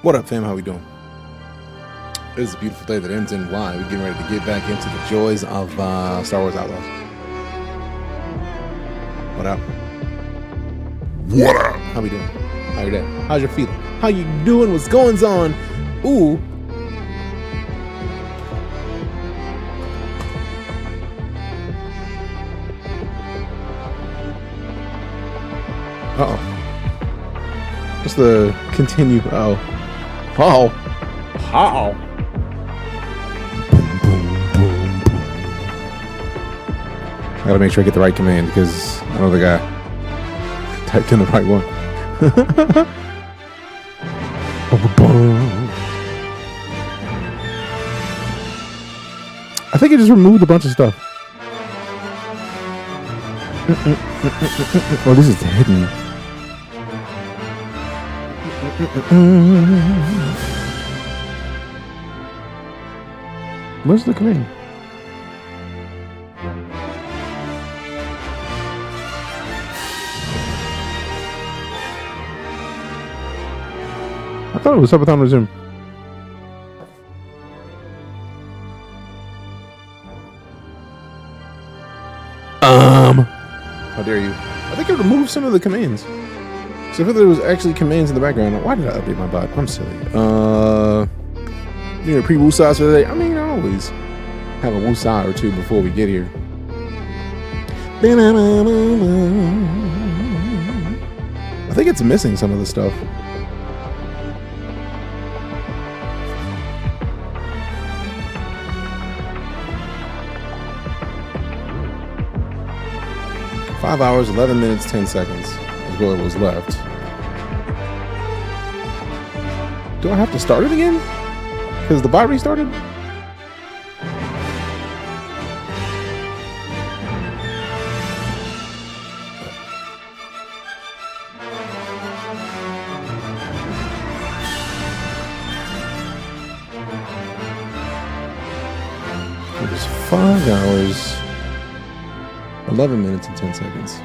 What up, fam? How we doing? It is a beautiful day that ends in Y. We're getting ready to get back into the joys of Star Wars Outlaws. What up? What up? How we doing? How your day? How's your feeling? How you doing? What's going on? Ooh. Uh-oh. What's the continue? Oh. Oh. How? Boom, boom, boom, boom. I gotta make sure I get the right command because I don't think I typed in the right one. I think it just removed a bunch of stuff. Oh, this is hidden. Where's the command? I thought it was Subathon resume. How dare you? I think it removed some of the commands. So I feel there was actually commands in the background. Why did I update my bot? I'm silly. You know, pre-woosah for the day. I mean, I always have a woosah or two before we get here. I think it's missing some of the stuff. Five hours, 11 minutes, 10 seconds is what was left. Do I have to start it again? Because the bot restarted? It was 5 hours, 11 minutes and 10 seconds.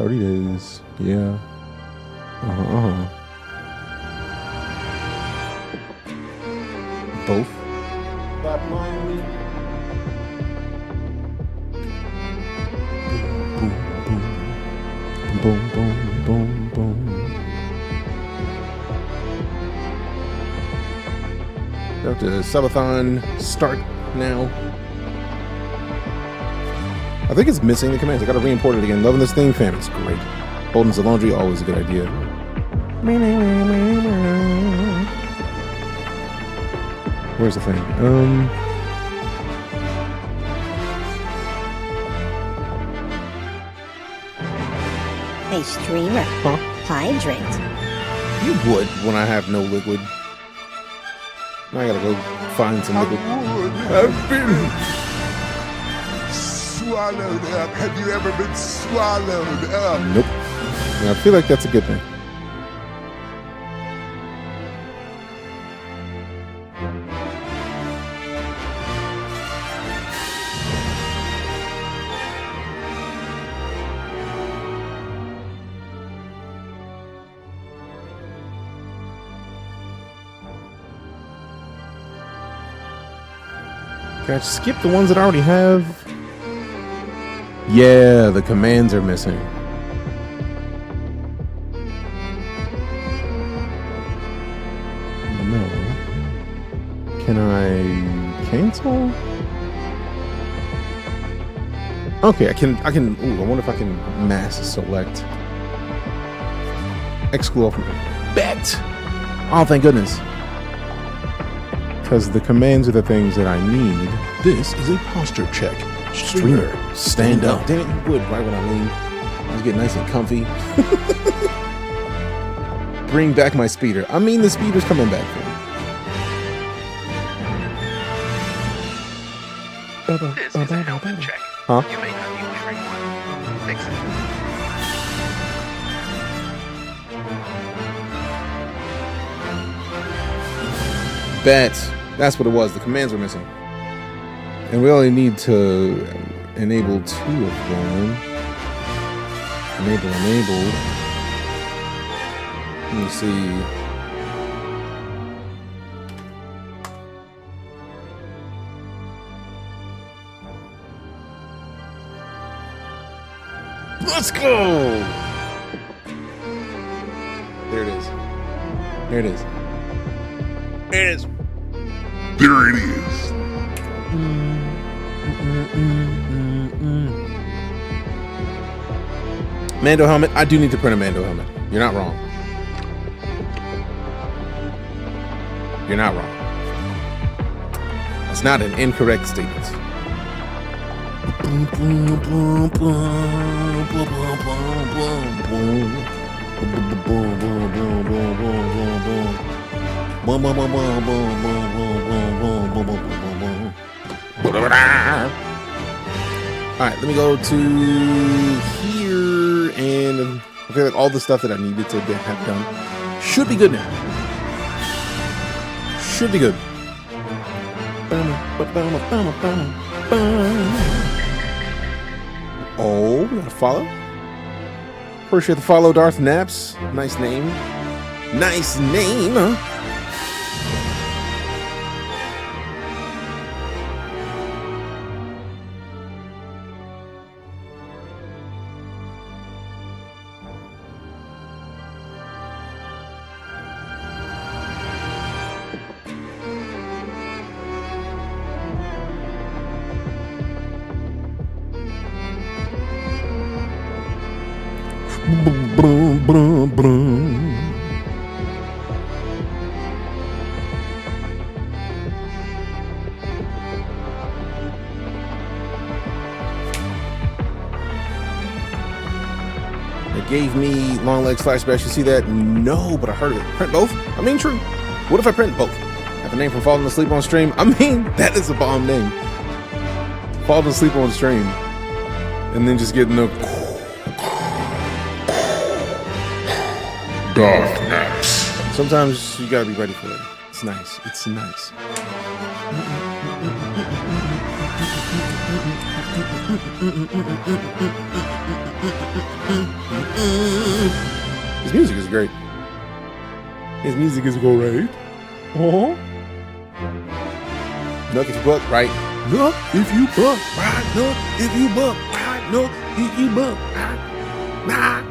Days, yeah. Both. That mind. Boom, boom, boom, boom. Have to Subathon start now. I think it's missing the commands. I gotta re-import it again. Loving this thing, fam. It's great. Holding the laundry, always a good idea. Where's the thing? Hey, streamer. Huh? Hydrate. You would when I have no liquid. Now I gotta go find some liquid. I've been swallowed up. Have you ever been swallowed up? Nope. And I feel like that's a good thing. Can I skip the ones that I already have? Yeah, the commands are missing. No. Can I cancel? Okay, I can, ooh, I wonder if I can mass select. Exclude from bet. Oh, thank goodness. Because the commands are the things that I need. This is a posture check. Streamer, stand up. Damn it, you would right when I lean. I was getting nice and comfy. Bring back my speeder. I mean, the speeder's coming back for me. This is a helmet check. Huh? You may not be wearing one. Fix it. bet. That's what it was. The commands were missing. And we only need to enable 2 of them. Enabled. Let me see. Let's go! There it is. There it is. There it is. There it is. Mando helmet. I do need to print a Mando helmet. You're not wrong. You're not wrong. That's not an incorrect statement. Alright, let me go to here, and I feel like all the stuff that I needed to have done should be good now. Should be good. Oh, we got a follow. Appreciate the follow, Darth Naps. Nice name. Nice name, huh? Boom, boom, boom. It gave me long leg flashbacks. You see that? No, but I heard it. Print both? I mean, true. What if I print both? Have a name from falling asleep on stream? I mean, that is a bomb name. Falling asleep on stream. And then just getting the Darkness. Sometimes you gotta be ready for it. It's nice. It's nice. His music is great. His music is great. Oh. Look if you buck, right? Look if you buck, right? Look if you buck, right? Look if you buck, right? Nah.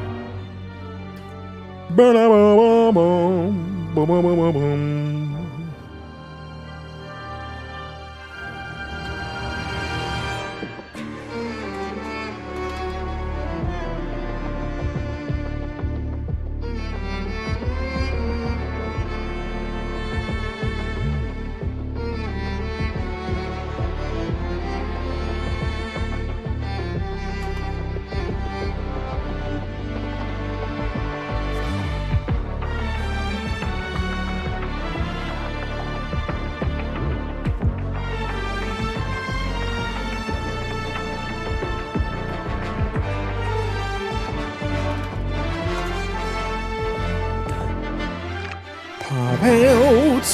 Pop out.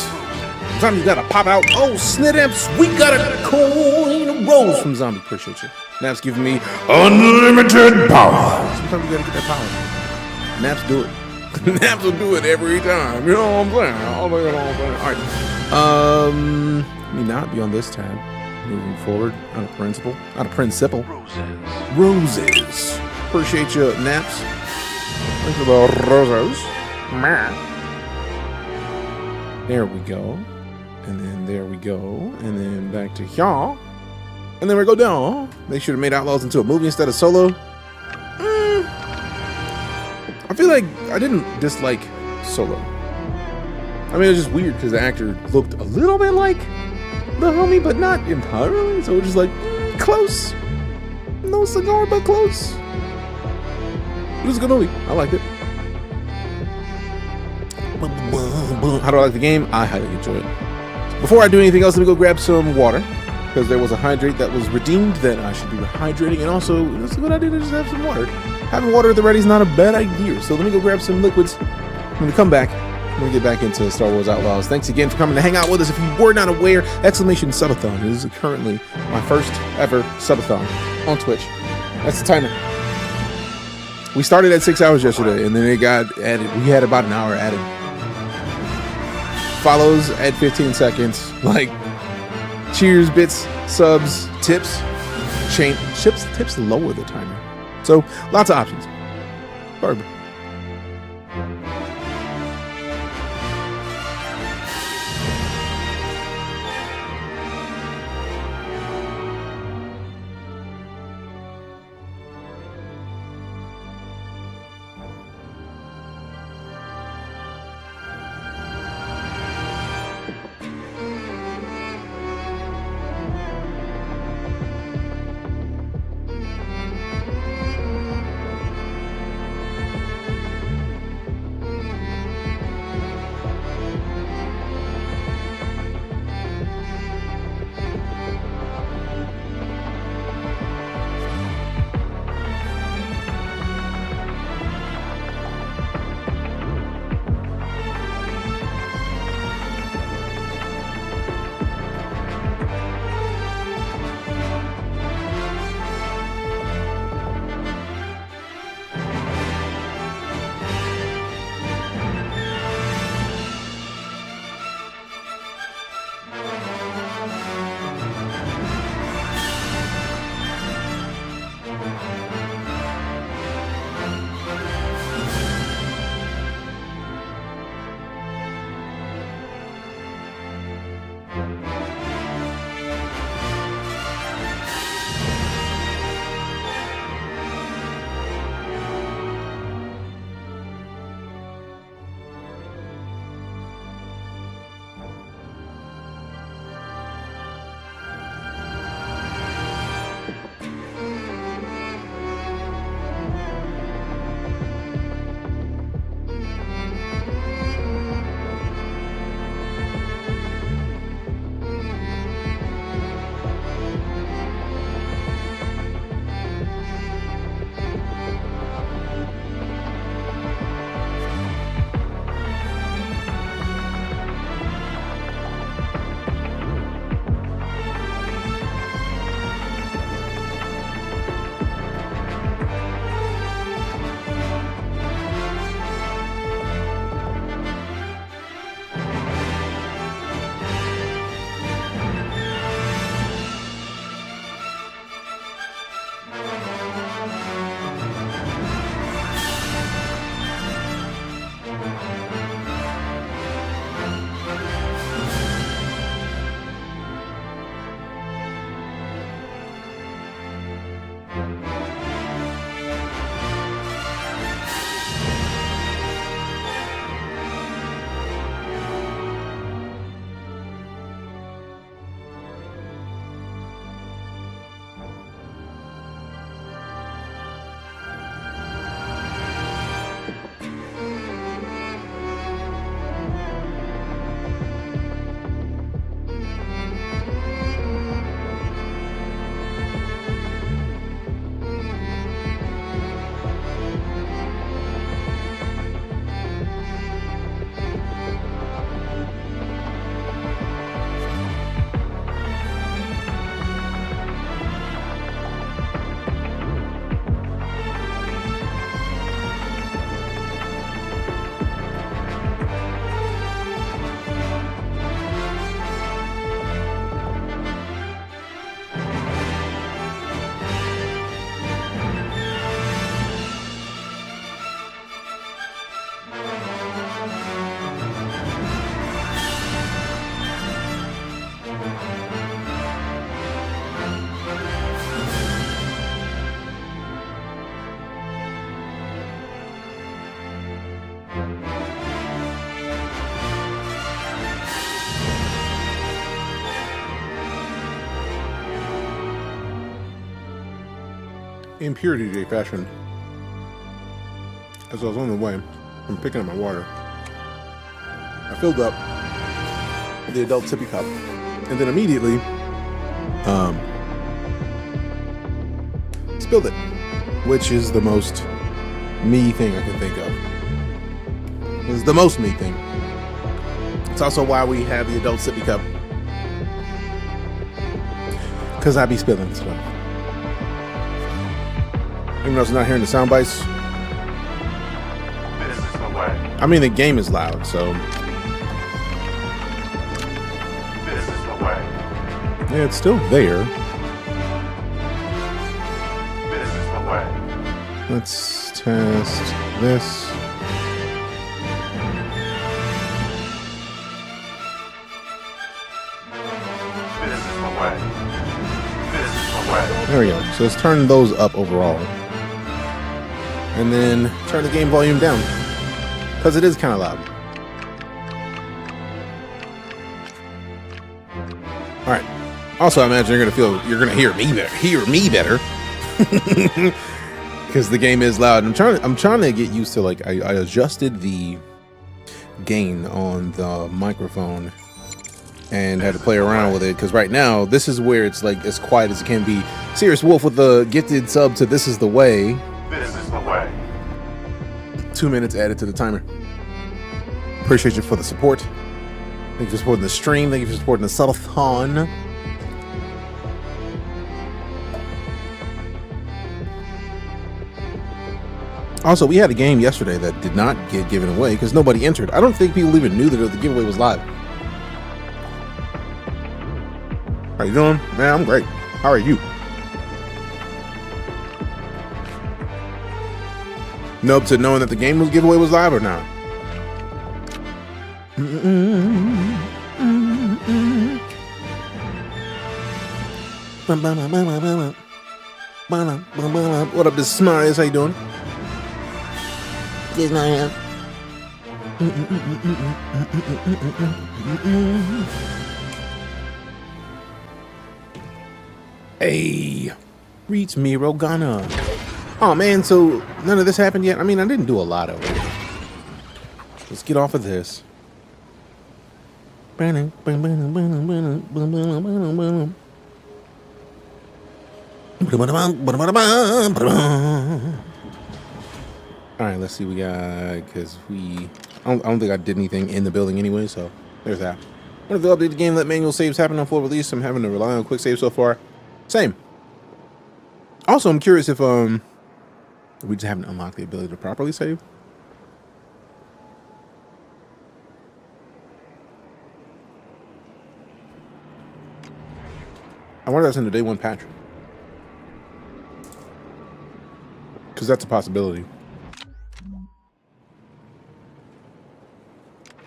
Zombie gotta pop out. Oh, Snidaps, we got a coin rose from Zombie. Appreciate you. Naps giving me unlimited power. Sometimes you gotta get that power. Naps do it. Naps will do it every time. You know what I'm saying? Alright. Let me not be on this tab. Moving forward. Out of principle. Roses. Appreciate you, Naps. Thank you for the roses. There we go. And then there we go. And then back to y'all. And then we go down. They should have made Outlaws into a movie instead of Solo. I feel like I didn't dislike Solo. I mean, it was just weird because the actor looked a little bit like the homie, but not entirely. So it was just like, close. No cigar, but close. It was a good movie. I liked it. How do I like the game? I highly enjoy it. Before I do anything else, let me go grab some water, because there was a hydrate that was redeemed that I should be hydrating, and also it's a good idea to just have some water. Having water at the ready is not a bad idea, so let me go grab some liquids. I'm going to come back, I'm gonna get back into Star Wars Outlaws. Thanks again for coming to hang out with us. If you were not aware, exclamation Subathon is currently my first ever Subathon on Twitch. That's the timer. We started at 6 hours yesterday, and then it got added. We had about an hour added. Follows at 15 seconds. Like, cheers, bits, subs, tips. Tips lower the timer. So, lots of options. Barb. in pure DJ fashion, as I was on the way from picking up my water, I filled up the adult sippy cup and then immediately spilled it, which is the most me thing I can think of. It's the most me thing It's also why we have the adult sippy cup. Because I be spilling stuff. Even though it's not hearing the sound bites. This is the way. I mean, the game is loud, so. This is the way. Yeah, it's still there. This is the way. Let's test this. This is the way. This is the way. There we go. So let's turn those up overall. And then turn the game volume down. Because it is kind of loud. Alright. Also, I imagine you're gonna hear me better. Because the game is loud. I'm trying to get used to, like, I adjusted the gain on the microphone and had to play around with it, because right now this is where it's like as quiet as it can be. Serious Wolf with the gifted sub to This Is the Way. This is the way. 2 minutes added to the timer. Appreciate you for the support. Thank you for supporting the stream. Thank you for supporting the subathon. Also, we had a game yesterday that did not get given away because nobody entered. I don't think people even knew that the giveaway was live. How you doing? Man, I'm great. How are you? Nope to knowing that the game giveaway was live or not. What up, this is Smiles? How you doing? This is Smiles. Hey, reach me, Rogana. Oh man, so none of this happened yet? I mean, I didn't do a lot of it. Let's get off of this. Alright, let's see. We got, because I don't think I did anything in the building anyway, so there's that. Wanted to update the game, let manual saves happen on full release. I'm having to rely on quick save so far. Same. Also, I'm curious if we just haven't unlocked the ability to properly save. I wonder if that's in the day one patch. Because that's a possibility.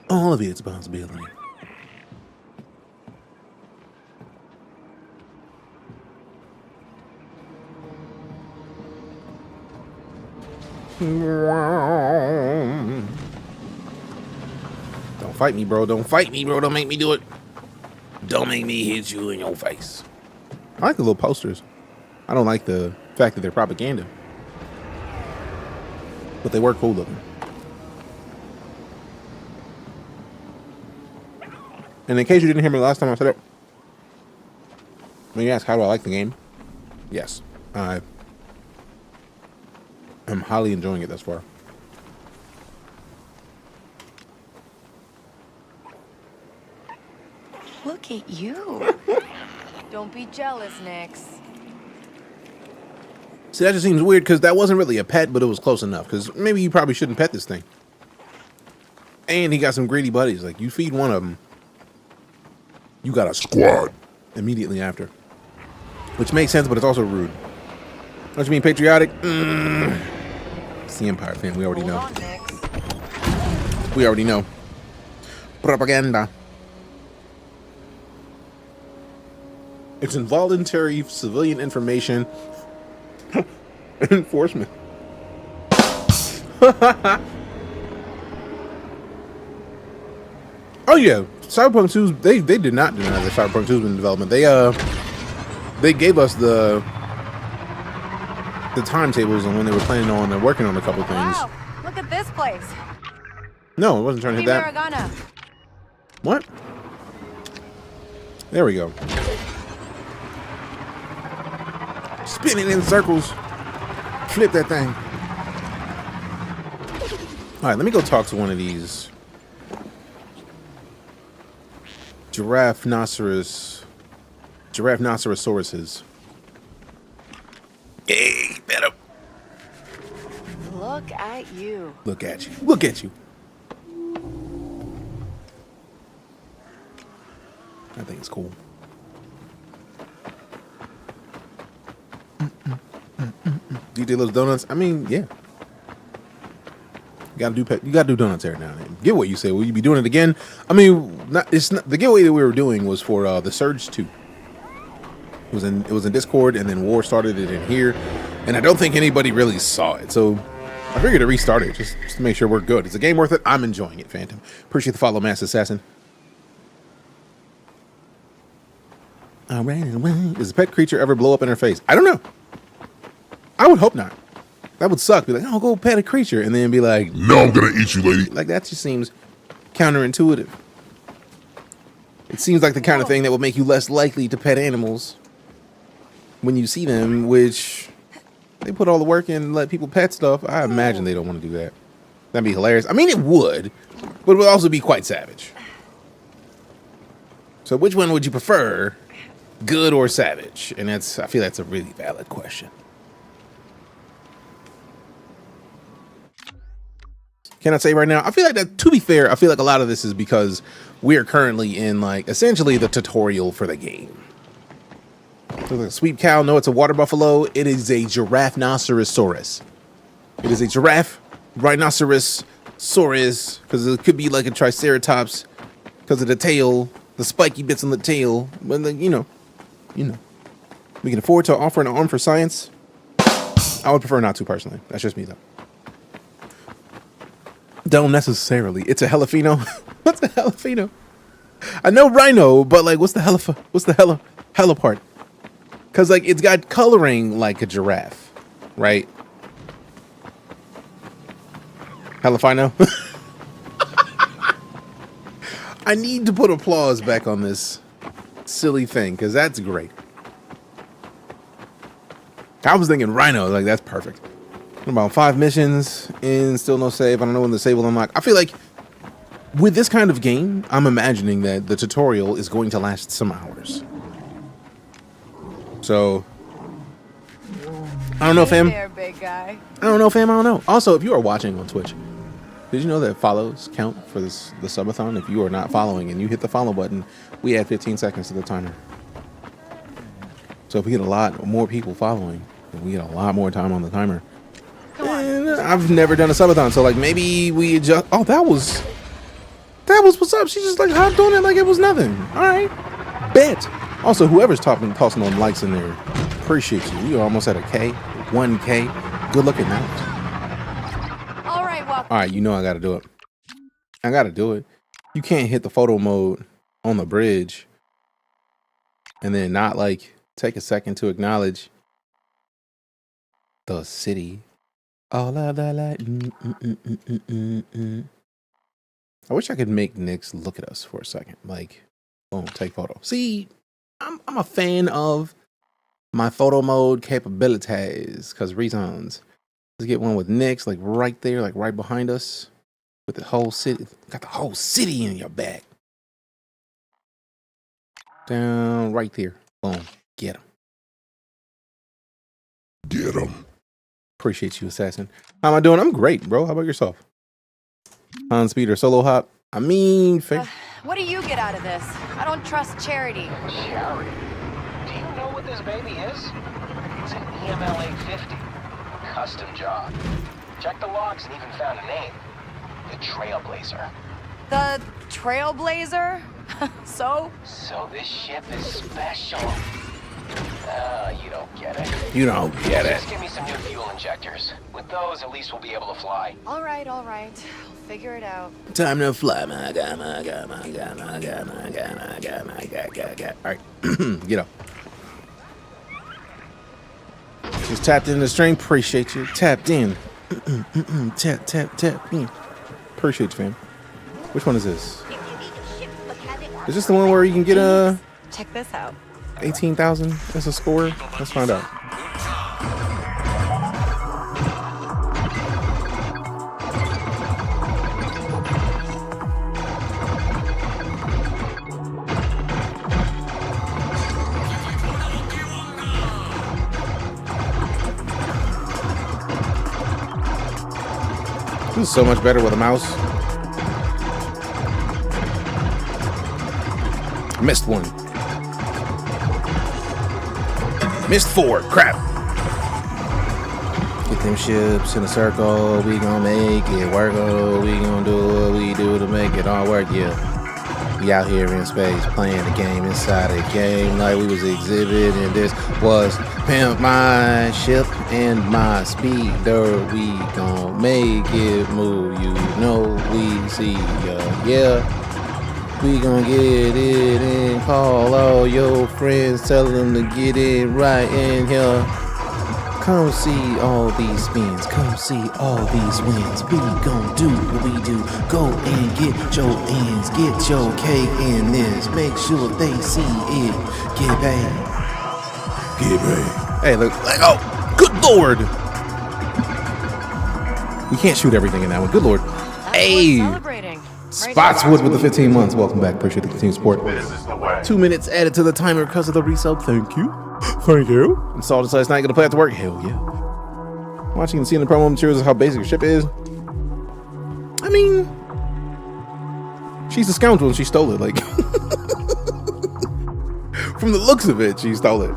All of it's a possibility. Don't fight me, bro. Don't fight me, bro. Don't make me do it. Don't make me hit you in your face. I like the little posters. I don't like the fact that they're propaganda. But they were cool looking. And in case you didn't hear me last time I said it, when you ask how do I like the game, yes, I'm highly enjoying it thus far. Look at you. Don't be jealous, Nix. See, that just seems weird because that wasn't really a pet, but it was close enough. Because maybe you probably shouldn't pet this thing. And he got some greedy buddies. Like, you feed one of them, you got a squad immediately after. Which makes sense, but it's also rude. Don't you mean patriotic? It's the Empire thing. We already know. Hold on, Nix. We already know. Propaganda. It's involuntary civilian information enforcement. Oh yeah, Cyberpunk 2's they did not deny that Cyberpunk 2's been in development. They gave us the timetables on when they were planning on working on a couple things. Wow, look at this place. No, I wasn't trying to hit that. Maragana. What? There we go. Spinning in circles. Flip that thing. All right, let me go talk to one of these Giraffe-nocerosauruses. Hey, better. Look at you. Look at you. Look at you. I think it's cool. DJ loves donuts. I mean, yeah. You gotta do donuts every now and then. Get what you say. Will you be doing it again? I mean, it's not the giveaway that we were doing was for the Surge 2. It was in Discord, and then War started it in here, and I don't think anybody really saw it. So I figured to restart it just to make sure we're good. Is the game worth it? I'm enjoying it, Phantom. Appreciate the follow, Master Assassin. All right. Does a pet creature ever blow up in her face? I don't know. I would hope not. That would suck. Be like, oh, go pet a creature, and then be like, No, I'm gonna eat you, lady. like that just seems counterintuitive. It seems like the kind of thing that would make you less likely to pet animals when you see them, which they put all the work in and let people pet stuff. I imagine they don't want to do that. That'd be hilarious. I mean, it would, but it would also be quite savage. So which one would you prefer, good or savage? And I feel that's a really valid question. Can I say right now? I feel like that, to be fair, I feel like a lot of this is because we are currently in like essentially the tutorial for the game. So like a sweet cow, no, it's a water buffalo. It is a giraffe-nocerosaurus. It is a giraffe, rhinoceros-saurus, because it could be like a triceratops because of the tail, the spiky bits on the tail. But then, you know, we can afford to offer an arm for science. I would prefer not to personally. That's just me though. Don't necessarily. It's a Helafino. What's a Helafino? I know rhino, but like, what's the hella part? Because like, it's got coloring like a giraffe, right? Helafino. I need to put applause back on this silly thing because that's great. I was thinking rhino, like that's perfect. About 5 missions and still no save. I don't know when the save will unlock. I feel like with this kind of game, I'm imagining that the tutorial is going to last some hours. So I don't know, fam. Hey there, big guy. I don't know, fam. I don't know. Also, if you are watching on Twitch, did you know that follows count for the subathon? If you are not following and you hit the follow button, we add 15 seconds to the timer. So if we get a lot more people following, then we get a lot more time on the timer. And I've never done a subathon, so like maybe we adjust. Oh, that was what's up. She just like hopped on it like it was nothing. All right, bet. Also, whoever's tossing on likes in there, appreciate you. We are almost at a K, 1K. Good looking out. All right, well. All right, you know I got to do it. I got to do it. You can't hit the photo mode on the bridge and then not like take a second to acknowledge the city. All of the light. I wish I could make Nyx look at us for a second. Like, boom, take photo. See, I'm a fan of my photo mode capabilities because reasons. Let's get one with Nyx, like right there, like right behind us, with the whole city. Got the whole city in your back. Down right there. Boom. Get him. Get him. Appreciate you, Assassin. How am I doing? I'm great, bro. How about yourself? On speed or solo hop? I mean, What do you get out of this? I don't trust charity. Charity? Do you know what this baby is? It's an EML 850. Custom job. Checked the logs and even found a name. The Trailblazer. The Trailblazer? So this ship is special. You don't get it. you don't get it. Just give me some new fuel injectors. With those, at least we'll be able to fly. all right. I'll figure it out. Time to fly, my God, my God, my God, my God, my God, my God, my God. All right, get up. Just tapped in the string. Appreciate you. Tapped in. Tap in. Appreciate you, fam. Which one is this? Is this the one where you can get a Check this out. 18,000 as a score? Let's find out. This is so much better with a mouse. Missed one. Missed 4. Crap. Get them ships in a circle. We gonna make it work. Oh, we gonna do what we do to make it all work. Yeah. We out here in space playing the game inside a game like we was exhibit, and this was pimp my ship and my speeder. We gon' make it move. You know we see ya. Yeah. We gon' get it and call all your friends. Tell them to get it right in here. Come see all these spins. Come see all these wins. We gon' do what we do. Go and get your ends. Get your cake in this. Make sure they see it. Get paid. Get paid. Hey, look. Oh, good lord. We can't shoot everything in that one. Good lord. Hey. Spotswood with the 15 months. Welcome back. Appreciate the continued support. This is the way. 2 minutes added to the timer because of the resub. Thank you. Thank you. Installed this last night. Gonna play after work. Hell yeah. Watching and seeing the promo materials of how basic your ship is. I mean, she's a scoundrel and she stole it. Like, from the looks of it, she stole it.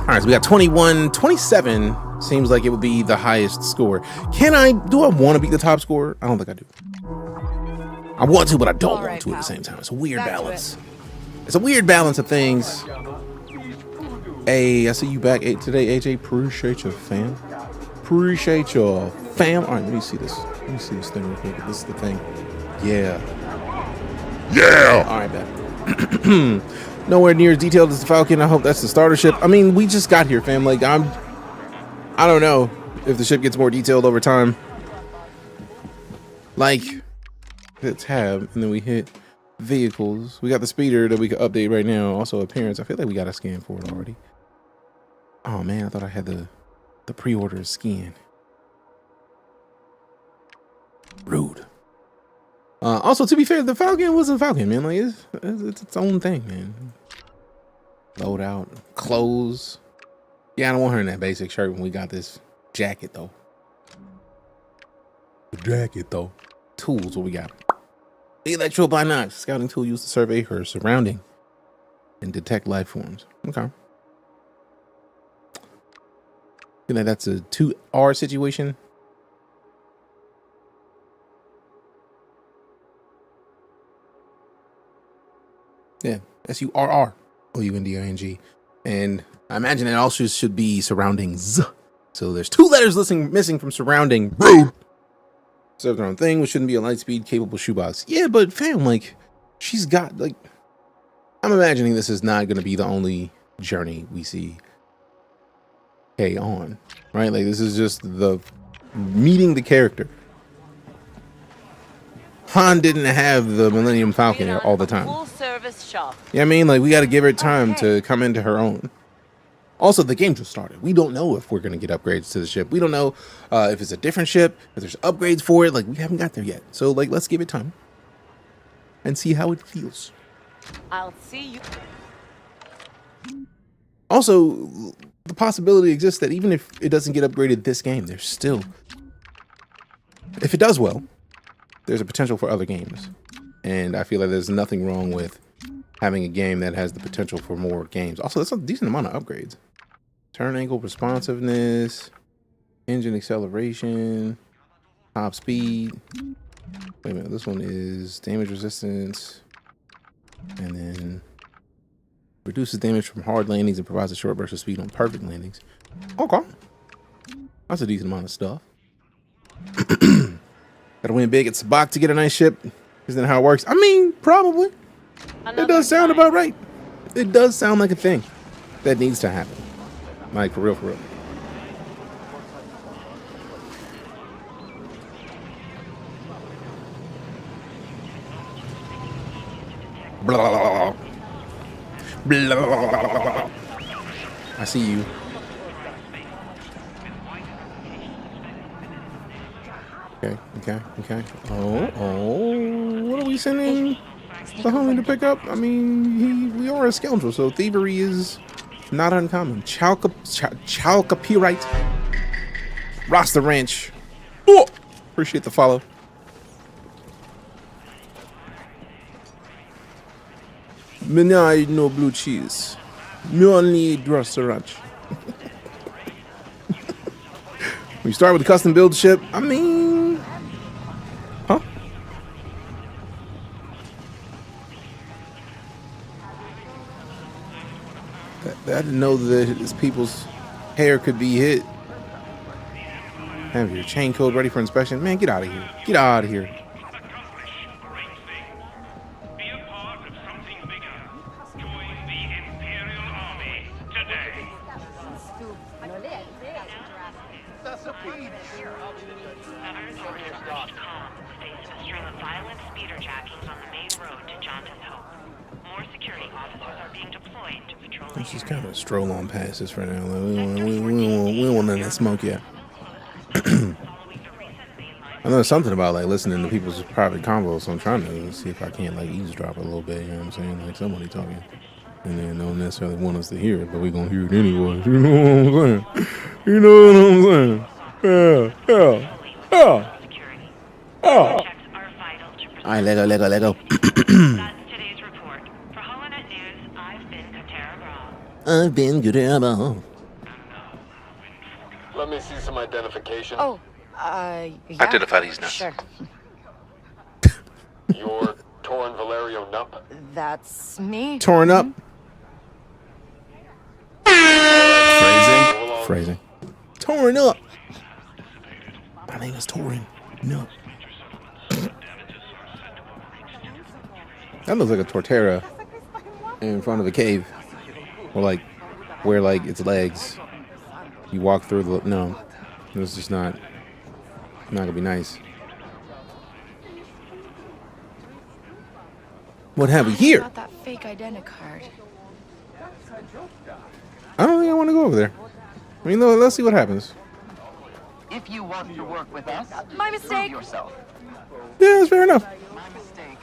All right, so we got 21, 27 seems like it would be the highest score. Do I want to beat the top score? I don't think I do. I want to, but I don't want to at the same time. It's a weird balance. It's a weird balance of things. Hey, I see you back today, AJ. Appreciate you, fam. Appreciate you, fam. All right, let me see this. Let me see this thing real quick. This is the thing. Yeah. Yeah! All right, back. Nowhere near as detailed as the Falcon. I hope that's the starter ship. I mean, we just got here, fam. Like, I don't know if the ship gets more detailed over time. Like, hit tab, and then we hit vehicles. We got the speeder that we can update right now. Also appearance. I feel like we got a scan for it already. Oh man, I thought I had the pre-order scan. Rude. Also, to be fair, the Falcon wasn't Falcon, man. Like, it's its own thing, man. Load out, clothes. Yeah, I don't want her in that basic shirt when we got this jacket, though. The jacket, though. Tools, what we got? Electro-binocs, scouting tool used to survey her surrounding and detect life forms. Okay. You know, that's a 2R situation. Yeah, SURROUNDING. And I imagine it also should be surroundings. So there's 2 letters missing from surrounding. Serve their own thing, which shouldn't be a light speed capable shoebox. Yeah, but fam, like, she's got, like, I'm imagining this is not going to be the only journey we see Kay on, right? Like, this is just the meeting the character. Han didn't have the Millennium Falcon all the time. Full service shop. Yeah, I mean, like, we got to give her time to come into her own. Also, the game just started. We don't know if we're going to get upgrades to the ship. We don't know if it's a different ship, if there's upgrades for it. Like, we haven't got there yet. So, like, let's give it time and see how it feels. I'll see you. Also, the possibility exists that even if it doesn't get upgraded this game, there's still, if it does well, there's a potential for other games. And I feel like there's nothing wrong with having a game that has the potential for more games. Also, that's a decent amount of upgrades. Turn angle responsiveness, engine acceleration, top speed. Wait a minute, this one is damage resistance. And then reduces damage from hard landings and provides a short burst of speed on perfect landings. Okay. That's a decent amount of stuff. Gotta win big at Sabak to get a nice ship. Isn't that how it works? I mean, probably. It does sound about right. It does sound like a thing that needs to happen. Like, for real, for real. Blah, blah, blah, blah. I see you. Okay, Okay. Oh, what are we sending the homie to pick up? I mean, we are a scoundrel, so thievery is not uncommon. Chalcopyrite. Rasta Ranch. Oh, appreciate the follow. Me no blue cheese. Me only eat Rasta Ranch. We start with a custom build ship. I mean, huh? I didn't know that his people's hair could be hit. Have your chain code ready for inspection. Man, get out of here. Get out of here. Let's just kind of stroll on past this right now. Like, we don't want none of that smoke yet. I know something about like listening to people's private convos, so I'm trying to see if I can't like eavesdrop a little bit. You know what I'm saying? Like somebody talking, and they don't necessarily want us to hear it, but we gonna hear it anyway. You know what I'm saying? You know what I'm saying? Yeah. All right, Lego. That's today's report. For Holonet News, I've been Katerra. Let me see some identification. Oh, yeah. Identify these nuts. Sure. You're Torrin Valerio Nupp. That's me. Torn up. Phrasing. Phrasing. Torn up. My name is Torrin. No. That looks like a tortera in front of a cave, or like where like its legs. You walk through the no. It's just not gonna be nice. What have we here? Got that fake identity card. I don't think I want to go over there. I mean, let's see what happens. If you want to work with us, My mistake. prove yourself. Yeah, that's fair enough. My mistake.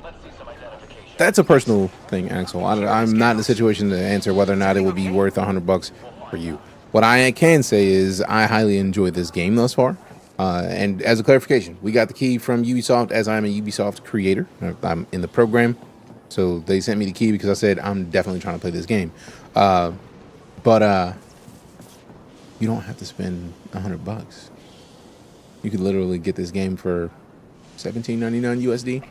Let's see some identification. That's a personal thing, Axel. I'm not in a situation to answer whether or not it would be worth $100 for you. What I can say is I highly enjoyed this game thus far. And as a clarification, we got the key from Ubisoft as I'm a Ubisoft creator. I'm in the program. So they sent me the key because I said I'm definitely trying to play this game. But you don't have to spend $100. You could literally get this game for $17.99 USD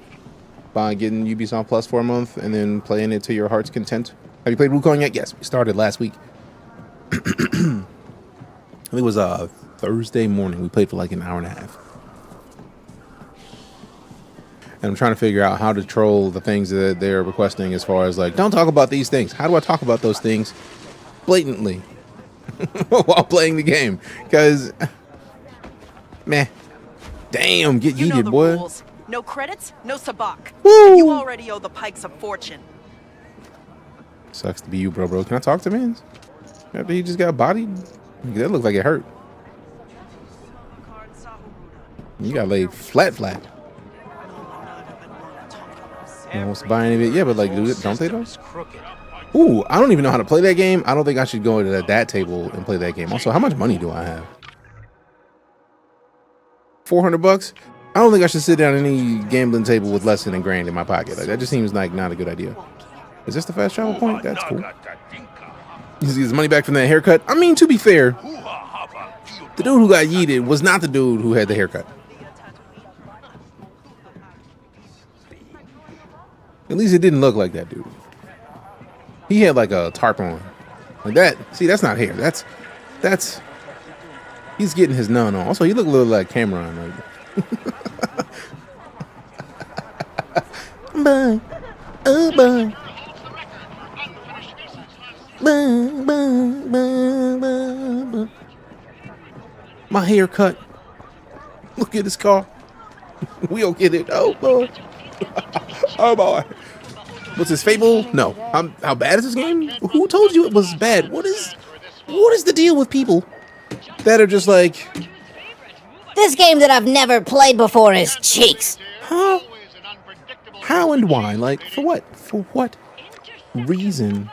by getting Ubisoft Plus for a month and then playing it to your heart's content. Have you played Wukong yet? Yes, we started last week. I think it was Thursday morning. We played for like an hour and a half. And I'm trying to figure out how to troll the things that they're requesting as far as like, don't talk about these things. How do I talk about those things blatantly while playing the game? Because, meh. Damn, get You know yeeted, the boy. rules. No credits, no sabak. Woo! You already owe the Pikes a fortune. Sucks to be you, bro. Can I talk to him? After he just got bodied? That looked like it hurt. You got laid flat. No one wants to buy any of it. Yeah, but like, don't they though? Ooh, I don't even know how to play that game. I don't think I should go to that table and play that game. Also, how much money do I have? $400? I don't think I should sit down at any gambling table with less than $1,000 in my pocket. Like, that just seems like not a good idea. Is this the fast travel point? That's cool. You see his money back from that haircut? I mean, to be fair, the dude who got yeeted was not the dude who had the haircut. At least it didn't look like that dude. He had like a tarp on. Like that. See, that's not hair. That's he's getting his nun on. Also, he looked a little like Cameron. Like, bye. Oh, bye. My haircut. Look at his car. We'll get it. Oh boy. Oh boy. What's his Fable? No. How bad is this game? Who told you it was bad? What is the deal with people that are just like, This game that I've never played before is cheeks. Huh? How and why? Like, for what? For what reason?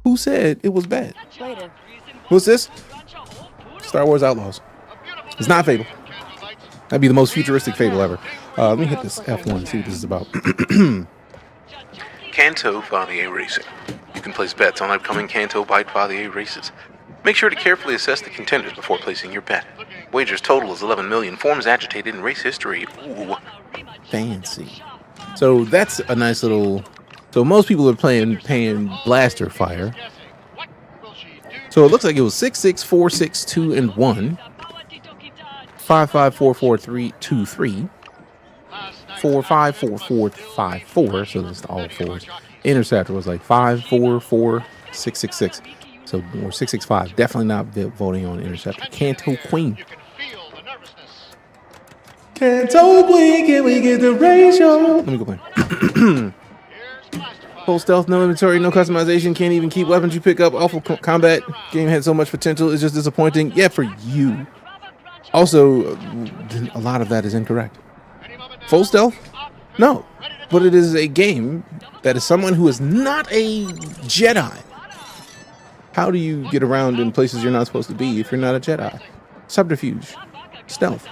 Who said it was bad? Later. What's this? Star Wars Outlaws. It's not Fable. That'd be the most futuristic Fable ever. Let me hit this F1 and see what this is about. Kanto Fathier Racing. You can place bets on upcoming Kanto Bite Fathier races. Make sure to carefully assess the contenders before placing your bet. Wager's total is 11 million. Forms agitated in race history. Ooh. Fancy. So that's a nice little... So most people are paying blaster fire. So it looks like it was 6, 6, 4, 6, 2, and 1. 5, 5, 4, 4, 3, 2, 3. 4, 5, 4, 4, 5, 4. So that's all fours. Interceptor was like 5, 4, 4, 6, 6, 6. So or 6, 6, 5. Definitely not voting on Interceptor. Kanto Queen. Kanto Queen, can we get the ratio? Let me go play. Full stealth, no inventory, no customization. Can't even keep weapons you pick up. Awful combat. Game had so much potential. It's just disappointing. Yeah, for you. Also, a lot of that is incorrect. Full stealth? No. But it is a game that is someone who is not a Jedi. How do you get around in places you're not supposed to be if you're not a Jedi? Subterfuge. Stealth.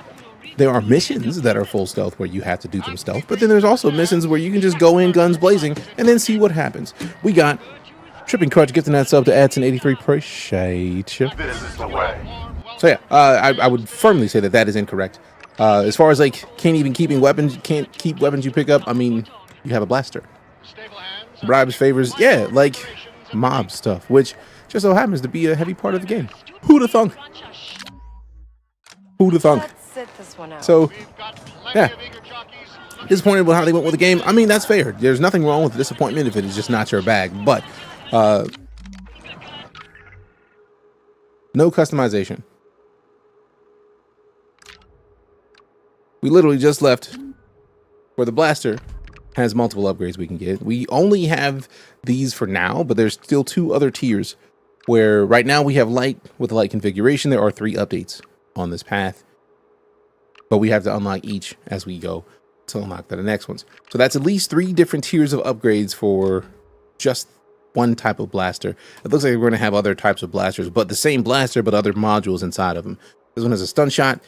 There are missions that are full stealth where you have to do them stealth, but then there's also missions where you can just go in guns blazing and then see what happens. We got Tripping Crutch gifting that sub to Adson83. Appreciate you. This is the way. So yeah, I would firmly say that is incorrect. As far as like can't keep weapons you pick up, I mean, you have a blaster. Bribes, favors, yeah, like mob stuff, which just so happens to be a heavy part of the game. Who'da thunk? Who'da thunk? Let's sit this one out. So, yeah. Disappointed with how they went with the game. I mean, that's fair. There's nothing wrong with disappointment if it is just not your bag. But, no customization. We literally just left where the blaster has multiple upgrades we can get. We only have these for now, but there's still 2 other tiers where right now we have light with light configuration. There are 3 updates on this path, but we have to unlock each as we go to unlock the next ones. So that's at least 3 different tiers of upgrades for just one type of blaster. It looks like we're going to have other types of blasters, but the same blaster, but other modules inside of them. This one has a stun shot.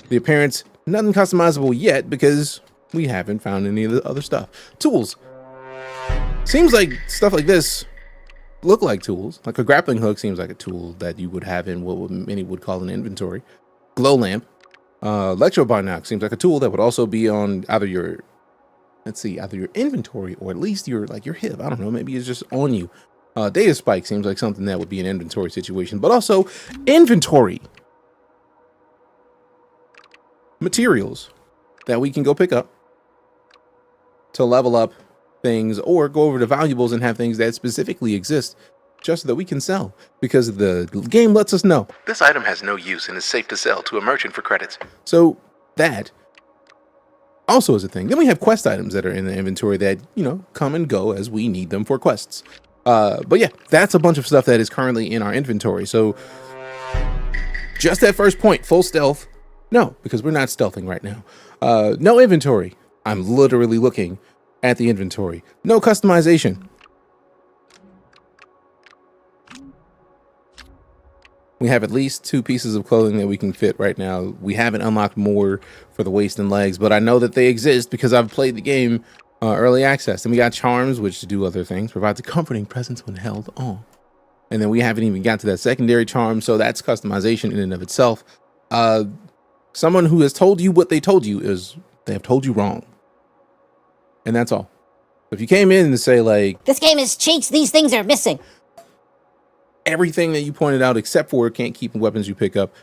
The appearance, nothing customizable yet because we haven't found any of the other stuff. Tools. Seems like stuff like this look like tools. Like a grappling hook seems like a tool that you would have in what many would call an inventory. Glow lamp. Electro binoc seems like a tool that would also be on either your, either your inventory or at least your hip. I don't know, maybe it's just on you. Data spike seems like something that would be an inventory situation, but also inventory materials that we can go pick up to level up things or go over to valuables and have things that specifically exist just so that we can sell, because the game lets us know This item has no use and is safe to sell to a merchant for credits. So that also is a thing. Then we have quest items that are in the inventory that, you know, come and go as we need them for quests. But yeah, that's a bunch of stuff that is currently in our inventory. So just that first point, full stealth. No, because we're not stealthing right now. No inventory. I'm literally looking at the inventory. No customization. We have at least 2 pieces of clothing that we can fit right now. We haven't unlocked more for the waist and legs, but I know that they exist because I've played the game early access. And we got charms, which do other things, provides a comforting presence when held on. And then we haven't even got to that secondary charm, so that's customization in and of itself. Someone who has told you what they told you is they have told you wrong. And that's all. If you came in and say like, This game is cheats, these things are missing. everything that you pointed out except for can't keep weapons you pick up,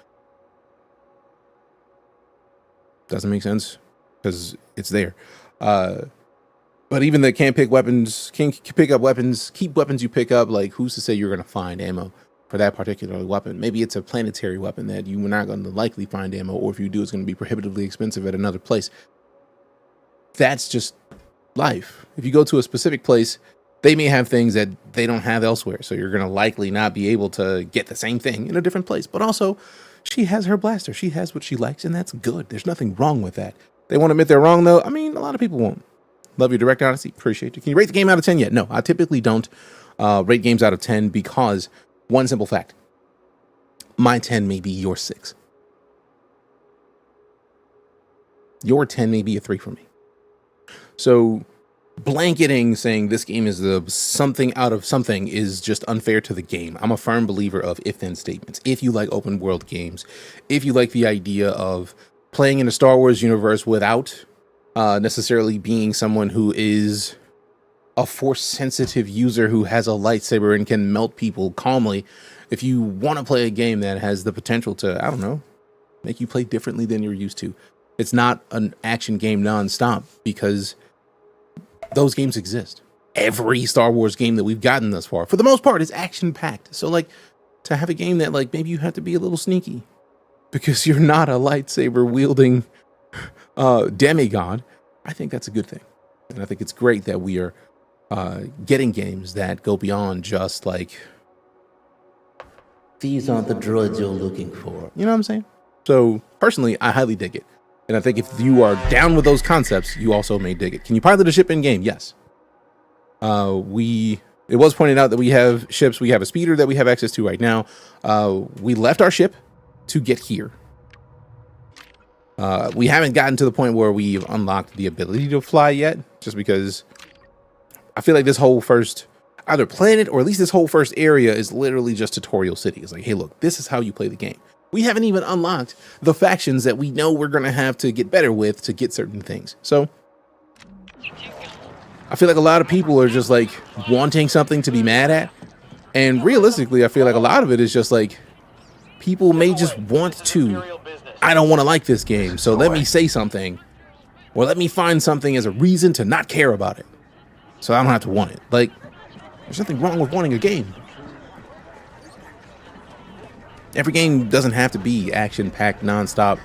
doesn't make sense because it's there. But even the can't pick weapons, can't pick up weapons, keep weapons you pick up, like who's to say you're going to find ammo for that particular weapon? Maybe it's a planetary weapon that you're not going to likely find ammo, or if you do, it's going to be prohibitively expensive at another place. That's just life. If you go to a specific place, they may have things that they don't have elsewhere. So you're going to likely not be able to get the same thing in a different place. But also, she has her blaster. She has what she likes, and that's good. There's nothing wrong with that. They won't admit they're wrong, though. I mean, a lot of people won't. Love your direct honesty. Appreciate you. Can you rate the game out of 10 yet? No, I typically don't rate games out of 10 because one simple fact. My 10 may be your 6. Your 10 may be a 3 for me. So blanketing saying this game is the something out of something is just unfair to the game. I'm a firm believer of if-then statements. If you like open world games, if you like the idea of playing in a Star Wars universe without necessarily being someone who is a force-sensitive user who has a lightsaber and can melt people calmly, if you want to play a game that has the potential to, I don't know, make you play differently than you're used to, it's not an action game nonstop because those games exist. Every Star Wars game that we've gotten thus far, for the most part, is action-packed. So, like, to have a game that, like, maybe you have to be a little sneaky because you're not a lightsaber-wielding demigod, I think that's a good thing. And I think it's great that we are getting games that go beyond just, like, these aren't the droids you're looking for. You know what I'm saying? So, personally, I highly dig it. And I think if you are down with those concepts, you also may dig it. Can you pilot a ship in game? Yes. It was pointed out that we have ships. We have a speeder that we have access to right now. We left our ship to get here. We haven't gotten to the point where we've unlocked the ability to fly yet, just because I feel like this whole first either planet or at least this whole first area is literally just tutorial city. It's like, hey, look, this is how you play the game. We haven't even unlocked the factions that we know we're going to have to get better with to get certain things. So I feel like a lot of people are just like wanting something to be mad at. And realistically, I feel like a lot of it is just like people may just want to, I don't want to like this game, so let me say something or let me find something as a reason to not care about it so I don't have to want it. Like, there's nothing wrong with wanting a game. Every game doesn't have to be action-packed, nonstop.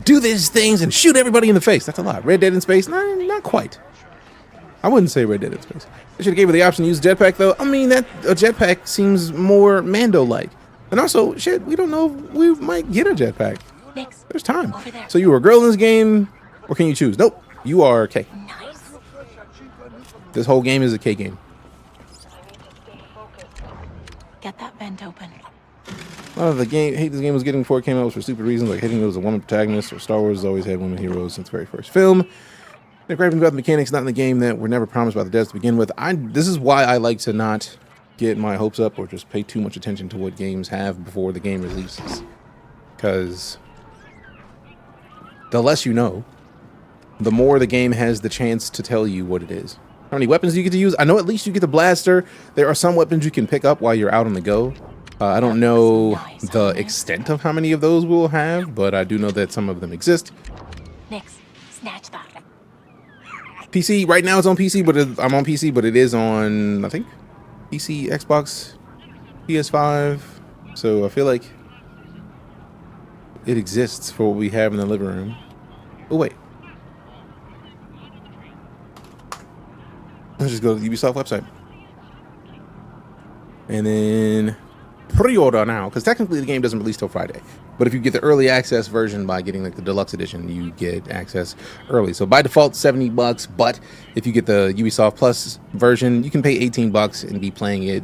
Do these things and shoot everybody in the face. That's a lot. Red Dead in space? Nah, not quite. I wouldn't say Red Dead in space. They should have gave her the option to use a jetpack, though. I mean, that a jetpack seems more Mando-like. And also, shit, we don't know if we might get a jetpack. There's time. So you were a girl in this game, or can you choose? Nope. You are K. Nice. This whole game is a K game. Get that vent open. A lot of the hate this game was getting before it came out was for stupid reasons, like hating it was a woman protagonist, or Star Wars has always had women heroes since the very first film. They're griping about the mechanics not in the game that were never promised by the devs to begin with. This is why I like to not get my hopes up or just pay too much attention to what games have before the game releases. Because the less you know, the more the game has the chance to tell you what it is. How many weapons do you get to use? I know at least you get the blaster. There are some weapons you can pick up while you're out on the go. I don't know the extent of how many of those we'll have, but I do know that some of them exist. Nix, snatch that. PC, right now it's on PC, but I'm on PC, but it is on, I think, PC, Xbox, PS5. So I feel like it exists for what we have in the living room. Oh, wait. Let's just go to the Ubisoft website. And then pre-order now, because technically the game doesn't release till Friday. But if you get the early access version by getting like the deluxe edition, you get access early. So by default, $70, but if you get the Ubisoft Plus version, you can pay $18 and be playing it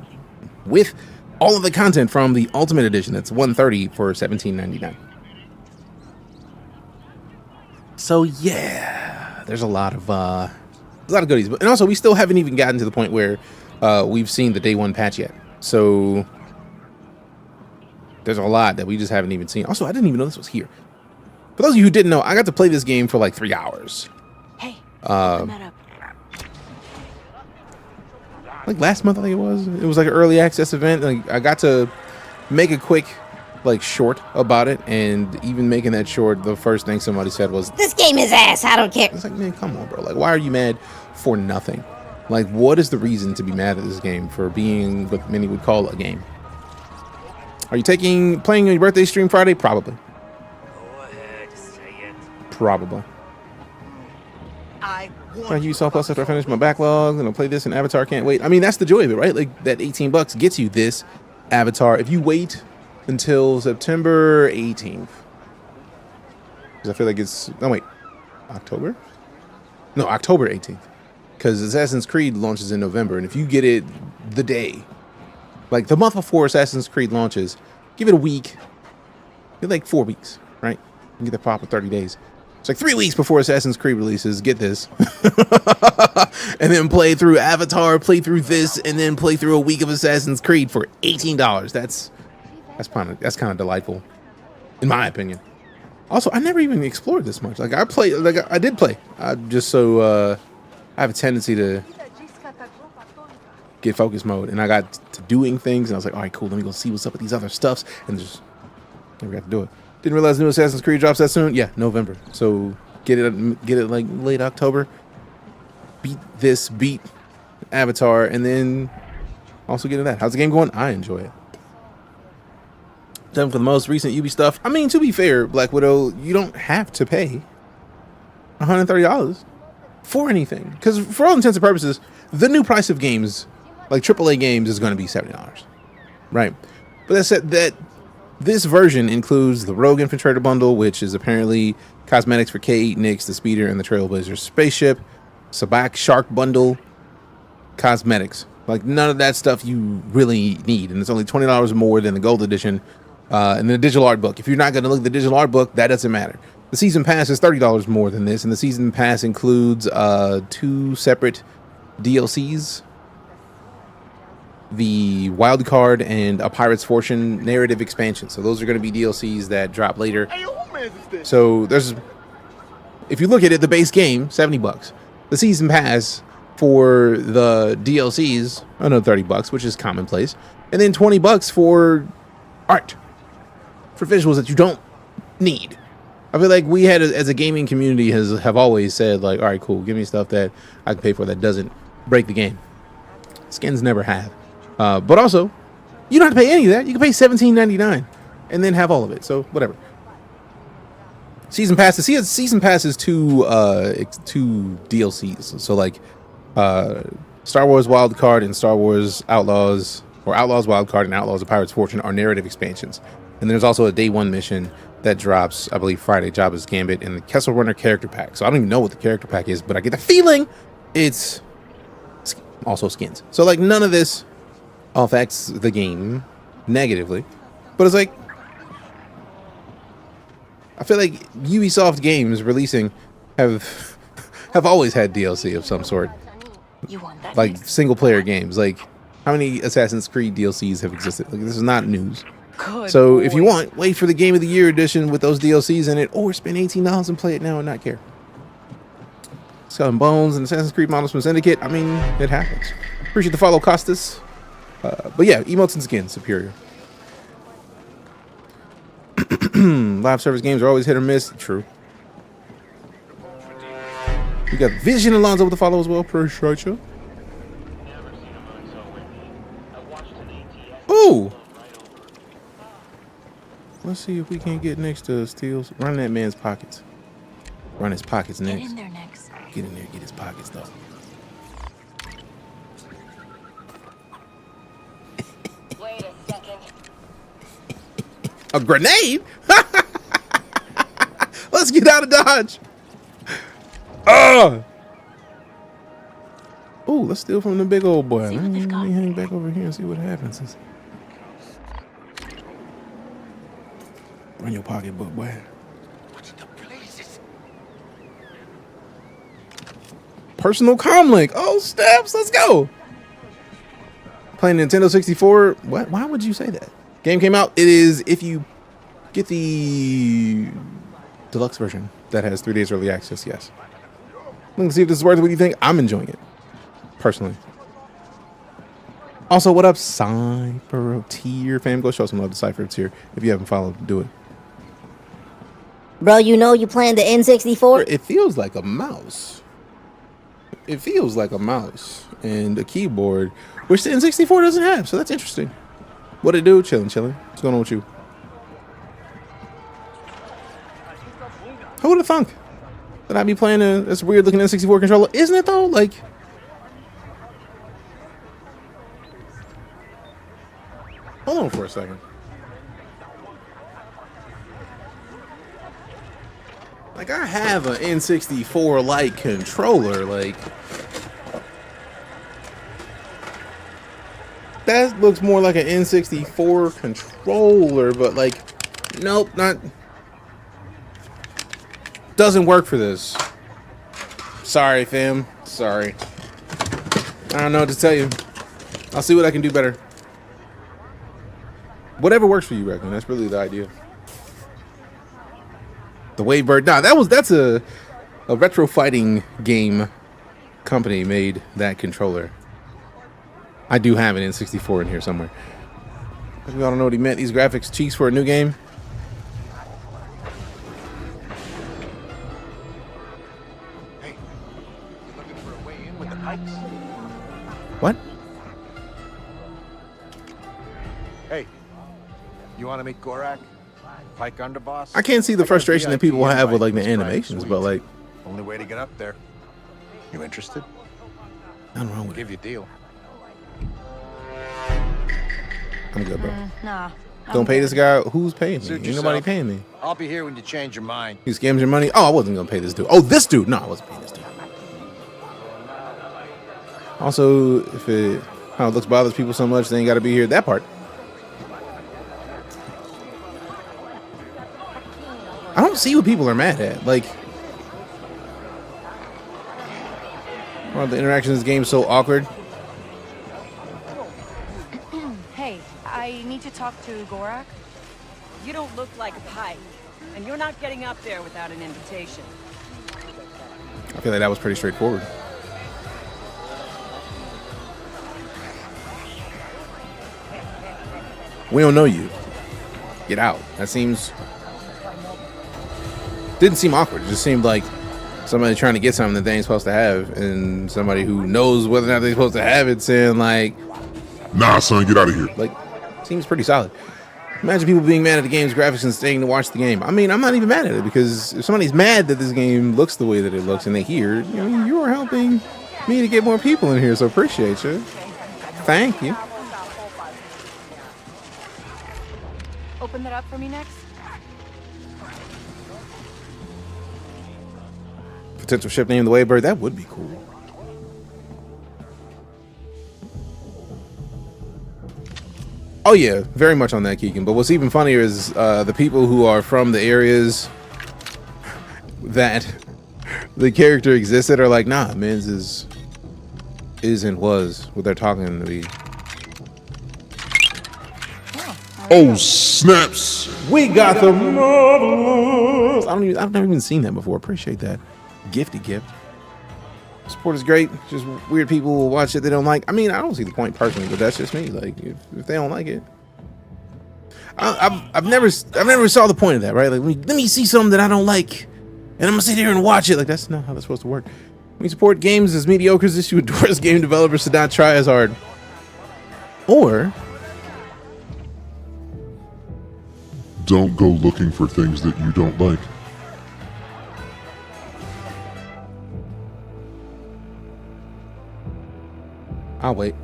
with all of the content from the Ultimate Edition. That's $130 for $17.99. So yeah, there's a lot of goodies, and also we still haven't even gotten to the point where we've seen the day one patch yet. So there's a lot that we just haven't even seen. Also, I didn't even know this was here. For those of you who didn't know, I got to play this game for like 3 hours. Hey, open that up. Like last month, I think it was. It was like an early access event. Like I got to make a quick like short about it, and even making that short, the first thing somebody said was, This game is ass. I don't care. it's like, man, come on, bro. Like, why are you mad for nothing? Like, what is the reason to be mad at this game for being what many would call a game? Are you playing your birthday stream Friday? Probably. Go ahead, say it. Probably. I Try to use Ubisoft Plus after I finish my backlog, and I'll play this in Avatar. Can't wait. I mean, that's the joy of it, right? Like that $18 gets you this Avatar. If you wait until September 18th, because I feel like it's October? No, October 18th. Because Assassin's Creed launches in November, and if you get it the day, like the month before Assassin's Creed launches, give it a week. Get like 4 weeks, right? You get the proper 30 days. It's like 3 weeks before Assassin's Creed releases. Get this, and then play through Avatar, play through this, and then play through a week of Assassin's Creed for $18. That's kind of delightful, in my opinion. Also, I never even explored this much. Like I did play. I have a tendency to get focus mode, and I got to doing things, and I was like, all right, cool. Let me go see what's up with these other stuffs, and just never got to do it. Didn't realize new Assassin's Creed drops that soon. Yeah, November. So get it like late October. Beat Avatar, and then also get into that. How's the game going? I enjoy it. Done for the most recent Ubi stuff. I mean, to be fair, Black Widow, you don't have to pay $130 for anything, because for all intents and purposes, the new price of games, like AAA games, is going to be $70, right? But that said, that this version includes the Rogue Infiltrator bundle, which is apparently cosmetics for K8 Nix, the Speeder, and the Trailblazer spaceship. Sabak Shark bundle, cosmetics. Like none of that stuff you really need, and it's only $20 more than the Gold Edition. And the digital art book. If you're not going to look at the digital art book, that doesn't matter. The season pass is $30 more than this, and the season pass includes 2 separate DLCs: the Wild Card and a Pirate's Fortune narrative expansion. So those are going to be DLCs that drop later. So there's, if you look at it, the base game $70. The season pass for the DLCs another $30, which is commonplace, and then $20 for art, for visuals that you don't need. I feel like we had, as a gaming community, have always said, like, all right, cool, give me stuff that I can pay for that doesn't break the game. Skins never have. But also, you don't have to pay any of that. You can pay $17.99 and then have all of it. So whatever. Season passes. See, season passes two DLCs. So like Star Wars Wild Card and Star Wars Outlaws, or Outlaws Wild Card and Outlaws of Pirate's Fortune, are narrative expansions. And there's also a day one mission that drops, I believe, Friday, Jabba's Gambit, and the Kessel Runner character pack. So I don't even know what the character pack is, but I get the feeling it's also skins. So like none of this affects the game negatively, but it's like, I feel like Ubisoft games releasing have always had DLC of some sort. Like single player games. Like how many Assassin's Creed DLCs have existed? Like this is not news. So if you want, wait for the Game of the Year edition with those DLCs in it, or spend $18 and play it now and not care. Skull and Bones and Assassin's Creed Models from Syndicate. I mean, it happens. Appreciate the follow, Costas. But yeah, emotes and skins superior. Live service games are always hit or miss. True. We got Vision Alonzo with the follow as well. Appreciate you. Ooh. Let's see if we can't get next to Steele's. Run that man's pockets. Run his pockets next. Get in there next. Get in there, get his pockets though. Wait a second. A grenade? Let's get out of Dodge. Oh, let's steal from the big old boy. Let me hang back over here and see what happens. Run your pocketbook, boy. Personal comlink. Oh, snaps. Let's go. Playing Nintendo 64. What? Why would you say that? Game came out. It is, if you get the deluxe version that has 3 days early access, yes. Let's see if this is worth it. What do you think? I'm enjoying it, personally. Also, what up, Cypher Tier fam? Go show some love to Cypher Tier. If you haven't followed, do it. Bro, you know you playing the N64? It feels like a mouse. It feels like a mouse and a keyboard, which the N64 doesn't have. So that's interesting. What it do? Chilling. What's going on with you? Who would have thunk that I'd be playing this weird looking N64 controller? Isn't it though? Like, hold second. Like, I have an N64 like controller, like that looks more like an N64 controller, but like, nope, not, doesn't work for this. Sorry, fam. Sorry. I don't know what to tell you. I'll see what I can do better. Whatever works for you, Raccoon. That's really the idea. The Wavebird. Nah, that's a retro fighting game company made that controller. I do have an N64 in here somewhere. We all don't know what he meant. These graphics cheeks for a new game. Hey, you looking for a way in with the pikes? What? Hey, you want to meet Gorak? Pike underboss? I can't see the frustration that people have with like the animations, but like, only way to get up there. You interested? nothing wrong with Give it. you a deal. I'm good, bro. Nah. Don't pay this guy. Who's paying me? Suit Ain't nobody yourself. paying me. I'll be here when you change your mind. He scams your money. Oh, I wasn't gonna pay this dude. Oh, this dude. No, I wasn't paying this dude. Also, if it how it looks bothers people so much, they ain't got to be here. That part. I don't see what people are mad at. Like, well, the interaction in this game is so awkward. Hey, I need to talk to Gorak. You don't look like a Pike, and you're not getting up there without an invitation. I feel like that was pretty straightforward. We don't know you. Get out. That seems... Didn't seem awkward. It just seemed like somebody trying to get something that they ain't supposed to have, and somebody who knows whether or not they're supposed to have it saying like, Nah, son, get out of here. like, seems pretty solid. Imagine people being mad at the game's graphics and staying to watch the game. I mean, I'm not even mad at it, because if somebody's mad that this game looks the way that it looks and they hear, you know, you are helping me to get more people in here, so appreciate you. Thank you. Open that up for me next. Potential ship name the Wavebird. That would be cool. Oh yeah, very much on that, Keegan. But what's even funnier is the people who are from the areas that the character existed are like, nah, Men's is and was what they're talking to be. Oh, snaps. We got the marvelous. I've never even seen that before. Appreciate that. Gifty gift. Support is great. Just weird people will watch it they don't like. I mean, I don't see the point personally, but that's just me. Like, if they don't like it, I've never saw the point of that, right? Like, let me see something that I don't like, and I'm gonna sit here and watch it. Like, that's not how that's supposed to work. We support games as mediocre as you endorse game developers to not try as hard, or Don't go looking for things that you don't like. I'll wait.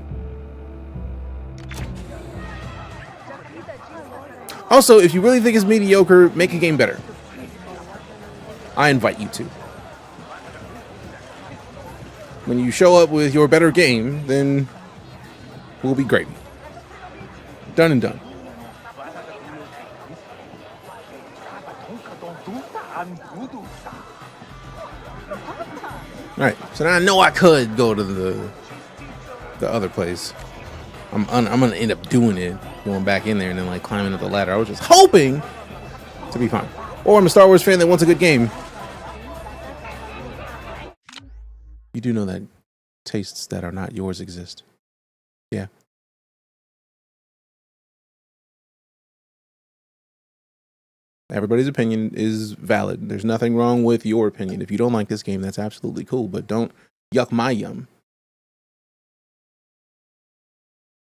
Also, if you really think it's mediocre, make a game better. I invite you to. When you show up with your better game, then we'll be gravy. Done and done. Alright, so now I know I could go to the other place. I'm gonna end up doing it, going back in there and then like climbing up the ladder. I was just hoping to be fine. Or I'm a Star Wars fan that wants a good game. You do know that tastes that are not yours exist. Yeah. Everybody's opinion is valid. There's nothing wrong with your opinion. If you don't like this game, that's absolutely cool, but don't yuck my yum.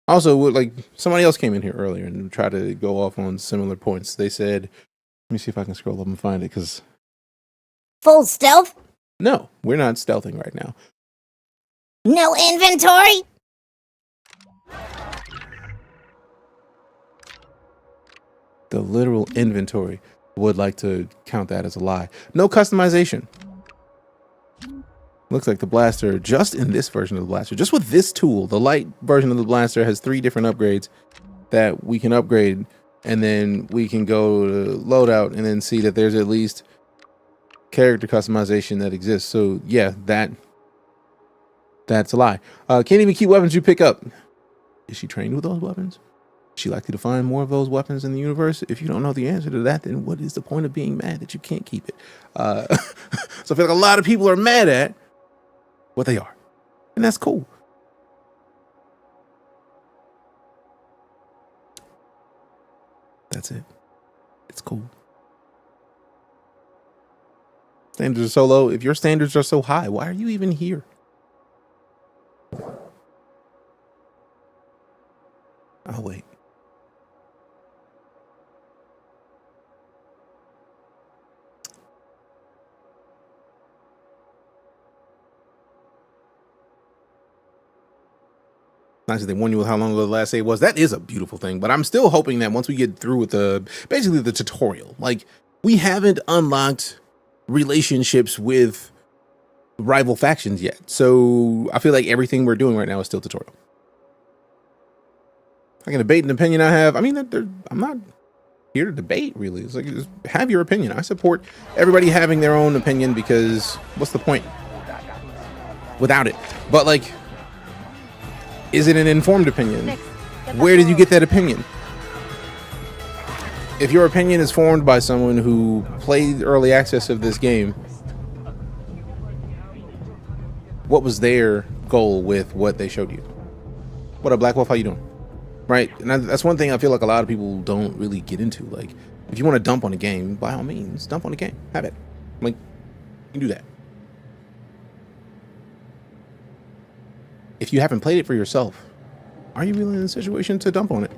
Also, like, somebody else came in here earlier and tried to go off on similar points. They said, let me see if I can scroll up and find it, because... Full stealth? No, we're not stealthing right now. No inventory? The literal inventory would like to count that as a lie. No customization. Looks like the blaster, just in this version of the blaster, just with this tool, the light version of the blaster has 3 different upgrades that we can upgrade, and then we can go to loadout and then see that there's at least character customization that exists. So yeah, that's a lie. Can't even keep weapons you pick up. Is she trained with those weapons? Is she likely to find more of those weapons in the universe? If you don't know the answer to that, then what is the point of being mad that you can't keep it? So I feel like a lot of people are mad at what they are, and that's cool. That's it. It's cool. Standards are so low. If your standards are so high, why are you even here? I'll wait. Nice they warn you with how long ago the last save was. That is a beautiful thing, but I'm still hoping that once we get through with basically the tutorial, like we haven't unlocked relationships with rival factions yet. So I feel like everything we're doing right now is still tutorial. I can debate an opinion I have. I mean, I'm not here to debate, really. It's like, just have your opinion. I support everybody having their own opinion, because what's the point without it? But like, is it an informed opinion? Where did you get that opinion? If your opinion is formed by someone who played early access of this game, what was their goal with what they showed you? What up, Black Wolf? How you doing? Right? And that's one thing I feel like a lot of people don't really get into. Like, if you want to dump on a game, by all means, dump on a game. Have it. Like, you can do that. If you haven't played it for yourself, are you really in a situation to dump on it?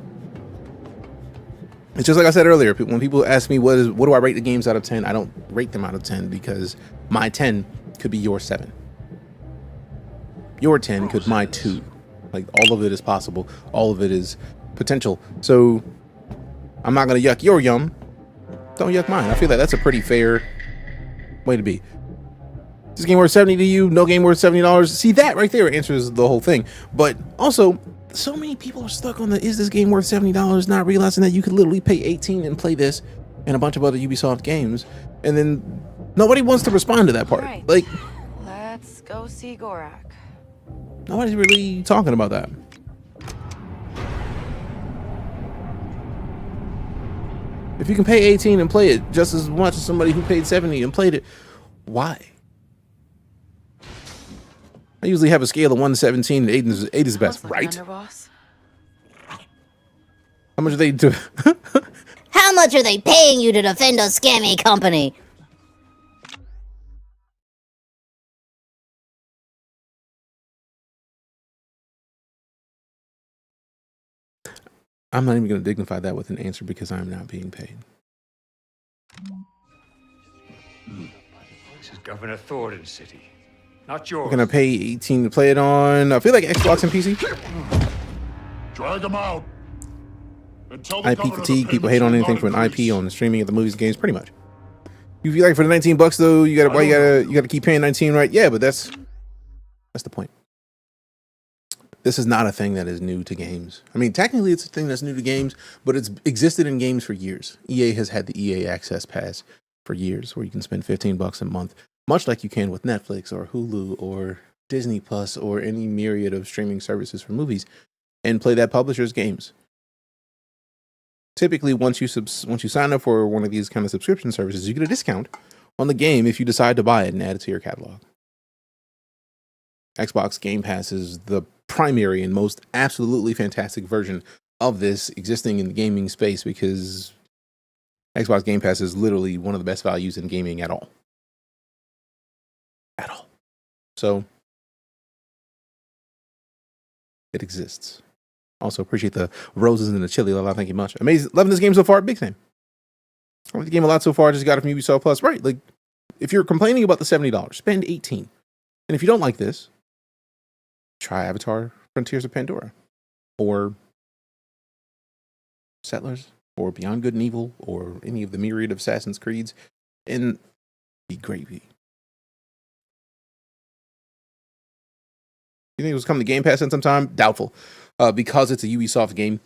It's just like I said earlier, when people ask me what do I rate the games out of 10, I don't rate them out of 10, because my 10 could be your 7. Your 10 could my 2. Like, all of it is possible. All of it is potential. So I'm not going to yuck your yum. Don't yuck mine. I feel like that's a pretty fair way to be. Is this game worth $70 to you? No game worth $70. See, that right there answers the whole thing. But also, so many people are stuck on the is this game worth $70, not realizing that you could literally pay $18 and play this and a bunch of other Ubisoft games, and then nobody wants to respond to that part. Right. Like, Let's go see Gorak. nobody's really talking about that. If you can pay $18 and play it just as much as somebody who paid $70 and played it, why? I usually have a scale of 1 to 17, and 8 is the best, right? Underboss. How much are they do? How much are they paying you to defend a scammy company? I'm not even going to dignify that with an answer, because I'm not being paid. This is Governor Thornton's city, not yours. We're going to pay $18 to play it on, I feel like Xbox and PC. Drag them out. And tell the IP governor to fatigue. pay People the hate on $10 anything from an increase. IP on the streaming of the movies and games, pretty much. You feel like for the $19 though, you gotta keep paying 19, right? Yeah, but that's the point. This is not a thing that is new to games. I mean, technically it's a thing that's new to games, but it's existed in games for years. EA has had the EA Access Pass for years, where you can spend $15 a month, much like you can with Netflix or Hulu or Disney Plus or any myriad of streaming services for movies, and play that publisher's games. Typically, once you sign up for one of these kind of subscription services, you get a discount on the game if you decide to buy it and add it to your catalog. Xbox Game Pass is the primary and most absolutely fantastic version of this existing in the gaming space, because Xbox Game Pass is literally one of the best values in gaming at all. At all. So, it exists. Also, appreciate the roses and the chili. Thank you much. Amazing. Loving this game so far. Big fan. I like the game a lot so far. Just got it from Ubisoft Plus. Right. Like, if you're complaining about the $70, spend $18. And if you don't like this, try Avatar Frontiers of Pandora. Or Settlers or Beyond Good and Evil, or any of the myriad of Assassin's Creeds, and be gravy. You think it was coming to Game Pass in some time? Doubtful. Because it's a Ubisoft game,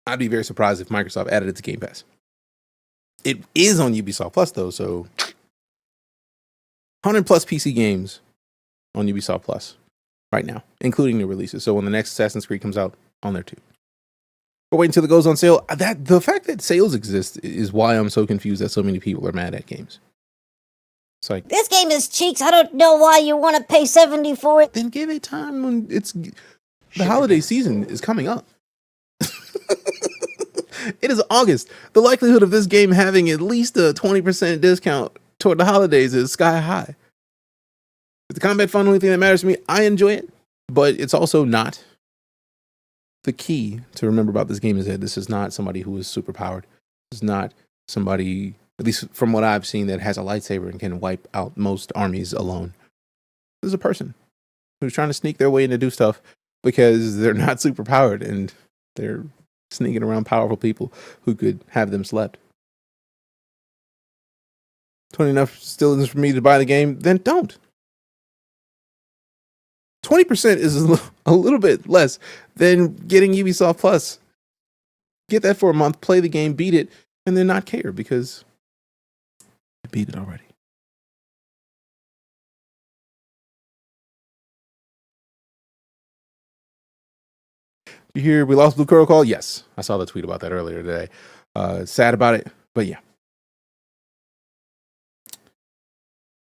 I'd be very surprised if Microsoft added it to Game Pass. It is on Ubisoft Plus, though, so 100 plus PC games on Ubisoft Plus right now, including new releases. So when the next Assassin's Creed comes out, on there too. But wait until it goes on sale. The fact that sales exist is why I'm so confused that so many people are mad at games. It's like, This game is cheeks. I don't know why you want to pay $70 for it. then give it time when the holiday season is coming up. It is August. The likelihood of this game having at least a 20% discount toward the holidays is sky high. Is the combat fun the only thing that matters to me? I enjoy it, but it's also not. The key to remember about this game is that this is not somebody who is super powered. This is not somebody, at least from what I've seen, that has a lightsaber and can wipe out most armies alone. This is a person who's trying to sneak their way in to do stuff because they're not super powered and they're sneaking around powerful people who could have them slept. 20 enough still isn't for me to buy the game, then don't. 20% is a little bit less than getting Ubisoft Plus. Get that for a month, play the game, beat it, and then not care because you beat it already. You hear we lost Blue Protocol? Yes. I saw the tweet about that earlier today. Sad about it, but yeah.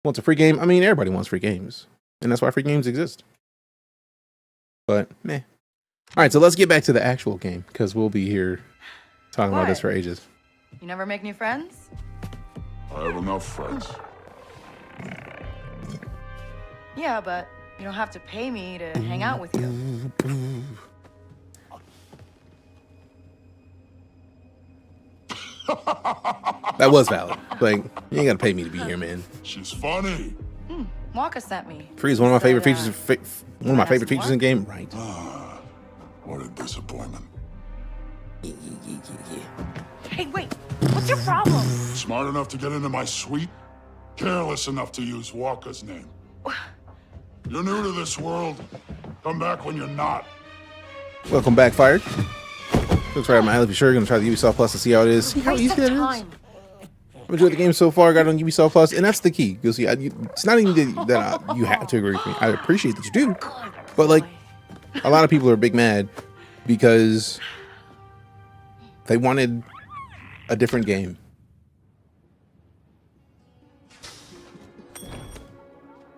Wants a free game? I mean, everybody wants free games. And that's why free games exist. But, meh. All right, so let's get back to the actual game, because we'll be here talking about this for ages. You never make new friends? I have enough friends. Yeah, but you don't have to pay me to hang out with you. That was valid. Like, you ain't got to pay me to be here, man. She's funny. Waka sent me. Free is one of my favorite So, features. One of my favorite features in game, right? What a disappointment. Hey, wait. What's your problem? Smart enough to get into my suite, careless enough to use Walker's name. You're new to this world. Come back when you're not. Welcome back, Fired. Looks right at my alley for sure. Gonna try the Ubisoft Plus to see how it is. See how Waste easy of that is. time. I've enjoyed the game so far. Got it on Ubisoft Plus, and that's the key. You'll see, it's not even that you have to agree with me. I appreciate that you do, but like, a lot of people are big mad because they wanted a different game.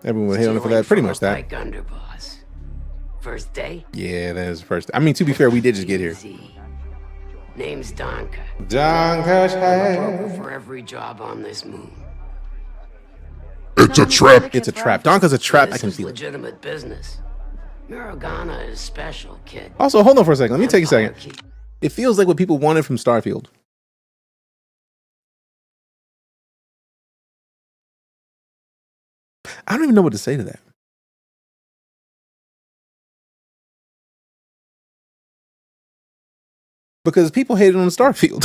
Everyone would hate on it for that. Pretty much that. Like underboss. First day? Yeah, that is the first. I mean, to be fair, we did just get here. Easy. Name's Donka. Donka. For every job on this moon. It's a trap. It's a trap. Donka's a trap. I This can is feel it. legitimate business. Miragana is special, kid. Also, hold on for a second. Let me take a second. Empire keep- It feels like what people wanted from Starfield. I don't even know what to say to that. Because people hated on Starfield.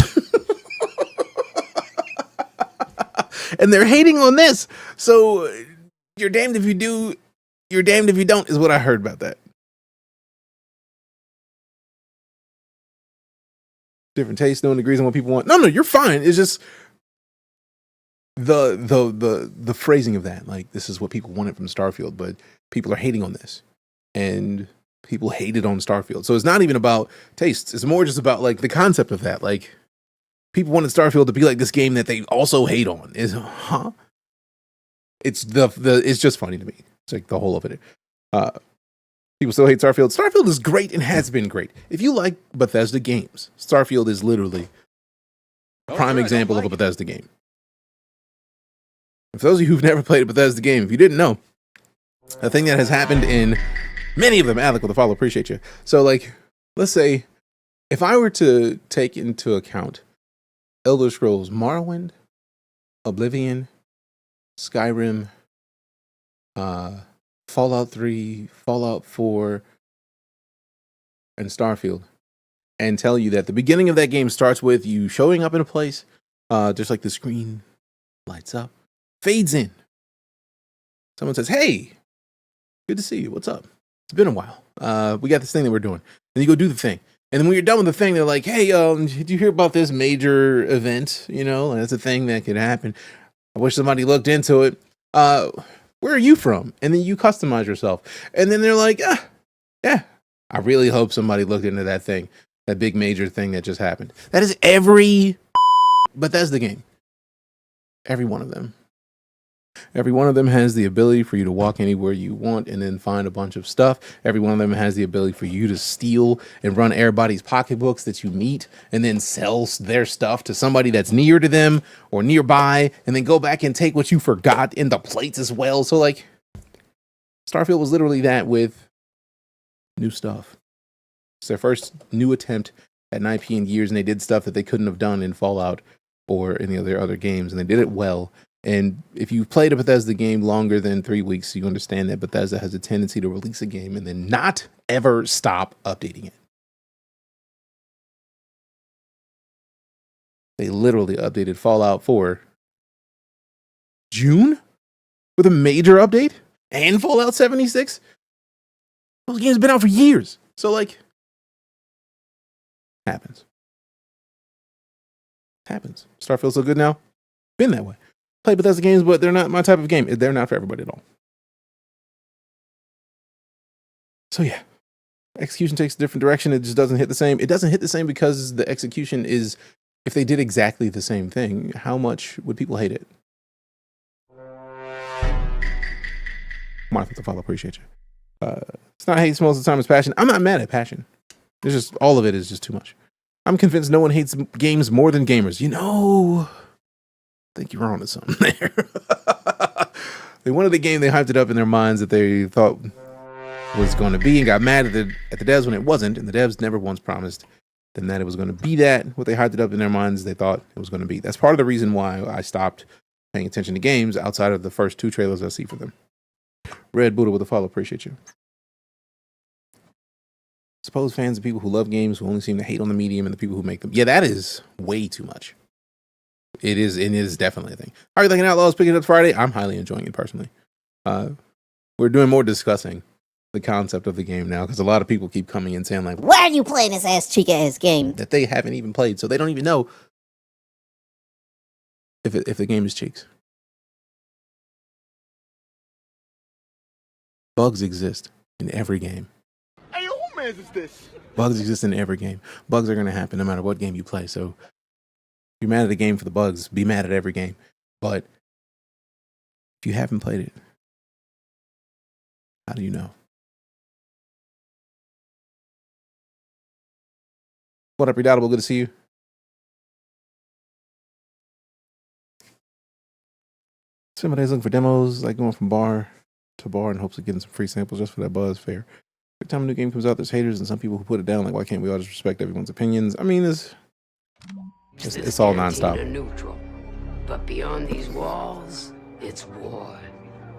And they're hating on this. So you're damned if you do, you're damned if you don't, is what I heard about that. Different tastes, no one agrees on what people want. No, you're fine. It's just the phrasing of that. Like, this is what people wanted from Starfield, but people are hating on this. And people hated on Starfield. So it's not even about tastes. It's more just about like the concept of that. Like, people wanted Starfield to be like this game that they also hate on. It's it's just funny to me. It's like the whole of it. People still hate Starfield. Starfield is great and has been great. If you like Bethesda games, Starfield is literally a prime example of a Bethesda game. For those of you who've never played a Bethesda game, if you didn't know, a thing that has happened in many of them, Alec with the follow, appreciate you. So, like, let's say if I were to take into account Elder Scrolls Morrowind, Oblivion, Skyrim, Fallout 3, Fallout 4, and Starfield, and tell you that the beginning of that game starts with you showing up in a place, just like the screen lights up, fades in. Someone says, "Hey, good to see you. What's up? It's been a while. We got this thing that we're doing." And you go do the thing. And then when you're done with the thing, they're like, "Hey, did you hear about this major event? You know, and it's a thing that could happen. I wish somebody looked into it. Where are you from?" And then you customize yourself. And then they're like, "Yeah, I really hope somebody looked into that thing, that big major thing that just happened." That is every Bethesda game. Every one of them. Every one of them has the ability for you to walk anywhere you want and then find a bunch of stuff. Every one of them has the ability for you to steal and run everybody's pocketbooks that you meet and then sell their stuff to somebody that's near to them or nearby and then go back and take what you forgot in the plates as well. So like Starfield was literally that with new stuff. It's their first new attempt at an IP in years, and they did stuff that they couldn't have done in Fallout or any of their other games, and they did it well. And if you've played a Bethesda game longer than 3 weeks, you understand that Bethesda has a tendency to release a game and then not ever stop updating it. They literally updated Fallout 4 June with a major update and Fallout 76. Those games have been out for years. So like, happens. Starfield's so good now. Been that way. Play Bethesda games, but they're not my type of game. They're not for everybody at all. So yeah, execution takes a different direction. It just doesn't hit the same. It doesn't hit the same because the execution is, if they did exactly the same thing, how much would people hate it? Martha the follow, appreciate you. It's not hate most of the time, it's passion. I'm not mad at passion. It's just, all of it is just too much. I'm convinced no one hates games more than gamers. You know, I think you're on to something there. They wanted a game, they hyped it up in their minds that they thought was going to be, and got mad at the devs when it wasn't. And the devs never once promised them that it was going to be that. What they hyped it up in their minds, they thought it was going to be. That's part of the reason why I stopped paying attention to games outside of the first 2 trailers I see for them. Red Buddha with a follow, appreciate you. Suppose fans of people who love games who only seem to hate on the medium and the people who make them. Yeah, that is way too much. It is definitely a thing. How are you thinking Outlaws picking it up Friday? I'm highly enjoying it personally. We're doing more discussing the concept of the game now because a lot of people keep coming and saying like, "Why are you playing this ass cheek ass game?" that they haven't even played, so they don't even know if the game is cheeks. Bugs exist in every game. Hey, who man is this? Bugs exist in every game. Bugs are going to happen no matter what game you play. So if you're mad at the game for the bugs, be mad at every game. But if you haven't played it, how do you know? What up, Redoubtable? Good to see you. Somebody's looking for demos, like going from bar to bar in hopes of getting some free samples just for that buzz. Fair. Every time a new game comes out, there's haters and some people who put it down. Like, why can't we all just respect everyone's opinions? I mean, it's all nonstop. Neutral. But beyond these walls, it's war.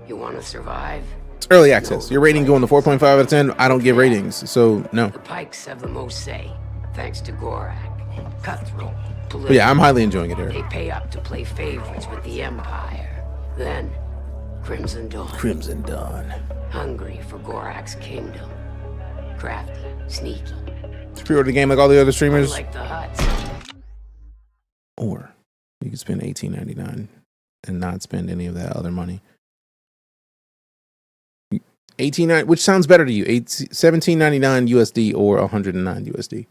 You want to survive? It's early access. Your rating going to 4.5 out of 10. I don't give ratings, so no. The Pikes have the most say, thanks to Gorak. Cutthroat. But yeah, I'm highly enjoying it here. They pay up to play favorites with the Empire. Then, Crimson Dawn. Crimson Dawn. Hungry for Gorak's kingdom. Crafty, sneaky. Pre-order the game like all the other streamers. Like the Huts. Or you can spend $18.99 and not spend any of that other money. $18.99, which sounds better to you? $17.99 USD or $109 USD?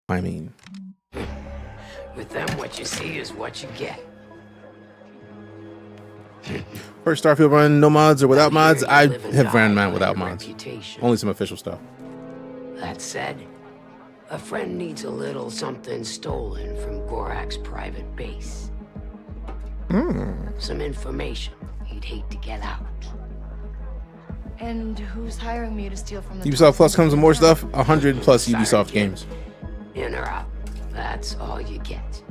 I mean, with them, what you see is what you get. First Starfield run, no mods or without mods. I have ran mine without mods. Only some official stuff. That said, a friend needs a little something stolen from Gorak's private base. Some information he'd hate to get out. And who's hiring me to steal from the Ubisoft Plus comes with more stuff. 100 plus Ubisoft games. In or out, that's all you get.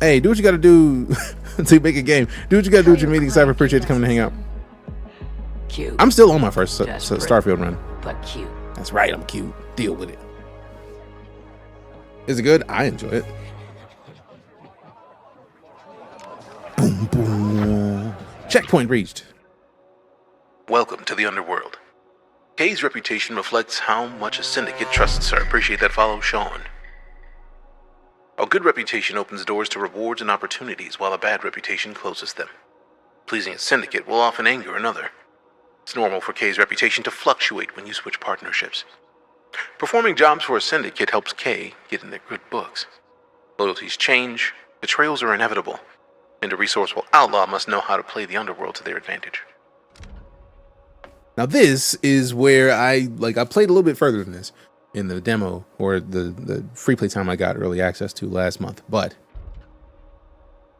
Hey, do what you got to do to make a game. Do what you got to do with your meetings. I appreciate you coming to hang out. Cute. I'm still on my first Desperate, Starfield run. But cute. That's right, I'm cute. Deal with it. Is it good? I enjoy it. Boom, boom. Checkpoint reached. Welcome to the underworld. Kay's reputation reflects how much a syndicate trusts her. Appreciate that follow, Sean. A good reputation opens doors to rewards and opportunities, while a bad reputation closes them. Pleasing a syndicate will often anger another. It's normal for Kay's reputation to fluctuate when you switch partnerships. Performing jobs for a syndicate helps Kay get in their good books. Loyalties change, betrayals are inevitable, and a resourceful outlaw must know how to play the underworld to their advantage. Now this is where I played a little bit further than this in the demo or the free play time I got early access to last month, but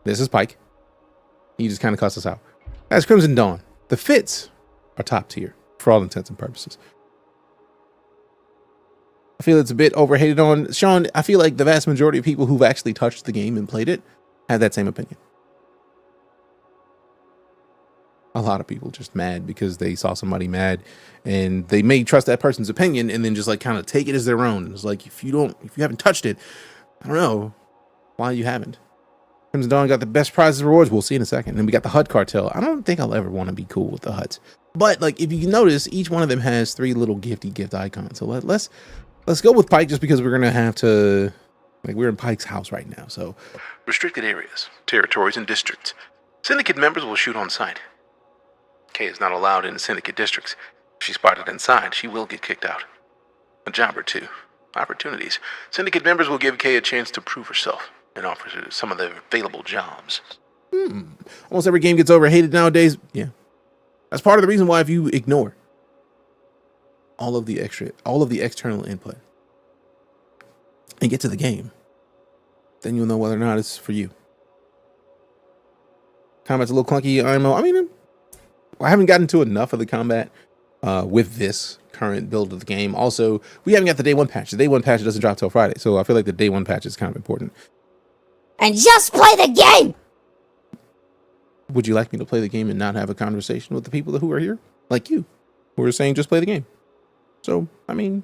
this is Pike. He just kind of cussed us out. That's Crimson Dawn. The fits are top tier for all intents and purposes. I feel it's a bit overhated on Sean. I feel like the vast majority of people who've actually touched the game and played it have that same opinion. A lot of people just mad because they saw somebody mad and they may trust that person's opinion and then just like kind of take it as their own. It's like, if you haven't touched it, I don't know why you haven't. Crimson Dawn got the best prizes and rewards. We'll see in a second. And we got the HUD cartel. I don't think I'll ever want to be cool with the HUDs, but like, if you notice, each one of them has 3 little gift icons. So let's go with Pike just because we're going to have to, like, we're in Pike's house right now. So Restricted areas, territories, and districts. Syndicate members will shoot on sight. Kay is not allowed in syndicate districts. If she's spotted inside, she will get kicked out. A job or two. Opportunities. Syndicate members will give Kay a chance to prove herself and offer her some of the available jobs. Almost every game gets overhated nowadays. Yeah. That's part of the reason why if you ignore all of the external input and get to the game, then you'll know whether or not it's for you. Combat's a little clunky. I haven't gotten to enough of the combat with this current build of the game. Also, we haven't got the day 1 patch. The day 1 patch doesn't drop till Friday, so I feel like the day 1 patch is kind of important. And just play the game! Would you like me to play the game and not have a conversation with the people who are here? Like you, who are saying just play the game. So, unless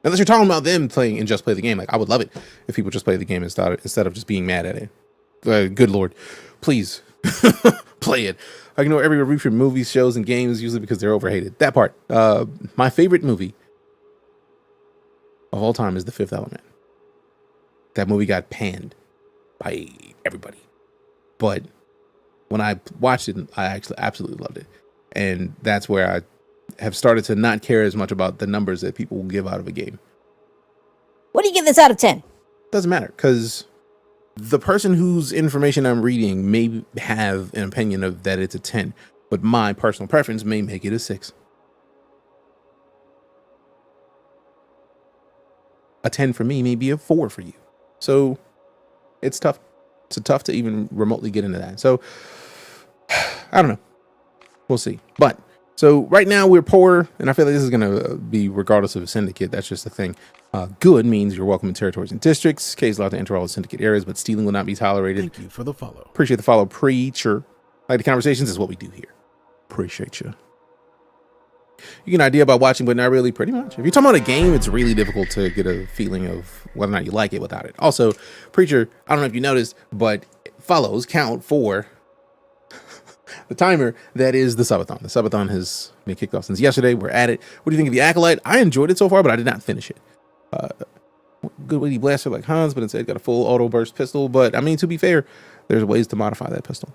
you're talking about them playing and just play the game, like, I would love it if people just play the game instead of just being mad at it. Good Lord, please play it. I can know every review for movies, shows, and games usually because they're overhated. That part. My favorite movie of all time is The Fifth Element. That movie got panned by everybody. But when I watched it, I actually absolutely loved it. And that's where I have started to not care as much about the numbers that people will give out of a game. What do you give this out of 10? Doesn't matter, because the person whose information I'm reading may have an opinion of that it's a 10, but my personal preference may make it a 6. A 10 for me may be a 4 for you. So it's tough. It's tough to even remotely get into that. So I don't know. We'll see. But so right now we're poor, and I feel like this is going to be regardless of a syndicate. That's just the thing. Good means you're welcome in territories and districts. K is allowed to enter all the syndicate areas, but stealing will not be tolerated. Thank you for the follow. Appreciate the follow, Preacher. Like the conversations is what we do here. Appreciate you. You get an idea about watching, but not really, pretty much. If you're talking about a game, it's really difficult to get a feeling of whether or not you like it without it. Also, Preacher, I don't know if you noticed, but follows count for the timer that is the Subathon. The Subathon has been kicked off since yesterday. We're at it. What do you think of the Acolyte? I enjoyed it so far, but I did not finish it. Good witty blaster like Hans, but instead got a full auto burst pistol. But to be fair, there's ways to modify that pistol.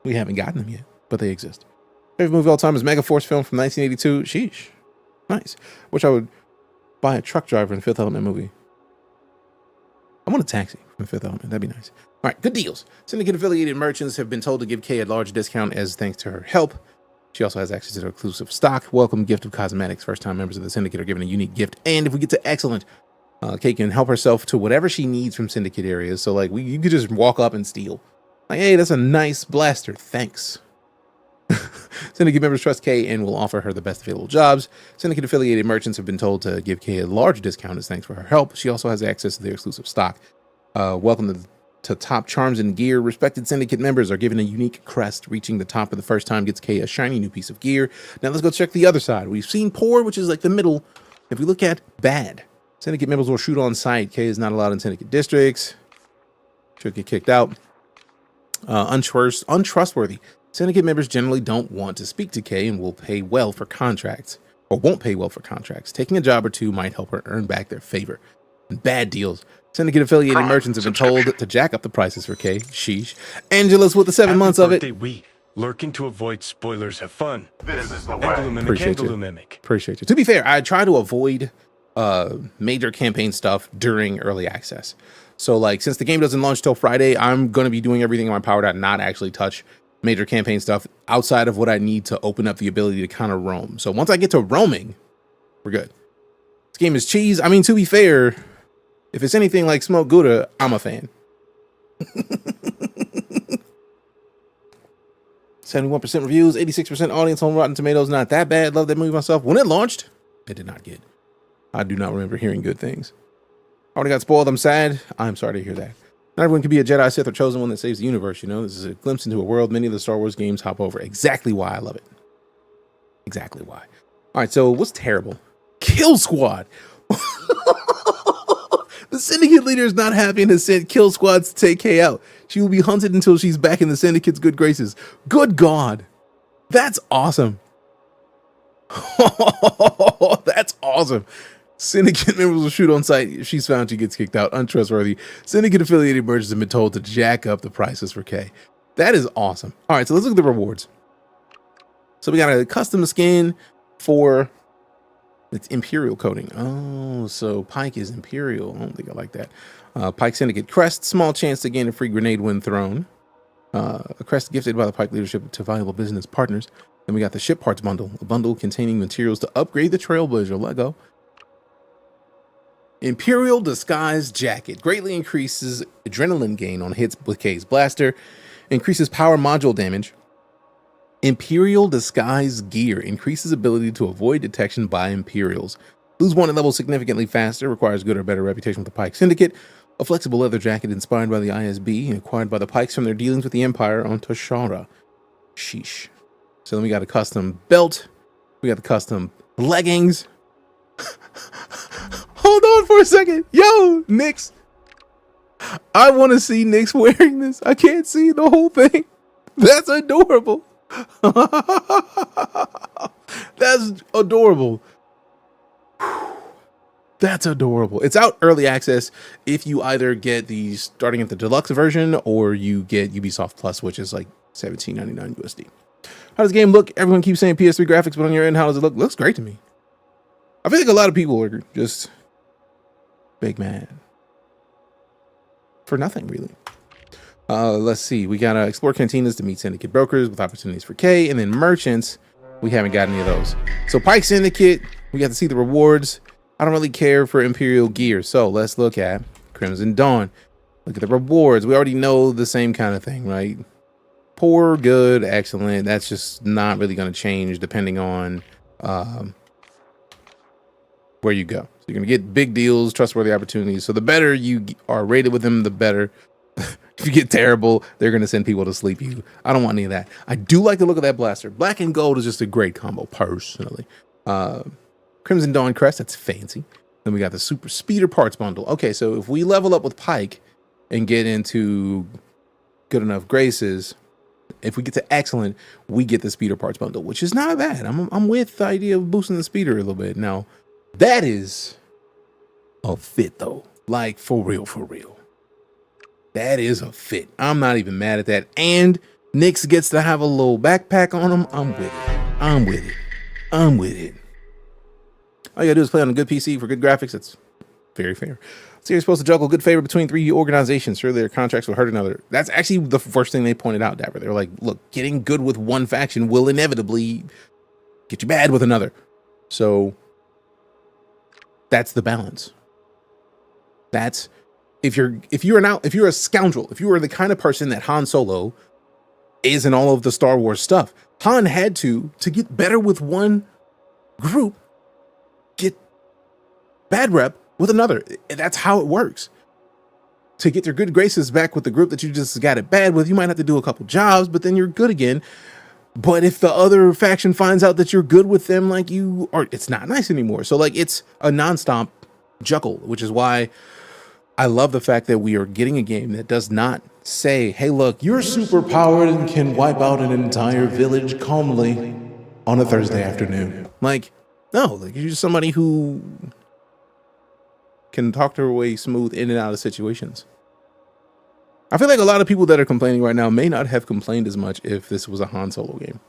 We haven't gotten them yet, but they exist. Favorite movie of all time is Megaforce film from 1982. Sheesh. Nice. Wish I would buy a truck driver in Fifth Element movie. I want a taxi from Fifth Element. That'd be nice. All right, good deals. Syndicate affiliated merchants have been told to give Kay a large discount as thanks to her help. She also has access to their exclusive stock. Welcome gift of cosmetics. First-time members of the Syndicate are given a unique gift. And if we get to excellent, Kay can help herself to whatever she needs from Syndicate areas. So, like, you could just walk up and steal. Like, hey, that's a nice blaster. Thanks. Syndicate members trust Kay and will offer her the best available jobs. Syndicate affiliated merchants have been told to give Kay a large discount as thanks for her help. She also has access to their exclusive stock. Welcome to to top charms and gear. Respected Syndicate members are given a unique crest. Reaching the top for the first time gets K a shiny new piece of gear. Now let's go check the other side. We've seen poor, which is like the middle. If we look at bad, Syndicate members will shoot on sight. K is not allowed in Syndicate districts. Should get kicked out. Untrustworthy. Syndicate members generally don't want to speak to K and will pay well for contracts, or won't pay well for contracts. Taking a job or two might help her earn back their favor. And bad deals. Syndicate affiliated merchants have been told to jack up the prices for K. Sheesh. Angela's with the 7 months of it. Week. Lurking to avoid spoilers. Have fun. This is the way. Appreciate you. To be fair, I try to avoid major campaign stuff during early access. So like, since the game doesn't launch till Friday, I'm going to be doing everything in my power to not actually touch major campaign stuff outside of what I need to open up the ability to kind of roam. So once I get to roaming, we're good. This game is cheese. I mean, to be fair, if it's anything like Smoke Gouda, I'm a fan. 71% reviews, 86% audience on Rotten Tomatoes. Not that bad. Love that movie myself. When it launched, it did not get. I do not remember hearing good things. Already got spoiled. I'm sad. I'm sorry to hear that. Not everyone can be a Jedi, Sith, or chosen one that saves the universe. You know, this is a glimpse into a world many of the Star Wars games hop over. Exactly why I love it. Exactly why. All right, so what's terrible? Kill Squad. The Syndicate leader is not happy and has sent kill squads to take K out. She will be hunted until she's back in the Syndicate's good graces. Good God. That's awesome. That's awesome. Syndicate members will shoot on sight. If she's found, she gets kicked out. Untrustworthy. Syndicate affiliated merchants have been told to jack up the prices for K. That is awesome. All right, so let's look at the rewards. So we got a custom skin for it's Imperial coating. Oh, so Pike is Imperial. I don't think I like that. Pike Syndicate crest. Small chance to gain a free grenade when thrown. A crest gifted by the Pike leadership to valuable business partners. Then we got the ship parts bundle. A bundle containing materials to upgrade the Trailblazer. Let go. Imperial Disguise Jacket greatly increases adrenaline gain on hits with K's blaster, increases power module damage. Imperial Disguise Gear increases ability to avoid detection by Imperials. Lose one at level significantly faster, requires good or better reputation with the Pike Syndicate. A flexible leather jacket inspired by the ISB and acquired by the Pikes from their dealings with the Empire on Toshara. Sheesh. So then we got a custom belt. We got the custom leggings. Hold on for a second. Yo, Nyx. I want to see Nyx wearing this. I can't see the whole thing. That's adorable. That's adorable. That's adorable. It's out early access if you either get the starting at the deluxe version or you get Ubisoft Plus, which is like $17.99 USD. How does the game look? Everyone keeps saying PS3 graphics, but on your end, how does it look? Looks great to me. I feel like a lot of people are just big mad for nothing, really. Let's see. We got to explore cantinas to meet Syndicate brokers with opportunities for K, and then merchants. We haven't got any of those. So Pike Syndicate, we got to see the rewards. I don't really care for Imperial gear, so let's look at Crimson Dawn. Look at the rewards. We already know the same kind of thing, right? Poor, good, excellent. That's just not really going to change depending on where you go. So you're going to get big deals, trustworthy opportunities. So the better you are rated with them, the better. If you get terrible, they're going to send people to sleep you. I don't want any of that. I do like the look of that blaster. Black and gold is just a great combo, personally. Crimson Dawn crest, that's fancy. Then we got the super speeder parts bundle. Okay, so if we level up with Pike and get into good enough graces, if we get to excellent, we get the speeder parts bundle, which is not bad. I'm with the idea of boosting the speeder a little bit. Now, that is a fit, though. Like, for real, for real. That is a fit. I'm not even mad at that. And Nyx gets to have a little backpack on him. I'm with it. I'm with it. I'm with it. All you gotta do is play on a good PC for good graphics. That's very fair. So you're supposed to juggle good favor between 3 organizations. Surely their contracts will hurt another. That's actually the first thing they pointed out, Dapper. They were like, look, getting good with one faction will inevitably get you bad with another. So that's the balance. That's if you're a scoundrel, if you are the kind of person that Han Solo is in all of the Star Wars stuff, Han had to get better with one group, get bad rep with another. That's how it works. to get your good graces back with the group that you just got it bad with. You might have to do a couple jobs, but then you're good again. But if the other faction finds out that you're good with them, like you are, it's not nice anymore. So like it's a nonstop juggle, which is why I love the fact that we are getting a game that does not say, hey, look, you're super powered and can wipe out an entire village calmly on a Thursday afternoon. Like, no, like you're just somebody who can talk their way smooth in and out of situations. I feel like a lot of people that are complaining right now may not have complained as much if this was a Han Solo game.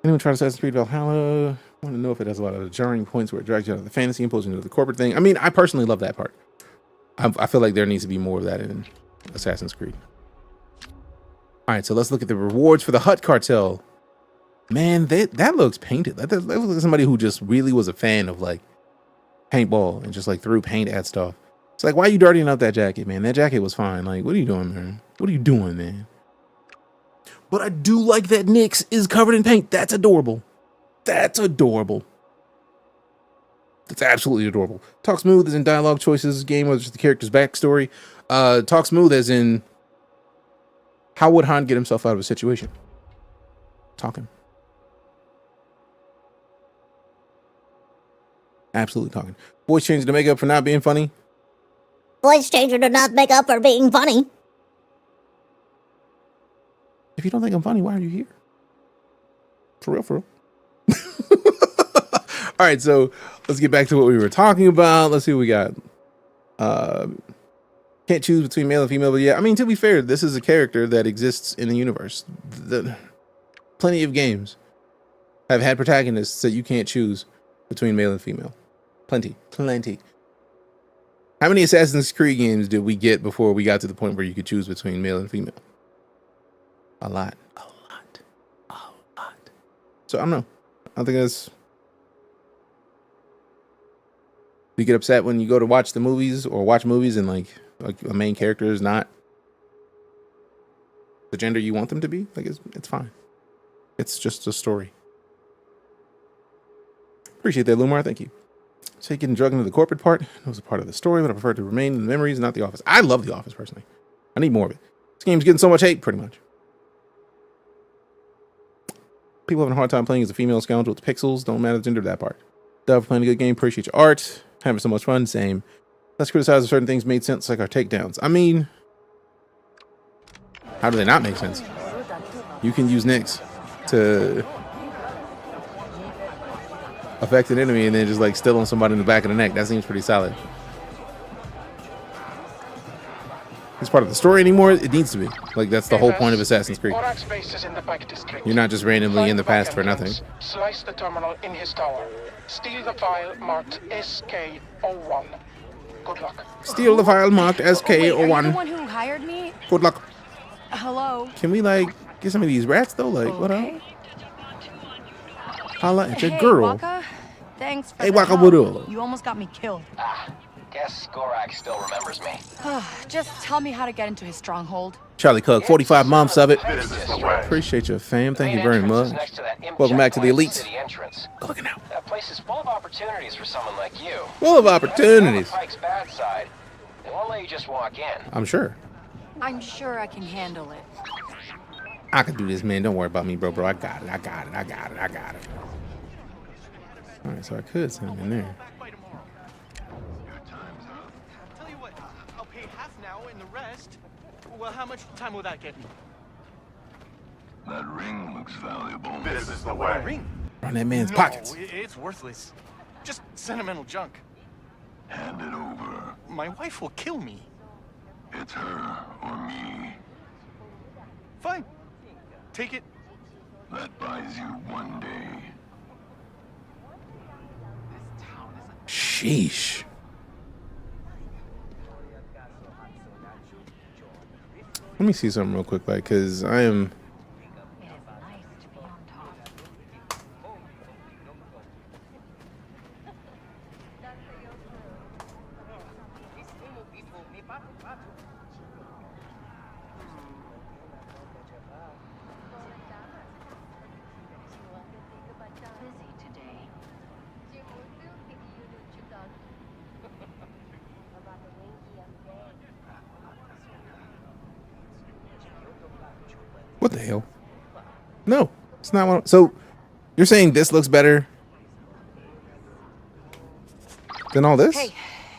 Anyone try to Assassin's Creed Valhalla? I want to know if it has a lot of jarring points where it drags you out of the fantasy and pulls you into the corporate thing. I mean, I personally love that part. I feel like there needs to be more of that in Assassin's Creed. All right, so let's look at the rewards for the Hutt Cartel. Man, that looks painted. That looks like somebody who just really was a fan of like paintball and just like threw paint at stuff. It's like, why are you dirtying up that jacket, man? That jacket was fine. Like, what are you doing, man? What are you doing, man? But I do like that Nyx is covered in paint. That's adorable. That's adorable. That's absolutely adorable. Talk Smooth is in dialogue choices game, which is the character's backstory. Talk Smooth as in, how would Han get himself out of a situation? Talking. Absolutely talking. Voice changer to make up for not being funny. Voice changer to not make up for being funny. If you don't think I'm funny, why are you here? For real, for real. All right, so let's get back to what we were talking about. Let's see what we got. Can't choose between male and female, but yeah, I mean, to be fair, this is a character that exists in the universe. Plenty of games have had protagonists that you can't choose between male and female. Plenty. How many Assassin's Creed games did we get before we got to the point where you could choose between male and female? A lot. So I don't know. I think that's. You get upset when you go to watch the movies or watch movies and like a main character is not the gender you want them to be. Like it's fine. It's just a story. Appreciate that, Lumar. Thank you. So getting drugged into the corporate part. It was a part of the story, but I prefer to remain in the memories, not the office. I love the office personally. I need more of it. This game's getting so much hate, pretty much. People having a hard time playing as a female scoundrel with pixels. Don't matter the gender of that part. Dove playing a good game. Appreciate your art. Having so much fun. Same. Let's criticize if certain things made sense, like our takedowns. I mean, how do they not make sense? You can use Nyx to affect an enemy and then just like still on somebody in the back of the neck. That seems pretty solid. It's part of the story anymore. It needs to be. Like that's the whole point of Assassin's Creed. You're not just randomly in the past for nothing. Slice the terminal in his tower. Steal the file marked SK01. Good luck. Steal the file marked SK01. Are you the one who hired me? Good luck. Hello. Can we like get some of these rats though? Like what up? Holla at your girl. Waka. Thanks for hey, the Waka, help. what up? You almost got me killed. Guess Gorak still remembers me. Just tell me how to get into his stronghold. Charlie Cook, 45 months of it. Appreciate your fam. Thank you very much. Welcome back to the Elite. Looking out. That place is full of opportunities for someone like you. Full of opportunities. Pike's bad side. They won't let you just walk in. I'm sure. I'm sure I can handle it. I can do this, man. Don't worry about me, bro. I got it. All right, so I could send him in there. Tell you what, I'll pay half now and the rest. Well, how much time will that get me? That ring looks valuable. This is the way. A ring? Run that man's No, pockets. It's worthless. Just sentimental junk. Hand it over. My wife will kill me. It's her or me. Fine. Take it. That buys you one day. Sheesh. Let me see something real quick, like, because I am. What the hell? No, it's not one. So you're saying this looks better than all this? Hey,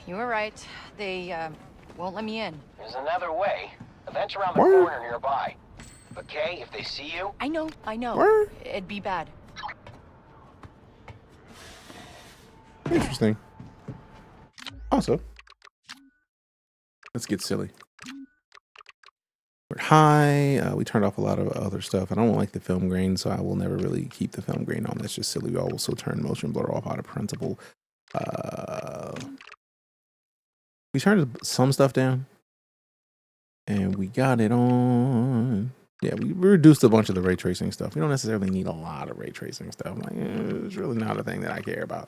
you were right. They won't let me in. There's another way. The vent's around the corner nearby. But Kay, if they see you... I know. Where? It'd be bad. Interesting. Also, let's get silly. We're high. We turned off a lot of other stuff. I don't like the film grain, so I will never really keep the film grain on. That's just silly. We also turn motion blur off out of principle. We turned some stuff down, and we got it on. Yeah, we reduced a bunch of the ray tracing stuff. We don't necessarily need a lot of ray tracing stuff. Like, it's really not a thing that I care about.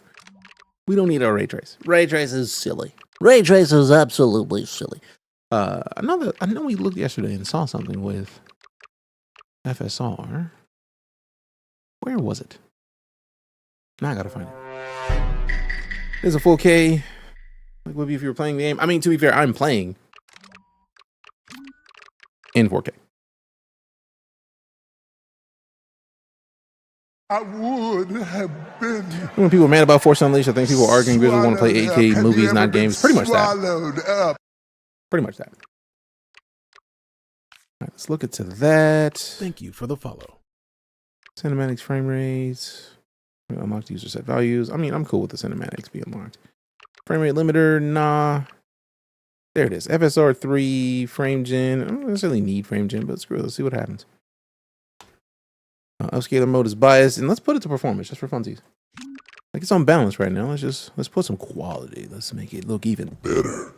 We don't need a ray trace. Ray trace is silly. Ray trace is absolutely silly. I know we looked yesterday and saw something with FSR. Where was it? Now I gotta find it. There's a 4K. Like, would be if you were playing the game. I mean, to be fair, I'm playing in 4K. I would have been. When people are mad about Force Unleashed, I think people are arguing because we want to play 8K movies, not games. Pretty much that. Pretty much that. All right, let's look into that. Thank you for the follow. Cinematics, frame rates. Unlocked user set values. I mean, I'm cool with the cinematics being unlocked. Frame rate limiter, nah. There it is. FSR 3 frame gen. I don't necessarily need frame gen, but screw it. Let's see what happens. Upscaler mode is biased, and let's put it to performance just for funsies. Like, it's on balance right now. Let's put some quality. Let's make it look even better.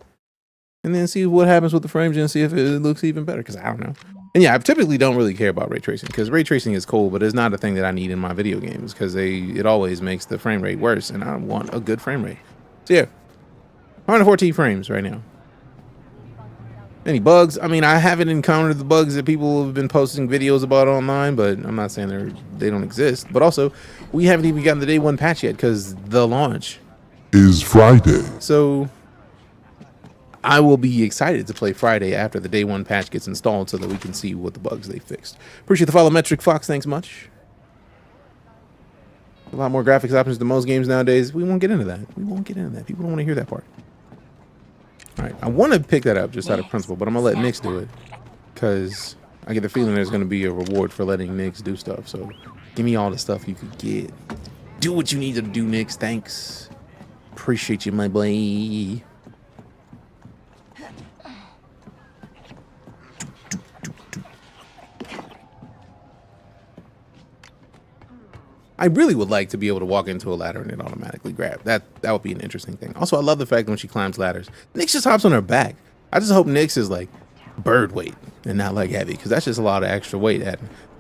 And then see what happens with the frame gen, see if it looks even better, because I don't know. And yeah, I typically don't really care about ray tracing, because ray tracing is cool, but it's not a thing that I need in my video games, because it always makes the frame rate worse, and I want a good frame rate. So yeah, 114 frames right now. Any bugs? I mean, I haven't encountered the bugs that people have been posting videos about online, but I'm not saying they don't exist. But also, we haven't even gotten the day one patch yet, because the launch is Friday. So I will be excited to play Friday after the day one patch gets installed so that we can see what the bugs they fixed. Appreciate the follow, Metric Fox. Thanks much. A lot more graphics options than most games nowadays. We won't get into that. People don't want to hear that part. All right, I want to pick that up just out of principle, but I'm going to let Nyx do it because I get the feeling there's going to be a reward for letting Nyx do stuff. So give me all the stuff you could get. Do what you need to do, Nyx. Thanks. Appreciate you, my boy. I really would like to be able to walk into a ladder and it automatically grab. That would be an interesting thing. Also, I love the fact that when she climbs ladders, Nyx just hops on her back. I just hope Nyx is like bird weight and not like heavy, because that's just a lot of extra weight.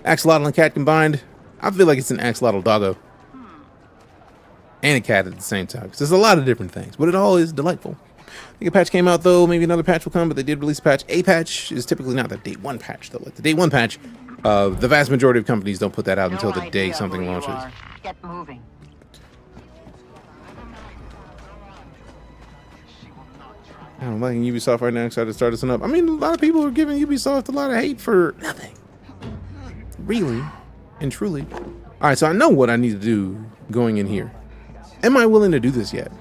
Axolotl and cat combined, I feel like it's an axolotl doggo and a cat at the same time, because there's a lot of different things, but it all is delightful. I think a patch came out though, maybe another patch will come, but they did release a patch. A patch is typically not the day one patch though. Like the day one patch, the vast majority of companies don't put that out until the day something launches. Get moving. I'm liking Ubisoft right now, excited to start this one up. I mean, a lot of people are giving Ubisoft a lot of hate for nothing. Really and truly. All right, so I know what I need to do going in here. Am I willing to do this yet?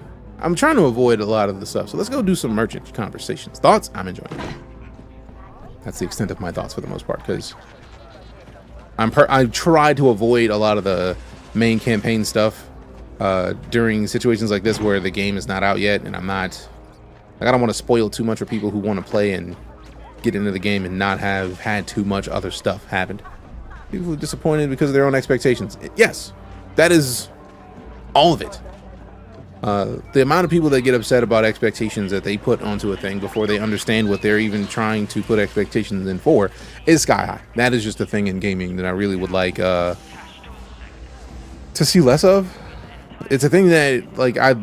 I'm trying to avoid a lot of the stuff, so let's go do some merchant conversations. Thoughts? I'm enjoying it. That's the extent of my thoughts for the most part, because I try to avoid a lot of the main campaign stuff during situations like this where the game is not out yet, and I don't want to spoil too much for people who want to play and get into the game and not have had too much other stuff happen. People are disappointed because of their own expectations. Yes, that is all of it. The amount of people that get upset about expectations that they put onto a thing before they understand what they're even trying to put expectations in for is sky high. That is just a thing in gaming that I really would like to see less of. It's a thing that, like, I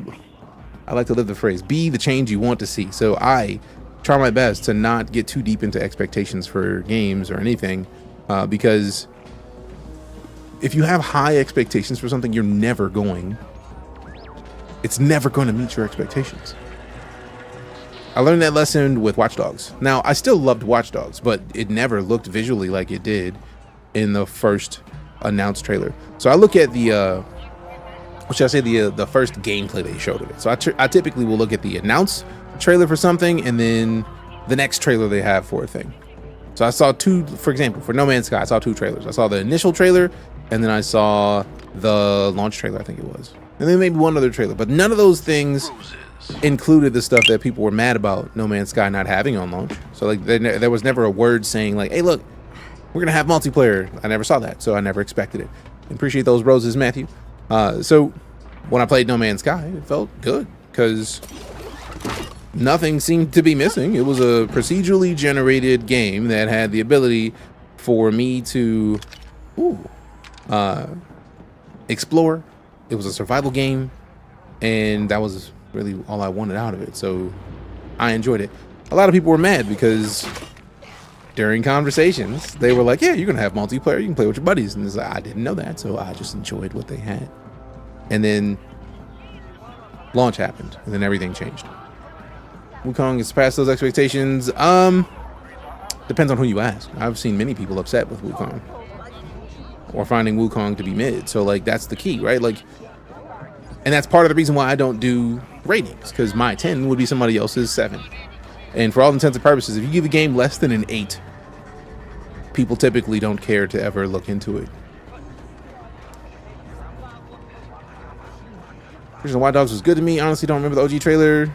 like to live the phrase, be the change you want to see. So I try my best to not get too deep into expectations for games or anything, because if you have high expectations for something, it's never going to meet your expectations. I learned that lesson with Watch Dogs. Now, I still loved Watch Dogs, but it never looked visually like it did in the first announced trailer. So I look at the what should I say, the first gameplay they showed of it. So I typically will look at the announced trailer for something and then the next trailer they have for a thing. So I saw two, for example, for No Man's Sky, I saw two trailers. I saw the initial trailer and then I saw the launch trailer, I think it was. And then maybe one other trailer, but none of those things included the stuff that people were mad about No Man's Sky not having on launch. So like there was never a word saying like, hey, look, we're gonna have multiplayer. I never saw that, so I never expected it. Appreciate those roses, Matthew. So when I played No Man's Sky, it felt good because nothing seemed to be missing. It was a procedurally generated game that had the ability for me to explore. It was a survival game, and that was really all I wanted out of it. So I enjoyed it. A lot of people were mad because during conversations they were like, yeah, you're gonna have multiplayer, you can play with your buddies, and it's like, I didn't know that, so I just enjoyed what they had. And then launch happened, and then everything changed. Wukong has surpassed those expectations. Depends on who you ask. I've seen many people upset with Wukong or finding Wukong to be mid. So like that's the key, right? Like, and that's part of the reason why I don't do ratings, because my 10 would be somebody else's 7. And for all intents and purposes, if you give a game less than an 8, people typically don't care to ever look into it. Watch Dogs was good to me. Honestly, don't remember the OG trailer.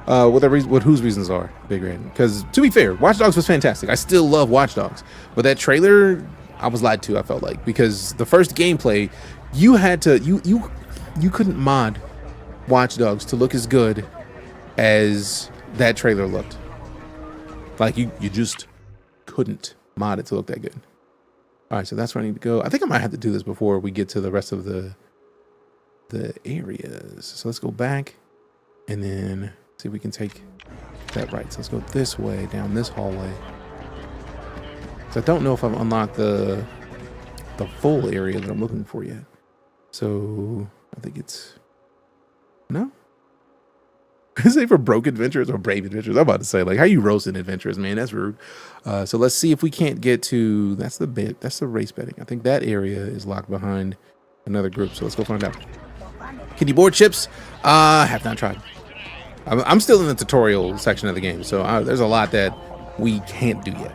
What whose reasons are Big Red? Because to be fair, Watch Dogs was fantastic. I still love Watch Dogs, but that trailer, I was lied to. I felt like, because the first gameplay, you had to you couldn't mod Watch Dogs to look as good as that trailer looked. Like you just couldn't mod it to look that good. All right, so that's where I need to go. I think I might have to do this before we get to the rest of the areas. So let's go back and then see if we can take that right. So let's go this way, down this hallway. So I don't know if I've unlocked the full area that I'm looking for yet. So I think it's no. Is it for broke adventurers or brave adventurers? I'm about to say, like, how you roasting adventurers, man? That's rude. So let's see if we can't get to, that's the race betting. I think that area is locked behind another group. So let's go find out. Can you board ships? I have not tried. I'm still in the tutorial section of the game, so there's a lot that we can't do yet.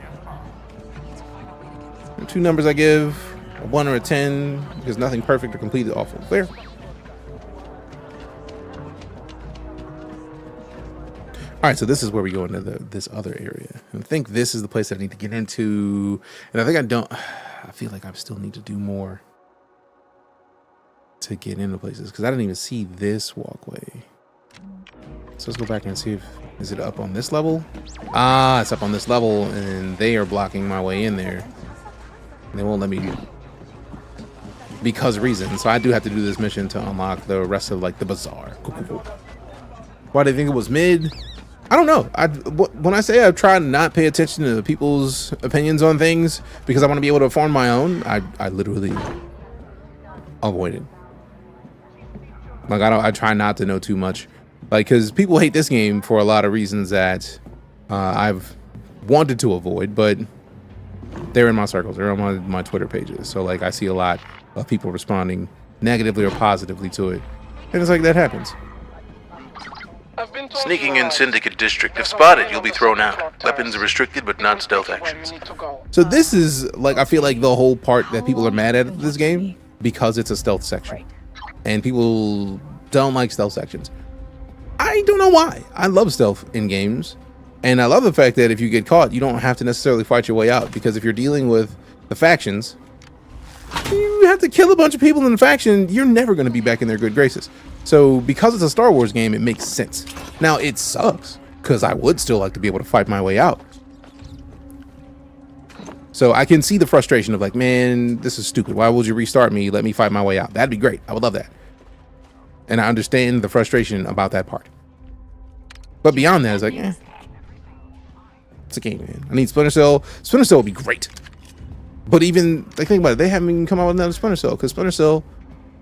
And 2 numbers I give, a 1 or a 10, because nothing perfect or completely awful. Fair. All right, so this is where we go into this other area. And I think this is the place that I need to get into. And I think I feel like I still need to do more to get into places, because I didn't even see this walkway. So let's go back and see is it up on this level? Ah, it's up on this level, and they are blocking my way in there. They won't let me because reasons. So I do have to do this mission to unlock the rest of like the bazaar. Cool. Why do they think it was mid? I don't know. When I say I try to not pay attention to people's opinions on things because I want to be able to form my own, I literally avoid it. Like I try not to know too much, like, because people hate this game for a lot of reasons that I've wanted to avoid, but they're in my circles, they're on my Twitter pages. So like I see a lot of people responding negatively or positively to it, and it's like that happens. Sneaking in Syndicate District. If spotted, you'll be thrown out. Weapons are restricted, but not stealth actions. So this is like, I feel like the whole part that people are mad at this game, because it's a stealth section. And people don't like stealth sections. I don't know why. I love stealth in games. And I love the fact that if you get caught, you don't have to necessarily fight your way out. Because if you're dealing with the factions, you have to kill a bunch of people in the faction, you're never going to be back in their good graces. So because it's a Star Wars game, it makes sense. Now it sucks, because I would still like to be able to fight my way out. So I can see the frustration of like, man, this is stupid. Why would you restart me? Let me fight my way out. That'd be great. I would love that. And I understand the frustration about that part. But beyond that, it's like, it's a game, man. I need Splinter Cell. Splinter Cell would be great. But even, like, think about it, they haven't even come out with another Splinter Cell, because Splinter Cell,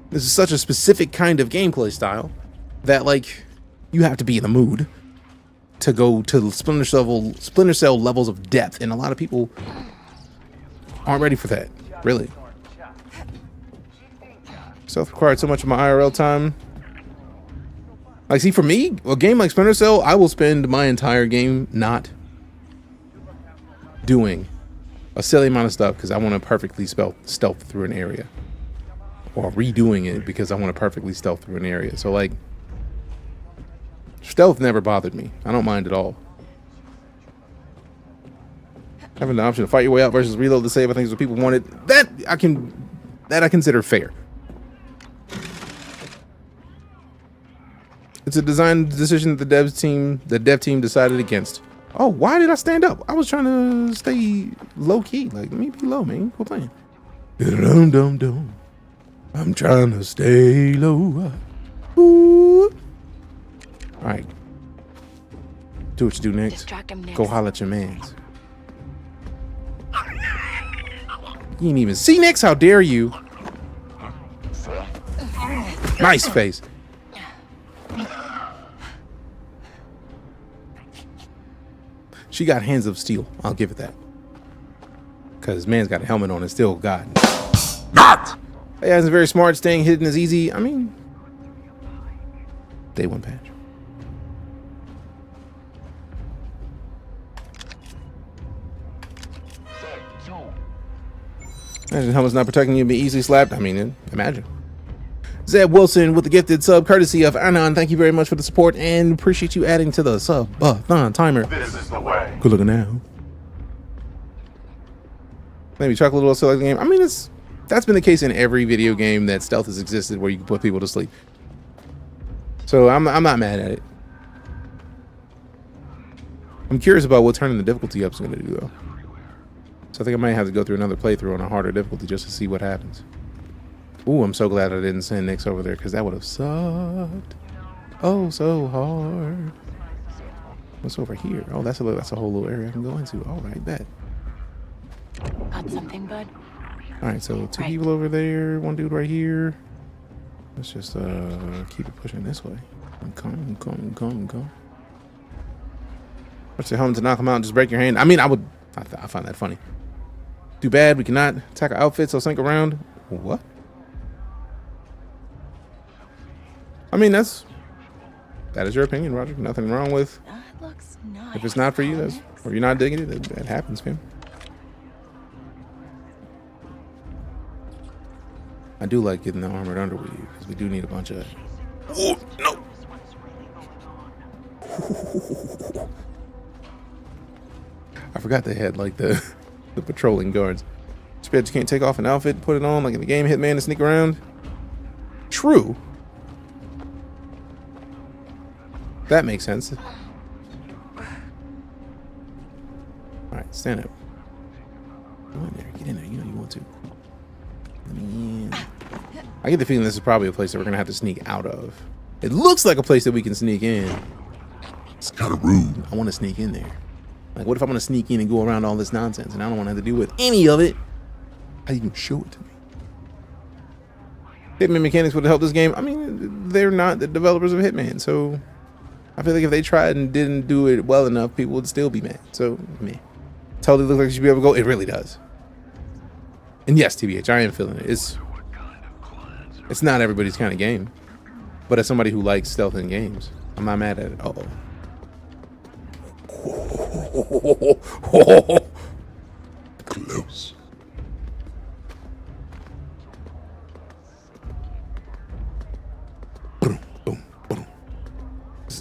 this is such a specific kind of gameplay style that, like, you have to be in the mood to go to Splinter Cell levels of depth, and a lot of people aren't ready for that. Really. Stealth required so much of my IRL time. Like, see, for me, a game like Splinter Cell, I will spend my entire game not doing a silly amount of stuff because I want to perfectly stealth through an area. Or redoing it because I want to perfectly stealth through an area. So, like, stealth never bothered me. I don't mind at all. Having the option to fight your way out versus reload to save, I think is what people wanted. That I consider fair. It's a design decision that the dev team decided against. Oh, why did I stand up? I was trying to stay low key. Like, let me be low, man. Quit playing. Dum-dum-dum. I'm trying to stay low. Ooh. All right. Do what you do next. Go holler at your mans. You ain't even see Nix. How dare you? Nice face. She got hands of steel. I'll give it that. Because man's got a helmet on and still God. Not! Yeah, it's very smart. Staying hidden is easy. I mean, day one patch. Imagine helmet's not protecting you and be easily slapped. I mean, imagine. Zeb Wilson with the gifted sub, courtesy of Anon. Thank you very much for the support and appreciate you adding to the Subathon timer. This is the way. Good looking now. Maybe chocolate will select the game. I mean, that's been the case in every video game that stealth has existed where you can put people to sleep. So I'm not mad at it. I'm curious about what turning the difficulty up is going to do though. So I think I might have to go through another playthrough on a harder difficulty just to see what happens. Ooh, I'm so glad I didn't send Nix over there because that would have sucked. Oh, so hard. What's over here? Oh, that's a whole little area I can go into. All right, bet. Got something, bud? All right, so two people over there, one dude right here. Let's just keep it pushing this way. Come. What's your home to knock him out and just break your hand? I mean, I find that funny. Too bad we cannot attack our outfits or sink around. What? I mean, that is your opinion, Roger. Nothing wrong with. That looks nice. If it's not for you, or you're not digging it, that happens, man. I do like getting the armored underwear because we do need a bunch of. Oh no! I forgot they had like the patrolling guards. Just bet you can't take off an outfit and put it on like in the game Hitman and sneak around. True. That makes sense. Alright, stand up. Go in there. Get in there. You know you want to. I get the feeling this is probably a place that we're going to have to sneak out of. It looks like a place that we can sneak in. It's kind of rude. I want to sneak in there. Like, what if I'm going to sneak in and go around all this nonsense and I don't want to have to deal with any of it? How you can show it to me? Hitman mechanics would help this game. I mean, they're not the developers of Hitman, so I feel like if they tried and didn't do it well enough, people would still be mad. So, meh. Totally looks like you should be able to go. It really does. And yes, TBH, I am feeling it. It's not everybody's kind of game. But as somebody who likes stealth in games, I'm not mad at it. Uh-oh. Close.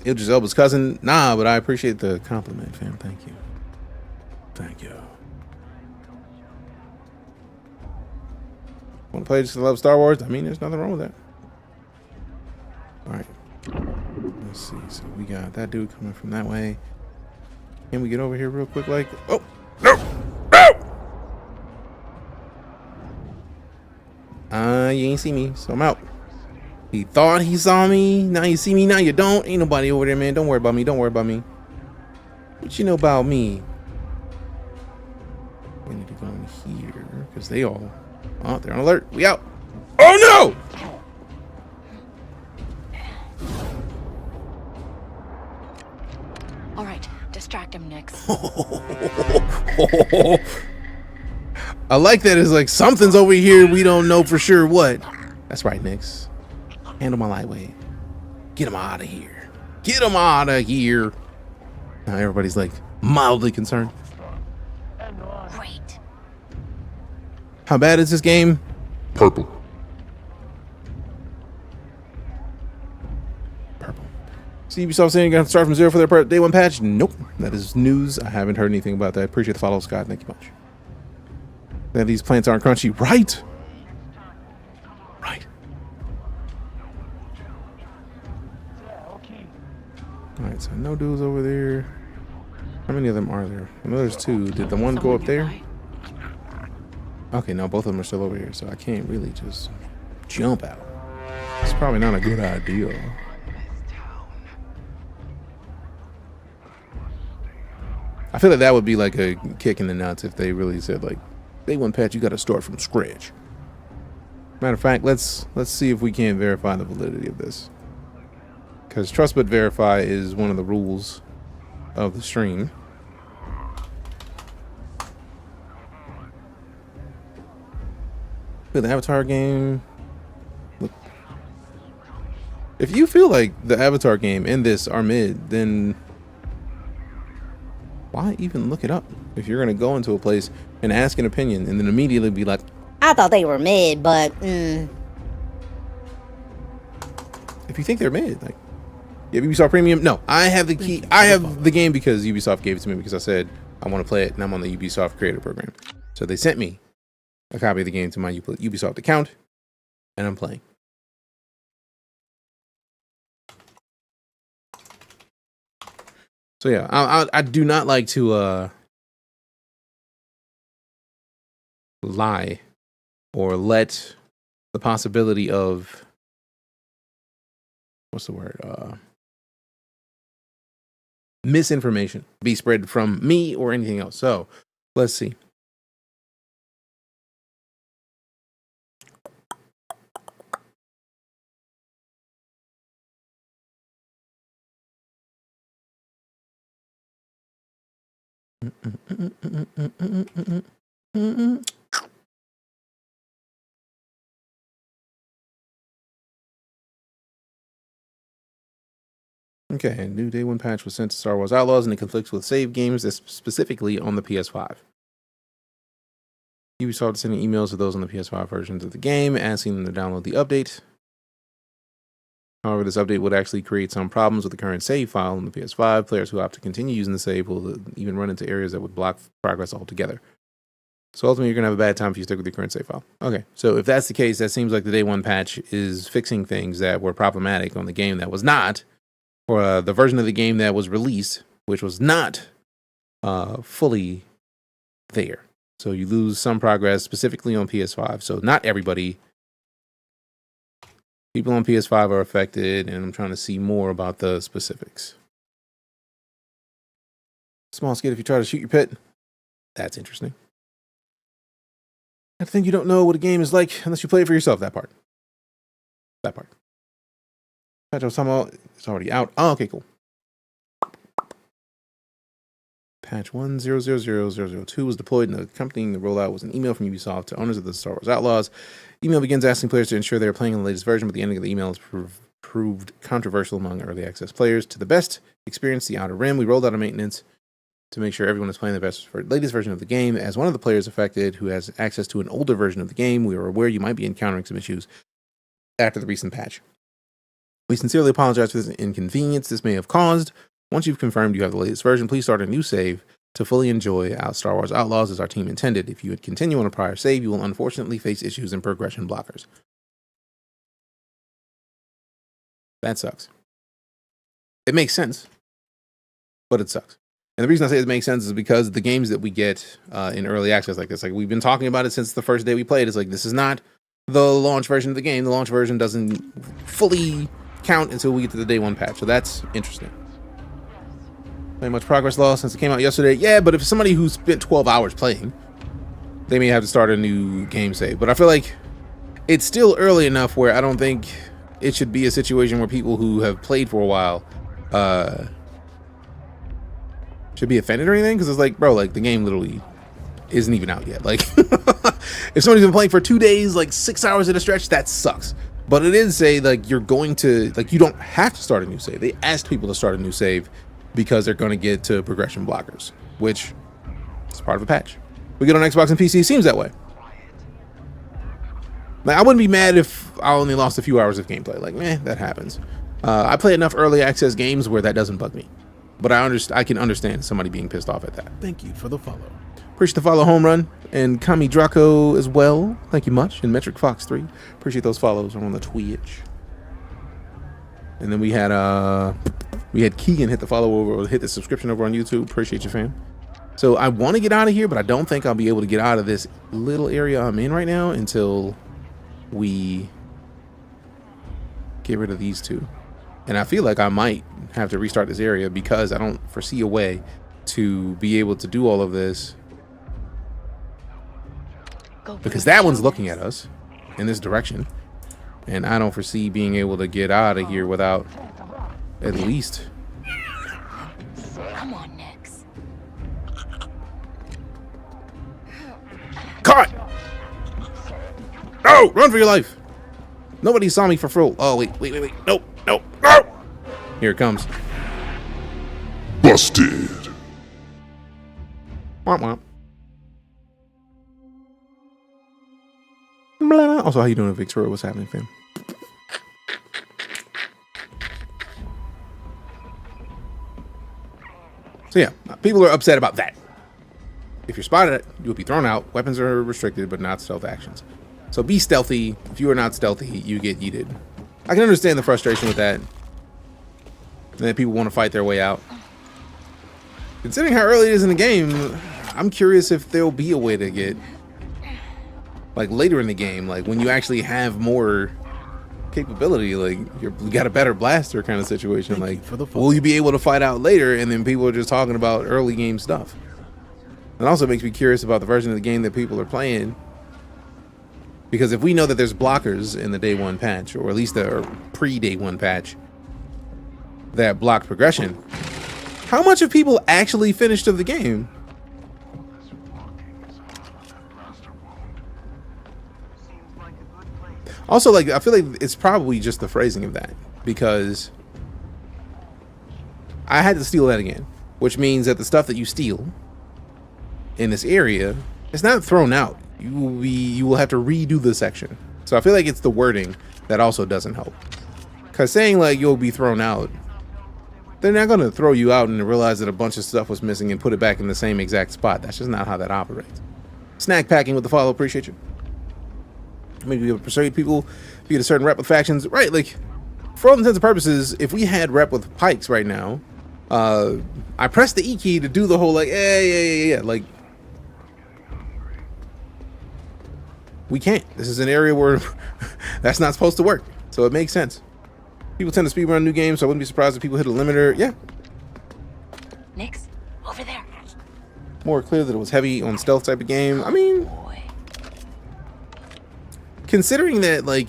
Idris Elba's cousin? Nah, but I appreciate the compliment, fam. Thank you. Thank you. Want to play just to love Star Wars? I mean, there's nothing wrong with that. All right. Let's see. So we got that dude coming from that way. Can we get over here real quick? Like, oh, no, no! You ain't see me, so I'm out. He thought he saw me. Now you see me. Now you don't. Ain't nobody over there, man. Don't worry about me. Don't worry about me. What you know about me? We need to go in here because they all. Oh, they're on alert. We out. Oh no! All right, distract him, Nix. I like that it's like something's over here. We don't know for sure what. That's right, Nix. Handle my lightweight. Get him out of here. Get him out of here. Now everybody's like mildly concerned. Great. How bad is this game? Purple. Purple. See Ubisoft saying you're gonna start from zero for their day one patch? Nope. That is news. I haven't heard anything about that. Appreciate the follow, Scott. Thank you much. That these plants aren't crunchy. Right. Right. Alright, so no dudes over there. How many of them are there? I know there's two. Did the one go up there? Okay, no, both of them are still over here, so I can't really just jump out. It's probably not a good idea. I feel like that would be like a kick in the nuts if they really said like, day one patch, you got to start from scratch. Matter of fact, let's see if we can verify the validity of this. Because trust but verify is one of the rules of the stream. The Avatar game. Look. If you feel like the Avatar game and this are mid, then why even look it up? If you're gonna go into a place and ask an opinion and then immediately be like, I thought they were mid, but if you think they're mid, like, you have Ubisoft Premium? No, I have the key. I have the game because Ubisoft gave it to me because I said I want to play it and I'm on the Ubisoft Creator Program. So they sent me a copy of the game to my Ubisoft account and I'm playing. So yeah, I do not like to lie or let the possibility of what's the word? Misinformation be spread from me or anything else. So let's see. Okay, a new day one patch was sent to Star Wars Outlaws and it conflicts with save games, specifically on the PS5. Ubisoft is sending emails to those on the PS5 versions of the game, asking them to download the update. However, this update would actually create some problems with the current save file on the PS5. Players who opt to continue using the save will even run into areas that would block progress altogether. So ultimately, you're going to have a bad time if you stick with your current save file. Okay, so if that's the case, that seems like the day one patch is fixing things that were problematic on the game that was not, or the version of the game that was released, which was not fully there. So you lose some progress, specifically on PS5. So not everybody. People on PS5 are affected, and I'm trying to see more about the specifics. Small skit if you try to shoot your pet. That's interesting. I think you don't know what a game is like unless you play it for yourself. That part. That part. Patch I was talking about, it's already out. Oh, okay, cool. Patch 1.0.0.0.0.2 was deployed, and accompanying the rollout was an email from Ubisoft to owners of the Star Wars Outlaws. Email begins asking players to ensure they are playing on the latest version, but the ending of the email is proved controversial among early access players. To the best experience the Outer Rim, we rolled out a maintenance to make sure everyone is playing the latest version of the game. As one of the players affected who has access to an older version of the game, we are aware you might be encountering some issues after the recent patch. We sincerely apologize for this inconvenience this may have caused. Once you've confirmed you have the latest version, please start a new save to fully enjoy Star Wars Outlaws as our team intended. If you would continue on a prior save, you will unfortunately face issues and progression blockers. That sucks. It makes sense, but it sucks. And the reason I say it makes sense is because the games that we get in early access like this, like we've been talking about it since the first day we played, it's like this is not the launch version of the game. The launch version doesn't fully count until we get to the day one patch. So that's interesting. Not much progress lost since it came out yesterday. Yeah, but if somebody who spent 12 hours playing, they may have to start a new game save. But I feel like it's still early enough where I don't think it should be a situation where people who have played for a while should be offended or anything. Because it's like, bro, like the game literally isn't even out yet. Like, if somebody's been playing for 2 days, like 6 hours at a stretch, that sucks. But it did say like you're going to, like, you don't have to start a new save. They asked people to start a new save because they're going to get to progression blockers, which is part of a patch. We get on Xbox and PC, it seems that way. Like, I wouldn't be mad if I only lost a few hours of gameplay. Like, that happens. I play enough early access games where that doesn't bug me. But I can understand somebody being pissed off at that. Thank you for the follow. Appreciate the follow, Home Run, and Kami Draco as well. Thank you much. And Metric Fox 3. Appreciate those follows on the Twitch. And then we had Keegan hit the follow over, or hit the subscription over on YouTube. Appreciate you, fam. So I want to get out of here, but I don't think I'll be able to get out of this little area I'm in right now until we get rid of these two. And I feel like I might have to restart this area because I don't foresee a way to be able to do all of this. Because that one's looking at us in this direction. And I don't foresee being able to get out of here without at least. Come on, Nix. Caught! No! Run for your life! Nobody saw me for full. Oh, wait. Nope. No! Here it comes. Busted. Womp womp. Blah. Also, how you doing, Victoria? What's happening, fam? So yeah, people are upset about that. If you're spotted, you'll be thrown out. Weapons are restricted, but not stealth actions. So be stealthy. If you are not stealthy, you get yeeted. I can understand the frustration with that. And that people want to fight their way out. Considering how early it is in the game, I'm curious if there'll be a way to get, like, later in the game, like when you actually have more capability, like you got a better blaster kind of situation. Like, will you be able to fight out later? And then people are just talking about early game stuff. It also makes me curious about the version of the game that people are playing. Because if we know that there's blockers in the day one patch, or at least the pre-day one patch, that block progression, how much of people actually finished of the game? Also, like, I feel like it's probably just the phrasing of that, because I had to steal that again, which means that the stuff that you steal in this area, it's not thrown out. You will have to redo the section. So I feel like it's the wording that also doesn't help. Because saying like you'll be thrown out, they're not going to throw you out and realize that a bunch of stuff was missing and put it back in the same exact spot. That's just not how that operates. Snack packing with the follow, appreciate you. Maybe we persuade people to get a certain rep with factions, right? Like, for all intents and purposes, if we had rep with pikes right now, I pressed the E key to do the whole like, yeah. Like, we can't. This is an area where that's not supposed to work. So it makes sense. People tend to speedrun new games, so I wouldn't be surprised if people hit a limiter. Yeah. Nix, over there. More clear that it was heavy on stealth type of game. I mean, considering that, like,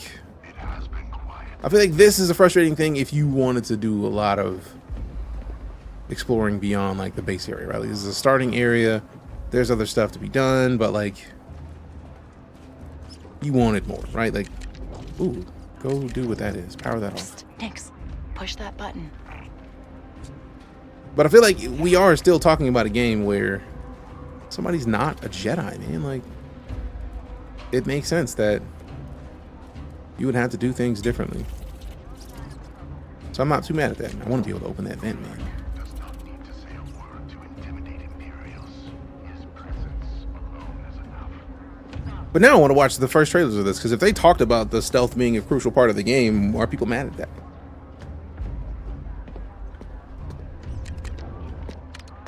I feel like this is a frustrating thing if you wanted to do a lot of exploring beyond like the base area, right? Like, this is a starting area. There's other stuff to be done, but like, you wanted more, right? Like, ooh, go do what that is. Power that off. Nix, push that button. But I feel like we are still talking about a game where somebody's not a Jedi, man. Like, it makes sense that you would have to do things differently. So I'm not too mad at that. I want to be able to open that vent, man. But now I want to watch the first trailers of this, because if they talked about the stealth being a crucial part of the game, why are people mad at that?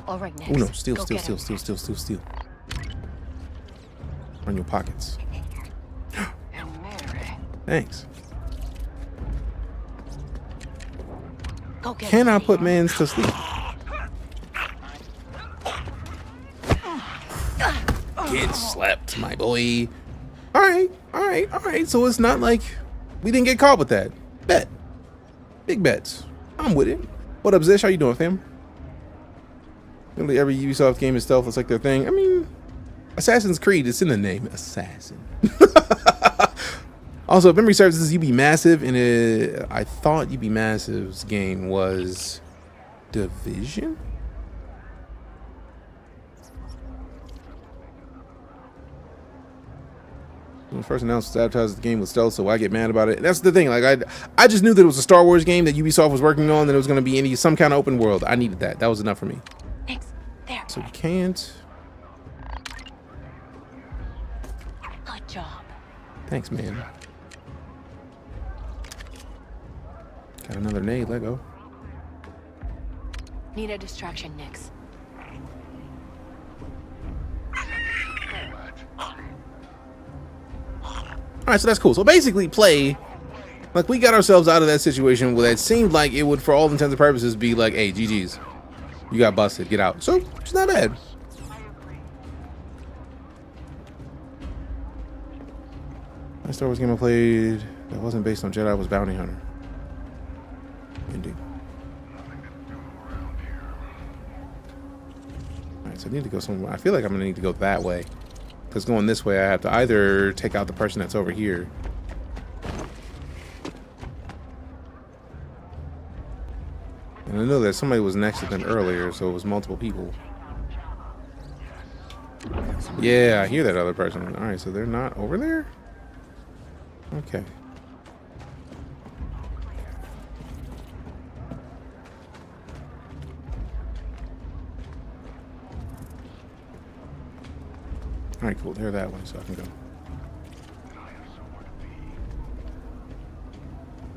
All right, Nix. Oh no, steal. Run your pockets. Thanks. Go get Can I put mans to sleep? Get slept, my boy. All right. So it's not like we didn't get caught with that. Bet. Big bets. I'm with it. What up, Zish? How you doing, fam? Really, every Ubisoft game is stealth. It's like their thing. I mean, Assassin's Creed, it's in the name, Assassin. Also, if memory serves, this is UB Massive, and I thought UB Massive's game was Division? When first announced to advertise the game with stealth, so I get mad about it. And that's the thing. Like I just knew that it was a Star Wars game that Ubisoft was working on, that it was going to be some kind of open world. I needed that. That was enough for me. Next, there. So we can't. Good job. Thanks, man. Got another nade. Let go. Need a distraction, Nix. All right, so that's cool. So basically, play like we got ourselves out of that situation where that seemed like it would, for all intents and purposes, be like, "Hey, GG's, you got busted. Get out." So it's not bad. Last Star Wars game I played that wasn't based on Jedi was Bounty Hunter. Indeed. All right, so I need to go somewhere. I feel like I'm gonna need to go that way. Because going this way, I have to either take out the person that's over here. And I know that somebody was next to them earlier, so it was multiple people. Yeah, I hear that other person. Alright, so they're not over there? Okay. Alright, cool. They're that way, so I can go.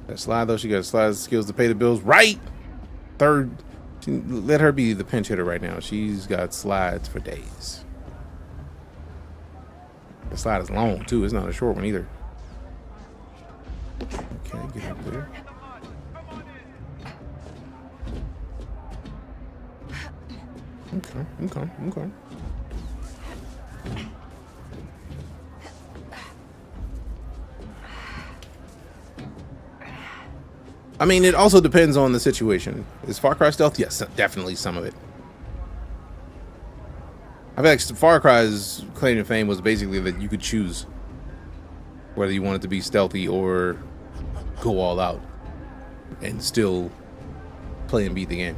That slide, though, she got slide skills to pay the bills. Right! Third. Let her be the pinch hitter right now. She's got slides for days. The slide is long, too. It's not a short one, either. Okay, get up there. Okay. I mean, it also depends on the situation. Is Far Cry stealth? Yes, definitely some of it. I feel like Far Cry's claim to fame was basically that you could choose whether you wanted to be stealthy or go all out and still play and beat the game.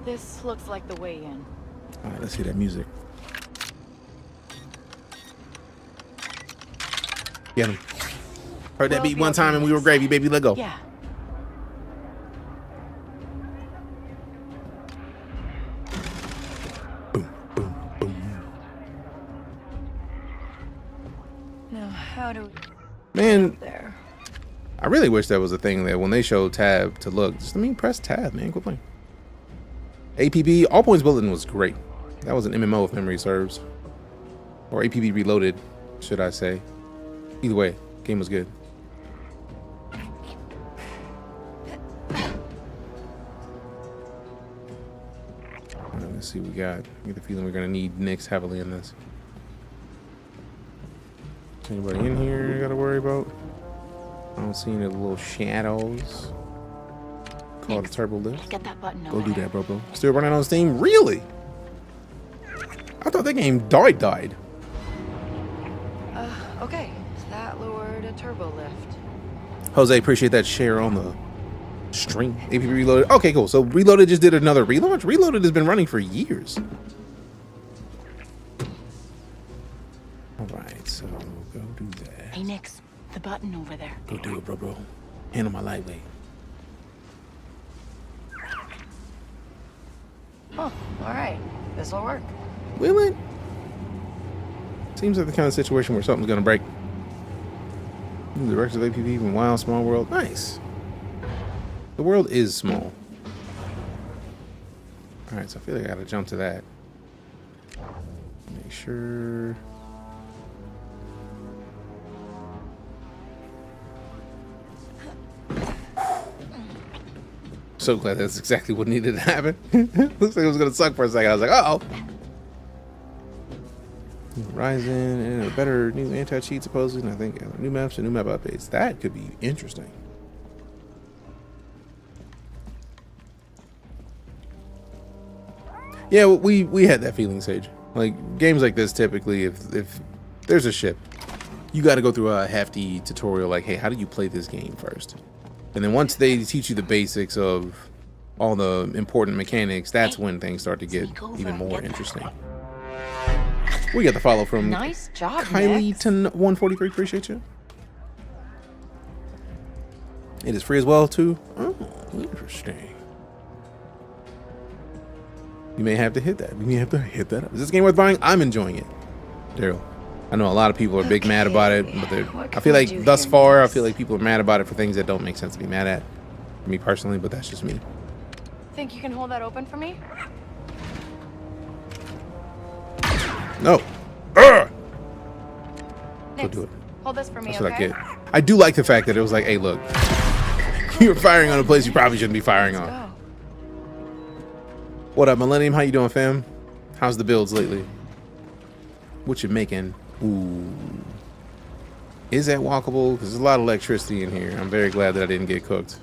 This looks like the way in. All right, let's hear that music. Get him. Heard that beat one time and we were gravy, baby. Let go. Yeah. Boom, boom, boom. Now, how do Man, there? I really wish that was a thing that when they showed tab to look, just press tab, man. Quit playing. APB, All Points Bulletin was great. That was an MMO if memory serves. Or APB Reloaded, should I say. Either way, game was good. Let's see what we got. I get the feeling we're gonna need Nix heavily in this. Anybody in here I gotta worry about? I don't see any little shadows. Call it a turbo lift. Get that button Go do that, bro. Still running on Steam? Really? I thought that game died. Okay. That lowered a turbo lift. Jose, appreciate that share on the stream. AP Reloaded. Okay, cool. So Reloaded just did another relaunch. Reloaded has been running for years. All right, so go do that. Hey, Nix, the button over there. Go do it, bro. Handle my lightweight. Oh, all right. This'll work. Will it? Seems like the kind of situation where something's gonna break. The directors of APV from Wild Small World. Nice. The world is small. Alright, so I feel like I gotta jump to that. Make sure. So glad that's exactly what needed to happen. Looks like it was gonna suck for a second. I was like, uh-oh. Horizon and a better new anti-cheat supposedly, and I think new maps and new map updates. That could be interesting. Yeah, we had that feeling, Sage. Like games like this, typically, if there's a ship, you got to go through a hefty tutorial. Like, hey, how do you play this game first? And then once they teach you the basics of all the important mechanics, that's when things start to get even more interesting. We got the follow from Nice job, Kylie to 143. Appreciate you. It is free as well too. Oh, interesting. You may have to hit that. You may have to hit that up. Is this game worth buying? I'm enjoying it, Daryl. I know a lot of people are big mad about it, but I feel like thus far, I feel like people are mad about it for things that don't make sense to be mad at. Me personally, but that's just me. Think you can hold that open for me? No. Go Nix, do it. hold this for me, That's okay? what I get. I do like the fact that it was like, hey, look, you're firing on a place you probably shouldn't be firing on. Go. What up, Millennium? How you doing, fam? How's the builds lately? What you making? Ooh. Is that walkable? Because there's a lot of electricity in here. I'm very glad that I didn't get cooked.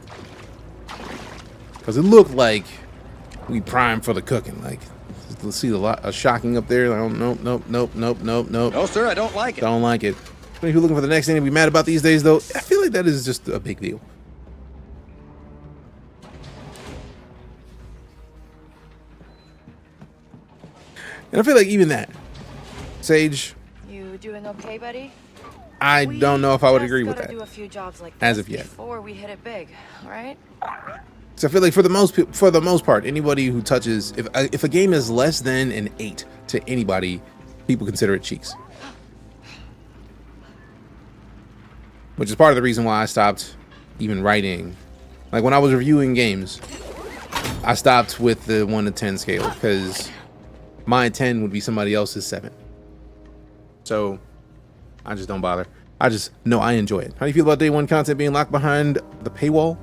Because it looked like we primed for the cooking. Like, let's see the lot shocking up there. Like, oh, nope, nope, nope, nope, nope, nope. No, sir, I don't like it. Don't like it. If you're looking for the next thing to be mad about these days, though, I feel like that is just a big deal. And I feel like even that, Sage, You doing okay, buddy? I don't know if I would agree with that Do a few jobs like as this of yet. before we hit it big, all right? So I feel like for the most part, anybody who touches, if a game is less than an 8 to anybody, people consider it cheeks. Which is part of the reason why I stopped even writing. Like when I was reviewing games, I stopped with the 1 to 10 scale because my 10 would be somebody else's 7. So I just don't bother. I just know I enjoy it. How do you feel about day 1 content being locked behind the paywall?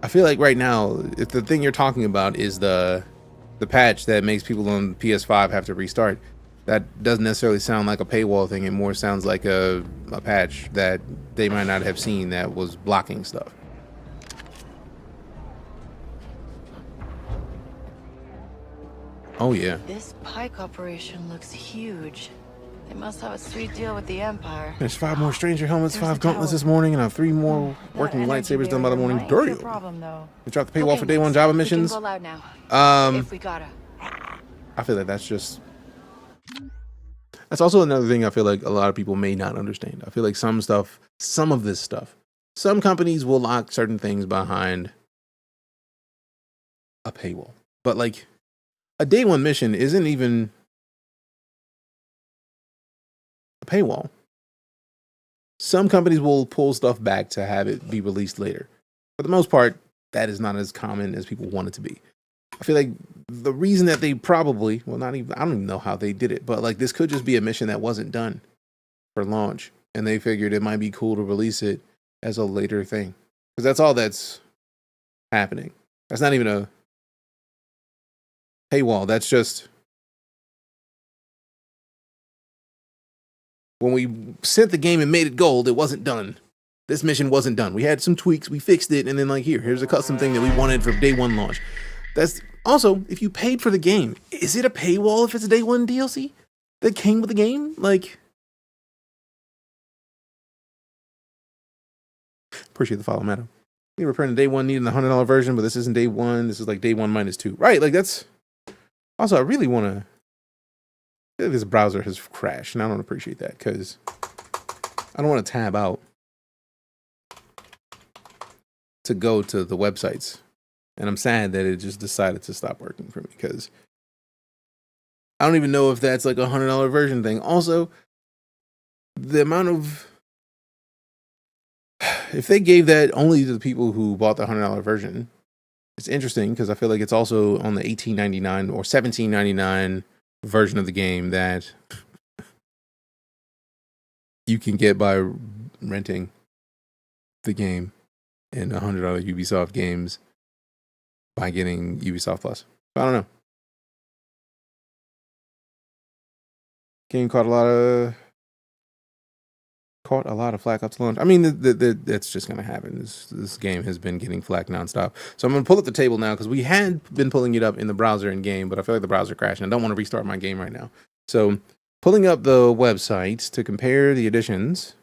I feel like right now, if the thing you're talking about is the patch that makes people on PS5 have to restart, that doesn't necessarily sound like a paywall thing. It more sounds like a patch that they might not have seen that was blocking stuff. Oh yeah. This Pike operation looks huge. They must have a sweet deal with the Empire. There's 5 more stranger helmets, There's 5 the gauntlets tower. this morning, and I have 3 more That working energy lightsabers done by the barrier morning. might be a Dario. problem, though. We dropped the paywall Okay, for day 1 Nix, Java we missions. can go loud now. If we gotta. I feel like that's just. That's also another thing I feel like a lot of people may not understand. I feel like some of this stuff, some companies will lock certain things behind a paywall. But like a day 1 mission isn't even a paywall. Some companies will pull stuff back to have it be released later. For the most part, that is not as common as people want it to be. I feel like the reason that they probably, well, not even, I don't even know how they did it, but like this could just be a mission that wasn't done for launch. And they figured it might be cool to release it as a later thing. Because that's all that's happening. That's not even a paywall. That's just when we sent the game and made it gold, it wasn't done. This mission wasn't done. We had some tweaks, we fixed it, and then like here's a custom thing that we wanted for day 1 launch. That's also, if you paid for the game, is it a paywall if it's a day 1 DLC that came with the game? Like, appreciate the follow, madam. We were printing day 1 needing the $100 version, but this isn't day 1. This is like day 1 minus 2. Right, like that's. Also, I really want to. I feel like this browser has crashed, and I don't appreciate that because I don't want to tab out to go to the websites. And I'm sad that it just decided to stop working for me because I don't even know if that's like a $100 version thing. Also, the amount of, if they gave that only to the people who bought the $100 version, it's interesting because I feel like it's also on the $18.99 or $17.99 version of the game that you can get by renting the game and $100 Ubisoft games by getting Ubisoft Plus. I don't know. Game caught a lot of caught a lot of flack up to launch. I mean, that's just going to happen. This game has been getting flack nonstop. So I'm going to pull up the table now because we had been pulling it up in the browser in game, but I feel like the browser crashed and I don't want to restart my game right now. So pulling up the website to compare the editions.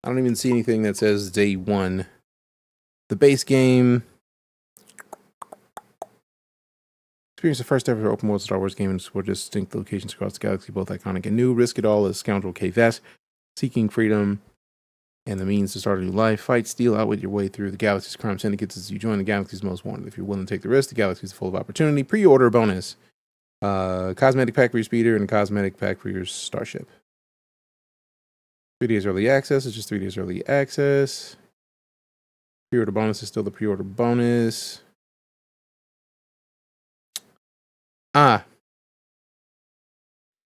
I don't even see anything that says day one. The base game. Experience the first ever open world Star Wars game and explore distinct locations across the galaxy, both iconic and new. Risk it all as Scoundrel KFS, seeking freedom and the means to start a new life. Fight, steal, outwit your way through the galaxy's crime syndicates as you join the galaxy's most wanted. If you're willing to take the risk, the galaxy is full of opportunity. Pre-order bonus. Cosmetic pack for your speeder and a cosmetic pack for your starship. 3 days early access. It's just 3 days early access. Pre-order bonus is still the pre-order bonus.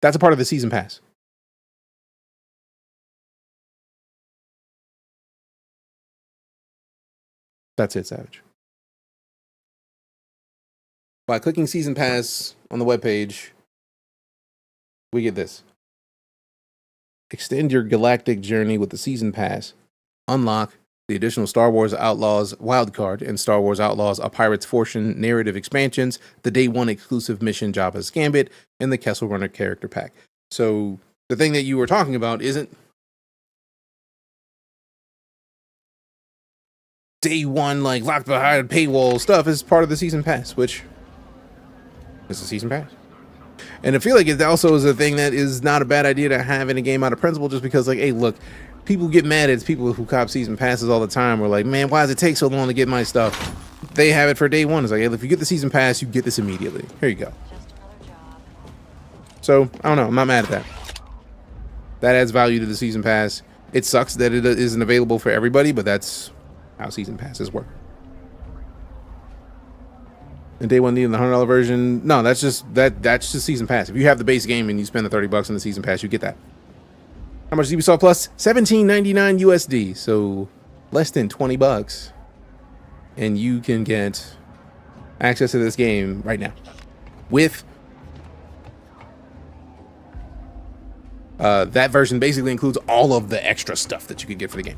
That's a part of the season pass. That's it, Savage. By clicking season pass on the webpage, we get this. Extend your galactic journey with the season pass. Unlock the additional Star Wars Outlaws wildcard and Star Wars Outlaws A Pirate's Fortune narrative expansions, the Day 1 exclusive mission Jabba's Gambit, and the Kessel Runner character pack. So the thing that you were talking about isn't Day 1 like locked behind paywall stuff. Is part of the season pass, which is the season pass. And I feel like it also is a thing that is not a bad idea to have in a game out of principle, just because, like, hey, look, people get mad at people who cop season passes all the time. We're like, man, why does it take so long to get my stuff? They have it for day 1. It's like, hey, if you get the season pass, you get this immediately. Here you go. So, I don't know. I'm not mad at that. That adds value to the season pass. It sucks that it isn't available for everybody, but that's how season passes work. And day 1 needing the $100 version. No, that's just season pass. If you have the base game and you spend the $30 on the season pass, you get that. How much is Ubisoft Plus? $17.99 USD. So less than $20. And you can get access to this game right now. With that version basically includes all of the extra stuff that you could get for the game.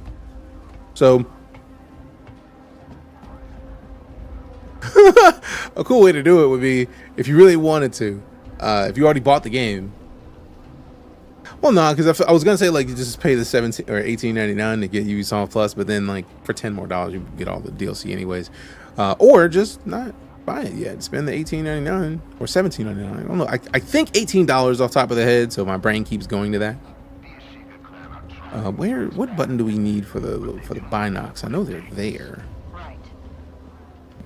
So a cool way to do it would be, if you really wanted to, if you already bought the game. Well, no, because I was gonna say, like, you just pay the $17 or $18.99 to get Ubisoft Plus, but then, like, for $10 more you can get all the DLC anyways, or just not buy it yet. Spend the $18.99 or $17.99. I don't know. I think $18 off top of the head, so my brain keeps going to that. What button do we need for the binocs? I know they're there.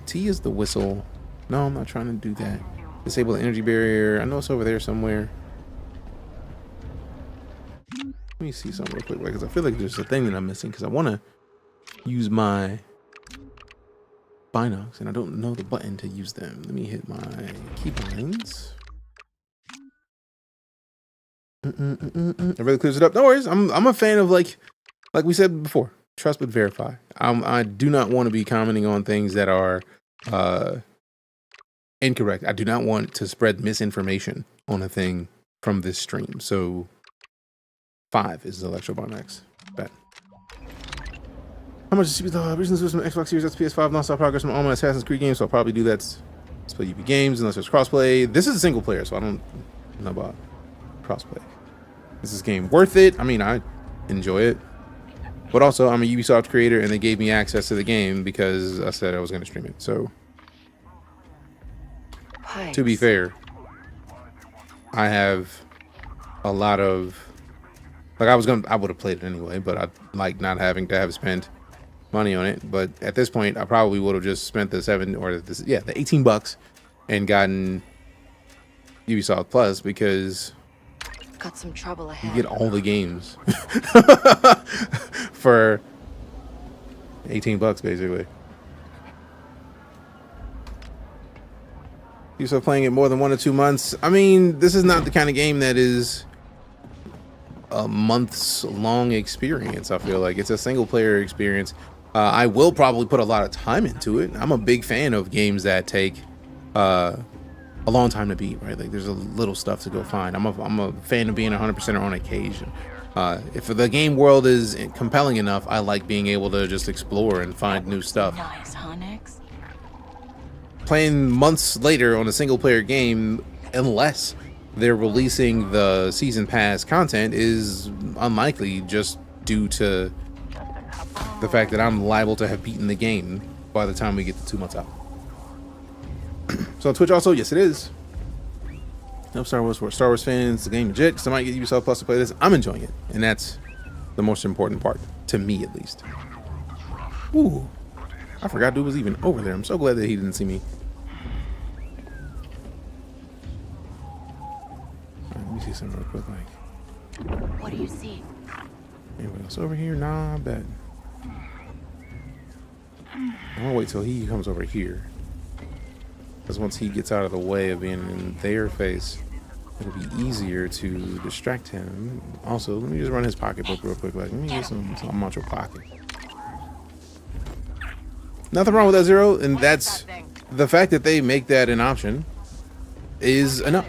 T is the whistle. No, I'm not trying to do that. Disable the energy barrier. I know it's over there somewhere. Let me see something real quick, because I feel like there's a thing that I'm missing, because I want to use my binocs and I don't know the button to use them. Let me hit my keybinds. It really clears it up. No worries. I'm a fan of, like we said before, trust but verify. I do not want to be commenting on things that are incorrect. I do not want to spread misinformation on a thing from this stream. So 5 is the Electro Binocs. Bet. How much is the original system Xbox Series X, PS5, non-stop progress from all my Assassin's Creed games, so I'll probably do that. Split UP games unless there's crossplay. This is a single player, so I don't know about crossplay. Is this game worth it? I mean, I enjoy it. But also, I'm a Ubisoft creator, and they gave me access to the game because I said I was going to stream it. So, to be fair, I have a lot of, like, I would have played it anyway, but I like not having to have spent money on it. But at this point, I probably would have just spent the the $18 and gotten Ubisoft Plus, because got some trouble ahead. You get all the games for $18 basically. You still playing it more than 1 or 2 months? I mean, this is not the kind of game that is a months long experience. I feel like it's a single player experience. I will probably put a lot of time into it. I'm a big fan of games that take a long time to beat, right? Like there's a little stuff to go find. I'm a fan of being 100% on occasion. If the game world is compelling enough, I like being able to just explore and find new stuff. Nice, huh, Nix? Playing months later on a single player game, unless they're releasing the season pass content, is unlikely, just due to the fact that I'm liable to have beaten the game by the time we get to 2 months out. So on Twitch also, yes it is. No Star Wars for Star Wars fans, the game legit. Somebody get Ubisoft Plus to play this. I'm enjoying it, and that's the most important part, to me at least. Ooh, I forgot dude was even over there. I'm so glad that he didn't see me. Right, let me see something real quick. Like, what do you see? Anybody else over here? Nah, I bet. I'm gonna wait till he comes over here. Because once he gets out of the way of being in their face, it'll be easier to distract him. Also, let me just run his pocketbook real quick. Like, let me get some macho pocket. Nothing wrong with that, Zero, and that's the fact that they make that an option is enough.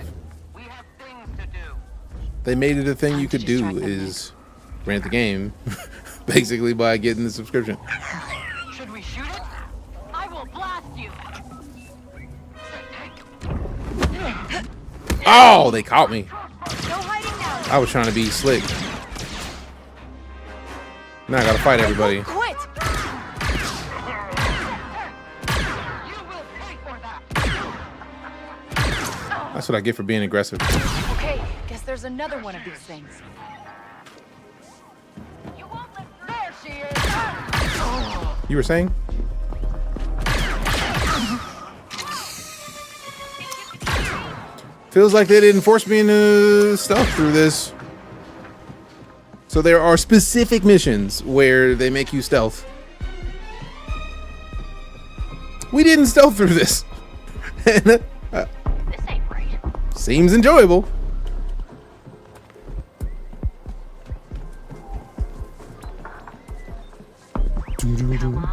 They made it a thing you could do, is rent the game, basically by getting the subscription. Should we shoot it? I will blast you. Oh, they caught me. No hiding now. I was trying to be slick. Now I gotta fight everybody. Quit. That's what I get for being aggressive. Okay, guess there's another one of these things. There she is. You were saying? Feels like they didn't force me into stealth through this. So there are specific missions where they make you stealth. We didn't stealth through this. This ain't right. Seems enjoyable.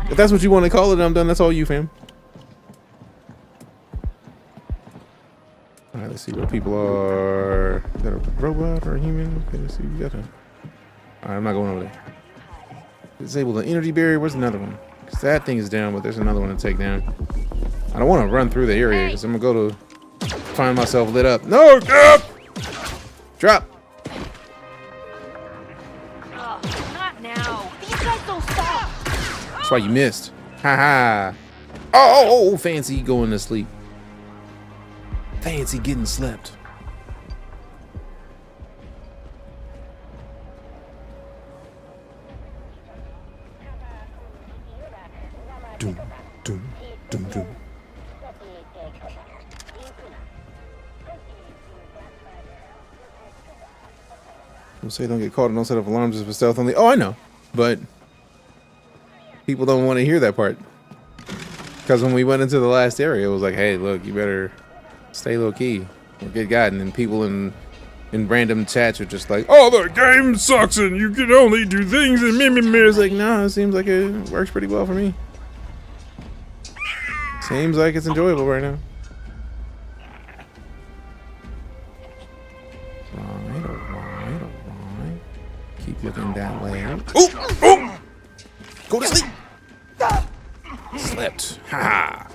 If that's what you want to call it, I'm done. That's all you, fam. Alright, let's see what people are. Is that a robot or a human? Okay, let's see. We got a. Alright, I'm not going over there. Disable the energy barrier. Where's another one? Because that thing is down, but there's another one to take down. I don't want to run through the area because I'm going to go to find myself lit up. No! Drop! Drop! Not now. These guys don't stop. That's why you missed. Haha. Oh, fancy going to sleep. Fancy getting slept. Doom, doom, doom, doom. Don't say don't get caught and don't set up alarms just for stealth only. Oh, I know. But people don't want to hear that part. Because when we went into the last area, it was like, hey, look, you better stay low key or get gotten. And people in random chats are just like, oh, the game sucks and you can only do things and me. It's like, nah, it seems like it works pretty well for me. Seems like it's enjoyable right now. Alright. Keep looking that way. Oh! Go to sleep! Slept. Ha!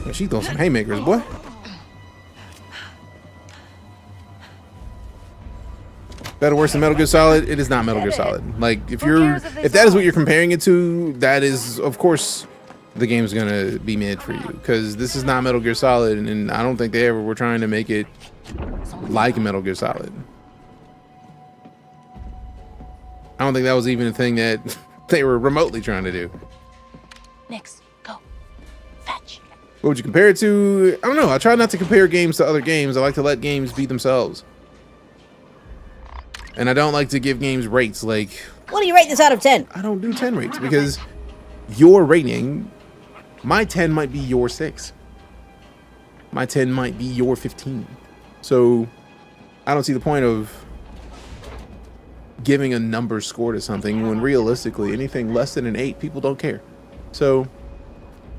Well, she throwing some haymakers, boy. Better, worse than Metal Gear Solid? It is not Metal Gear Solid. Like, if that is what you're comparing it to, that is, of course, the game's gonna be mid for you. Because this is not Metal Gear Solid, and I don't think they ever were trying to make it like Metal Gear Solid. I don't think that was even a thing that they were remotely trying to do. Nix, go. Fetch. What would you compare it to? I don't know. I try not to compare games to other games. I like to let games be themselves. And I don't like to give games rates like... What do you rate this out of 10? I don't do 10 rates because your rating, my 10 might be your 6. My 10 might be your 15. So I don't see the point of giving a number score to something when realistically anything less than an 8 people don't care. So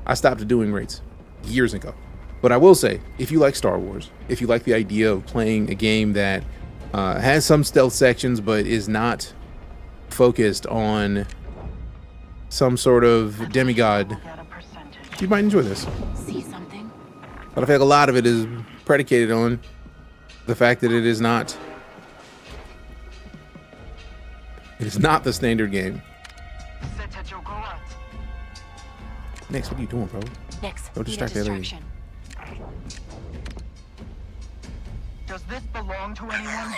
I stopped doing raids years ago. But I will say, if you like Star Wars, if you like the idea of playing a game that has some stealth sections but is not focused on some sort of demigod, you might enjoy this. See something? But I feel like a lot of it is predicated on the fact that it is not the standard game. Next, what are you doing, bro? Next, Don't distract that lady. Does this belong to anyone?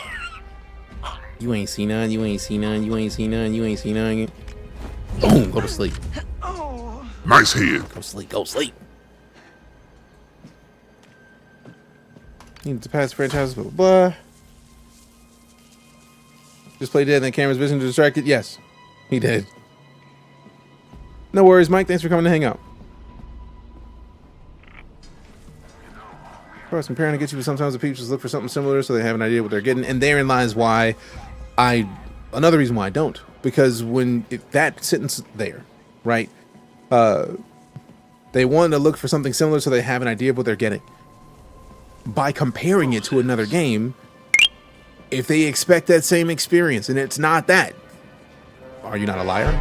You ain't seen none, you ain't seen none, you ain't seen none, you ain't seen none. Boom, go to sleep. Nice head. Go sleep, go sleep. Need to pass the franchise, blah, blah, blah. Just play dead and the camera's vision to distract it. Yes, he did. No worries, Mike. Thanks for coming to hang out. Of course, comparing to get you, but sometimes the people just look for something similar so they have an idea what they're getting. And therein lies why another reason why I don't. Because when that sentence there, right? They want to look for something similar so they have an idea of what they're getting. By comparing it to another game, if they expect that same experience and it's not that, are you not a liar?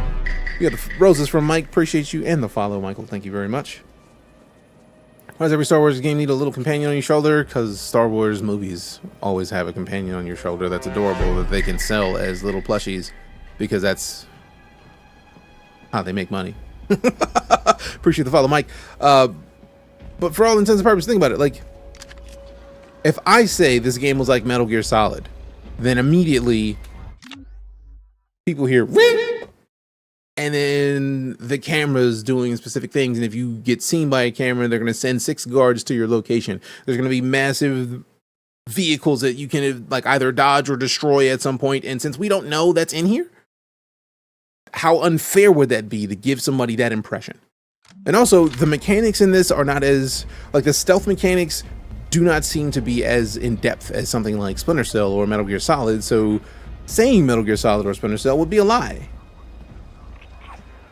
You got the roses from Mike. Appreciate you and the follow, Michael. Thank you very much. Why does every Star Wars game need a little companion on your shoulder? Because Star Wars movies always have a companion on your shoulder that's adorable that they can sell as little plushies because that's how they make money. Appreciate the follow, Mike. But for all intents and purposes, think about it. Like, if I say this game was like Metal Gear Solid, then immediately people hear and then the camera's doing specific things, and if you get seen by a camera, they're going to send 6 guards to your location. There's going to be massive vehicles that you can like either dodge or destroy at some point, and since we don't know that's in here, how unfair would that be to give somebody that impression? And also, the mechanics in this are not as like the stealth mechanics do not seem to be as in depth as something like Splinter Cell or Metal Gear Solid, so saying Metal Gear Solid or Splinter Cell would be a lie.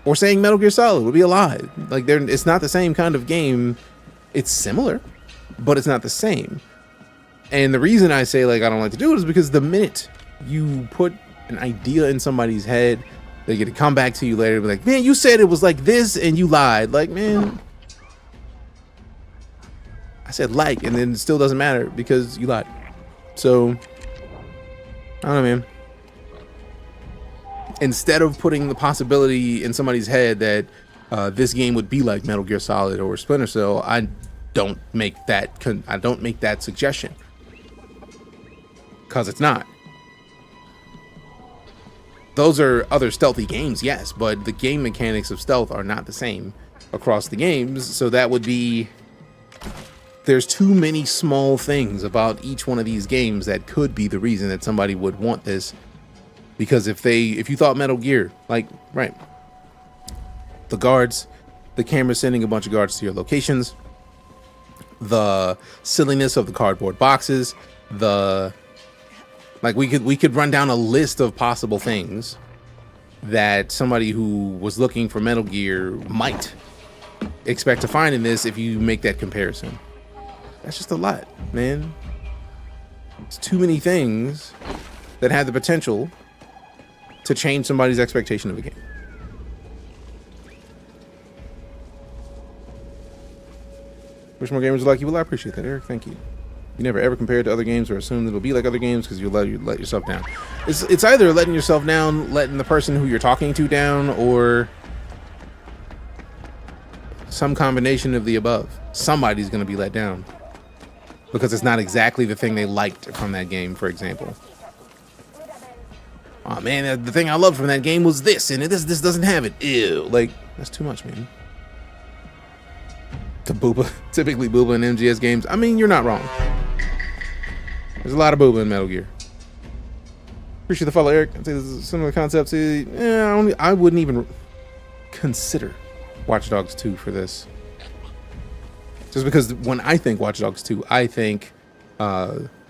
Or saying Metal Gear Solid would be a lie. Like, it's not the same kind of game. It's similar, but it's not the same. And the reason I say, like, I don't like to do it is because the minute you put an idea in somebody's head, they get to come back to you later and be like, man, you said it was like this and you lied. Like, man, I said like, and then it still doesn't matter because you lied. So, I don't know, man. Instead of putting the possibility in somebody's head that this game would be like Metal Gear Solid or Splinter Cell, I don't make that suggestion because it's not. Those are other stealthy games, yes, but the game mechanics of stealth are not the same across the games. So that would be, there's too many small things about each one of these games that could be the reason that somebody would want this. Because if you thought Metal Gear, like, right, the guards, the camera sending a bunch of guards to your locations, the silliness of the cardboard boxes, like we could run down a list of possible things that somebody who was looking for Metal Gear might expect to find in this if you make that comparison. That's just a lot, man. It's too many things that have the potential to change somebody's expectation of a game. Wish more gamers like you. Well, I appreciate that, Eric. Thank you. You never ever compare it to other games or assume it'll be like other games because you let yourself down. It's either letting yourself down, letting the person who you're talking to down, or some combination of the above. Somebody's going to be let down because it's not exactly the thing they liked from that game, for example. Oh man, the thing I loved from that game was this, and this doesn't have it. Ew, like that's too much, man. Typically booba in MGS games. I mean, you're not wrong. There's a lot of booba in Metal Gear. Appreciate the follow, Eric. I'd say this is a similar concept to. I wouldn't even consider Watch Dogs 2 for this. Just because when I think Watch Dogs 2, I think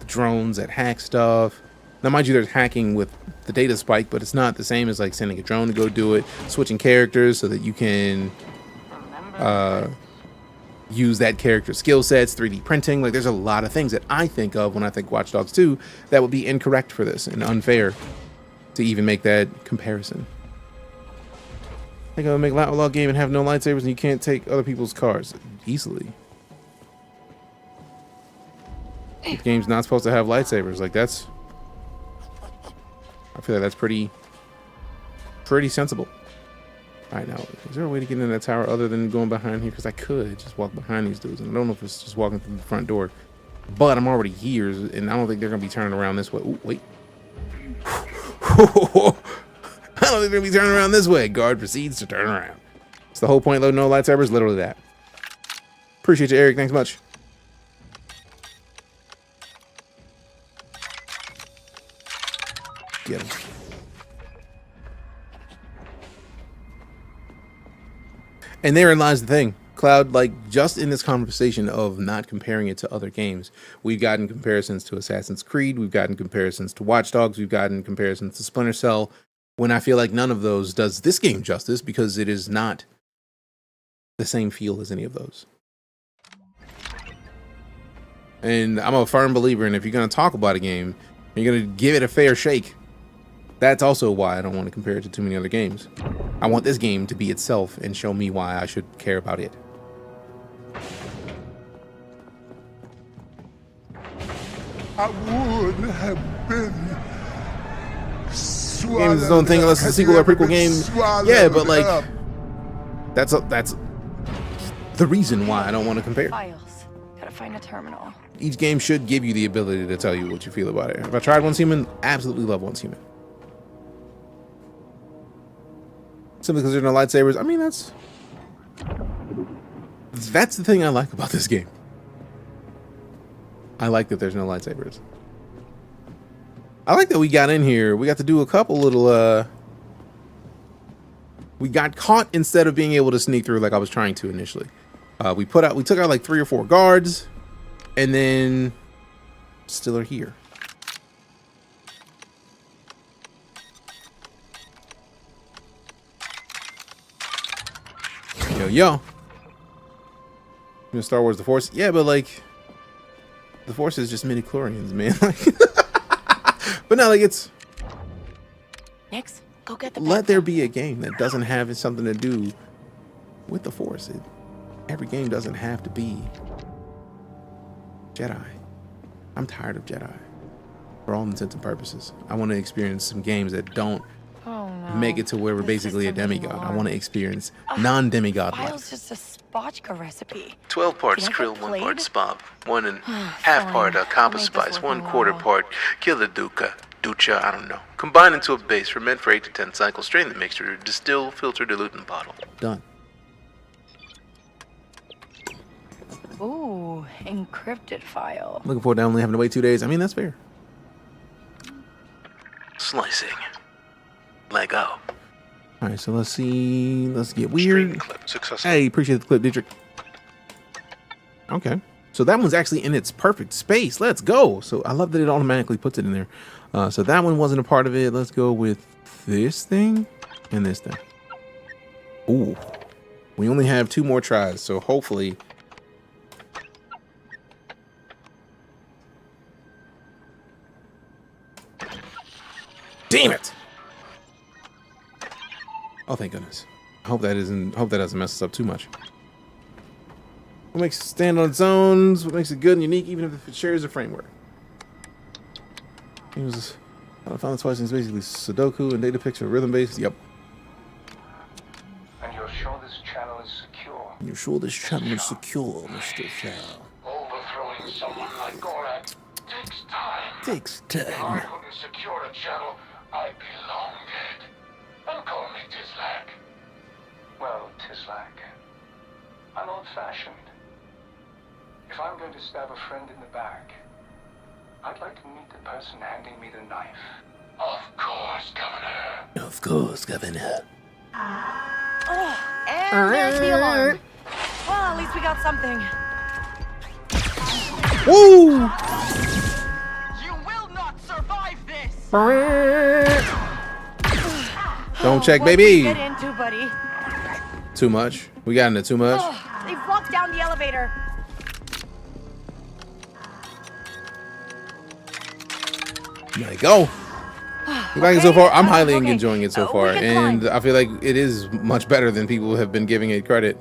drones that hack stuff. Now, mind you, there's hacking with the data spike, but it's not the same as like sending a drone to go do it, switching characters so that you can use that character's skill sets, 3D printing. Like, there's a lot of things that I think of when I think Watch Dogs 2 that would be incorrect for this and unfair to even make that comparison. They're gonna make an outlaw game and have no lightsabers and you can't take other people's cars easily. The game's not supposed to have lightsabers. Like, that's, I feel like that's pretty sensible. All right, now, is there a way to get into that tower other than going behind here? Because I could just walk behind these dudes, and I don't know if it's just walking through the front door. But I'm already here, and I don't think they're gonna be turning around this way. Ooh, wait. I don't think they're gonna be turning around this way. Guard proceeds to turn around. It's the whole point. Load no lightsabers. Literally that. Appreciate you, Eric. Thanks much. Get him. And therein lies the thing, Cloud, like, just in this conversation of not comparing it to other games, we've gotten comparisons to Assassin's Creed, we've gotten comparisons to Watch Dogs, we've gotten comparisons to Splinter Cell, when I feel like none of those does this game justice because it is not the same feel as any of those. And I'm a firm believer in if you're going to talk about a game, you're going to give it a fair shake. That's also why I don't want to compare it to too many other games. I want this game to be itself and show me why I should care about it. I would have been The game is its own thing unless it's a sequel or prequel game. Yeah, but like, that's the reason why I don't want to compare. Files. Gotta find a terminal. Each game should give you the ability to tell you what you feel about it. Have I tried Once Human? Absolutely love Once Human. Simply because there's no lightsabers. I mean, that's the thing I like about this game. I like that there's no lightsabers. I like that we got in here. We got to do a couple little we got caught instead of being able to sneak through like I was trying to initially. We took out like 3 or 4 guards and then still are here. Yo. You know, Star Wars The Force? Yeah, but like the Force is just midi-chlorians, man. Like, but no, like it's Nix, go get the let there be a game that doesn't have something to do with the Force. Every game doesn't have to be Jedi. I'm tired of Jedi for all intents and purposes. I want to experience some games that don't make it to where we're basically a demigod. I want to experience non-demigod life. File's just a spotchka recipe. 12 parts krill, 1 part spab, 1.5 part compass spice, 1/4 part killaduka, ducha, I don't know. Combine into a base, ferment for 8 to 10 cycles, strain the mixture, distill, filter, dilute, and bottle. Done. Ooh, encrypted file. Looking forward to only having to wait 2 days. I mean, that's fair. Slicing. Lego. All right, so let's see. Let's get weird. Hey, appreciate the clip, Dietrich. Okay, so that one's actually in its perfect space. Let's go. So I love that it automatically puts it in there. So that one wasn't a part of it. Let's go with this thing and this thing. Ooh, we only have 2 more tries, so hopefully. Damn it! Oh, thank goodness. I hope that doesn't mess us up too much. What makes it stand on its own? What makes it good and unique, even if it shares a framework? I found this twice, and it's basically Sudoku and data picture rhythm based. Yep. And you're sure this channel is secure? You're sure this channel is secure, Mr. Shao? Overthrowing someone like Gorak takes time. Takes If I time. couldn't secure a channel, I'd be long dead. And call me Tislak. Well, Tislak, I'm old-fashioned. If I'm going to stab a friend in the back, I'd like to meet the person handing me the knife. Of course, Governor. Of course, Governor. And there's the alarm. Well, at least we got something. Woo! You will not survive this! Don't check, What'd baby. you get into, buddy? Too much. We got into too much. They've locked down the elevator. There you go. Like so far, I'm highly enjoying it so far, and I feel like it is much better than people have been giving it credit.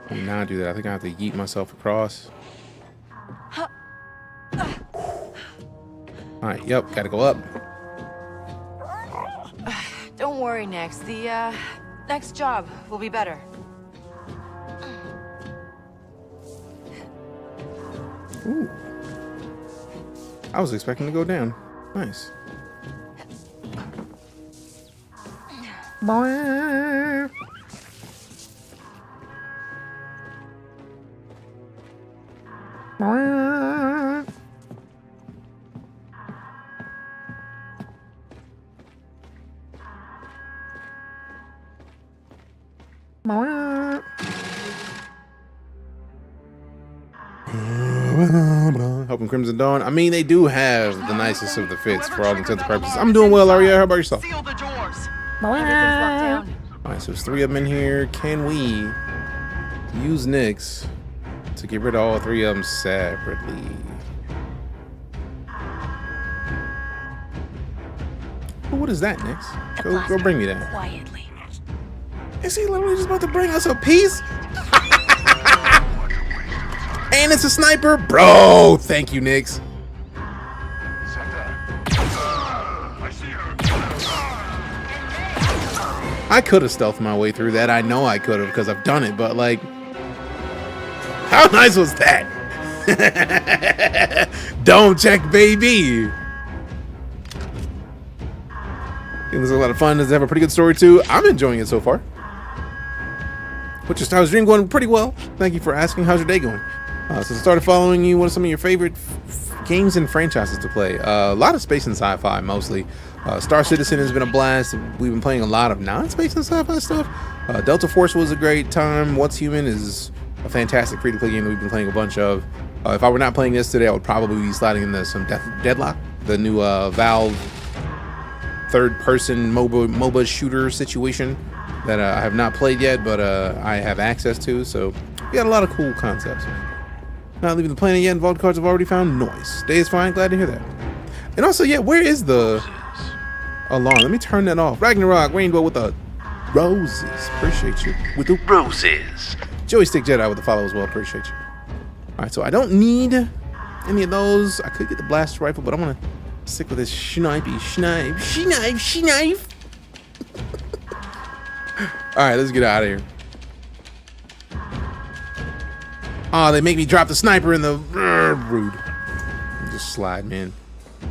Let me not do that. I think I have to yeet myself across. All right. Yep. Got to go up. Don't worry, Nix. The next job will be better. Ooh. I was expecting to go down. Nice. Boing. Boing. Boing. Hoping Crimson Dawn. I mean, they do have the nicest of the fits for all intents and purposes. I'm doing well, Aria. How about yourself? Seal the doors. Alright, so there's 3 of them in here. Can we use Nix to get rid of all 3 of them separately? Oh, what is that, Nix? Go bring me that. Quietly. Is he literally just about to bring us a piece? And it's a sniper? Bro, thank you, Nix. I could have stealthed my way through that. I know I could have because I've done it, but like, how nice was that? Don't check, baby. It was a lot of fun. Does it have a pretty good story too? I'm enjoying it so far. What's your Star Wars dream going? Pretty well. Thank you for asking. How's your day going? Since I started following you, what are some of your favorite games and franchises to play? A lot of space and sci-fi, mostly. Star Citizen has been a blast. We've been playing a lot of non-space and sci-fi stuff. Delta Force was a great time. What's Human is a fantastic free-to-play game that we've been playing a bunch of. If I were not playing this today, I would probably be sliding into some Deadlock, the new Valve third-person MOBA shooter situation that I have not played yet, but I have access to. So we got a lot of cool concepts. Not leaving the planet yet. Vault cards I've already found. Noise. Day is fine. Glad to hear that. And also, yeah, where is the alarm? Let me turn that off. Ragnarok, Rainbow with the roses. Appreciate you. With the roses. Joey Stick Jedi with the follow as well. Appreciate you. All right, so I don't need any of those. I could get the blaster rifle, but I'm going to stick with this snipe. All right, let's get out of here. Oh, they make me drop the sniper in the rude. Just slide, man.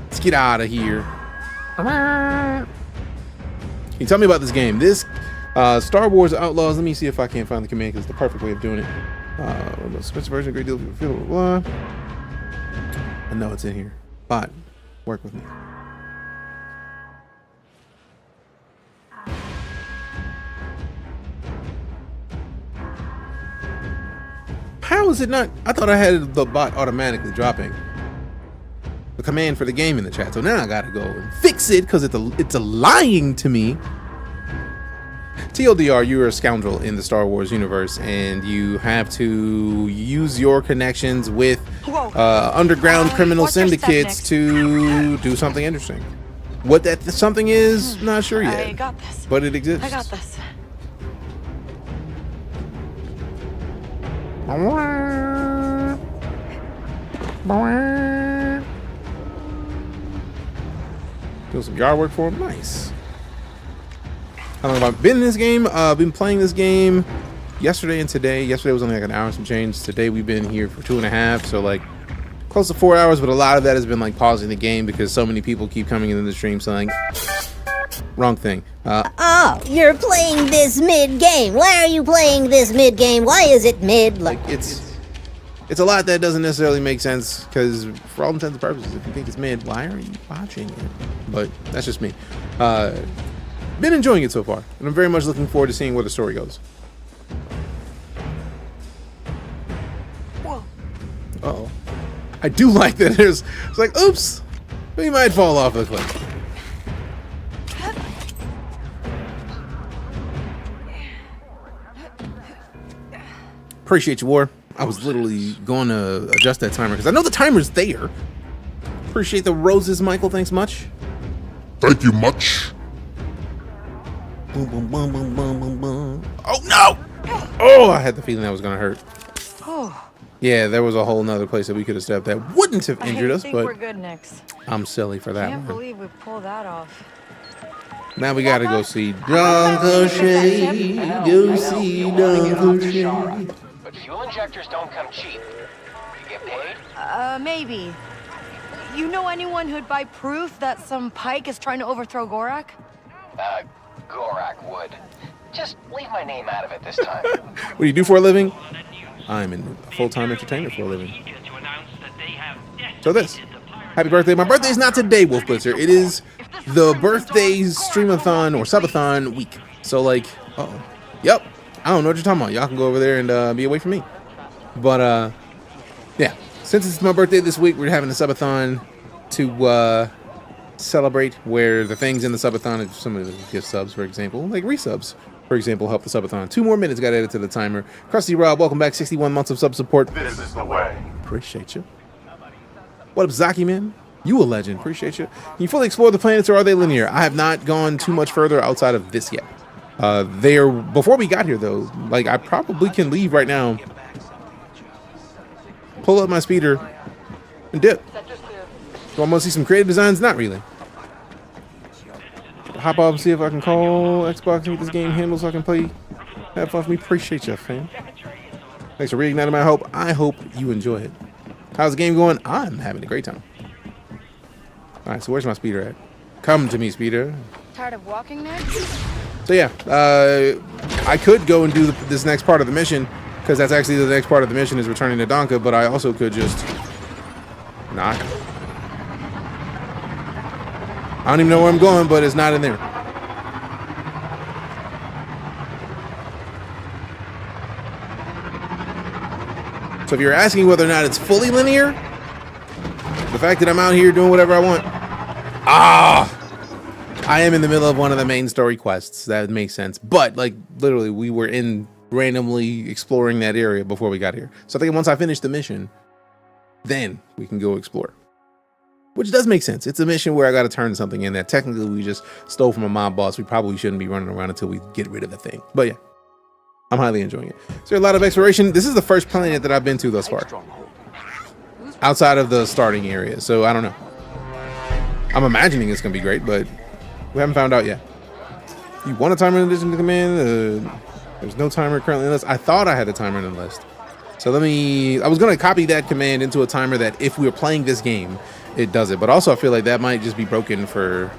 Let's get out of here. Can you tell me about this game? This Star Wars Outlaws. Let me see if I can't find the command because it's the perfect way of doing it. Special version, great deal of people. Blah. I know it's in here. Bot, work with me. How is it not? I thought I had the bot automatically dropping the command for the game in the chat. So now I gotta go and fix it because it's lying to me. TLDR, you're a scoundrel in the Star Wars universe, and you have to use your connections with underground criminal syndicates to do something interesting. What that something is, not sure yet. I got this. But it exists. I got this. Do some yard work for him. Nice. I don't know if I've been in this game. I've been playing this game yesterday and today. Yesterday was only like an hour and some change. Today we've been here for 2.5, so like close to 4 hours. But a lot of that has been like pausing the game because so many people keep coming into the stream saying wrong thing. Oh, you're playing this mid-game. Why are you playing this mid-game? Why is it mid? Like it's a lot that doesn't necessarily make sense because for all intents and purposes, if you think it's mid, why are you watching it? But that's just me. Been enjoying it so far, and I'm very much looking forward to seeing where the story goes. Whoa. Uh-oh. I do like that it's like, oops, we might fall off the cliff. Appreciate you, War. I was literally going to adjust that timer because I know the timer's there. Appreciate the roses, Michael. Thanks much. Thank you much. Boom, boom, boom, boom, boom, boom, boom. Oh, no! Oh, I had the feeling that was going to hurt. Oh. Yeah, there was a whole nother place that we could have stepped that wouldn't have injured us, I think but we're good, Nix. I'm silly for that Can't one. believe we pulled that off. Now we gotta go see Dunkelshade. Go see Dunkelshade. But fuel injectors don't come cheap. You get paid? Maybe. You know anyone who'd buy proof that some pike is trying to overthrow Gorak? Gorak would. Just leave my name out of it this time. What do you do for a living? I'm in full-time entertainment for a living. So this. Happy birthday. My birthday is not today, Wolf Blitzer. It is the birthday streamathon or subathon week. So like, uh-oh. Yep. I don't know what you're talking about. Y'all can go over there and be away from me. But yeah. Since it's my birthday this week, we're having a subathon to celebrate, where the things in the subathon, if somebody gives subs, for example, like resubs, for example, help the subathon. 2 more minutes got added to the timer. Krusty Rob, welcome back. 61 months of sub support. This is the way. Appreciate you. What up, Zaki, man? You a legend. Appreciate you. Can you fully explore the planets, or are they linear? I have not gone too much further outside of this yet. Before we got here, though, like, I probably can leave right now, pull up my speeder, and dip. So I'm gonna see some creative designs? Not really. Hop off and see if I can call Xbox and get this game handled so I can play. Have fun for me. Appreciate you, fam. Thanks for reigniting my hope. I hope you enjoy it. How's the game going? I'm having a great time. All right, so where's my speeder at? Come to me, speeder. Tired of walking next? So yeah, I could go and do this next part of the mission, because that's actually the next part of the mission is returning to Donka, but I also could just not. I don't even know where I'm going, but it's not in there. So if you're asking whether or not it's fully linear, the fact that I'm out here doing whatever I want. I am in the middle of one of the main story quests. That makes sense. But like literally we were in randomly exploring that area before we got here. So I think once I finish the mission, then we can go explore. Which does make sense. It's a mission where I got to turn something in that technically we just stole from a mob boss. We probably shouldn't be running around until we get rid of the thing. But yeah, I'm highly enjoying it. So a lot of exploration. This is the first planet that I've been to thus far, outside of the starting area. So I don't know. I'm imagining it's going to be great, but we haven't found out yet. You want a timer in addition to command? There's no timer currently in the list. I thought I had the timer in the list. So I was going to copy that command into a timer that if we were playing this game, it does it. But also I feel like that might just be broken for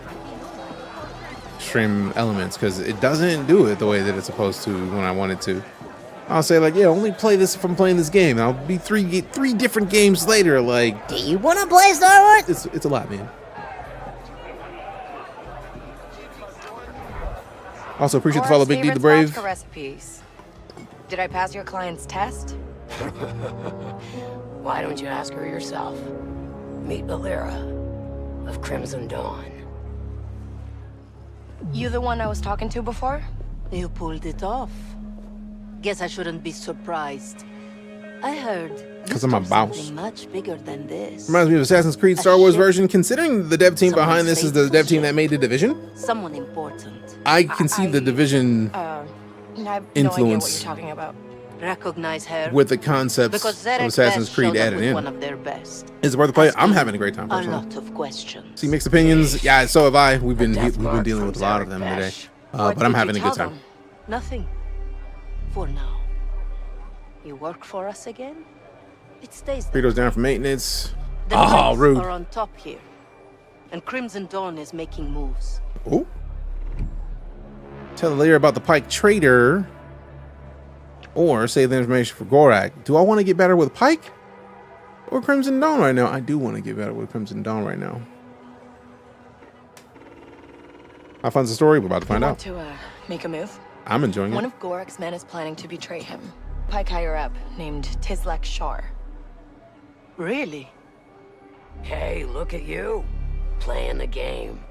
stream elements, because it doesn't do it the way that it's supposed to when I want it to. I'll say like, yeah, only play this if I'm playing this game. I'll be three different games later. Like, do you want to play Star Wars? It's a lot, man. Also appreciate the follow, Big D the Brave. Recipes. Did I pass your client's test? Why don't you ask her yourself? Meet Valera of Crimson Dawn. You the one I was talking to before? You pulled it off. Guess I shouldn't be surprised. I heard because I'm a boss. Something much bigger than this. Reminds me of Assassin's Creed Star Wars version. Considering the dev team behind this is the dev team that made The Division, someone important. I can see The Division I have influence no idea what you're talking about. Recognize her with the concepts of Assassin's Creed added in. One of their best. Is it worth the play? I'm having a great time. A lot of questions. See mixed opinions. Yeah, so have I. We've been dealing with a lot of them today, but I'm having a good time. Nothing. For now. You work for us again? It stays there. Burritos down for maintenance. The Knights rude. are on top here, and Crimson Dawn is making moves. Oh. Tell Lear about the Pike Trader, or save the information for Gorak. Do I want to get better with Pike or Crimson Dawn right now? I do want to get better with Crimson Dawn right now. How fun's the story? We're about to find out. To make a move? I'm enjoying One it. of Gorak's men is planning to betray him. Pike higher up, named Tislak Shar. Really? Hey, look at you. Playing the game.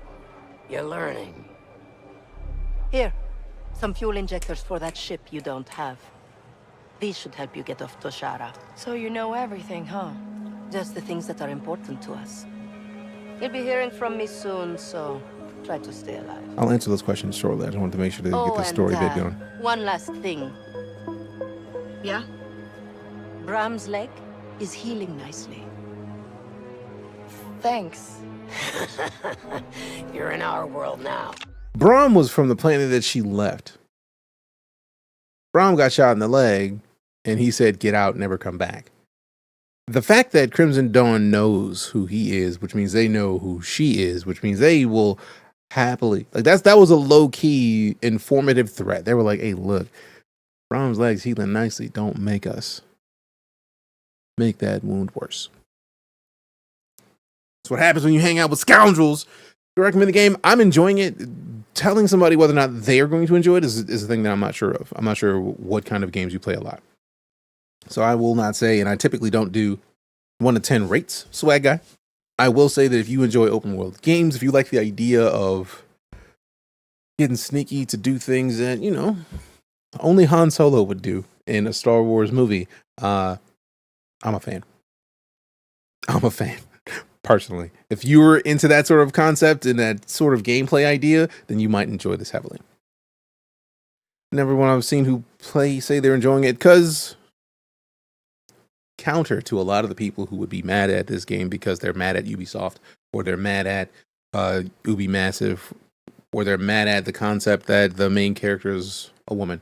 You're learning. Here. Some fuel injectors for that ship you don't have. These should help you get off Toshara. So you know everything, huh? Just the things that are important to us. You'll be hearing from me soon, so try to stay alive. I'll answer those questions shortly. I just wanted to make sure to get the story bit going. One last thing. Yeah? Bram's leg is healing nicely. Thanks. You're in our world now. Bram was from the planet that she left. Bram got shot in the leg, and he said, "Get out, never come back." The fact that Crimson Dawn knows who he is, which means they know who she is, which means they will happily, like that was a low-key informative threat. They were like, "Hey, look, Bram's leg's healing nicely. Don't make us make that wound worse." That's what happens when you hang out with scoundrels. I recommend the game. I'm enjoying it. Telling somebody whether or not they are going to enjoy it is a thing that I'm not sure of. I'm not sure what kind of games you play a lot. So I will not say, and I typically don't do 1 to 10 rates, swag guy. I will say that if you enjoy open world games, if you like the idea of getting sneaky to do things that, you know, only Han Solo would do in a Star Wars movie, I'm a fan. I'm a fan. Personally, if you were into that sort of concept and that sort of gameplay idea, then you might enjoy this heavily. And everyone I've seen who play say they're enjoying it, because counter to a lot of the people who would be mad at this game because they're mad at Ubisoft, or they're mad at Ubi Massive, or they're mad at the concept that the main character is a woman.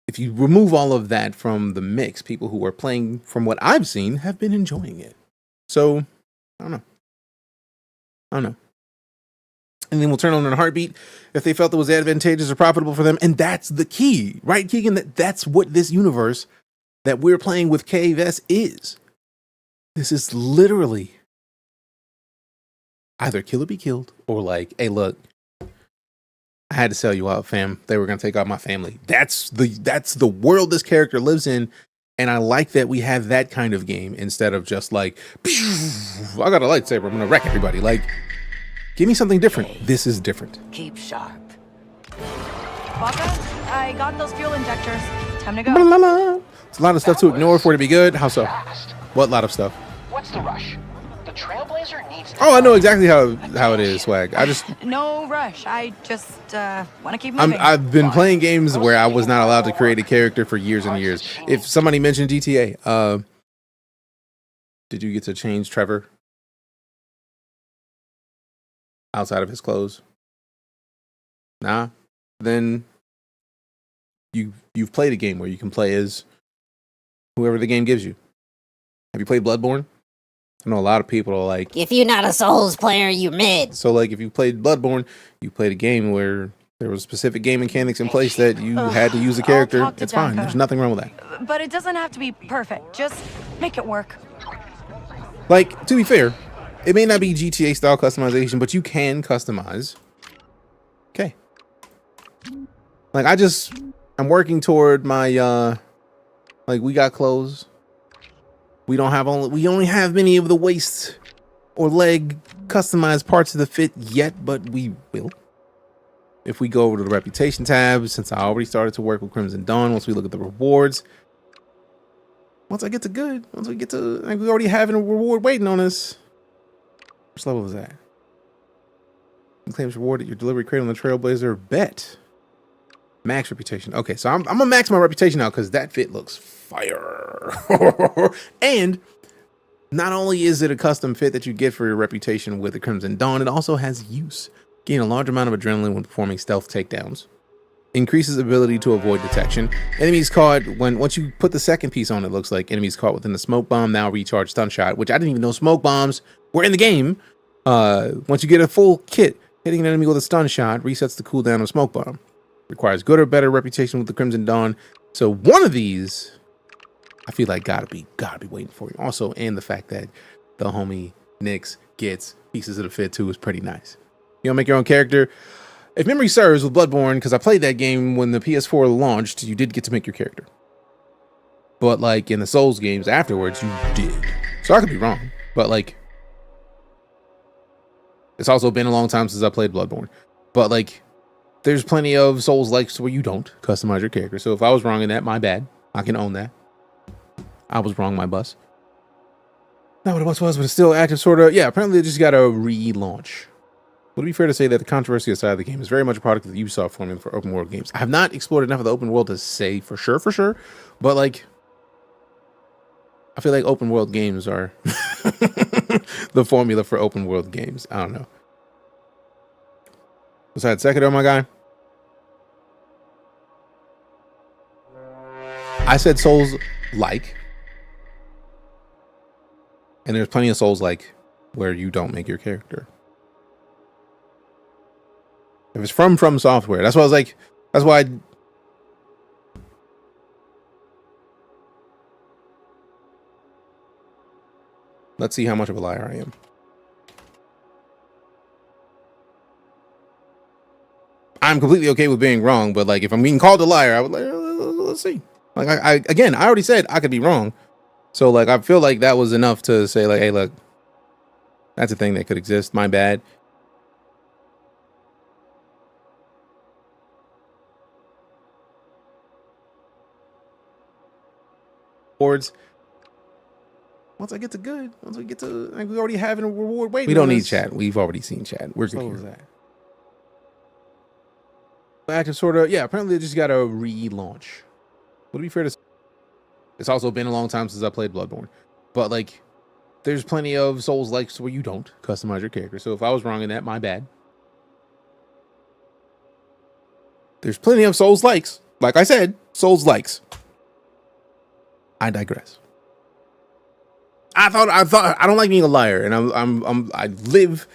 If you remove all of that from the mix, people who are playing, from what I've seen, have been enjoying it. So I don't know. And then we'll turn on in a heartbeat if they felt it was advantageous or profitable for them. And that's the key, right, Keegan? That's what this universe that we're playing with KVS is. This is literally either kill or be killed, or like, hey, look, I had to sell you out, fam. They were going to take out my family. That's the world this character lives in. And I like that we have that kind of game instead of just like, I got a lightsaber, I'm going to wreck everybody. Like, give me something different. This is different. Keep sharp. Baka, I got those fuel injectors. Time to go. It's a lot of stuff to ignore for it to be good. How so? What lot of stuff? What's the rush? The Trailblazer needs to... Oh, I know exactly how it is, swag. I just... No rush. I just want to keep moving. I've been playing games where I was not allowed to create a character for years and years. If somebody mentioned GTA, did you get to change Trevor outside of his clothes? Nah. Then you've played a game where you can play as whoever the game gives you. Have you played Bloodborne? I know a lot of people are like, if you're not a Souls player, you're mid. So like if you played Bloodborne, you played a game where there was specific game mechanics in place that you had to use a character. It's fine. There's nothing wrong with that. But it doesn't have to be perfect. Just make it work. Like, to be fair, it may not be GTA style customization, but you can customize. Okay. Like I'm working toward my like, we got clothes. We only have many of the waist or leg customized parts of the fit yet, but we will. If we go over to the reputation tab, since I already started to work with Crimson Dawn, once we look at the rewards, once we get to, like, we already have a reward waiting on us. Which level is that? You claim reward at your delivery crate on the Trailblazer. Bet. Max reputation. Okay, so I'm gonna max my reputation now because that fit looks fire. And not only is it a custom fit that you get for your reputation with the Crimson Dawn, it also has use. Gain a large amount of adrenaline when performing stealth takedowns. Increases ability to avoid detection. Enemies caught once you put the second piece on, it looks like enemies caught within the smoke bomb now recharge stun shot, which I didn't even know smoke bombs were in the game. Once you get a full kit, hitting an enemy with a stun shot resets the cooldown of smoke bomb. Requires good or better reputation with the Crimson Dawn. So one of these, I feel like gotta be waiting for you. Also, and the fact that the homie Nyx gets pieces of the fit too is pretty nice. You know, make your own character. If memory serves with Bloodborne, because I played that game when the PS4 launched, you did get to make your character. But like in the Souls games afterwards, you did. So I could be wrong, but like, it's also been a long time since I played Bloodborne. But like, there's plenty of Souls likes where you don't customize your character. So if I was wrong in that, my bad. I can own that. I was wrong, my bus. Not what it once was, but it's still active, sort of. Yeah, apparently they just got a relaunch. Would it be fair to say that the controversy aside of the game is very much a product of the Ubisoft formula for open world games? I have not explored enough of the open world to say for sure. But like, I feel like open world games are the formula for open world games. I don't know. Besides Sekiro, my guy. I said Souls-like. And there's plenty of Souls-like where you don't make your character. If it's from Software, that's why I was like, that's why let's see how much of a liar I am. I'm completely okay with being wrong, but like if I'm being called a liar, I would like, let's see. Like I again, I already said I could be wrong. So like I feel like that was enough to say like, hey, look, that's a thing that could exist. My bad. Boards. Once I get to good, once we get to like we already have a reward waiting. We don't need chat. We've already seen chat. We're good. What was that? Active sort of. Yeah, apparently they just got a relaunch. Would it be fair to say it's also been a long time since I played Bloodborne, but like there's plenty of Souls likes where you don't customize your character. So if I was wrong in that, my bad. There's plenty of Souls likes. Like I said, Souls likes. I digress. I thought I don't like being a liar, and I live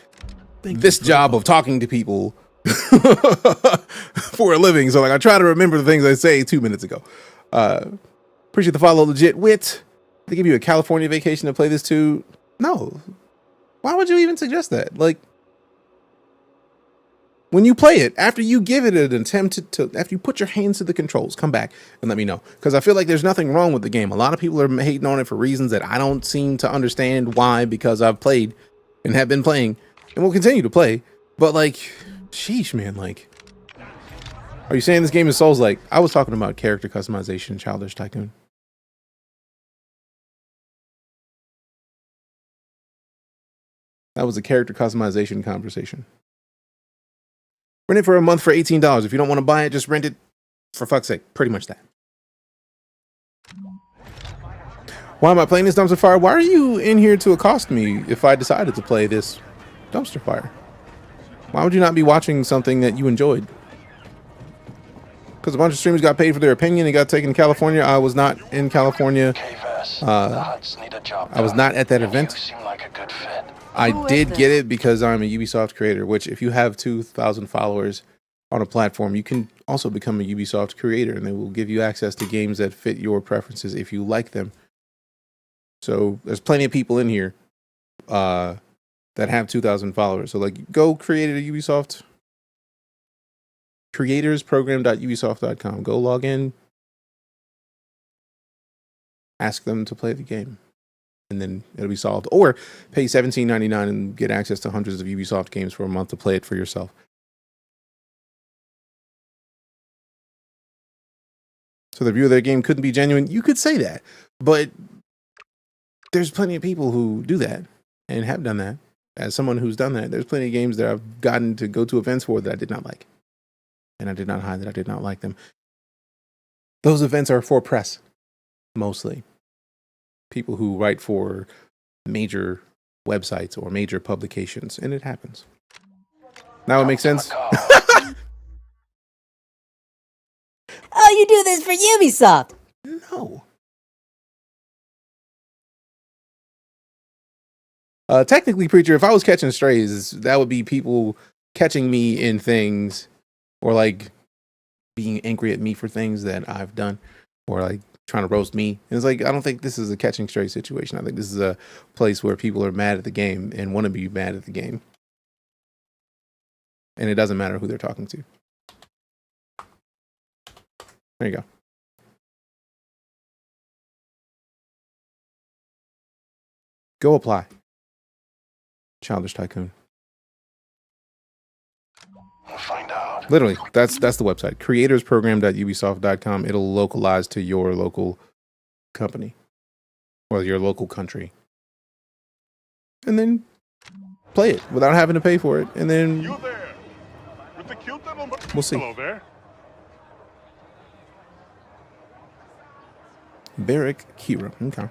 this job of talking to people for a living. So like I try to remember the things I say 2 minutes ago. Appreciate the follow, legit wit. They give you a California vacation to play this too. No, why would you even suggest that? Like when you play it, after you give it an attempt to after you put your hands to the controls, come back and let me know. Because I feel like there's nothing wrong with the game. A lot of people are hating on it for reasons that I don't seem to understand why, because I've played and have been playing and will continue to play. But like, sheesh, man, like, are you saying this game is Souls-like? I was talking about character customization in Childish Tycoon. That was a character customization conversation. Rent it for a month for $18. If you don't want to buy it, just rent it for fuck's sake. Pretty much that. Why am I playing this dumpster fire? Why are you in here to accost me if I decided to play this dumpster fire? Why would you not be watching something that you enjoyed? Because a bunch of streamers got paid for their opinion and got taken to California. I was not in California. I was not at that event. I did get it because I'm a Ubisoft creator, which if you have 2,000 followers on a platform, you can also become a Ubisoft creator and they will give you access to games that fit your preferences if you like them. So there's plenty of people in here that have 2,000 followers. So like go create a Ubisoft creatorsprogram.ubisoft.com. Go log in, ask them to play the game. And then it'll be solved. Or pay $17.99 and get access to hundreds of Ubisoft games for a month to play it for yourself. So the review of their game couldn't be genuine. You could say that. But there's plenty of people who do that and have done that. As someone who's done that, there's plenty of games that I've gotten to go to events for that I did not like. And I did not hide that I did not like them. Those events are for press, mostly. People who write for major websites or major publications, and it happens. Now it makes sense. Oh, you do this for Ubisoft? No. Technically, Preacher, if I was catching strays, that would be people catching me in things or like being angry at me for things that I've done or like trying to roast me. And it's like, I don't think this is a catching stray situation. I think this is a place where people are mad at the game and want to be mad at the game. And it doesn't matter who they're talking to. There you go. Go apply. Childish Tycoon. We'll find out. Literally, that's the website. creatorsprogram.ubisoft.com. It'll localize to your local company or your local country. And then play it without having to pay for it. And then You there? With the cute little we'll see. Hello there. Barrick Kira. Okay.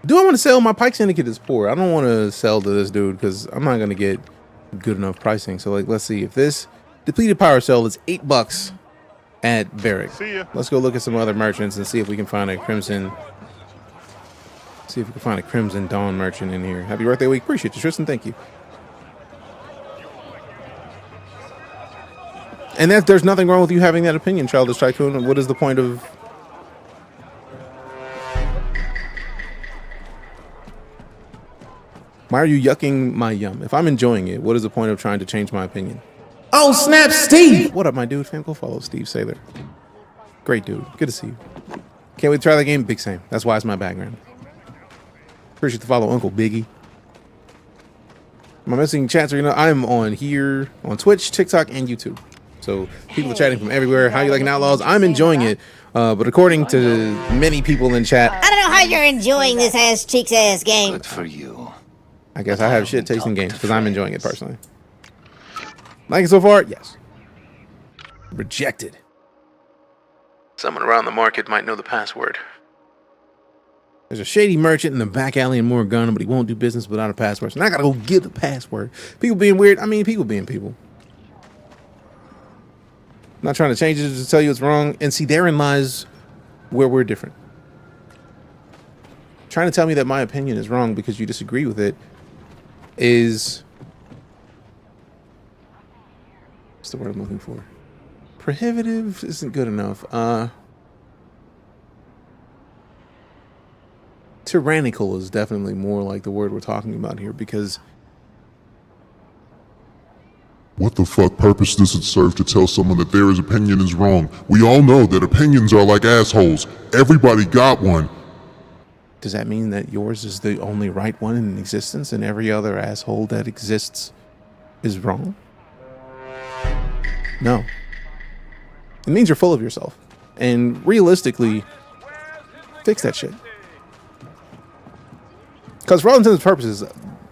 Do I want to sell? My Pike Syndicate is poor. I don't want to sell to this dude because I'm not going to get good enough pricing. So, like, let's see. If this depleted power cell is $8 at Barrick. See ya. Let's go look at some other merchants and see if we can find a Crimson. See if we can find a Crimson Dawn merchant in here. Happy birthday week. Appreciate you, Tristan. Thank you. And that there's nothing wrong with you having that opinion, Childish Tycoon. What is the point of... Why are you yucking my yum? If I'm enjoying it, what is the point of trying to change my opinion? Oh, snap, Steve! What up, my dude? Fam, go follow Steve Saylor. Great dude. Good to see you. Can't wait to try that game. Big same. That's why it's my background. Appreciate the follow, Uncle Biggie. My missing chats are, I'm on here on Twitch, TikTok, and YouTube. So people are chatting from everywhere. How you liking Outlaws? I'm enjoying it. But according to many people in chat, I don't know how you're enjoying this ass cheeks ass game. Good for you. I guess I have shit taste in games because I'm enjoying it personally. Like it so far? Yes. Rejected. Someone around the market might know the password. There's a shady merchant in the back alley in Morgana, but he won't do business without a password. So now I gotta go get the password. People being weird. I mean, people being people. I'm not trying to change it to tell you it's wrong. And see, therein lies where we're different. Trying to tell me that my opinion is wrong because you disagree with it is... What's the word I'm looking for? Prohibitive isn't good enough. Tyrannical is definitely more like the word we're talking about here because... What the fuck purpose does it serve to tell someone that their opinion is wrong? We all know that opinions are like assholes. Everybody got one. Does that mean that yours is the only right one in existence and every other asshole that exists is wrong? No. It means you're full of yourself. And realistically, fix that shit. Because for all intents and purposes,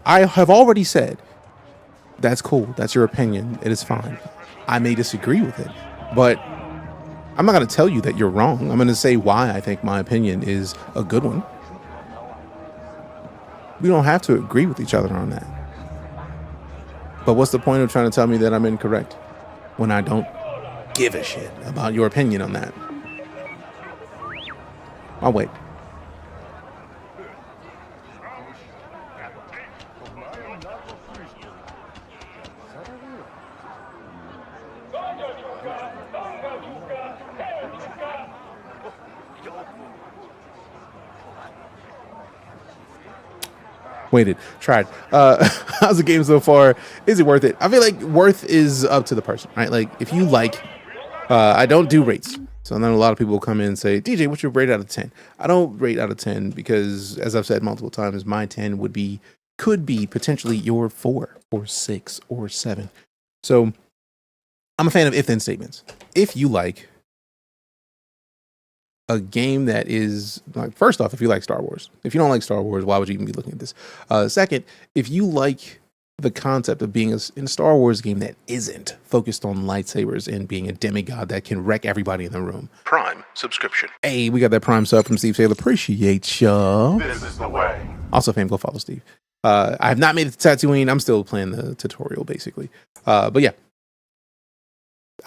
I have already said, that's cool. That's your opinion. It is fine. I may disagree with it, but I'm not going to tell you that you're wrong. I'm going to say why I think my opinion is a good one. We don't have to agree with each other on that. But what's the point of trying to tell me that I'm incorrect when I don't give a shit about your opinion on that? I'll wait. Waited, tried. How's the game so far? Is it worth it? I feel like worth is up to the person, right? Like if you like, I don't do rates. So then a lot of people will come in and say, DJ, what's your rate out of 10? I don't rate out of 10 because as I've said multiple times, my 10 could be potentially your 4 or 6 or 7. So I'm a fan of if-then statements. If you like a game that is like, first off, if you like Star Wars, if you don't like Star Wars, why would you even be looking at this? Second, if you like the concept of being in a Star Wars game that isn't focused on lightsabers and being a demigod that can wreck everybody in the room. Prime subscription. Hey, we got that Prime sub from Steve Saylor. Appreciate ya. This is the way. Also, fam, go follow Steve. I have not made it to Tatooine. I'm still playing the tutorial, basically. But yeah,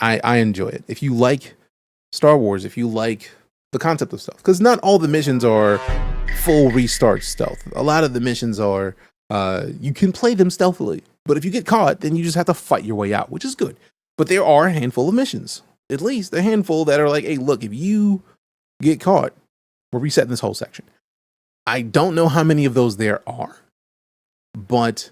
I enjoy it. If you like Star Wars, if you like the concept of stealth, because not all the missions are full restart stealth. A lot of the missions are you can play them stealthily, but if you get caught, then you just have to fight your way out, which is good. But there are a handful of missions, at least a handful that are like, hey, look, if you get caught, we're resetting this whole section. I don't know how many of those there are, but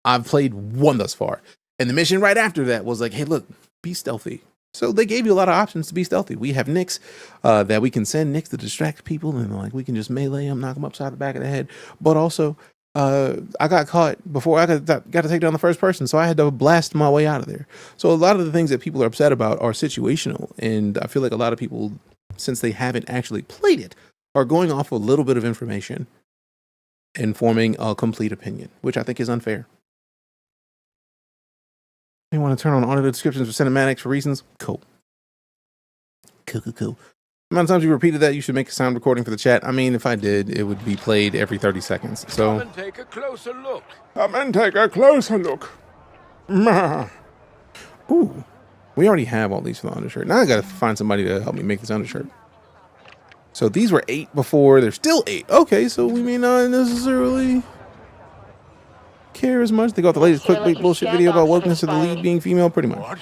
I've played one thus far. And the mission right after that was like, hey, look, be stealthy. So they gave you a lot of options to be stealthy. We have Nyx that we can send Nyx to distract people, and like we can just melee them, knock them upside the back of the head. But also I got caught before I got to take down the first person, so I had to blast my way out of there. So a lot of the things that people are upset about are situational, and I feel like a lot of people, since they haven't actually played it, are going off a little bit of information and forming a complete opinion, which I think is unfair. You want to turn on audio descriptions for cinematics for reasons? Cool. Cool. The amount of times you repeated that, you should make a sound recording for the chat. I mean, if I did, it would be played every 30 seconds. So, Come and take a closer look. Come and take a closer look. Ooh, we already have all these for the undershirt. Now I gotta find somebody to help me make this undershirt. So these were 8 before. They're still 8. Okay, so we may not necessarily care as much. They got the latest clickbait bullshit video about wokeness of the lead being female, pretty much. What?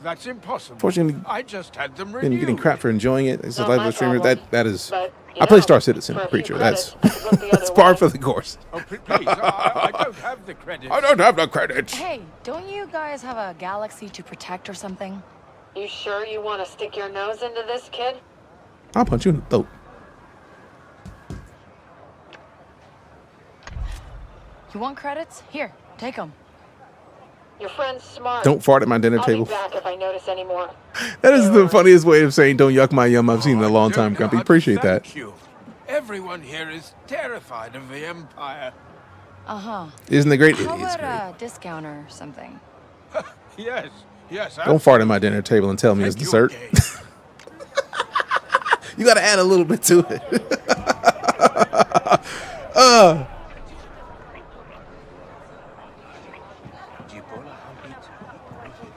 That's impossible. Fortunately, I just had them been reviewed. getting crap for enjoying it. It's a live streamer. That is. I play Star Citizen, Preacher. That's par for the course. Oh, please, I don't have the credits. I don't have the credits. Hey, don't you guys have a galaxy to protect or something? You sure you want to stick your nose into this, kid? I'll punch you in the throat. You want credits? Here, take them. Your friend's smart. Don't fart at my dinner table. I'll be back if I notice any more. That is the funniest way of saying "don't yuck my yum" I've seen in a long time, Grumpy. Appreciate that. Thank you. Everyone here is terrified of the Empire. Isn't it great? How It is about great. a discount or something? Yes. Don't fart at my dinner table and tell me it's dessert. You got to add a little bit to it.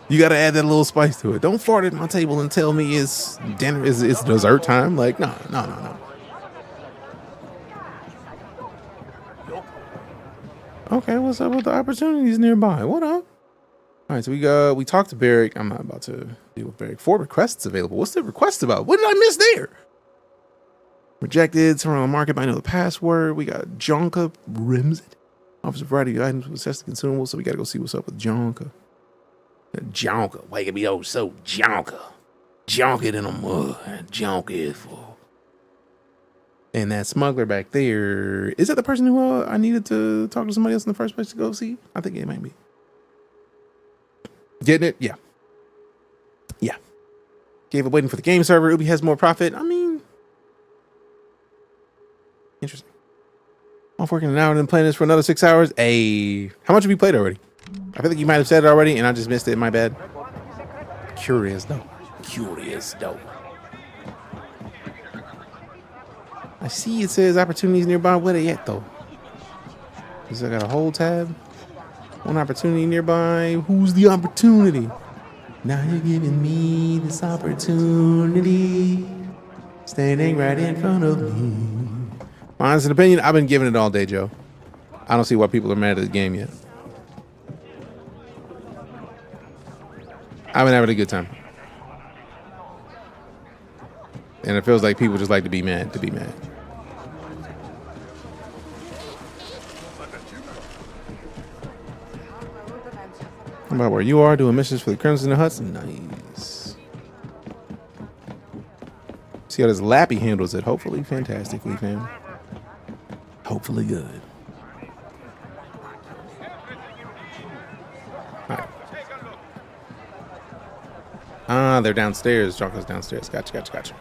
You got to add that little spice to it. Don't fart at my table and tell me it's dinner. It's dessert time. Like no. Okay, what's up with the opportunities nearby? What up? All right, so we talked to Barrick. I'm not about to deal with Barrick. 4 requests available. What's the request about? What did I miss there? Rejected. Somewhere on the market, but I know the password. We got Jonka Rims. Offers a variety of items with access to consumables, so we got to go see what's up with Jonka. Jonka, waking me up so Jonka. Jonk it in the mud. Jonk is full. And that smuggler back there, is that the person who I needed to talk to somebody else in the first place to go see? I think it might be. Getting it? Yeah. Gave up waiting for the game server. Ubi has more profit. I mean, interesting. I'm working an hour and then playing this for another 6 hours. Hey, how much have you played already? I feel like you might have said it already and I just missed it. My bad. Curious though. I see it says opportunities nearby. Where they at though? Is I got a whole tab? One opportunity nearby. Who's the opportunity? Now you're giving me this opportunity. Standing right in front of me. My honest opinion, I've been giving it all day, Joe. I don't see why people are mad at the game yet. I've been having a good time. And it feels like people just like to be mad. How about where you are doing missions for the Crimson Huts? Nice. See how this Lappy handles it. Hopefully fantastically, fam. Hopefully good. Alright. Ah, they're downstairs. Jonka's downstairs. Gotcha.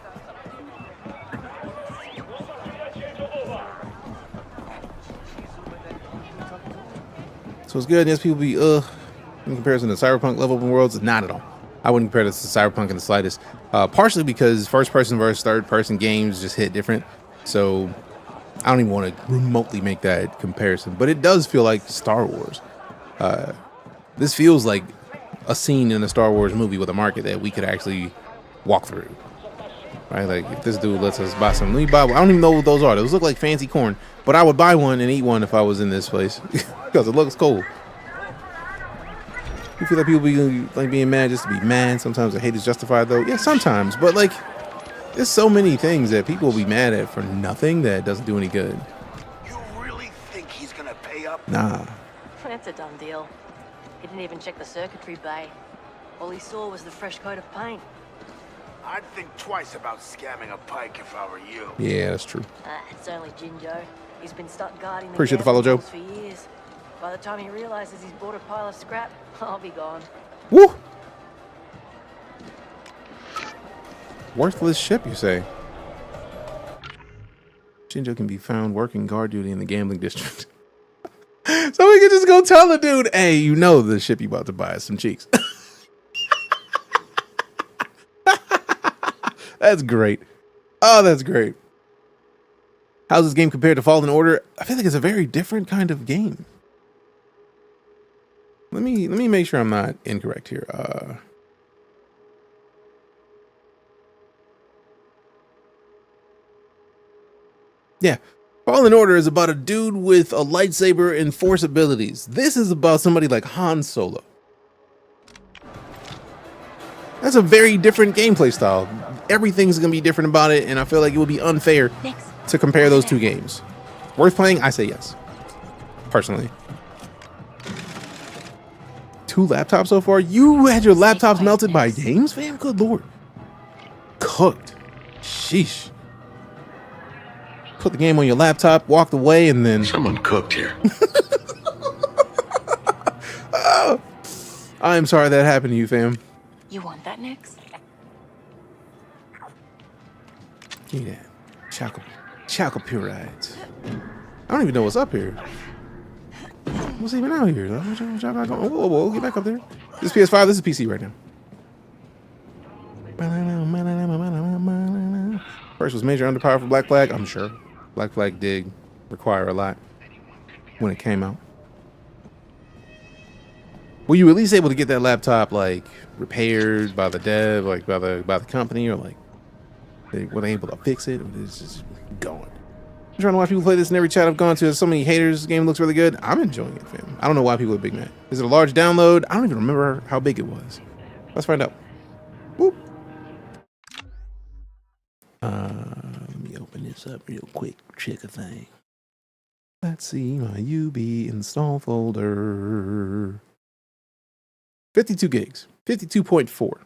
So it's good. Yes, people be in comparison to Cyberpunk level open worlds. Not at all. I wouldn't compare this to Cyberpunk in the slightest. Partially because first person versus third person games just hit different. So I don't even want to remotely make that comparison. But it does feel like Star Wars. This feels like a scene in a Star Wars movie with a market that we could actually walk through. Right? Like if this dude lets us buy some, let me buy one. I don't even know what those are. Those look like fancy corn. But I would buy one and eat one if I was in this place. Because it looks cool. You feel like people be like being mad just to be mad. Sometimes the hate is justified though. Yeah, sometimes. But like there's so many things that people will be mad at for nothing that doesn't do any good. You really think he's gonna pay up? Nah. That's a done deal. He didn't even check the circuitry bay. All he saw was the fresh coat of paint. I'd think twice about scamming a pike if I were you. Yeah, that's true. It's only Jinjo. He's been stuck guarding Appreciate the follow, Joe. for years. By the time he realizes he's bought a pile of scrap, I'll be gone. Woo! Worthless ship, you say? Shinjo can be found working guard duty in the gambling district. So we can just go tell the dude, hey, you know the ship you about to buy is some cheeks. That's great. Oh, that's great. How's this game compared to Fallen Order? I feel like it's a very different kind of game. Let me make sure I'm not incorrect here. Yeah. Fallen Order is about a dude with a lightsaber and force abilities. This is about somebody like Han Solo. That's a very different gameplay style. Everything's going to be different about it, and I feel like it would be unfair to compare those two games. Worth playing? I say yes. Personally. 2 laptops so far? You had your laptops melted by games, fam? Good lord. Cooked. Sheesh. Put the game on your laptop, walked away, and then... Someone cooked here. Oh, I'm sorry that happened to you, fam. You want that next? Give me that. Chocolate purides. I don't even know what's up here. What's even out here? Whoa, whoa, get back up there. This is PS5, this is PC right now. First was major underpower for Black Flag, I'm sure. Black Flag did require a lot when it came out. Were you at least able to get that laptop like repaired by the dev, like by the company, or like were they able to fix it, or it's just going? I'm trying to watch people play this in every chat I've gone to. There's so many haters. This game looks really good. I'm enjoying it, fam. I don't know why people are big mad. Is it a large download? I don't even remember how big it was. Let's find out. Whoop. Let me open this up real quick. Check a thing. Let's see my UB install folder. 52 gigs. 52.4. It's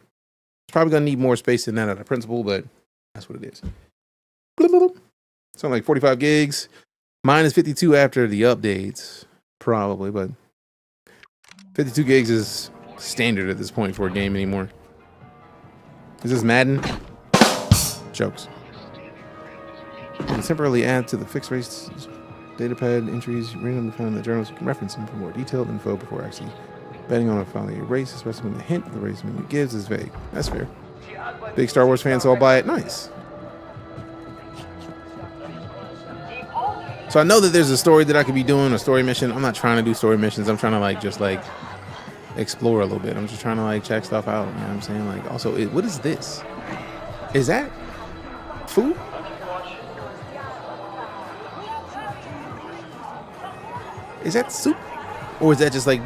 probably gonna need more space than that out of principle, but that's what it is. Something like 45 gigs. Mine is 52 after the updates, probably, but 52 gigs is standard at this point for a game anymore. Is this Madden? Jokes. You can temporarily add to the fixed race datapad entries randomly found in the journals. You can reference them for more detailed info before actually betting on a finally a race, especially when the hint the race menu gives is vague. That's fair. Big Star Wars fans, so I'll buy it. Nice. So I know that there's a story that I could be doing, a story mission. I'm not trying to do story missions. I'm trying to like just like explore a little bit. I'm just trying to like check stuff out. You know what I'm saying? Like also, what is this? Is that food? Is that soup? Or is that just like,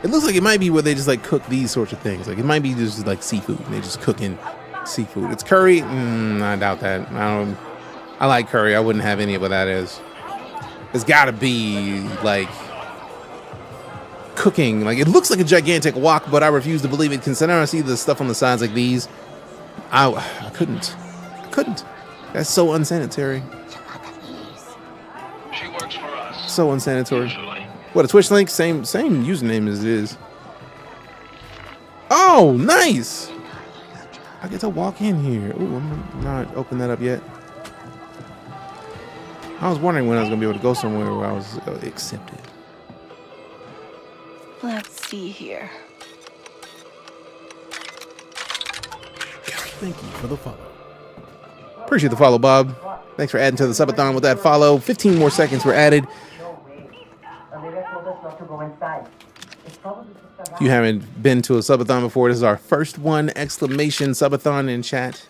it looks like it might be where they just like cook these sorts of things. Like it might be just like seafood. They just cooking seafood. It's curry. I doubt that. I like curry. I wouldn't have any of what that is. It's gotta be like cooking. Like it looks like a gigantic wok, but I refuse to believe it. Considering I see the stuff on the sides like these, I couldn't. That's so unsanitary. She works for us. So unsanitary. What, a Twitch link? Same username as it is. Oh, nice. I get to walk in here. Ooh, I'm not open that up yet. I was wondering when I was gonna be able to go somewhere where I was accepted. Let's see here. Thank you for the follow. Appreciate the follow, Bob. Thanks for adding to the subathon with that follow. 15 more seconds were added. If you haven't been to a subathon before, this is our first one! Exclamation subathon in chat.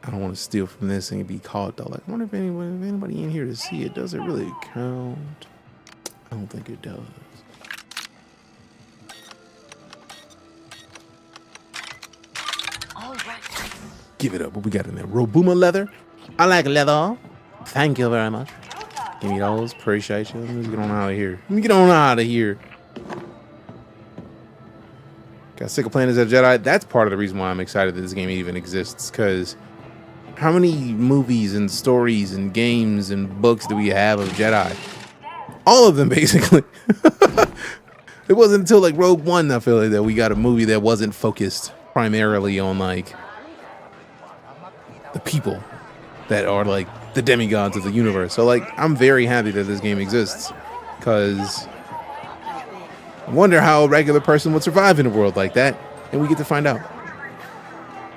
I don't want to steal from this and be called though. Like, I wonder if anybody in here to see it. Does it really count? I don't think it does. All right. Give it up. What we got in there? Robuma leather. I like leather. Thank you very much. Give me those. Appreciate you. Let me get on out of here. Got sick of playing as a Jedi. That's part of the reason why I'm excited that this game even exists, because How many movies and stories and games and books do we have of Jedi? All of them, basically. It wasn't until like Rogue One, I feel like, that we got a movie that wasn't focused primarily on like the people that are like the demigods of the universe. So like, I'm very happy that this game exists, because I wonder how a regular person would survive in a world like that, and we get to find out.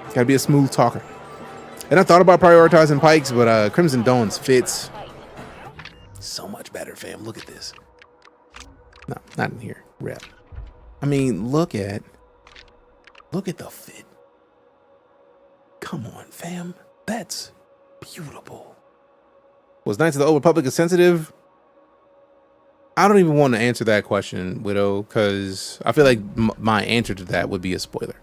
Gotta be a smooth talker. And I thought about prioritizing Pikes, but Crimson Dawn's fits so much better, fam. Look at this. No, not in here. Rep. I mean, look at the fit. Come on, fam. That's beautiful. Was Knights of the Old Republic a sensitive? I don't even want to answer that question, Widow, because I feel like my answer to that would be a spoiler.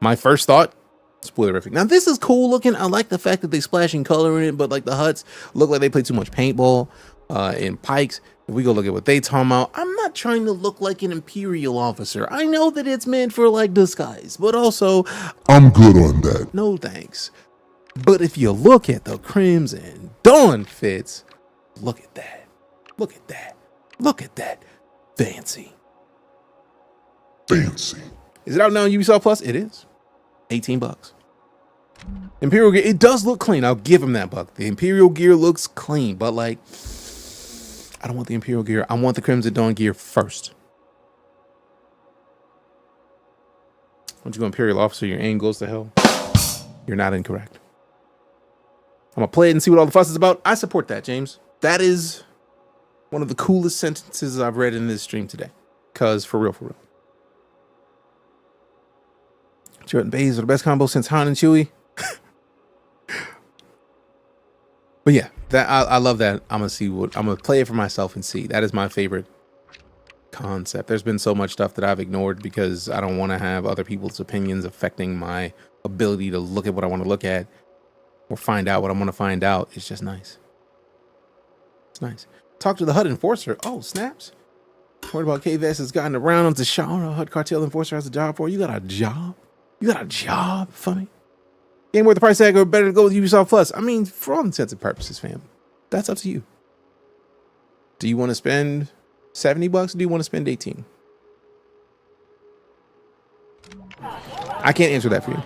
My first thought, spoilerific. Now, this is cool looking. I like the fact that they splashing color in it, but like the huts look like they play too much paintball. In Pikes, if we go look at what they talking about, I'm not trying to look like an Imperial officer. I know that it's meant for like disguise, but also I'm good on that. No thanks. But if you look at the Crimson Dawn fits, look at that. Look at that. Look at that. Fancy. Fancy. Is it out now on Ubisoft Plus? It is. $18. Imperial gear, it does look clean. I'll give him that buck. The Imperial gear looks clean, but like, I don't want the Imperial gear. I want the Crimson Dawn gear first. Once you go Imperial officer, your aim goes to hell. You're not incorrect. I'm gonna play it and see what all the fuss is about. I support that, James. That is one of the coolest sentences I've read in this stream today. Cause for real. Chirrut and Baze are the best combo since Han and Chewie. But yeah, that I love that. I'm gonna play it for myself and see. That is my favorite concept. There's been so much stuff that I've ignored because I don't want to have other people's opinions affecting my ability to look at what I want to look at or find out what I want to find out. It's just nice. It's nice. Talk to the HUD enforcer. Oh, snaps. What about KVS has gotten around onto Shara? HUD cartel enforcer has a job for you. You got a job? You got a job for me? Game worth the price tag, or better to go with Ubisoft Plus? I mean, for all intents and purposes, fam. That's up to you. Do you want to spend $70 or do you want to spend 18? I can't answer that for you.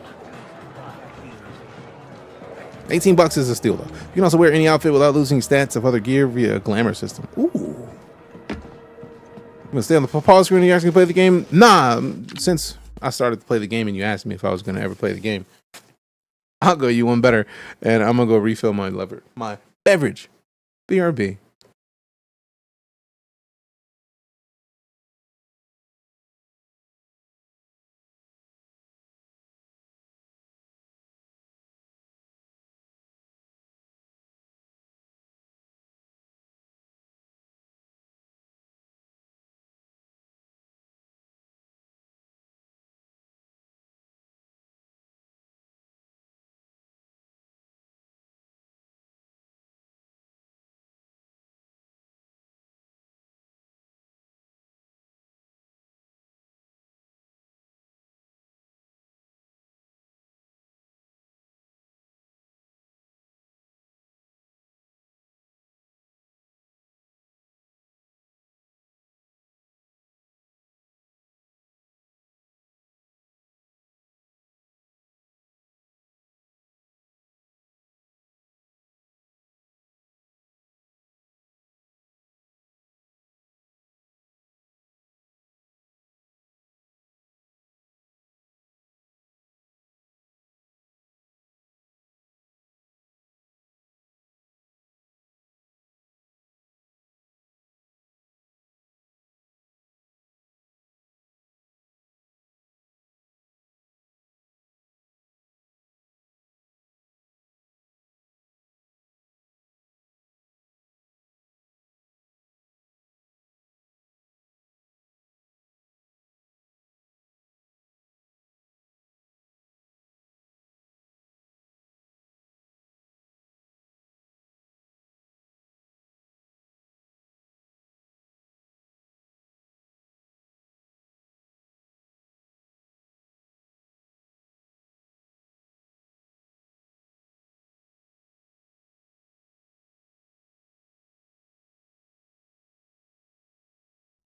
$18 is a steal, though. You can also wear any outfit without losing stats of other gear via a glamour system. Ooh. You gonna stay on the pause screen and you're actually gonna play the game? Nah, since I started to play the game and you asked me if I was gonna ever play the game, I'll go you one better, and I'm gonna go refill my beverage. BRB.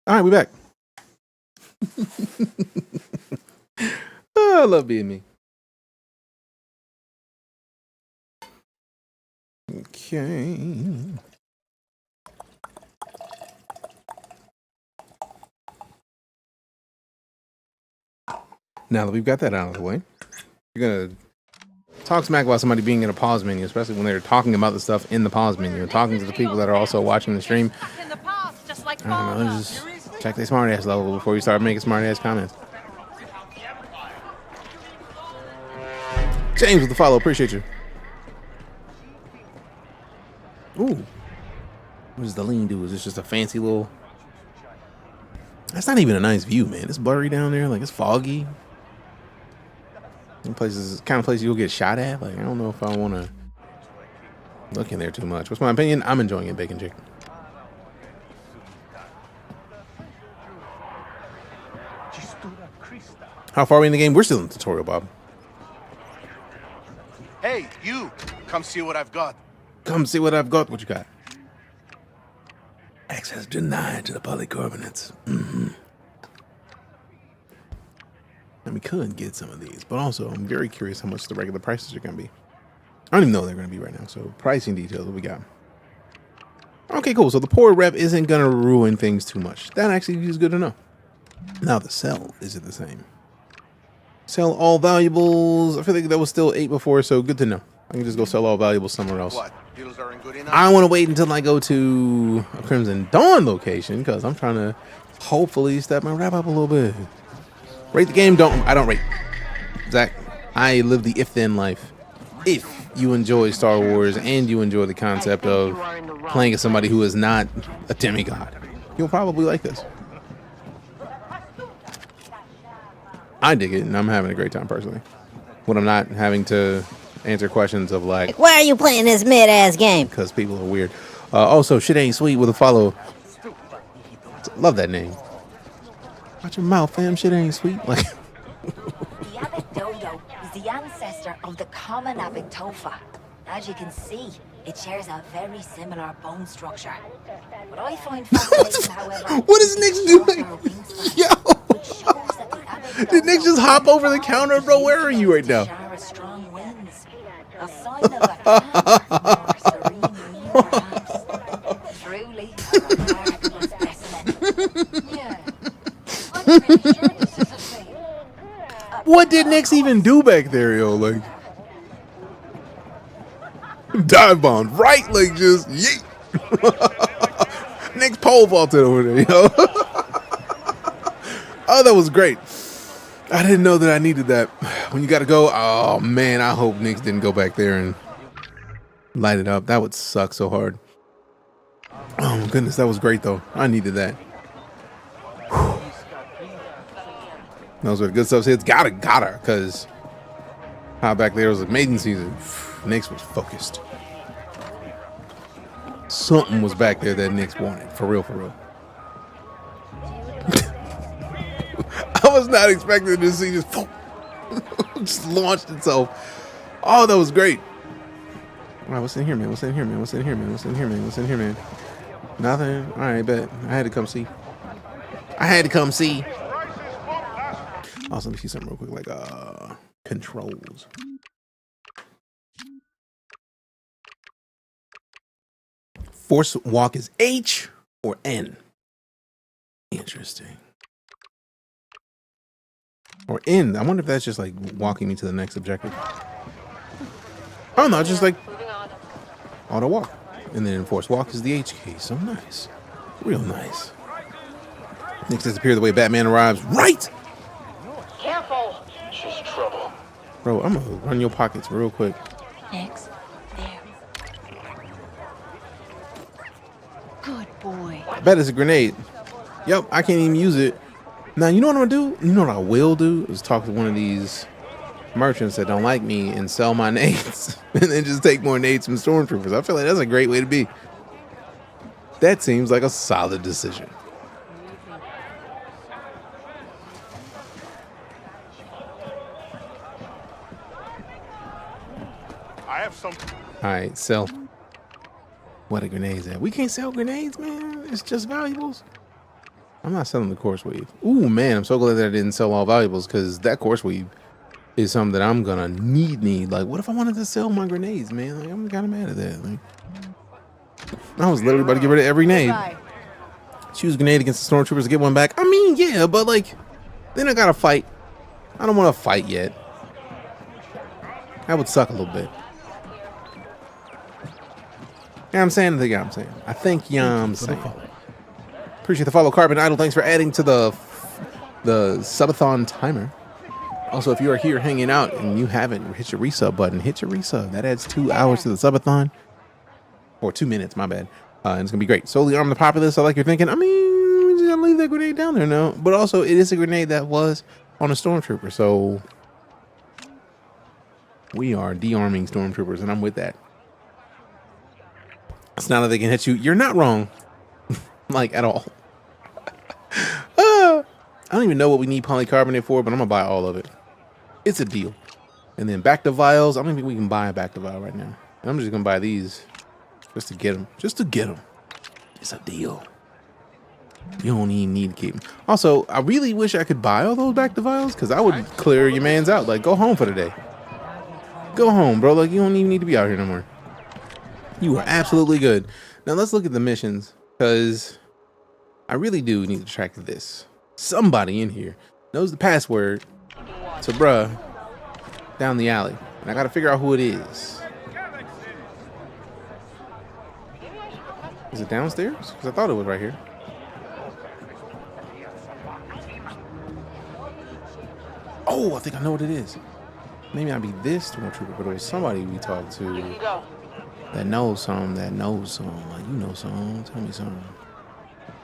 All right, we back. Oh, I love being me. Okay. Now that we've got that out of the way, you're gonna talk smack about somebody being in a pause menu, especially when they're talking about the stuff in the pause menu and talking to the people that are also watching the stream. I don't know, just check their smart ass level before you start making smart ass comments. James with the follow, appreciate you. Ooh. What does the lean do? Is this just a fancy little... That's not even a nice view, man. It's blurry down there, like it's foggy. Some places, kind of place you'll get shot at. Like, I don't know if I want to look in there too much. What's my opinion? I'm enjoying it, bacon chicken. How far are we in the game? We're still in the tutorial, Bob. Hey, you! Come see what I've got. Come see what I've got. What you got? Access denied to the polycarbonates. And we could get some of these, but also I'm very curious how much the regular prices are going to be. I don't even know what they're going to be right now. So pricing details, what we got? Okay, cool. So the poor rep isn't going to ruin things too much. That actually is good to know. Now the sell, is it the same? Sell all valuables. I feel like that was still 8 before, so good to know. I can just go sell all valuables somewhere else. What? Deals aren't good enough? I want to wait until I go to a Crimson Dawn location because I'm trying to hopefully step my rep up a little bit. Rate the game. I don't rate. Zach, I live the if-then life. If you enjoy Star Wars and you enjoy the concept of playing as somebody who is not a demigod, you'll probably like this. I dig it, and I'm having a great time personally. When I'm not having to answer questions of like, why are you playing this mid-ass game? Because people are weird. Also, shit ain't sweet with a follow. Love that name. Watch your mouth, fam. Shit ain't sweet. Like. The Abbot Dodo is the ancestor of the common Abbot Topha. As you can see, it shares a very similar bone structure. What I find fascinating, however, what is Nick's doing? Yo! Did Nick just hop over the counter, bro? Where are you right now? A sign of a truly a remarkable specimen. Yeah. I'm pretty sure this is a fake. What did Nick's even do back there, yo? Like, dive bomb, right? Like, just yeet. Nick's pole vaulted over there, yo. Oh, that was great. I didn't know that I needed that. When you got to go, oh man, I hope Nick's didn't go back there and light it up. That would suck so hard. Oh my goodness, that was great though. I needed that. Whew. Those were the good stuff. Hits gotta, because how back there was a maiden season. Nick's was focused. Something was back there that Nick's wanted. For real, for real. I was not expecting to see this just launched itself. Oh, that was great. All right, what's in here, man? What's in here, man? What's in here, man? What's in here, man? What's in here, man? Nothing. All right, bet. I had to come see. Also, let me see something real quick, like controls. Force walk is H or N. Interesting. Or N. I wonder if that's just like walking me to the next objective. Oh no, just like auto walk. And then force walk is the H key. So nice. Real nice. Next disappear the way Batman arrives. Right! Careful! She's trouble. Bro, I'm gonna run your pockets real quick. Next. There. Good boy. I bet it's a grenade. Yep, I can't even use it. Now, you know what I'm gonna do? You know what I will do? Is talk to one of these merchants that don't like me and sell my nades. And then just take more nades from stormtroopers. I feel like that's a great way to be. That seems like a solid decision. I have some. Alright, sell. What are grenades at? We can't sell grenades, man. It's just valuables. I'm not selling the course weave. Ooh, man, I'm so glad that I didn't sell all valuables because that course weave is something that I'm gonna need. Like, what if I wanted to sell my grenades, man? Like, I'm kind of mad at that. Like, I was literally about to get rid of every nade. Choose a grenade against the stormtroopers to get one back. I mean, yeah, but like, then I gotta fight. I don't want to fight yet. That would suck a little bit. Yeah, I'm saying. I think I'm saying. Appreciate the follow, Carbon Idol. Thanks for adding to the subathon timer. Also, if you are here hanging out and you haven't hit your resub button, hit your resub. That adds 2 hours to the subathon. Or 2 minutes, my bad. And it's going to be great. Solely arm the populace. I like you're thinking, I mean, we just got to leave that grenade down there now. But also, it is a grenade that was on a stormtrooper. So, we are de-arming stormtroopers, and I'm with that. It's not that they can hit you. You're not wrong. Like, at all. I don't even know what we need polycarbonate for, but I'm going to buy all of it. It's a deal. And then back to vials. I don't think we can buy a back to vial right now. I'm just going to buy these just to get them. Just to get them. It's a deal. You don't even need to keep them. Also, I really wish I could buy all those back to vials because I would clear your mans out. Like, go home for the day. Go home, bro. Like, you don't even need to be out here no more. You are absolutely good. Now, let's look at the missions because I really do need to track this. Somebody in here knows the password to bruh down the alley. And I got to figure out who it is. Is it downstairs? Because I thought it was right here. Oh, I think I know what it is. Maybe I'd be this stormtrooper, but it was somebody we talked to that knows something, Like, you know something. Tell me something.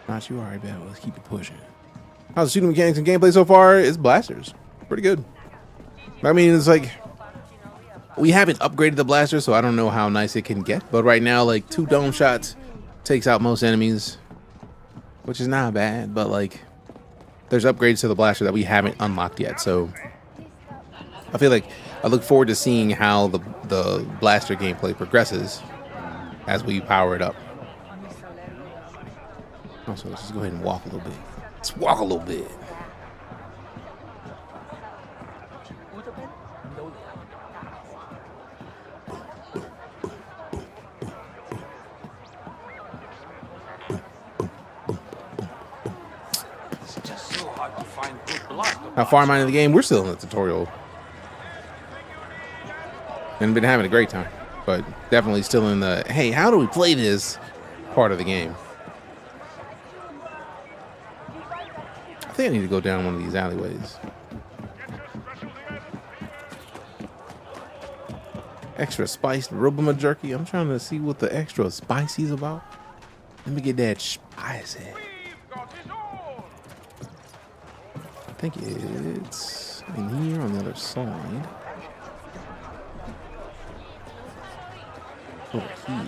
Not you. All right, bad. Let's keep it pushing. How's the shooting mechanics and gameplay so far? It's blasters. Pretty good. I mean, it's like we haven't upgraded the blaster, so I don't know how nice it can get. But right now, like 2 dome shots takes out most enemies, which is not bad. But like, there's upgrades to the blaster that we haven't unlocked yet. So I feel like I look forward to seeing how the blaster gameplay progresses as we power it up. Also, let's just go ahead and walk a little bit. Let's walk a little bit. It's just so hard to find good blaster. How far am I in the game? We're still in the tutorial. And been having a great time. But definitely still in the, hey, how do we play this part of the game? I think I need to go down one of these alleyways. Extra spiced rubama jerky. I'm trying to see what the extra spicy is about. Let me get that spicy. I think it's in here on the other side. Over here.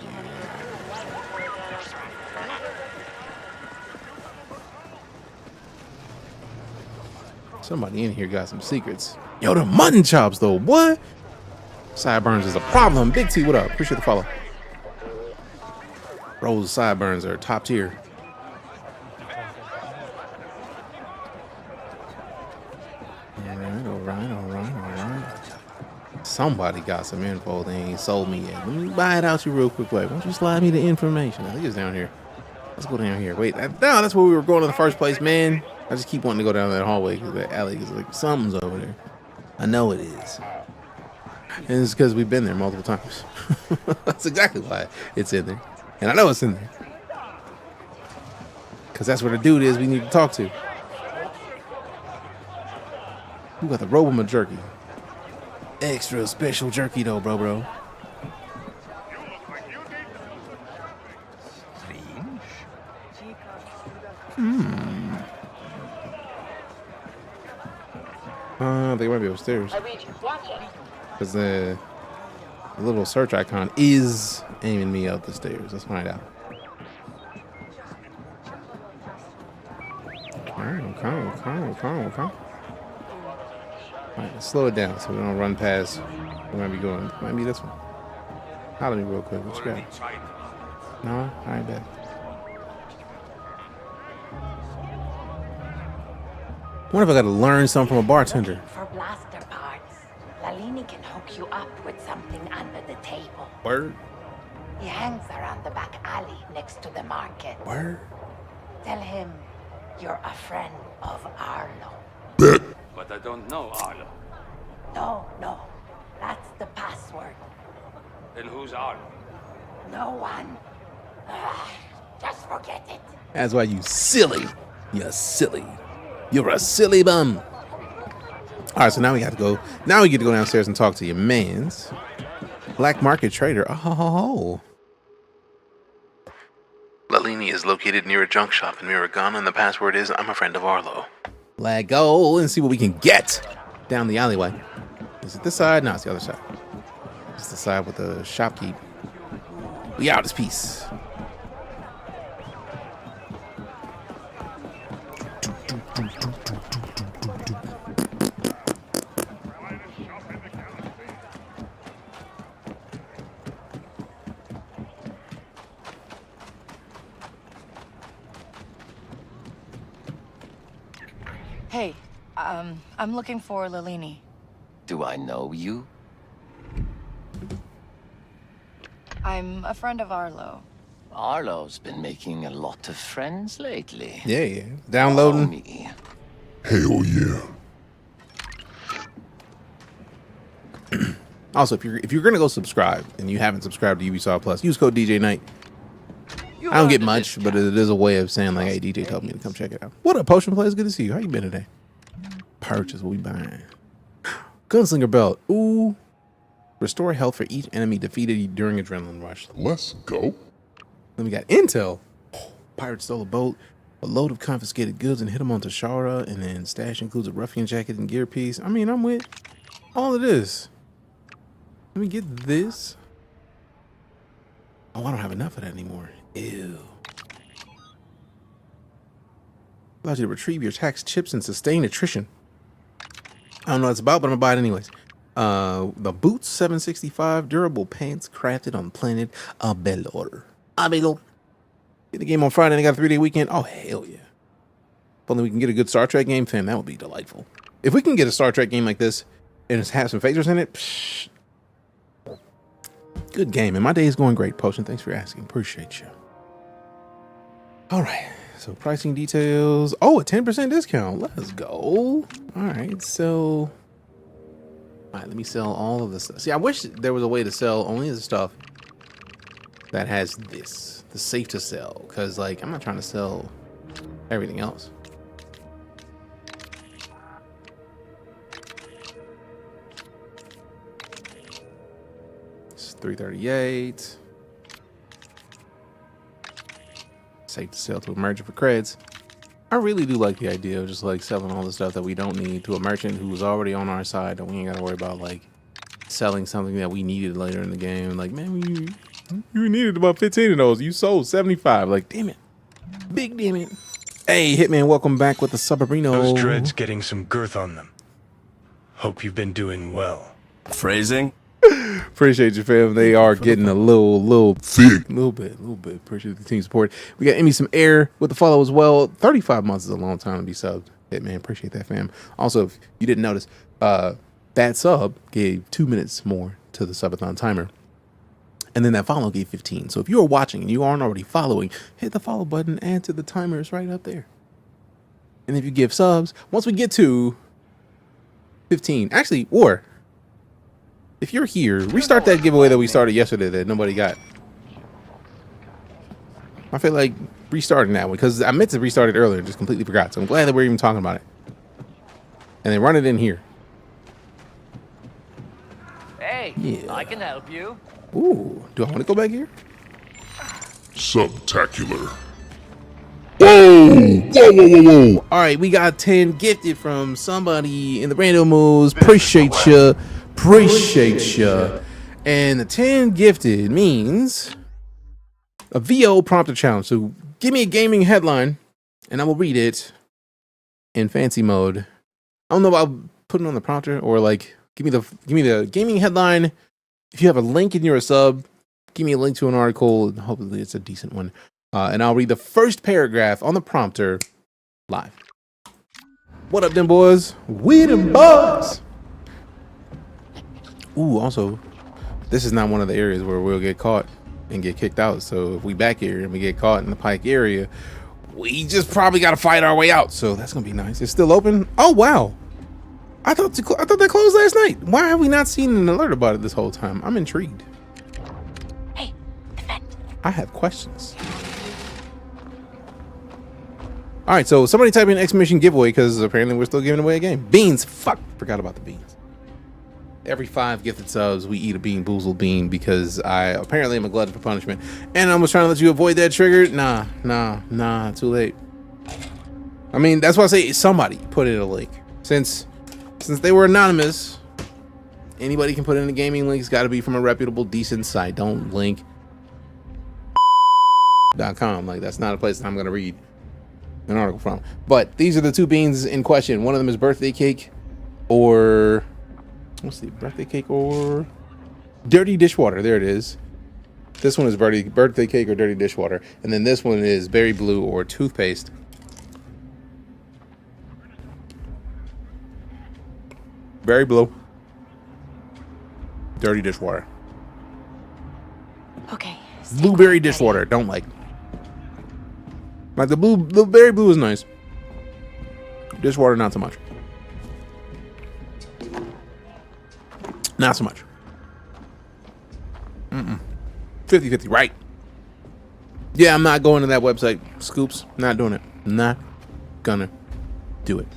Somebody in here got some secrets. Yo, the mutton chops though, what? Sideburns is a problem. Big T, what up? Appreciate the follow. Bros, sideburns are top tier. All right. Somebody got some info they ain't sold me yet. Let me buy it out you real quick. Wait, why don't you slide me the information? I think it's down here. Let's go down here. Wait, that's where we were going in the first place, man. I just keep wanting to go down that hallway because that alley is like something's over there. I know it is. And it's because we've been there multiple times. That's exactly why it's in there. And I know it's in there. Because that's where the dude is we need to talk to. We got the Roboma jerky. Extra special jerky though, bro. They might be upstairs. Because the little search icon is aiming me out the stairs. Let's find out. Okay. Alright, slow it down so we don't run past where we might be going. Might be this one. Holler at me real quick. What you got? No? Alright, bet. What if I got to learn something from a bartender? For blaster parts, Lalini can hook you up with something under the table. Word. He hangs around the back alley next to the market. Word. Tell him you're a friend of Arlo. But I don't know Arlo. No. That's the password. Then who's Arlo? No one. Just forget it. That's why you silly. You're silly. You're a silly bum. All right, so now we got to go. Now we get to go downstairs and talk to your mans. Black market trader. Oh. Lalini is located near a junk shop in Miragana, and the password is I'm a friend of Arlo. Let go and see what we can get down the alleyway. Is it this side? No, it's the other side. It's the side with the shopkeep. We out this piece. Hey, I'm looking for Lalini. Do I know you? I'm a friend of Arlo. Arlo's been making a lot of friends lately. Yeah. Downloading. Me. Hell yeah. Also, if you're gonna go subscribe and you haven't subscribed to Ubisoft Plus, use code DeejayKnight. I don't get much, but it is a way of saying like, hey, DJ told me to come check it out. What up, Potion Players? Good to see you. How you been today? Purchase what we buying. Gunslinger belt. Ooh. Restore health for each enemy defeated during adrenaline rush. Let's go. Then we got intel. Pirate stole a boat, a load of confiscated goods, and hit him on Tashara. And then stash includes a ruffian jacket and gear piece. I mean, I'm with all of this. Let me get this. Oh, I don't have enough of that anymore. Ew. Allows you to retrieve your tax chips and sustain attrition. I don't know what it's about, but I'm gonna buy it anyways. The boots, 765, durable pants crafted on planet Abelor. Get the game on Friday and I got a 3-day weekend. Oh, hell yeah. If only we can get a good Star Trek game, fam, that would be delightful. If we can get a Star Trek game like this and it's have some phasers in it, psh, good game. And my day is going great, Potion. Thanks for asking. Appreciate you. All right. So pricing details. Oh, a 10% discount. Let's go. All right. So, all right, let me sell all of this stuff. See, I wish there was a way to sell only the stuff that has this, the safe to sell. Because, like, I'm not trying to sell everything else. It's 338. Safe to sell to a merchant for creds. I really do like the idea of just like selling all the stuff that we don't need to a merchant who's already on our side, that we ain't gotta worry about like selling something that we needed later in the game. Like, man, you needed about 15 of those. You sold 75. Like, damn it. Big damn it. Hey, Hitman, welcome back with the Subabrino. Those dreads getting some girth on them. Hope you've been doing well. Phrasing? Appreciate you, fam. They are getting a little thick. Little bit. Appreciate the team support. We got Emmy some air with the follow as well. 35 months is a long time to be subbed. Hey, man, appreciate that, fam. Also, if you didn't notice, that sub gave 2 minutes more to the subathon timer. And then that follow gave 15. So if you are watching and you aren't already following, hit the follow button, add to the timer. It's right up there. And if you give subs, once we get to 15, actually, or if you're here, restart that giveaway that we started yesterday that nobody got. I feel like restarting that one because I meant to restart it earlier, just completely forgot. So I'm glad that we're even talking about it. And then run it in here. Hey, yeah. I can help you. Ooh, do I want to go back here? Subtacular. Whoa. All right, we got 10 gifted from somebody in the random moves. Appreciate you. And the 10 gifted means a VO prompter challenge. So give me a gaming headline and I will read it in fancy mode. I don't know about putting on the prompter or like give me the gaming headline. If you have a link and you're a sub, give me a link to an article and hopefully it's a decent one. And I'll read the first paragraph on the prompter live. What up, them boys? We them boys. Ooh, also, this is not one of the areas where we'll get caught and get kicked out. So if we back here and we get caught in the Pike area, we just probably got to fight our way out. So that's gonna be nice. It's still open. Oh wow! I thought they closed last night. Why have we not seen an alert about it this whole time? I'm intrigued. Hey, defend. I have questions. All right, so somebody type in exclamation giveaway because apparently we're still giving away a game. Beans. Fuck, forgot about the beans. Every 5 gifted subs, we eat a bean boozled bean because I apparently am a glutton for punishment. And I was trying to let you avoid that trigger. Nah, too late. I mean, that's why I say somebody put in a link. Since they were anonymous, anybody can put in a gaming link. It's got to be from a reputable, decent site. Don't link .com. Like, that's not a place that I'm going to read an article from. But these are the 2 beans in question. One of them is birthday cake or... Let's see, birthday cake or dirty dishwater. There it is. This one is birthday cake or dirty dishwater. And then this one is berry blue or toothpaste. Berry blue. Dirty dishwater. Okay. Blueberry dishwater. Don't like. Like the berry blue is nice. Dishwater, not so much. Not so much. 50-50, right? Yeah, I'm not going to that website. Scoops, not doing it. Not gonna do it.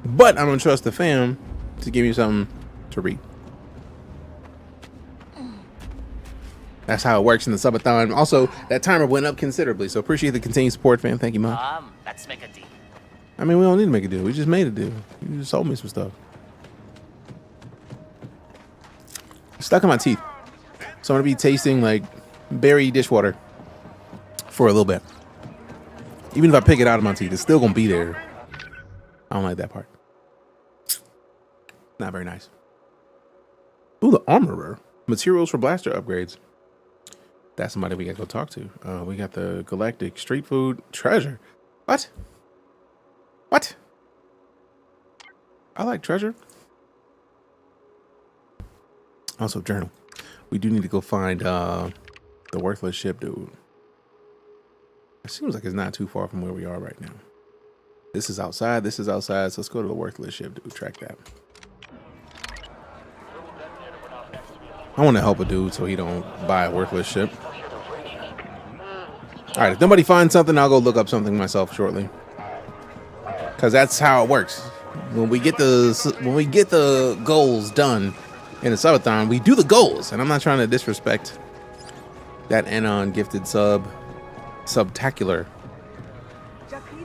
But I'm gonna trust the fam to give me something to read. That's how it works in the subathon. Also, that timer went up considerably, so appreciate the continued support, fam. Thank you, man. Let's make a deal. I mean, we don't need to make a deal. We just made a deal. You just sold me some stuff. Stuck in my teeth. So I'm gonna be tasting like berry dishwater for a little bit. Even if I pick it out of my teeth, it's still gonna be there. I don't like that part. Not very nice. Ooh, the armorer. Materials for blaster upgrades. That's somebody we gotta go talk to. We got the galactic street food treasure. What? What? I like treasure. Also, journal. We do need to go find the worthless ship, dude. It seems like it's not too far from where we are right now. This is outside. This is outside. So let's go to the worthless ship, dude. Track that. I want to help a dude so he don't buy a worthless ship. All right. If nobody finds something, I'll go look up something myself shortly. Because that's how it works. When we get the goals done in the subathon, we do the goals, and I'm not trying to disrespect that Anon gifted subtacular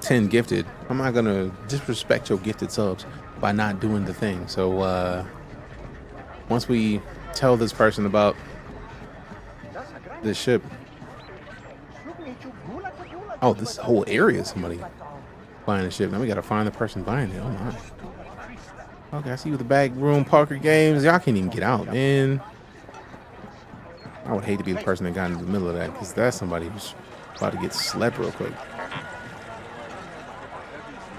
10 gifted. I'm not gonna disrespect your gifted subs by not doing the thing. So once we tell this person about this ship, oh, this whole area is somebody buying the ship. Now we gotta find the person buying it. Oh my. Okay, I see you with the back room poker games. Y'all can't even get out, man. I would hate to be the person that got into the middle of that, because that's somebody who's about to get slept real quick.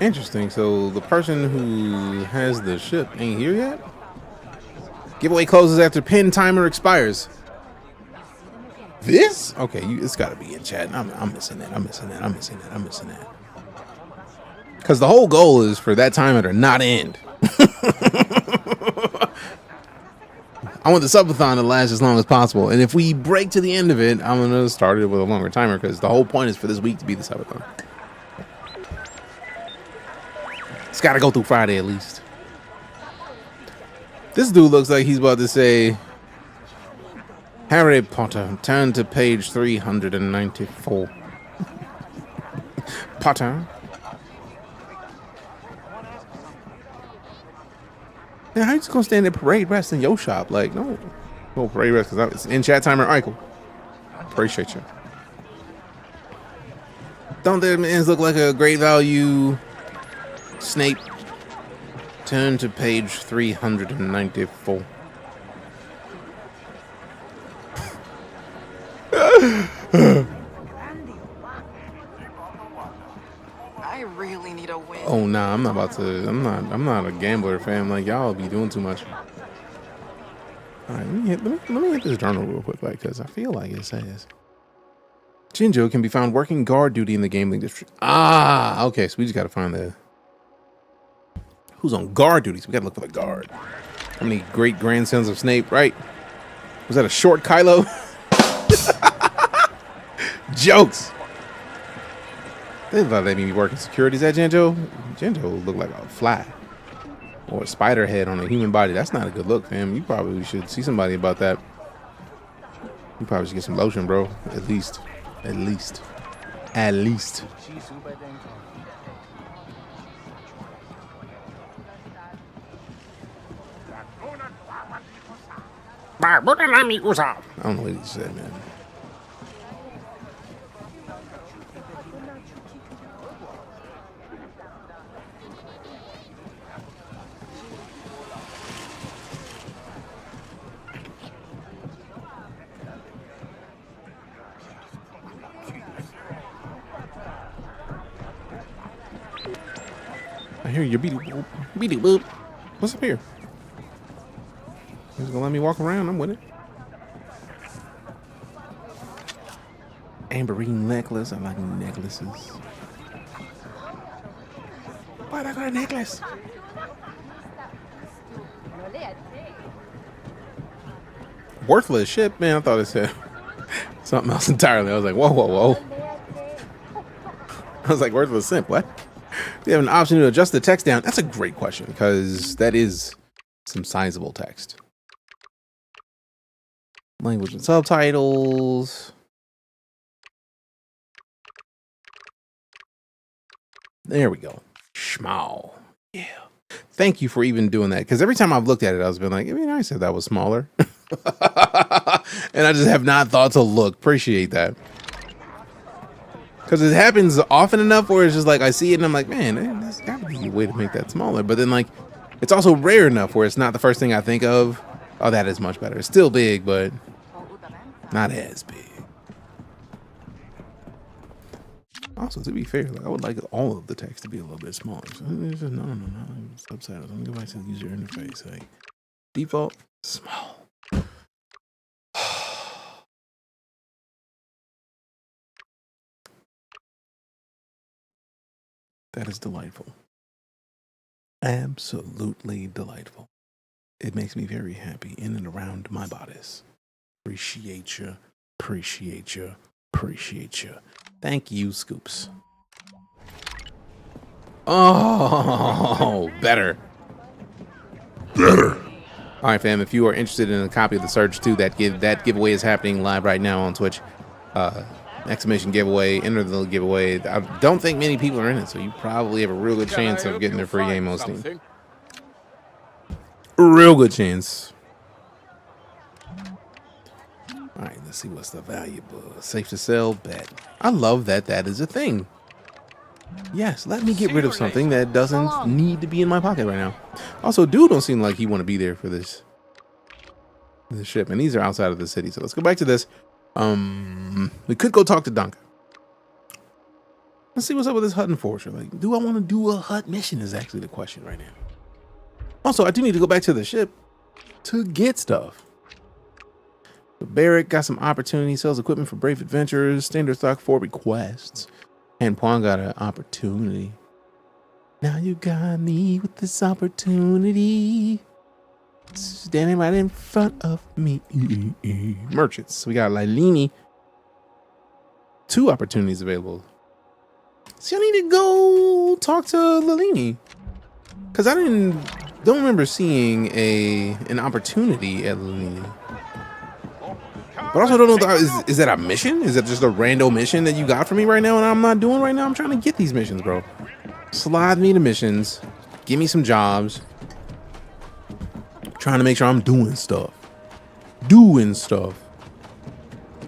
Interesting. So the person who has the ship ain't here yet? Giveaway closes after pin timer expires. This? Okay, it's got to be in chat. I'm missing that. I'm missing that. Because the whole goal is for that timer to not end. I want the subathon to last as long as possible, and if we break to the end of it, I'm gonna start it with a longer timer, because the whole point is for this week to be the subathon. It's got to go through Friday at least. This dude looks like he's about to say, Harry Potter, turn to page 394. Potter. Yeah, how you just gonna stand at parade rest in your shop? Like, no parade rest, because it's in chat timer. All right, cool. Appreciate you. Don't their mans look like a great value? Snape. Turn to page 394. I really need a win. Oh nah, I'm not about to. I'm not a gambler, fam. Like y'all be doing too much. All right, let me hit this journal real quick, like, because I feel like it says Jinjo can be found working guard duty in the gambling district. Ah, okay. So we just got to find the who's on guard duty. So we got to look for the guard. How many great grandsons of Snape? Right? Was that a short Kylo? Jokes. They thought they be working security. Is that Jinjo? Jinjo looked like a fly or a spider head on a human body. That's not a good look, fam. You probably should see somebody about that. You probably should get some lotion, bro. At least. At least. At least. I don't know what he said, man. I hear you, beady boop. What's up here? He's gonna let me walk around. I'm with it. Amberine necklace. I like necklaces. Why I got a necklace? Worthless ship, man. I thought it said something else entirely. I was like, whoa, whoa, whoa. I was like, worthless simp. What? Do you have an option to adjust the text down? That's a great question because that is some sizable text. Language and subtitles. There we go. Schmal. Yeah. Thank you for even doing that. Because every time I've looked at it, I was been like, it'd be nice if that was smaller. And I just have not thought to look. Appreciate that. Because it happens often enough where it's just like I see it and I'm like, man, there's got to be a way to make that smaller. But then like it's also rare enough where it's not the first thing I think of. Oh, that is much better. It's still big, but not as big. Also, to be fair, like I would like all of the text to be a little bit smaller. So it's just, no. Subtitles. Let me go back to the user interface. Like default, small. That is delightful. Absolutely delightful. It makes me very happy in and around my bodice. Appreciate you. Appreciate you. Appreciate you. Thank you, Scoops. Oh, better. Better. All right, fam. If you are interested in a copy of the Surge 2, that giveaway is happening live right now on Twitch. Exclamation giveaway, enter the giveaway. I don't think many people are in it, so you probably have a real good chance of getting their free game on Steam. Real good chance. All right, let's see what's the valuable. Safe to sell, bet. I love that that is a thing. Yes, let me get rid of something that doesn't need to be in my pocket right now. Also, dude don't seem like he want to be there for this ship, and these are outside of the city. So let's go back to this. We could go talk to Duncan. Let's see what's up with this hut enforcer. Like, do I want to do a hut mission is actually the question right now. Also, I do need to go back to the ship to get stuff. So Barrick got some opportunity, sells equipment for brave adventurers, standard stock 4 requests. And Puan got an opportunity. Now you got me with this opportunity. Standing right in front of me. Merchants. We got Lilini. 2 opportunities available. So I need to go talk to Lilini. Because I don't remember seeing an opportunity at Lilini. But also don't know, is that a mission? Is that just a random mission that you got for me right now and I'm not doing right now? I'm trying to get these missions, bro. Slide me to missions. Give me some jobs. Trying to make sure I'm doing stuff.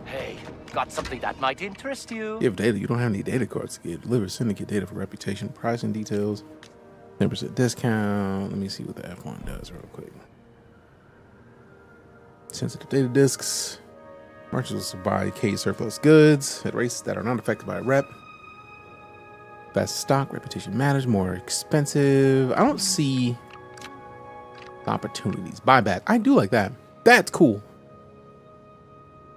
Hey, got something that might interest you. You have data. You don't have any data cards to get. Deliver syndicate data for reputation, pricing details, 10% discount. Let me see what the F1 does real quick. Sensitive data discs. Merchants will buy K surplus goods at races that are not affected by a rep. Best stock, reputation matters, more expensive. I don't see opportunities. Buyback. I do like that. That's cool.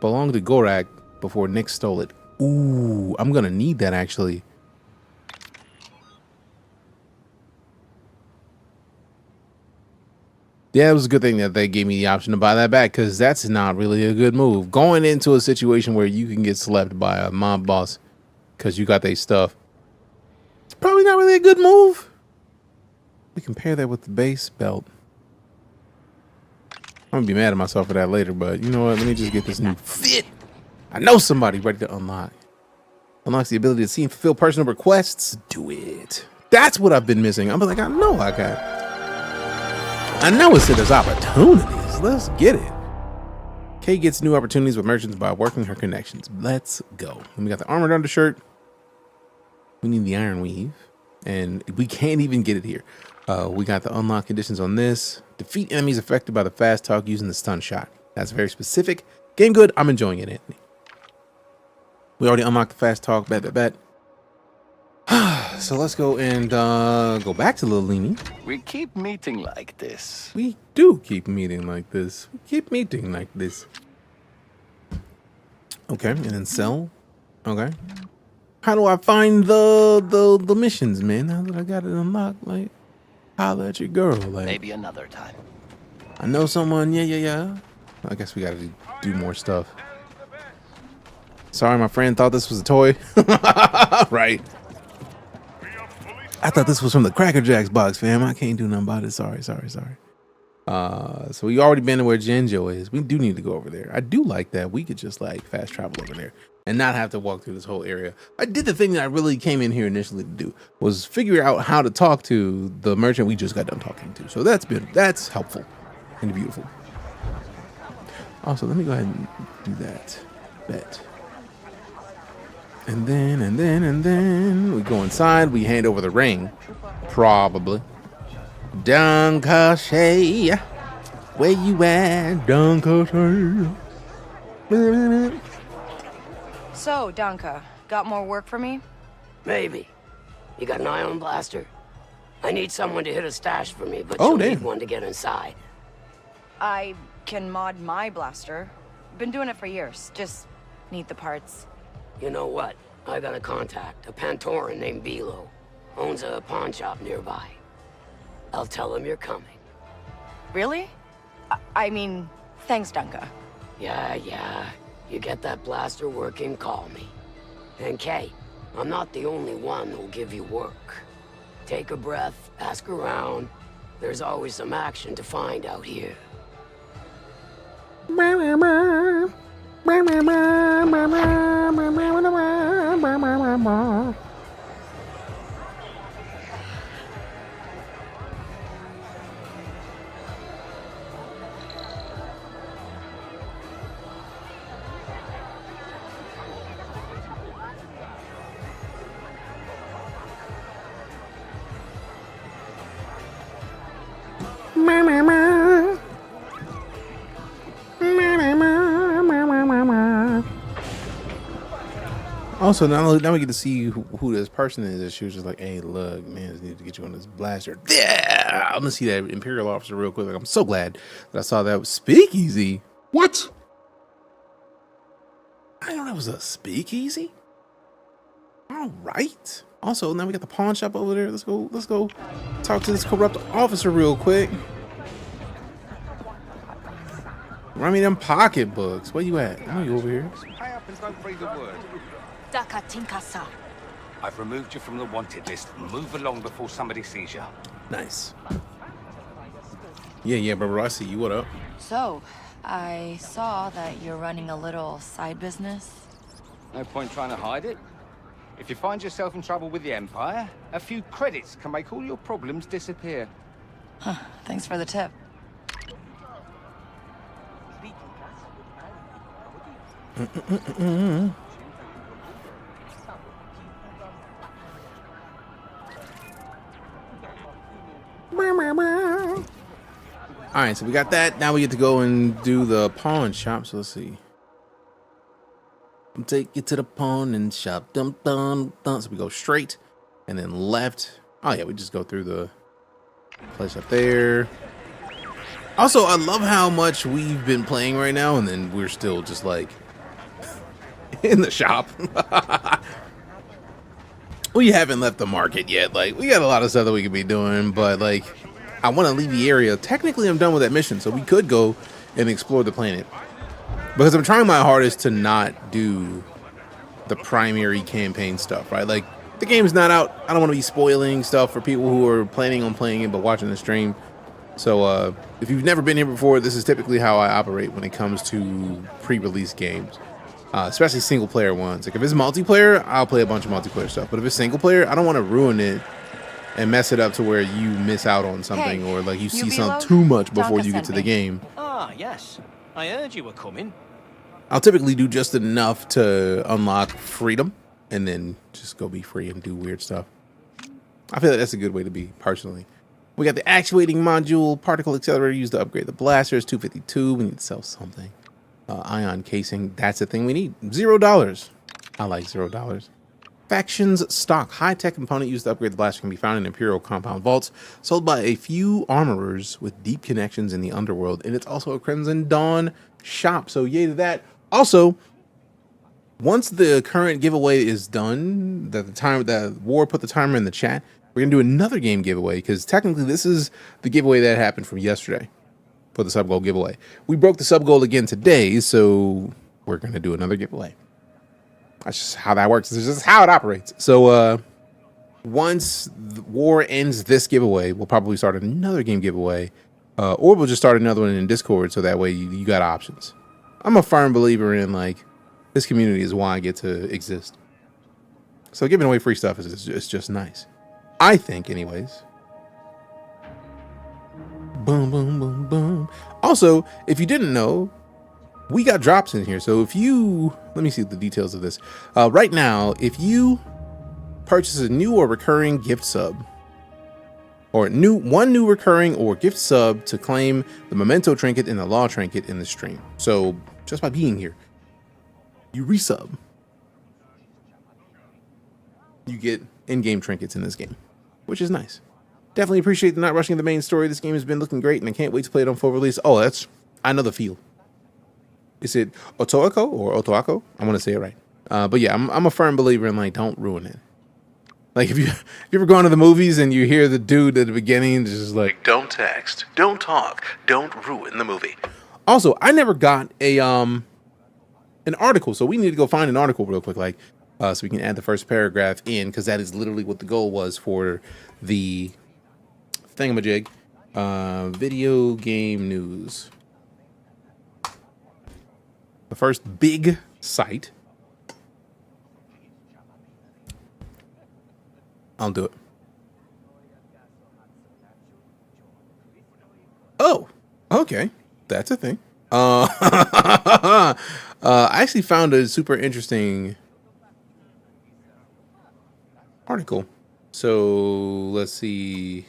Belonged to Gorak before Nick stole it. Ooh, I'm gonna need that actually. Yeah, it was a good thing that they gave me the option to buy that back, because that's not really a good move. Going into a situation where you can get slept by a mob boss because you got their stuff, it's probably not really a good move. We compare that with the base belt. I'm gonna be mad at myself for that later, but you know what? Let me just get this new fit. I know somebody ready to unlock. Unlocks the ability to see and fulfill personal requests. Do it. That's what I've been missing. I'm like, I know I got it. I know it said there's opportunities. Let's get it. Kay gets new opportunities with merchants by working her connections. Let's go. And we got the armored undershirt. We need the iron weave. And we can't even get it here. We got the unlock conditions on this. Defeat enemies affected by the fast talk using the stun shot. That's very specific. Game good. I'm enjoying it, Anthony. We already unlocked the fast talk. Bet. So let's go and go back to Little Leanie. We keep meeting like this. We do keep meeting like this. We keep meeting like this. Okay, and then sell. Okay. How do I find the missions, man? Now that I got it unlocked, like, holla at your girl. Like, maybe another time. I know someone. Yeah. I guess we got to do more stuff. Sorry, my friend thought this was a toy. Right. I thought this was from the Cracker Jacks box, fam. I can't do nothing about it. Sorry. So we already been to where Genjo is. We do need to go over there. I do like that. We could just like fast travel over there and not have to walk through this whole area. I did the thing that I really came in here initially to do, was figure out how to talk to the merchant we just got done talking to. So that's helpful and beautiful. Also, let me go ahead and do that. Bet. And then we go inside. We hand over the ring, probably. Dunkashay, where you at, Dunkashay? So, Danka, got more work for me? Maybe. You got an ion blaster? I need someone to hit a stash for me, but you'll need one to get inside. I can mod my blaster. Been doing it for years. Just need the parts. You know what? I got a contact, a Pantoran named Bilo. Owns a pawn shop nearby. I'll tell him you're coming. Really? I mean, thanks, Danka. Yeah. You get that blaster working, call me. And Kay, I'm not the only one who'll give you work. Take a breath, ask around. There's always some action to find out here. Also, now we get to see who this person is. And she was just like, "Hey, look, man, I just need to get you on this blaster." Yeah, I'm gonna see that Imperial officer real quick. Like, I'm so glad that I saw that was Speakeasy. What? I didn't know that was a Speakeasy. All right. Also, now we got the pawn shop over there. Let's go talk to this corrupt officer real quick. Run me them pocketbooks. Where you at? I know you over here. Pay up and don't breathe a word. Dakatinkasa. I've removed you from the wanted list. Move along before somebody sees you. Nice. Yeah, bro. I see you. What up? So, I saw that you're running a little side business. No point trying to hide it. If you find yourself in trouble with the Empire, a few credits can make all your problems disappear. Huh, thanks for the tip. All right, so we got that. Now we get to go and do the pawn shop. So let's see. Take you to the pawn and shop. Dum. So we go straight, and then left. Oh yeah, we just go through the place up there. Also, I love how much we've been playing right now, and then we're still just like in the shop. We haven't left the market yet. Like, we got a lot of stuff that we could be doing, but like, I want to leave the area. Technically, I'm done with that mission, so we could go and explore the planet. Because I'm trying my hardest to not do the primary campaign stuff, right? Like, the game's not out. I don't want to be spoiling stuff for people who are planning on playing it but watching the stream. So if you've never been here before, this is typically how I operate when it comes to pre-release games, especially single player ones. Like if it's multiplayer, I'll play a bunch of multiplayer stuff, but if it's single player, I don't want to ruin it and mess it up to where you miss out on something, or like you see something too much before you get to the game. Ah, yes. I heard you were coming. I'll typically do just enough to unlock freedom and then just go be free and do weird stuff. I feel like that's a good way to be, personally. We got the actuating module, particle accelerator used to upgrade the blasters, 252. We need to sell something. Ion casing, that's the thing we need. $0. I like $0. Factions stock, high-tech component used to upgrade the blaster can be found in Imperial compound vaults, sold by a few armorers with deep connections in the underworld, and it's also a Crimson Dawn shop, so yay to that. Also, once the current giveaway is done, that War put the timer in the chat, we're gonna do another game giveaway, because technically this is the giveaway that happened from yesterday for the sub goal giveaway. We broke the sub goal again today, so we're gonna do another giveaway. That's just how that works. It's just how it operates. So once the War ends this giveaway, we'll probably start another game giveaway, or we'll just start another one in Discord, so that way you got options. I'm a firm believer in, like, this community is why I get to exist. So giving away free stuff is just nice, I think, anyways. Boom, boom, boom, boom. Also, if you didn't know, we got drops in here. So if you, let me see the details of this. Right now, if you purchase a new or recurring gift sub, or one new recurring or gift sub to claim the memento trinket and the law trinket in the stream. So just by being here, you resub, you get in-game trinkets in this game, which is nice. Definitely appreciate the not rushing the main story. This game has been looking great, and I can't wait to play it on full release. Oh, I know the feel. Is it Otoako or Otoako? I want to say it right. But yeah, I'm a firm believer in, like, don't ruin it. Like, if you ever go into the movies and you hear the dude at the beginning just like, don't text, don't talk, don't ruin the movie. Also, I never got an article, so we need to go find an article real quick, like, so we can add the first paragraph in, because that is literally what the goal was for the thingamajig. Video game news. The first big site. I'll do it. Oh, okay. That's a thing. I actually found a super interesting article. So let's see.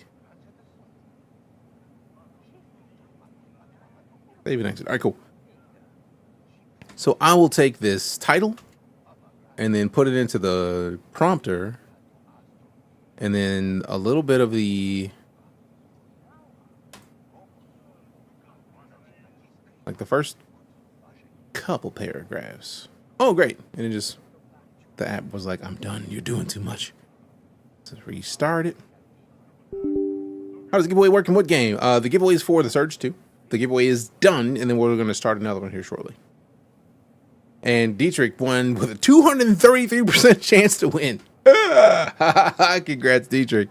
Save and exit. All right, cool. So I will take this title and then put it into the prompter, and then a little bit of the, like, the first couple paragraphs. Oh, great. And it just, the app was like, I'm done. You're doing too much. So restart it. How does the giveaway work in what game? The giveaway is for the Surge 2. The giveaway is done, and then we're going to start another one here shortly. And Dietrich won with a 233% chance to win. Congrats, Dietrich,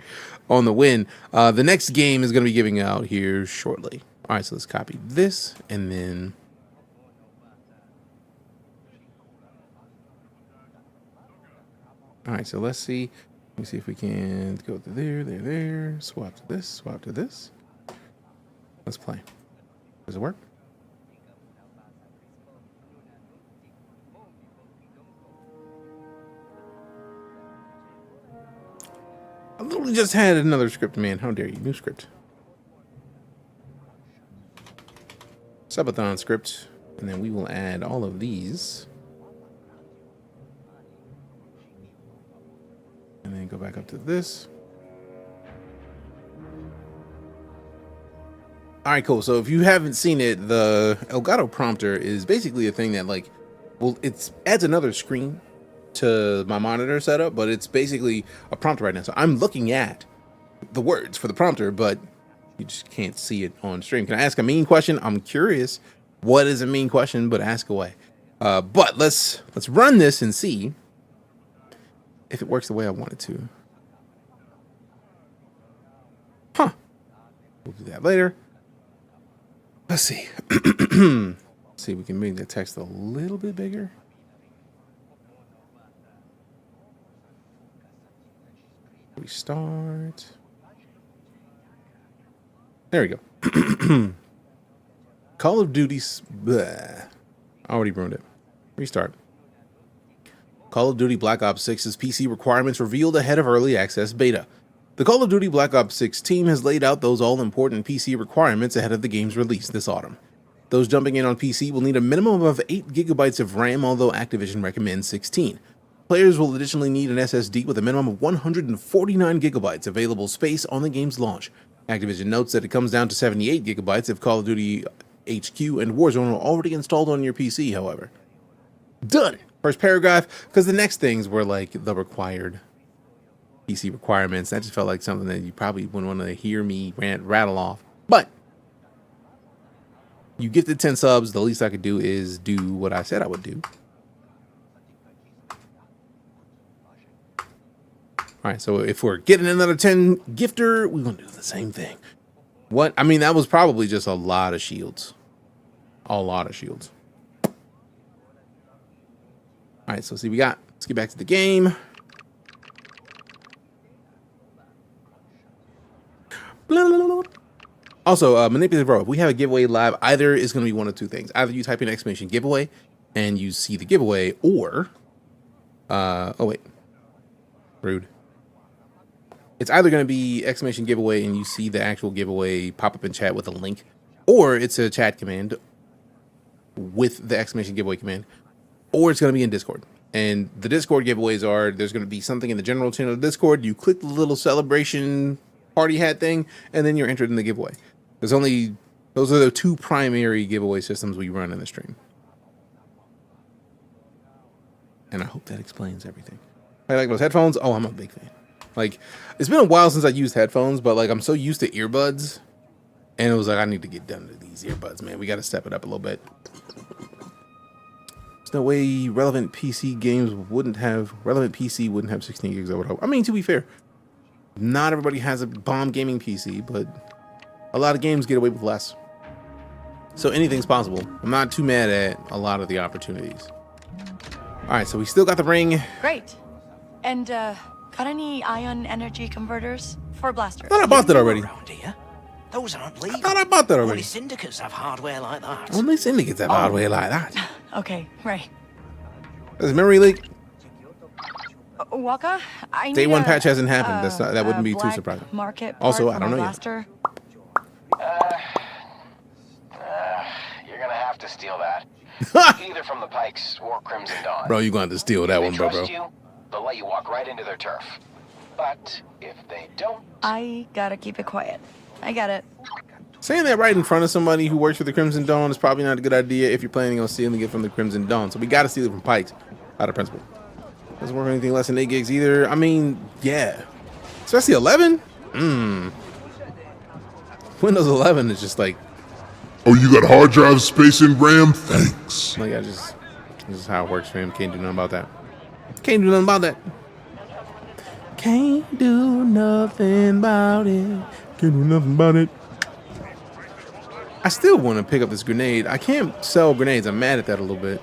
on the win. The next game is going to be giving out here shortly. All right, so let's copy this, and then all right, so let's see. Let me see if we can go to there. Swap to this, swap to this. Let's play. Does it work? I literally just had another script, man. How dare you? New script. Subathon script. And then we will add all of these. And And then go back up to this. All right, cool. So if you haven't seen it, the Elgato prompter is basically a thing that like, well, it adds another screen to my monitor setup, but it's basically a prompter right now. So I'm looking at the words for the prompter, but you just can't see it on stream. Can I ask a mean question? I'm curious. What is a mean question? But ask away. But let's run this and see if it works the way I want it to. Huh. We'll do that later. Let's see. See if we can make the text a little bit bigger. We start. There we go. Call of Duty. Bleh. I already ruined it. Restart. Call of Duty Black Ops 6's PC requirements revealed ahead of early access beta. The Call of Duty Black Ops 6 team has laid out those all-important PC requirements ahead of the game's release this autumn. Those jumping in on PC will need a minimum of 8 GB of RAM, although Activision recommends 16. Players will additionally need an SSD with a minimum of 149 GB available space on the game's launch. Activision notes that it comes down to 78 GB if Call of Duty HQ and Warzone are already installed on your PC, however. Done! First paragraph, because the next things were like the required PC requirements. That just felt like something that you probably wouldn't want to hear me rattle off. But you gifted 10 subs. The least I could do is do what I said I would do. All right, so if we're getting another 10 gifter, we're going to do the same thing. What? I mean, that was probably just a lot of shields. A lot of shields. All right, so see, let's get back to the game. Also, manipulative bro, if we have a giveaway live, either is going to be one of two things. Either you type in exclamation giveaway and you see the giveaway, or oh wait, rude. It's either going to be exclamation giveaway and you see the actual giveaway pop up in chat with a link, or it's a chat command with the exclamation giveaway command, or it's going to be in Discord. And the Discord giveaways are, there's going to be something in the general channel of Discord. You click the little celebration party hat thing, and then you're entered in the giveaway. Those are the two primary giveaway systems we run in the stream. And I hope that explains everything. I like those headphones. Oh, I'm a big fan. Like, it's been a while since I used headphones, but like I'm so used to earbuds, and it was like I need to get done to these earbuds, man. We got to step it up a little bit. There's no way relevant PC wouldn't have 16 gigs. I would hope. I mean, to be fair, not everybody has a bomb gaming PC, but a lot of games get away with less. So anything's possible. I'm not too mad at a lot of the opportunities. All right, so we still got the ring. Great. And got any ion energy converters for a blaster? I thought I bought that already. Those aren't legal. I thought I bought that already. Only syndicates have hardware like that. Only syndicates have hardware like that. Okay, right. There's a memory leak. Waka, I need Day one patch hasn't happened. That wouldn't be too black surprising. Market Also, part I don't know for my yet. blaster. You're gonna have to steal that. Either from the Pikes or Crimson Dawn. Bro, you're going to have to steal that one, bro. They'll let you walk right into their turf. But if they don't... I gotta keep it quiet. I get it. Saying that right in front of somebody who works for the Crimson Dawn is probably not a good idea if you're planning on stealing it from the Crimson Dawn. So we got to steal it from Pikes, out of principle. Doesn't work on anything less than 8 gigs either. I mean, yeah. Especially 11? Windows 11 is just like... Oh, you got hard drive space and RAM? Thanks. Like, this is how it works for him. Can't do nothing about that. Can't do nothing about that. Can't do nothing about it. Can't do nothing about it. I still want to pick up this grenade. I can't sell grenades. I'm mad at that a little bit.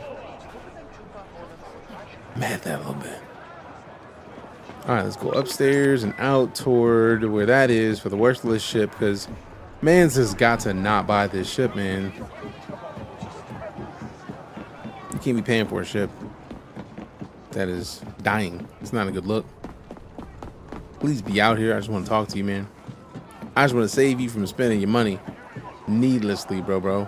All right, let's go upstairs and out toward where that is for the worthless ship, because man's has got to not buy this ship, man. You can't be paying for a ship that is dying. It's not a good look. Please be out here. I just want to talk to you, man. I just want to save you from spending your money needlessly, bro. All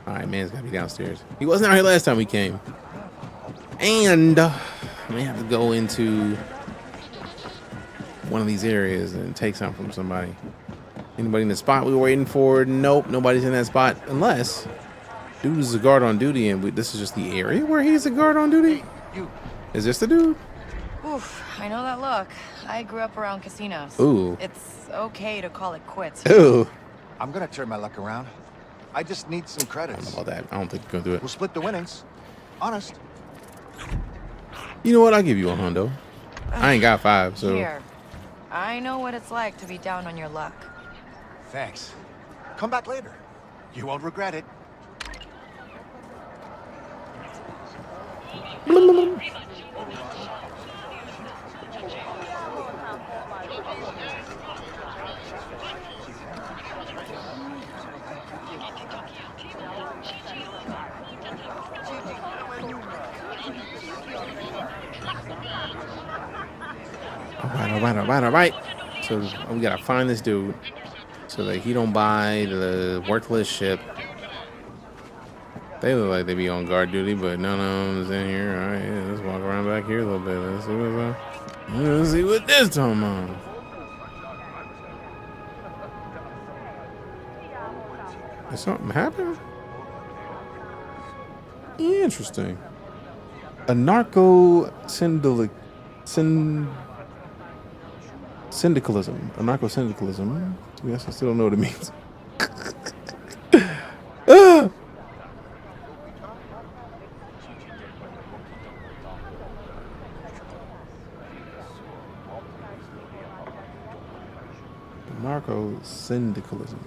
right, man's got to be downstairs. He wasn't out here last time we came. And we have to go into one of these areas and take something from somebody. Anybody in the spot we were waiting for? Nope, nobody's in that spot. Unless dude is a guard on duty and this is just the area where he's a guard on duty? Is this the dude? Oof, I know that look. I grew up around casinos. Ooh. It's okay to call it quits. Ooh. I'm gonna turn my luck around. I just need some credits. I don't know about that. I don't think you're gonna do it. We'll split the winnings. Honest. You know what? I'll give you a hundo. I ain't got 5, so. Here. I know what it's like to be down on your luck. Thanks. Come back later. You won't regret it. All right. So we gotta find this dude so that he don't buy the worthless ship. They look like they be on guard duty, but none of them is in here. All right, yeah, let's walk around back here a little bit. Let's see what this time on. Did something happen? Interesting. A narco syndicalism. A narco syndicalism. Yes, I still don't know what it means. Narco syndicalism.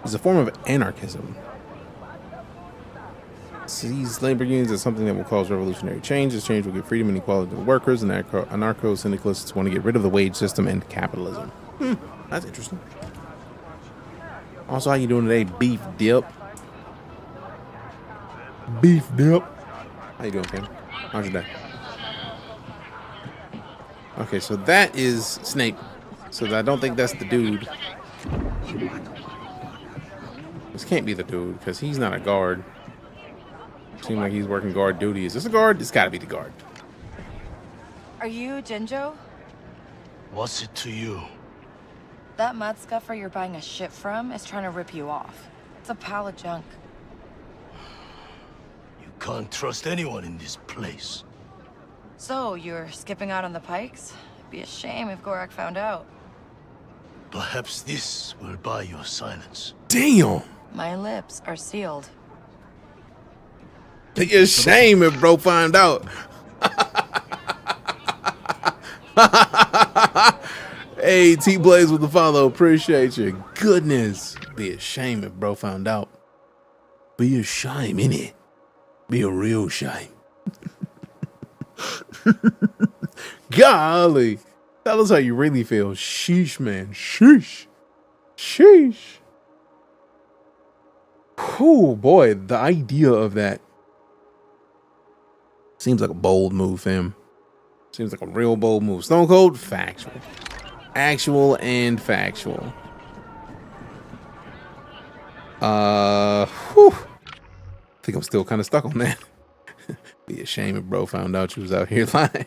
It's a form of anarchism. Seize labor unions as something that will cause revolutionary change. This change will give freedom and equality to the workers, and anarcho-syndicalists want to get rid of the wage system and capitalism. That's interesting. Also, how you doing today, Beef Dip? Beef Dip. How you doing, Ken? How's your day? Okay, so that is Snape. So I don't think that's the dude. This can't be the dude, because he's not a guard. Seems like he's working guard duty. Is this a guard? It's gotta be the guard. Are you Jinjo? What's it to you? That mud scuffer you're buying a ship from is trying to rip you off. It's a pile of junk. You can't trust anyone in this place. So, you're skipping out on the pikes? Be a shame if Gorak found out. Perhaps this will buy your silence. Damn! My lips are sealed. It's a shame if bro find out. Hey, T-Blaze with the follow. Appreciate you. Goodness. Be a shame if bro found out. Be a shame, innit? Be a real shame. Golly. Tell us how you really feel. Sheesh, man. Sheesh. Sheesh. Oh, boy. The idea of that. Seems like a bold move, fam. Seems like a real bold move. Stone Cold, factual. Actual and factual. Whew. I think I'm still kind of stuck on that. Be a shame if bro found out you was out here lying.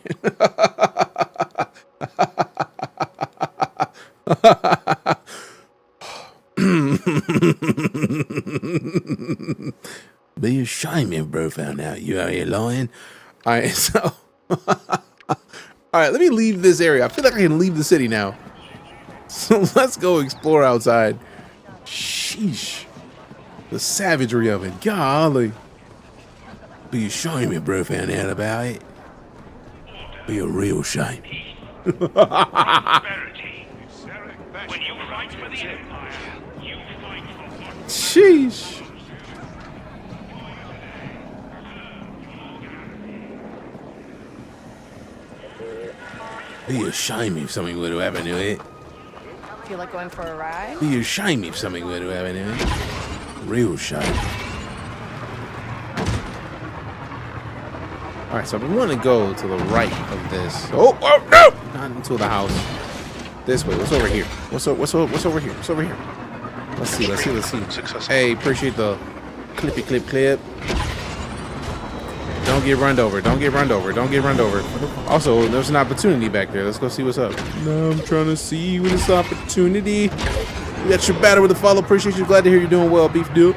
Be a shame if bro found out you out here lying. All right, so all right, let me leave this area. I feel like I can leave the city now. So let's go explore outside. Sheesh. The savagery of it. Golly. Be a shame if bro found out about it. Be a real shame. When you fight for the Empire, you fight for what? Sheesh. Be a shame if something were to happen to it. Feel like going for a ride? Be a shame if something were to happen to it. Real shame. Alright, so we want to go to the right of this. Oh, no! Not into the house. This way. What's over here? What's over here? What's over here? Let's see. Hey, appreciate the clippy clip. Don't get run over. Also, there's an opportunity back there. Let's go see what's up. No, I'm trying to see with this opportunity. We got your batter with a follow. Appreciate you. Glad to hear you're doing well, Beef Dude.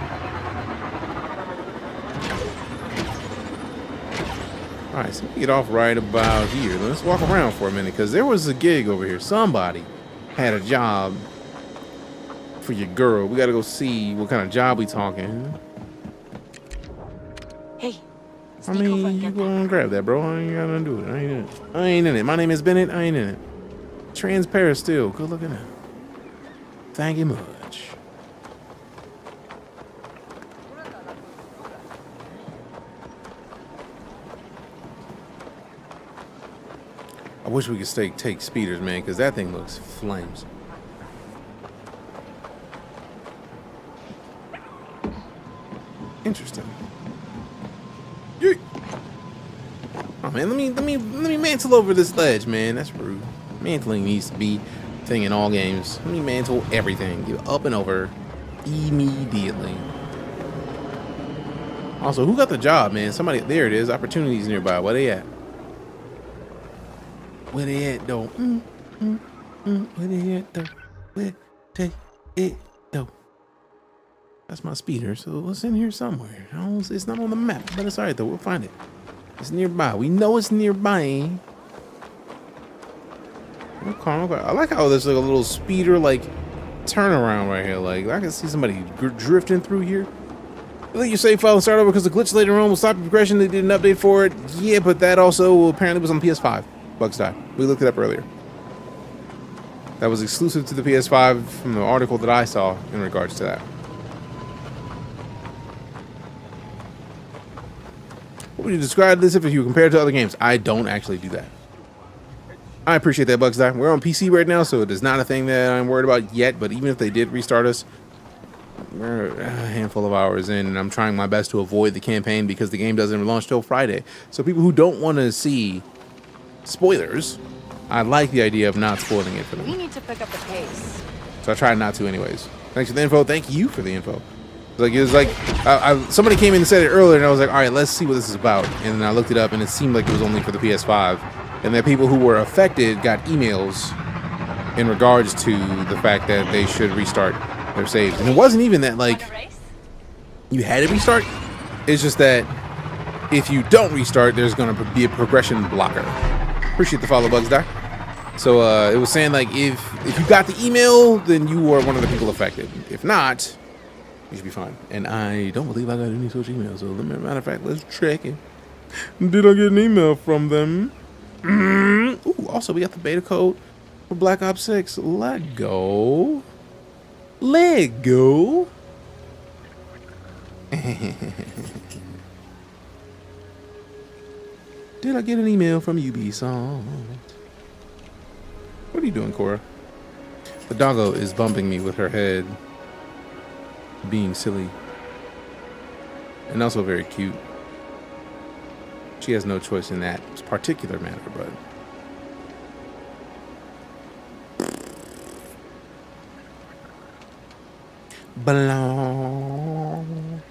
Alright, so we get off right about here. Let's walk around for a minute, because there was a gig over here. Somebody had a job for your girl. We gotta go see what kind of job we talking. Hey. I mean, you go and grab that, bro. I ain't gotta do it. I ain't in it. My name is Bennett. I ain't in it. Transparent still. Good looking at. Thank you much. I wish we could take speeders, man, because that thing looks flames. Interesting. Yeet. Oh man, let me mantle over this ledge, man. That's rude. Mantling needs to be a thing in all games. Let me mantle everything. Get up and over immediately. Also, who got the job, man? Somebody. There it is. Opportunities nearby. Where they at? Where they at, though? Where they at, though? Where they at, though? That's my speeder, so it's in here somewhere. It's not on the map, but it's alright, though. We'll find it. It's nearby. We know it's nearby. Okay. I like how there's like a little speeder, like, turnaround right here. Like, I can see somebody drifting through here. Let your save file and start over because the glitch later on will stop your progression. They did an update for it. Yeah, but that also apparently was on PS5. Bugs die. We looked it up earlier. That was exclusive to the PS5 from the article that I saw in regards to that. What would you describe this if you compare it to other games? I don't actually do that. I appreciate that, Bugs die. We're on PC right now, so it is not a thing that I'm worried about yet, but even if they did restart us, we're a handful of hours in, and I'm trying my best to avoid the campaign because the game doesn't launch till Friday. So people who don't want to see spoilers, I like the idea of not spoiling it for them. We need to pick up the pace. So I try not to anyways. Thanks for the info. Thank you for the info. Like, it was like, somebody came in and said it earlier, and I was like, all right, let's see what this is about. And then I looked it up, and it seemed like it was only for the PS5. And that people who were affected got emails in regards to the fact that they should restart their saves. And it wasn't even that, like, you had to restart. It's just that if you don't restart, there's going to be a progression blocker. Appreciate the follow, Bugs die. So it was saying, like, if you got the email, then you were one of the people affected. If not, you should be fine. And I don't believe I got any such emails. So, matter of fact, let's check it. Did I get an email from them? Ooh, also, we got the beta code for Black Ops 6. Let go. Let go. Did I get an email from Ubisoft? What are you doing, Cora? The doggo is bumping me with her head, being silly. And also very cute. She has no choice in that particular matter, but... Belong.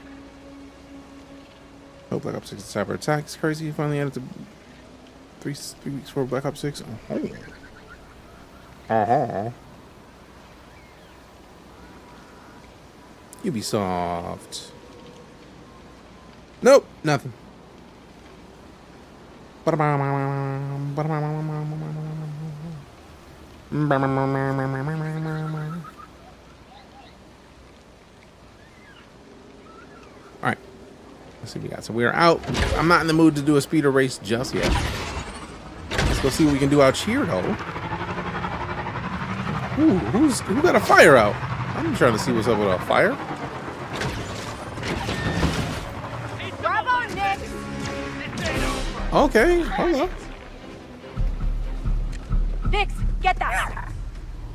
Oh, Black Ops 6 cyber attack is crazy. You finally added to 3 weeks for Black Ops 6. Ubisoft. Nope, nothing. Alright. Let's see what we got. So we are out. I'm not in the mood to do a speeder race just yet. Let's go see what we can do out here, though. Ooh, who got a fire out? I'm trying to see what's up with a fire. Bravo, Nick! Okay, hold on. Nix, get that!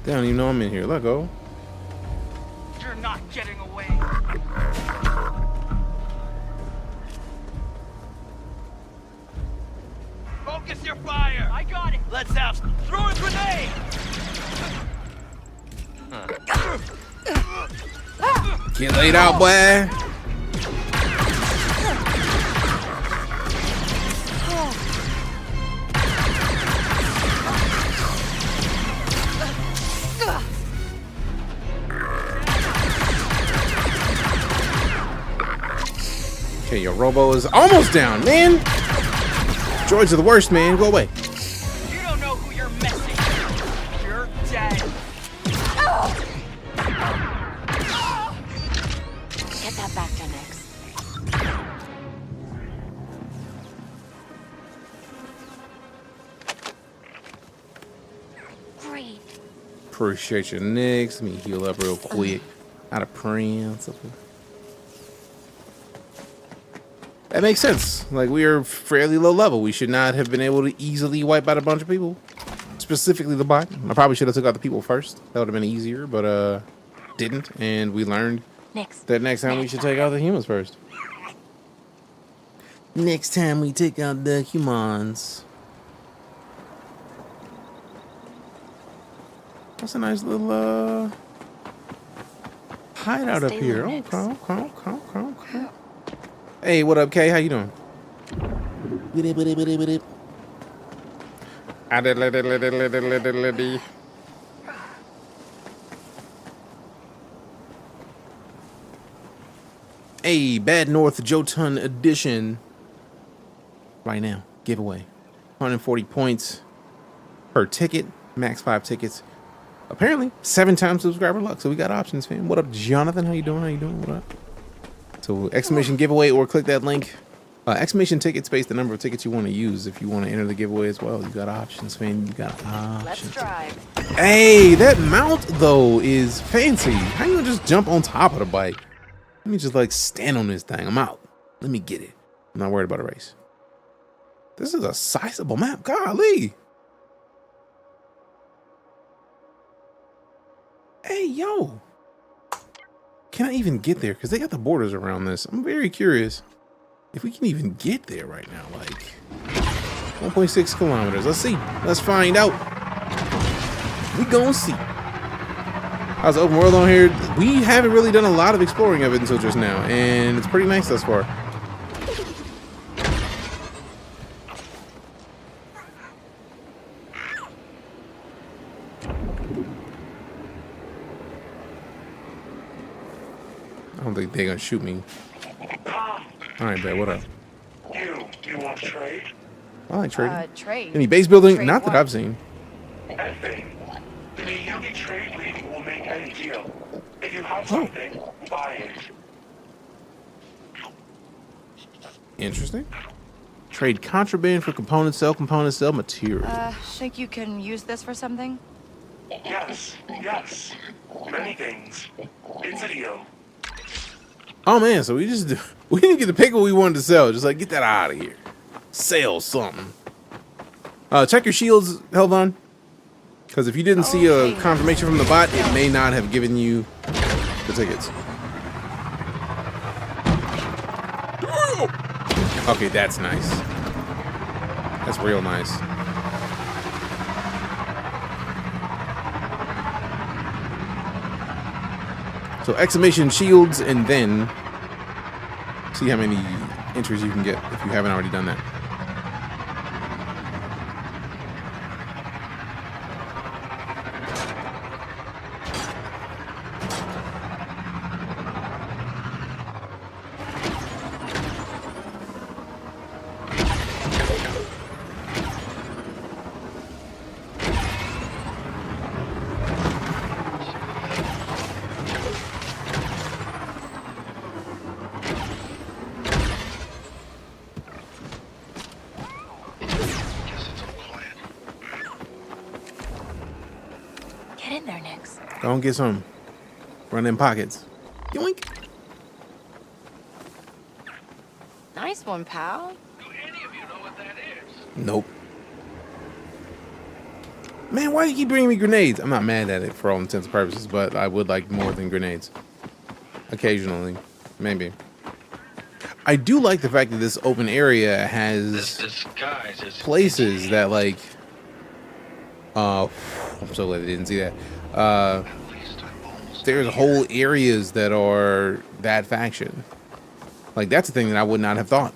They don't even know I'm in here. Let go. You're not getting away. Focus your fire! I got it! Let's have some. Throw a grenade! Get laid out, boy. Okay, your Robo is almost down, man. Droids are the worst, man. Go away. You don't know who you're messing with. You're dead. Get that back to Nix. Great. Appreciate your nicks. Let me heal up real quick. Out of principle. That makes sense. Like, we are fairly low level. We should not have been able to easily wipe out a bunch of people. Specifically the bot. I probably should have took out the people first. That would have been easier, but didn't. And we learned that next time we should take out the humans first. Next time we take out the humans. That's a nice little hideout up here. Oh, come. Hey, what up, Kay? How you doing? Hey, Bad North Jotun edition. Right now, giveaway. 140 points per ticket, max 5 tickets. Apparently, 7 times subscriber luck. So we got options, fam. What up, Jonathan? How you doing? What up? So exclamation giveaway, or click that link. Exclamation ticket space the number of tickets you want to use if you want to enter the giveaway as well. You got options, fam. You got options. Let's drive. Hey, that mount though is fancy. How you gonna just jump on top of the bike? Let me just like stand on this thing. I'm out. Let me get it. I'm not worried about a race. This is a sizable map. Golly. Hey, yo. Can I even get there? Because they got the borders around this. I'm very curious if we can even get there right now. Like 1.6 kilometers. Let's see. Let's find out. We gonna see. How's the open world on here? We haven't really done a lot of exploring of it until just now. And it's pretty nice thus far. I don't think they're gonna shoot me. Alright, bet. What up? You want to trade? I like trading. Trade. Any base building? Trade Not that what? I've seen. Anything. The Yugi Trade League will make any deal. If you have something, buy it. Interesting. Trade contraband for components, sell material. Think you can use this for something? Yes. Many things. It's a deal. Oh man, so we didn't get to pick what we wanted to sell. Just like, get that out of here. Sell something. Check your shields, Helvon. Because if you didn't see a confirmation from the bot, it may not have given you the tickets. Okay, that's nice. That's real nice. So exclamation shields, and then see how many entries you can get if you haven't already done that. Get in there, Nix. Go and get some. Run them pockets. Yoink. Nice one, pal. Nope. Man, why do you keep bringing me grenades? I'm not mad at it for all intents and purposes, but I would like more than grenades. Occasionally. Maybe. I do like the fact that this open area has places that like. I'm so glad I didn't see that. There's whole areas that are that faction. Like that's the thing that I would not have thought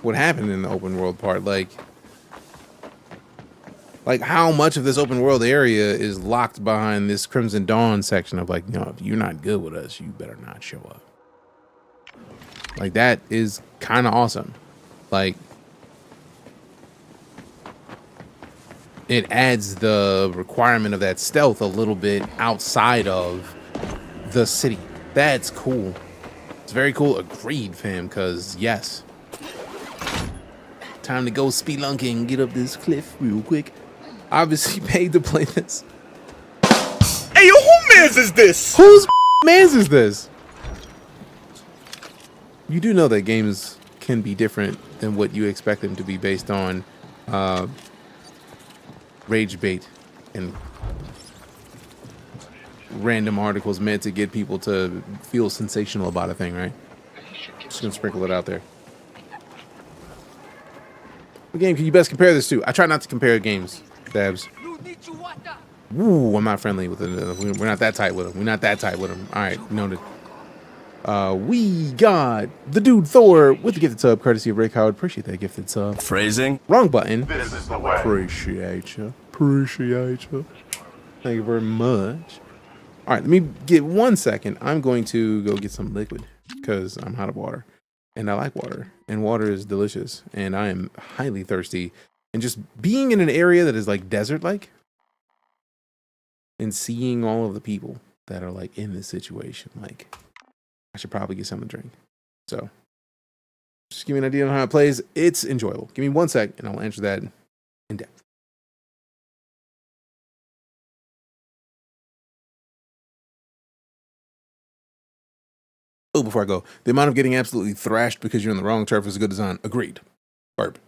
would happen in the open world part. Like how much of this open world area is locked behind this Crimson Dawn section of like, you know, if you're not good with us, you better not show up. Like that is kind of awesome. Like it adds the requirement of that stealth a little bit outside of the city. That's cool. It's very cool. Agreed, fam, because yes. Time to go spelunking and get up this cliff real quick. Obviously paid to play this. Hey, yo, who mans is this? Whose mans is this? You do know that games can be different than what you expect them to be based on rage bait and random articles meant to get people to feel sensational about a thing, right? Just gonna sprinkle it out there. What game can you best compare this to? I try not to compare games, Dabs. Ooh, I'm not friendly with it. We're not that tight with him. We're not that tight with him. All right, noted. We got the dude Thor with the gifted sub, courtesy of Rick Howard. Appreciate that gifted sub. Phrasing. Wrong button. This is the way. Appreciate you. Appreciate you. Thank you very much. All right, let me get 1 second. I'm going to go get some liquid because I'm out of water. And I like water. And water is delicious. And I am highly thirsty. And just being in an area that is like desert-like and seeing all of the people that are like in this situation, like I should probably get something to drink. So just give me an idea on how it plays. It's enjoyable. Give me 1 sec and I'll answer that in depth. Oh, before I go, the amount of getting absolutely thrashed because you're in the wrong turf is a good design. Agreed. Burp.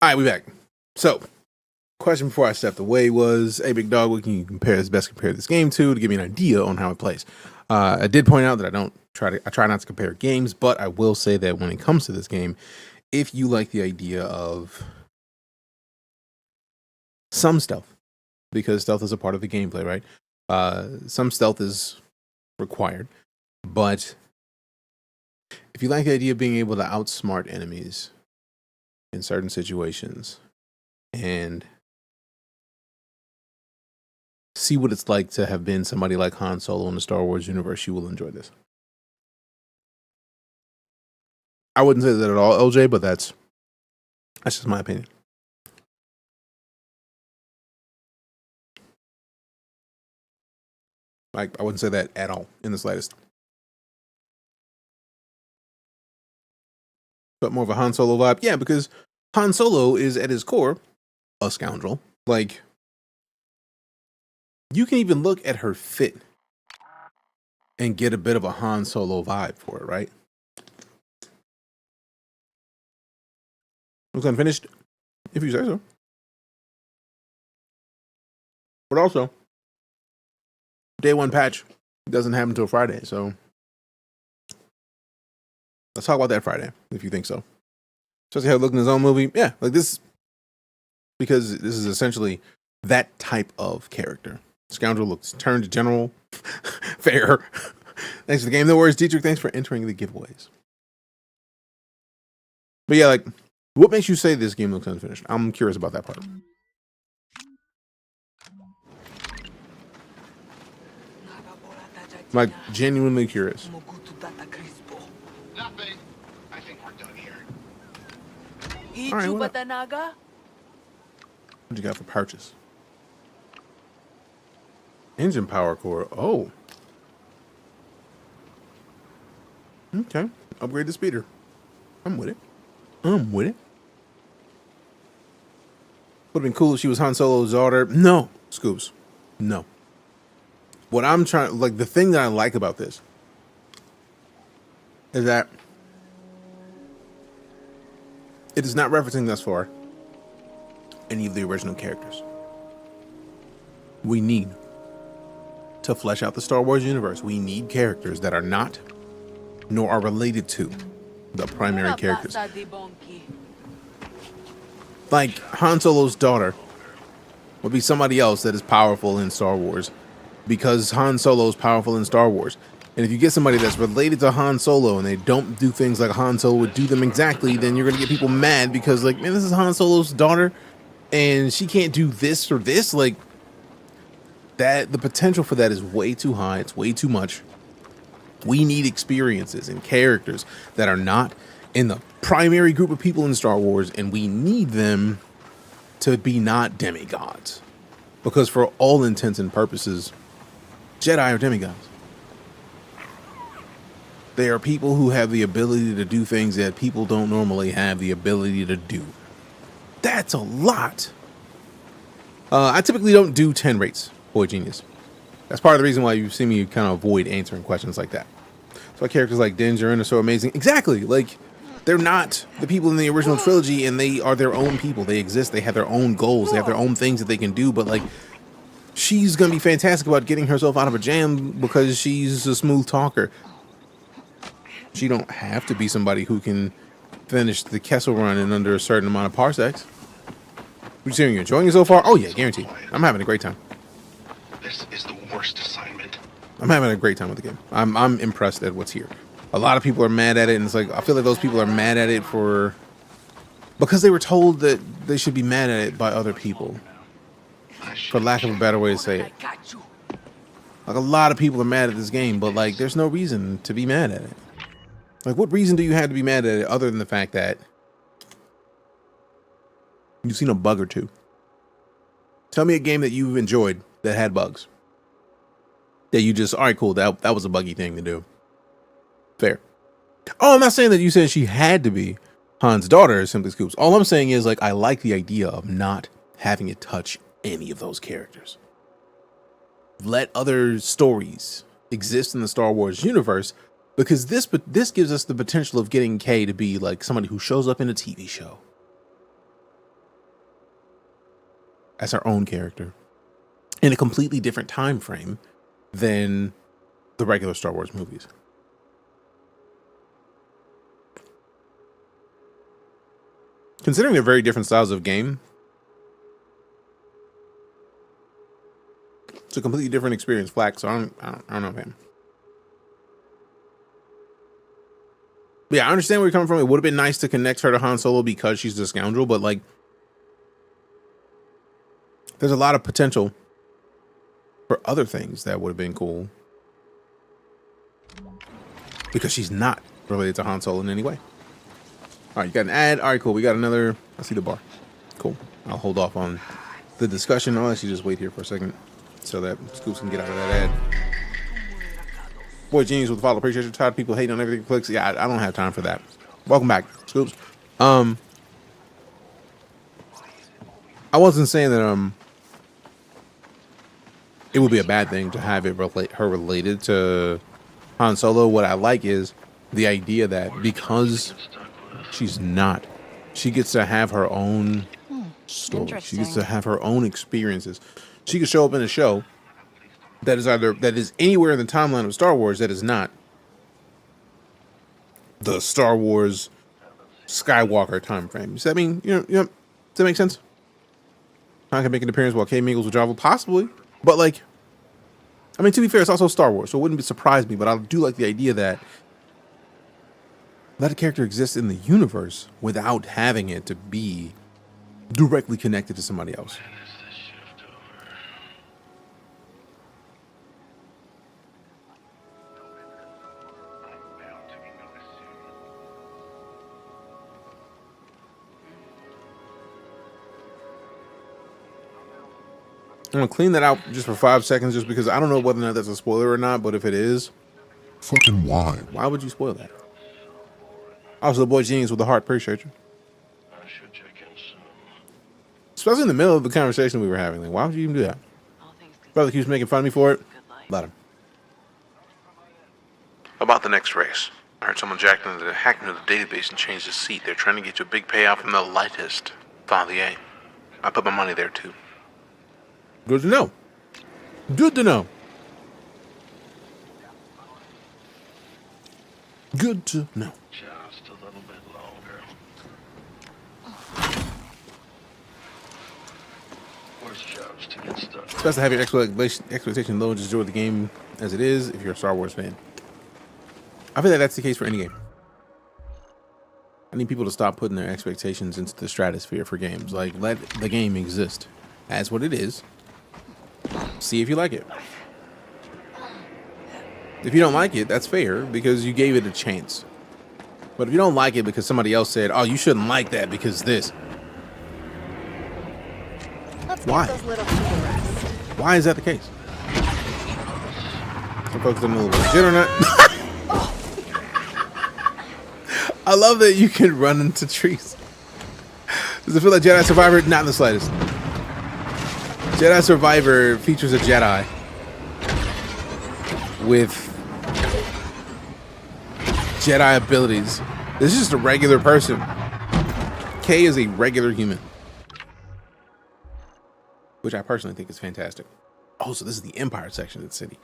All right, we back. So, question before I stepped away was, hey, big dog, what can you compare this game to give me an idea on how it plays? I did point out that I try not to compare games, but I will say that when it comes to this game, if you like the idea of some stealth, because stealth is a part of the gameplay, right? Some stealth is required, but if you like the idea of being able to outsmart enemies in certain situations and see what it's like to have been somebody like Han Solo in the Star Wars universe, you will enjoy this. I wouldn't say that at all, LJ, but that's just my opinion. Like, I wouldn't say that at all in the slightest. But more of a Han Solo vibe. Yeah, because Han Solo is at his core a scoundrel. Like, you can even look at her fit and get a bit of a Han Solo vibe for it, right? Looks unfinished, if you say so. But also, day one patch doesn't happen until Friday, so let's talk about that Friday, if you think so. Especially how it looked in his own movie. Yeah, like this, because this is essentially that type of character. Scoundrel looks turned to general. Fair. Thanks for the game. No worries, Dietrich. Thanks for entering the giveaways. But yeah, like, what makes you say this game looks unfinished? I'm curious about that part. Like, genuinely curious. Nothing. I think we're done here. All right, what you got for purchase? Engine power core. Oh. Okay. Upgrade the speeder. I'm with it. Would have been cool if she was Han Solo's daughter. No, Scoops. No. What I'm trying, like, the thing that I like about this is that it is not referencing thus far any of the original characters. We need to flesh out the Star Wars universe. We need characters that are not, nor are related to, the primary characters. Like, Han Solo's daughter would be somebody else that is powerful in Star Wars, because Han Solo is powerful in Star Wars. And if you get somebody that's related to Han Solo and they don't do things like Han Solo would do them exactly, then you're going to get people mad because, like, man, this is Han Solo's daughter and she can't do this or this. Like, that, the potential for that is way too high. It's way too much. We need experiences and characters that are not in the primary group of people in Star Wars, and we need them to be not demigods. Because for all intents and purposes, Jedi are demigods. They are people who have the ability to do things that people don't normally have the ability to do. That's a lot. I typically don't do 10 rates, Boy Genius. That's part of the reason why you see me kind of avoid answering questions like that. So characters like Din Djarin are so amazing. Exactly. Like, they're not the people in the original trilogy, and they are their own people. They exist. They have their own goals. They have their own things that they can do. But, like, she's going to be fantastic about getting herself out of a jam because she's a smooth talker. She don't have to be somebody who can finish the Kessel Run in under a certain amount of parsecs. Would you say you're enjoying it so far? Oh, yeah, guaranteed. I'm having a great time. This is the worst assignment. I'm having a great time with the game. I'm impressed at what's here. A lot of people are mad at it, and it's like, I feel like those people are mad at it because they were told that they should be mad at it by other people. For lack of a better way to say it. Like, a lot of people are mad at this game, but, like, there's no reason to be mad at it. Like, what reason do you have to be mad at it other than the fact that you've seen a bug or two? Tell me a game that you've enjoyed that had bugs. That you just, all right, cool, that was a buggy thing to do. Fair. Oh, I'm not saying that you said she had to be Han's daughter, Simply Scoops. All I'm saying is, like, I like the idea of not having it touch any of those characters. Let other stories exist in the Star Wars universe, because this gives us the potential of getting Kay to be like somebody who shows up in a TV show. as her own character in a completely different time frame than the regular Star Wars movies. Considering they're very different styles of game, it's a completely different experience. Flack, so I don't know, man. But yeah, I understand where you're coming from. It would have been nice to connect her to Han Solo because she's the scoundrel, but like, there's a lot of potential for other things that would have been cool because she's not related to Han Solo in any way. All right, you got an ad. All right, cool. We got another. I see the bar. Cool. I'll hold off on the discussion. I'll actually just wait here for a second so that Scoops can get out of that ad. Boy, Genius with the follow. Appreciate you. Tired of people hating on everything clicks. Yeah, I don't have time for that. Welcome back, Scoops. I wasn't saying that it would be a bad thing to have it her related to Han Solo. What I like is the idea that because she's not, she gets to have her own story. She gets to have her own experiences. She could show up in a show that is anywhere in the timeline of Star Wars that is not the Star Wars Skywalker time frame. Does that mean, does that make sense? I can make an appearance while Kay mingles with Java, possibly. But like, I mean, to be fair, it's also Star Wars, so it wouldn't surprise me. But I do like the idea that let a character exist in the universe without having it to be directly connected to somebody else. I'm gonna clean that out just for 5 seconds, just because I don't know whether or not that's a spoiler or not. But if it is, fucking why? Why would you spoil that? Also, the boy Genius with the heart. Appreciate you. Especially in the middle of the conversation we were having. Like, why would you even do that? Brother keeps making fun of me for it. Let him. About the next race. I heard someone hacked into the database and changed the seat. They're trying to get you a big payout from the lightest. Father A. I put my money there too. Good to know. Good to know. Good to know. Just a little bit longer. Where's Jones to get started? It's best to have your expectation low and just enjoy the game as it is if you're a Star Wars fan. I feel like that's the case for any game. I need people to stop putting their expectations into the stratosphere for games. Like, let the game exist as what it is. See if you like it. If you don't like it, that's fair because you gave it a chance. But if you don't like it because somebody else said, "Oh, you shouldn't like that because this," why? Why is that the case? Some folks don't know what legit or not. I love that you can run into trees. Does it feel like Jedi Survivor? Not in the slightest. Jedi Survivor features a Jedi with Jedi abilities. This is just a regular person. Kay is a regular human, which I personally think is fantastic. Oh, so this is the Empire section of the city.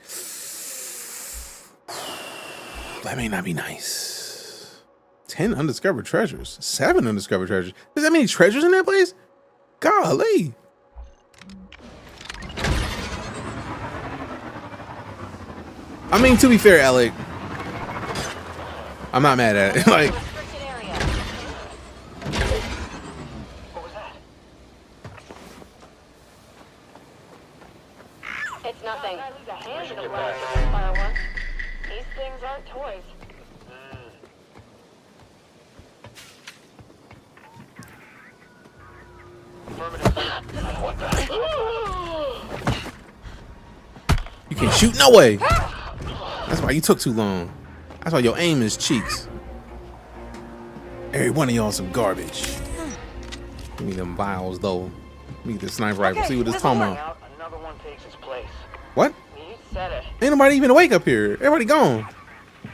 That may not be nice. 10 undiscovered treasures. 7 undiscovered treasures. There's that many treasures in that place? Golly. I mean, to be fair, Alec, I'm not mad at it. Like, it's nothing. These things aren't toys. you can't shoot? No way. That's why you took too long. That's why your aim is cheeks. Every one of y'all some garbage. Give me them vials though. Give me the sniper rifle. See what this talking about. Another one takes its place. What? You said it. Ain't nobody even awake up here. Everybody gone.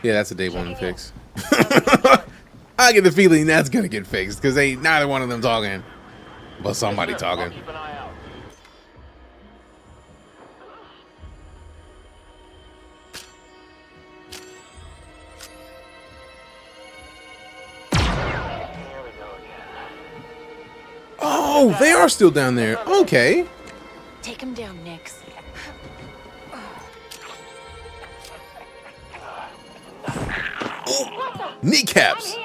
Yeah, that's a day one fix. I get the feeling that's gonna get fixed because ain't neither one of them talking, but somebody talking. Oh, they are still down there. Okay. Take him down, Nix. Kneecaps.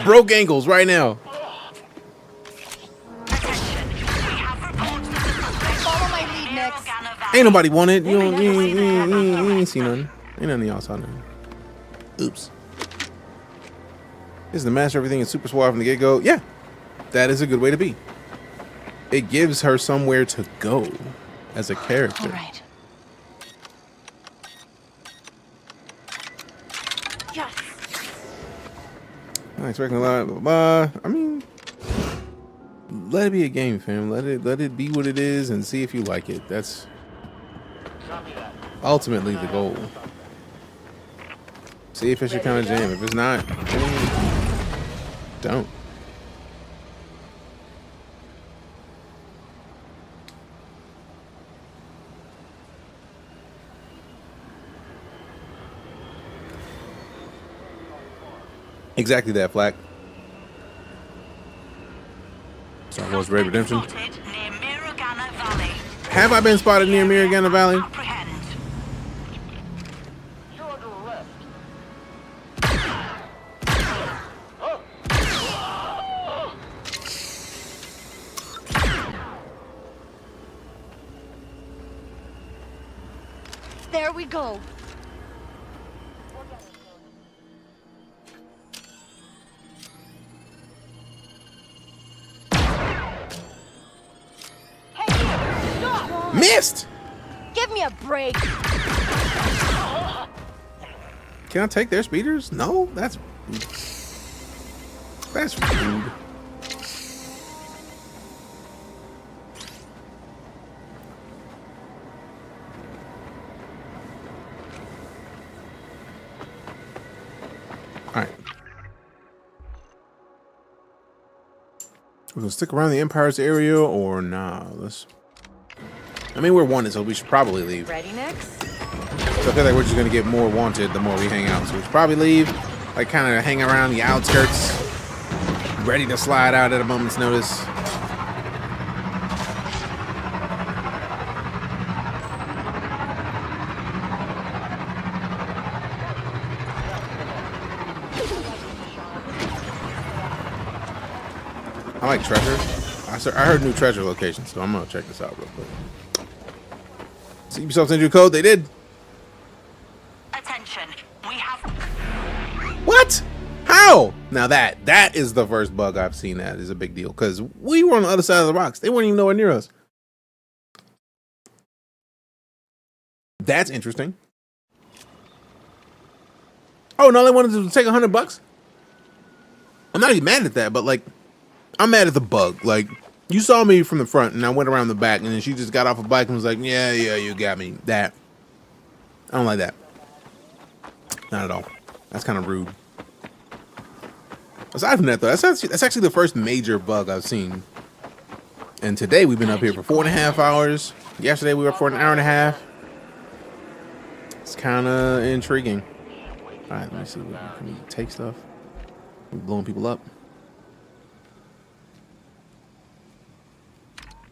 Broke ankles right now. Follow my lead, Nix. Ain't nobody want it. You ain't seen nothing. Ain't none of y'all saw nothing. Oops. Is the master everything is super suave from the get-go? Yeah. That is a good way to be. It gives her somewhere to go as a character. All right. Yes. I'm not expecting a lot. I mean, let it be a game, fam. Let it be what it is and see if you like it. That's ultimately the goal. See if it's your kind of jam. If it's not, don't. Exactly that, Flack. Star Wars Red Redemption. Have I been spotted near Miragana Valley? There we go. Missed! Give me a break. Can I take their speeders? No, that's rude. All right. We're gonna stick around the Empire's area or nah? I mean, we're wanted, so we should probably leave. Ready, Nix? So I feel like we're just gonna get more wanted the more we hang out. So we should probably leave, like kind of hang around the outskirts, ready to slide out at a moment's notice. I like treasure. I heard new treasure locations, so I'm gonna check this out real quick. See yourself send you a code. They did. Attention, we have. What? How? Now that is the first bug I've seen that is a big deal because we were on the other side of the rocks. They weren't even nowhere near us. That's interesting. Oh no, they wanted to take $100. I'm not even mad at that, but like, I'm mad at the bug. Like, you saw me from the front, and I went around the back, and then she just got off a bike and was like, "Yeah, you got me." That I don't like that. Not at all. That's kind of rude. Aside from that, though, that's actually the first major bug I've seen. And today we've been up here for 4.5 hours. Yesterday we were up for an hour and a half. It's kind of intriguing. All right, let me see. Can we take stuff? We're blowing people up.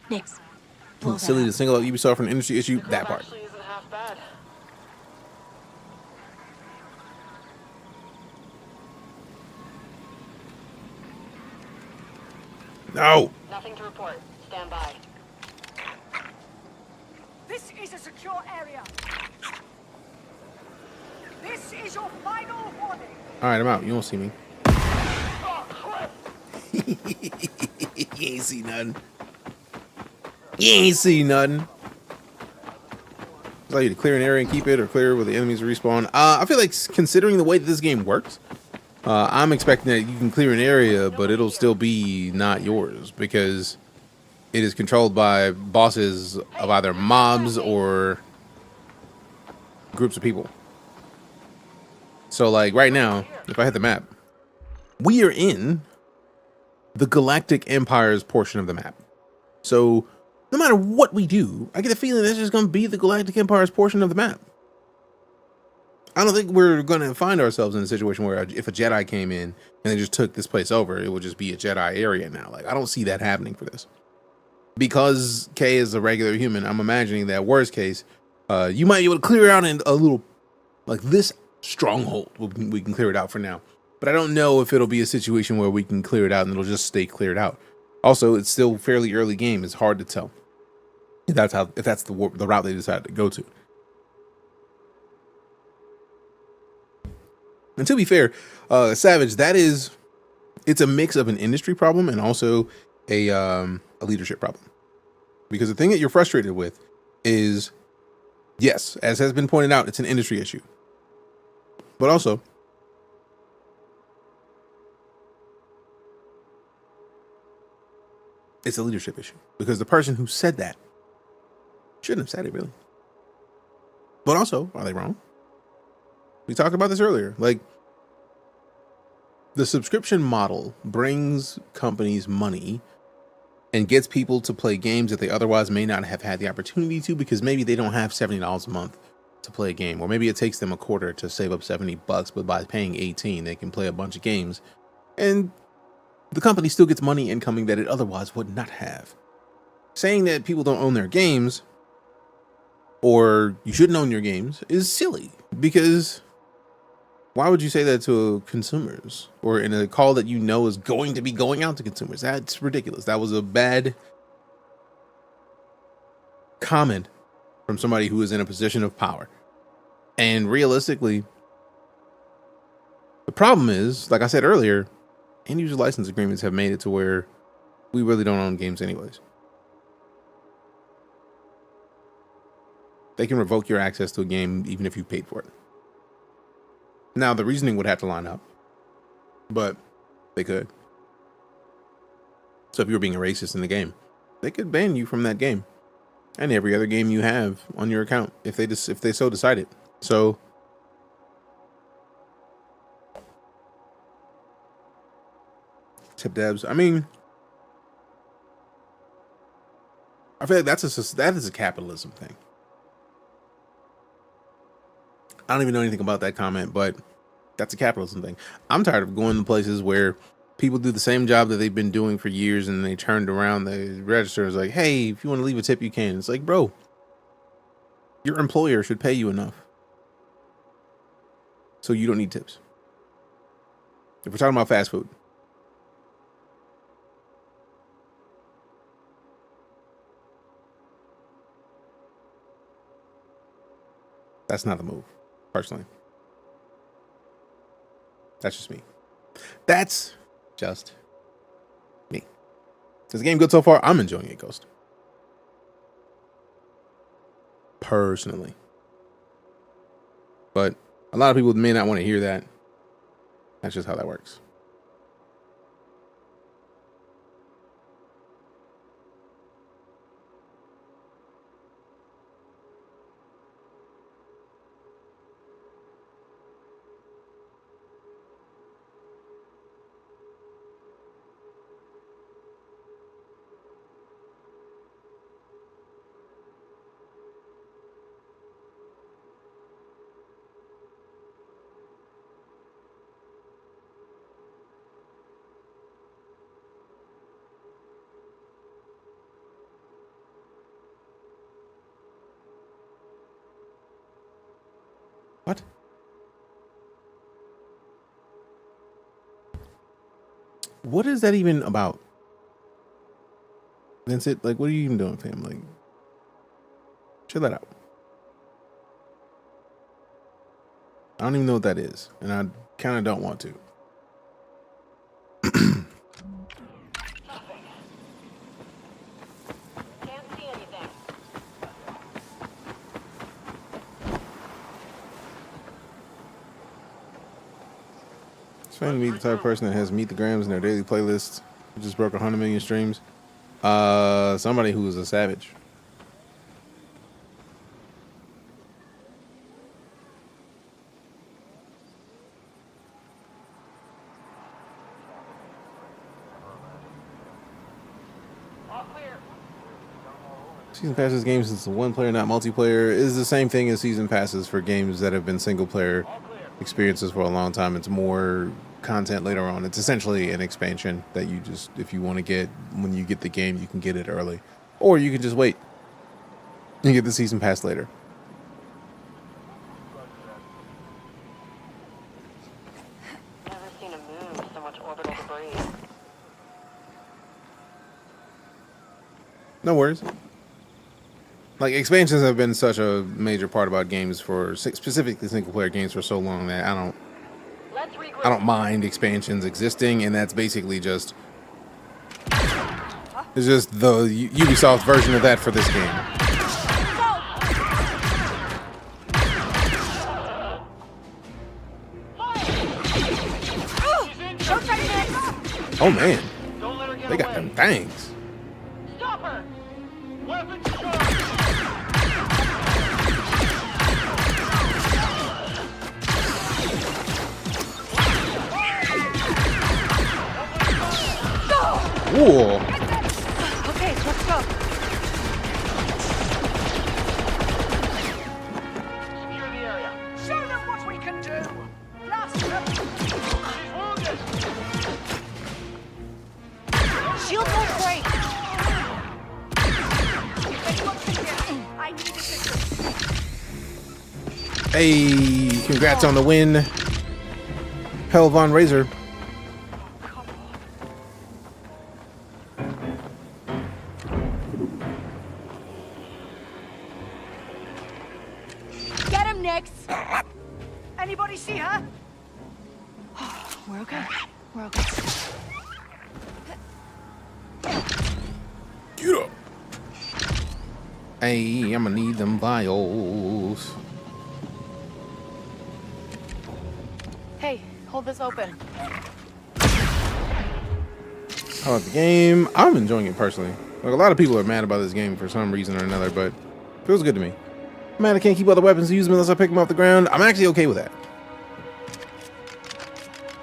Nix. Silly to single out Ubisoft for an industry issue. That part. No. Nothing to report. Stand by. This is a secure area. This is your final warning. All right, I'm out. You don't see me. You ain't see nothing. You ain't see nothing. Allow you to clear an area and keep it, or clear where the enemies respawn. I feel like considering the way that this game works, I'm expecting that you can clear an area, but it'll still be not yours because it is controlled by bosses of either mobs or groups of people. So, like right now, if I hit the map, we are in the Galactic Empire's portion of the map. So, no matter what we do, I get a feeling that's just going to be the Galactic Empire's portion of the map. I don't think we're going to find ourselves in a situation where if a Jedi came in and they just took this place over, it would just be a Jedi area now. Like, I don't see that happening for this. Because Kay is a regular human, I'm imagining that worst case, you might be able to clear out in a little, like this stronghold. We can clear it out for now. But I don't know if it'll be a situation where we can clear it out and it'll just stay cleared out. Also, it's still fairly early game. It's hard to tell if that's the route they decided to go to. And to be fair, Savage, it's a mix of an industry problem and also a leadership problem. Because the thing that you're frustrated with is, yes, as has been pointed out, it's an industry issue. But also, it's a leadership issue. Because the person who said that shouldn't have said it, really. But also, are they wrong? We talked about this earlier. Like, the subscription model brings companies money and gets people to play games that they otherwise may not have had the opportunity to, because maybe they don't have $70 a month to play a game, or maybe it takes them a quarter to save up $70, but by paying $18, they can play a bunch of games, and the company still gets money incoming that it otherwise would not have. Saying that people don't own their games, or you shouldn't own your games, is silly, because why would you say that to consumers, or in a call that you know is going to be going out to consumers? That's ridiculous. That was a bad comment from somebody who is in a position of power. And realistically, the problem is, like I said earlier, end user license agreements have made it to where we really don't own games anyways. They can revoke your access to a game even if you paid for it. Now, the reasoning would have to line up, but they could. So if you were being a racist in the game, they could ban you from that game and every other game you have on your account if they so decided. So tip devs. I mean, I feel like that is a capitalism thing. I don't even know anything about that comment, but that's a capitalism thing. I'm tired of going to places where people do the same job that they've been doing for years, and they turned around, the register is like, hey, if you want to leave a tip, you can. It's like, bro, your employer should pay you enough so you don't need tips. If we're talking about fast food, that's not the move, personally. That's just me. That's just me. Is the game good so far? I'm enjoying it, Ghost. Personally. But a lot of people may not want to hear that. That's just how that works. What? What is that even about? Vincent, like, what are you even doing, fam? Like, chill that out. I don't even know what that is, and I kind of don't want to. It's funny to meet the type of person that has Meet the Grams in their daily playlist. Who just broke 100 million streams. Somebody who is a savage. Season passes games since the one player, not multiplayer, is the same thing as season passes for games that have been single player experiences for a long time. It's more content later on. It's essentially an expansion that you just, if you want to get, when you get the game, you can get it early. Or you can just wait and get the season pass later. Never seen a moon with so much orbital debris. No worries. Like, expansions have been such a major part about games for specifically single player games for so long that I don't mind expansions existing, and that's basically just it's just the Ubisoft version of that for this game. Oh man, they got them things. Stop her! Weapons Whoa. Okay, let's go. secure the area. Show them what we can do. Blast them. She's wounded. Shield won't break. If anyone's in here, I need assistance. Hey, congrats on the win, Hell Von Razor. Get him, Nix. Anybody see her? We're okay. We're okay. Get up. Hey, I'm gonna need them vials. Hey, hold this open. How about the game? I'm enjoying it personally. Like, a lot of people are mad about this game for some reason or another, but it feels good to me. Man, I can't keep all the weapons to use them unless I pick them off the ground. I'm actually okay with that.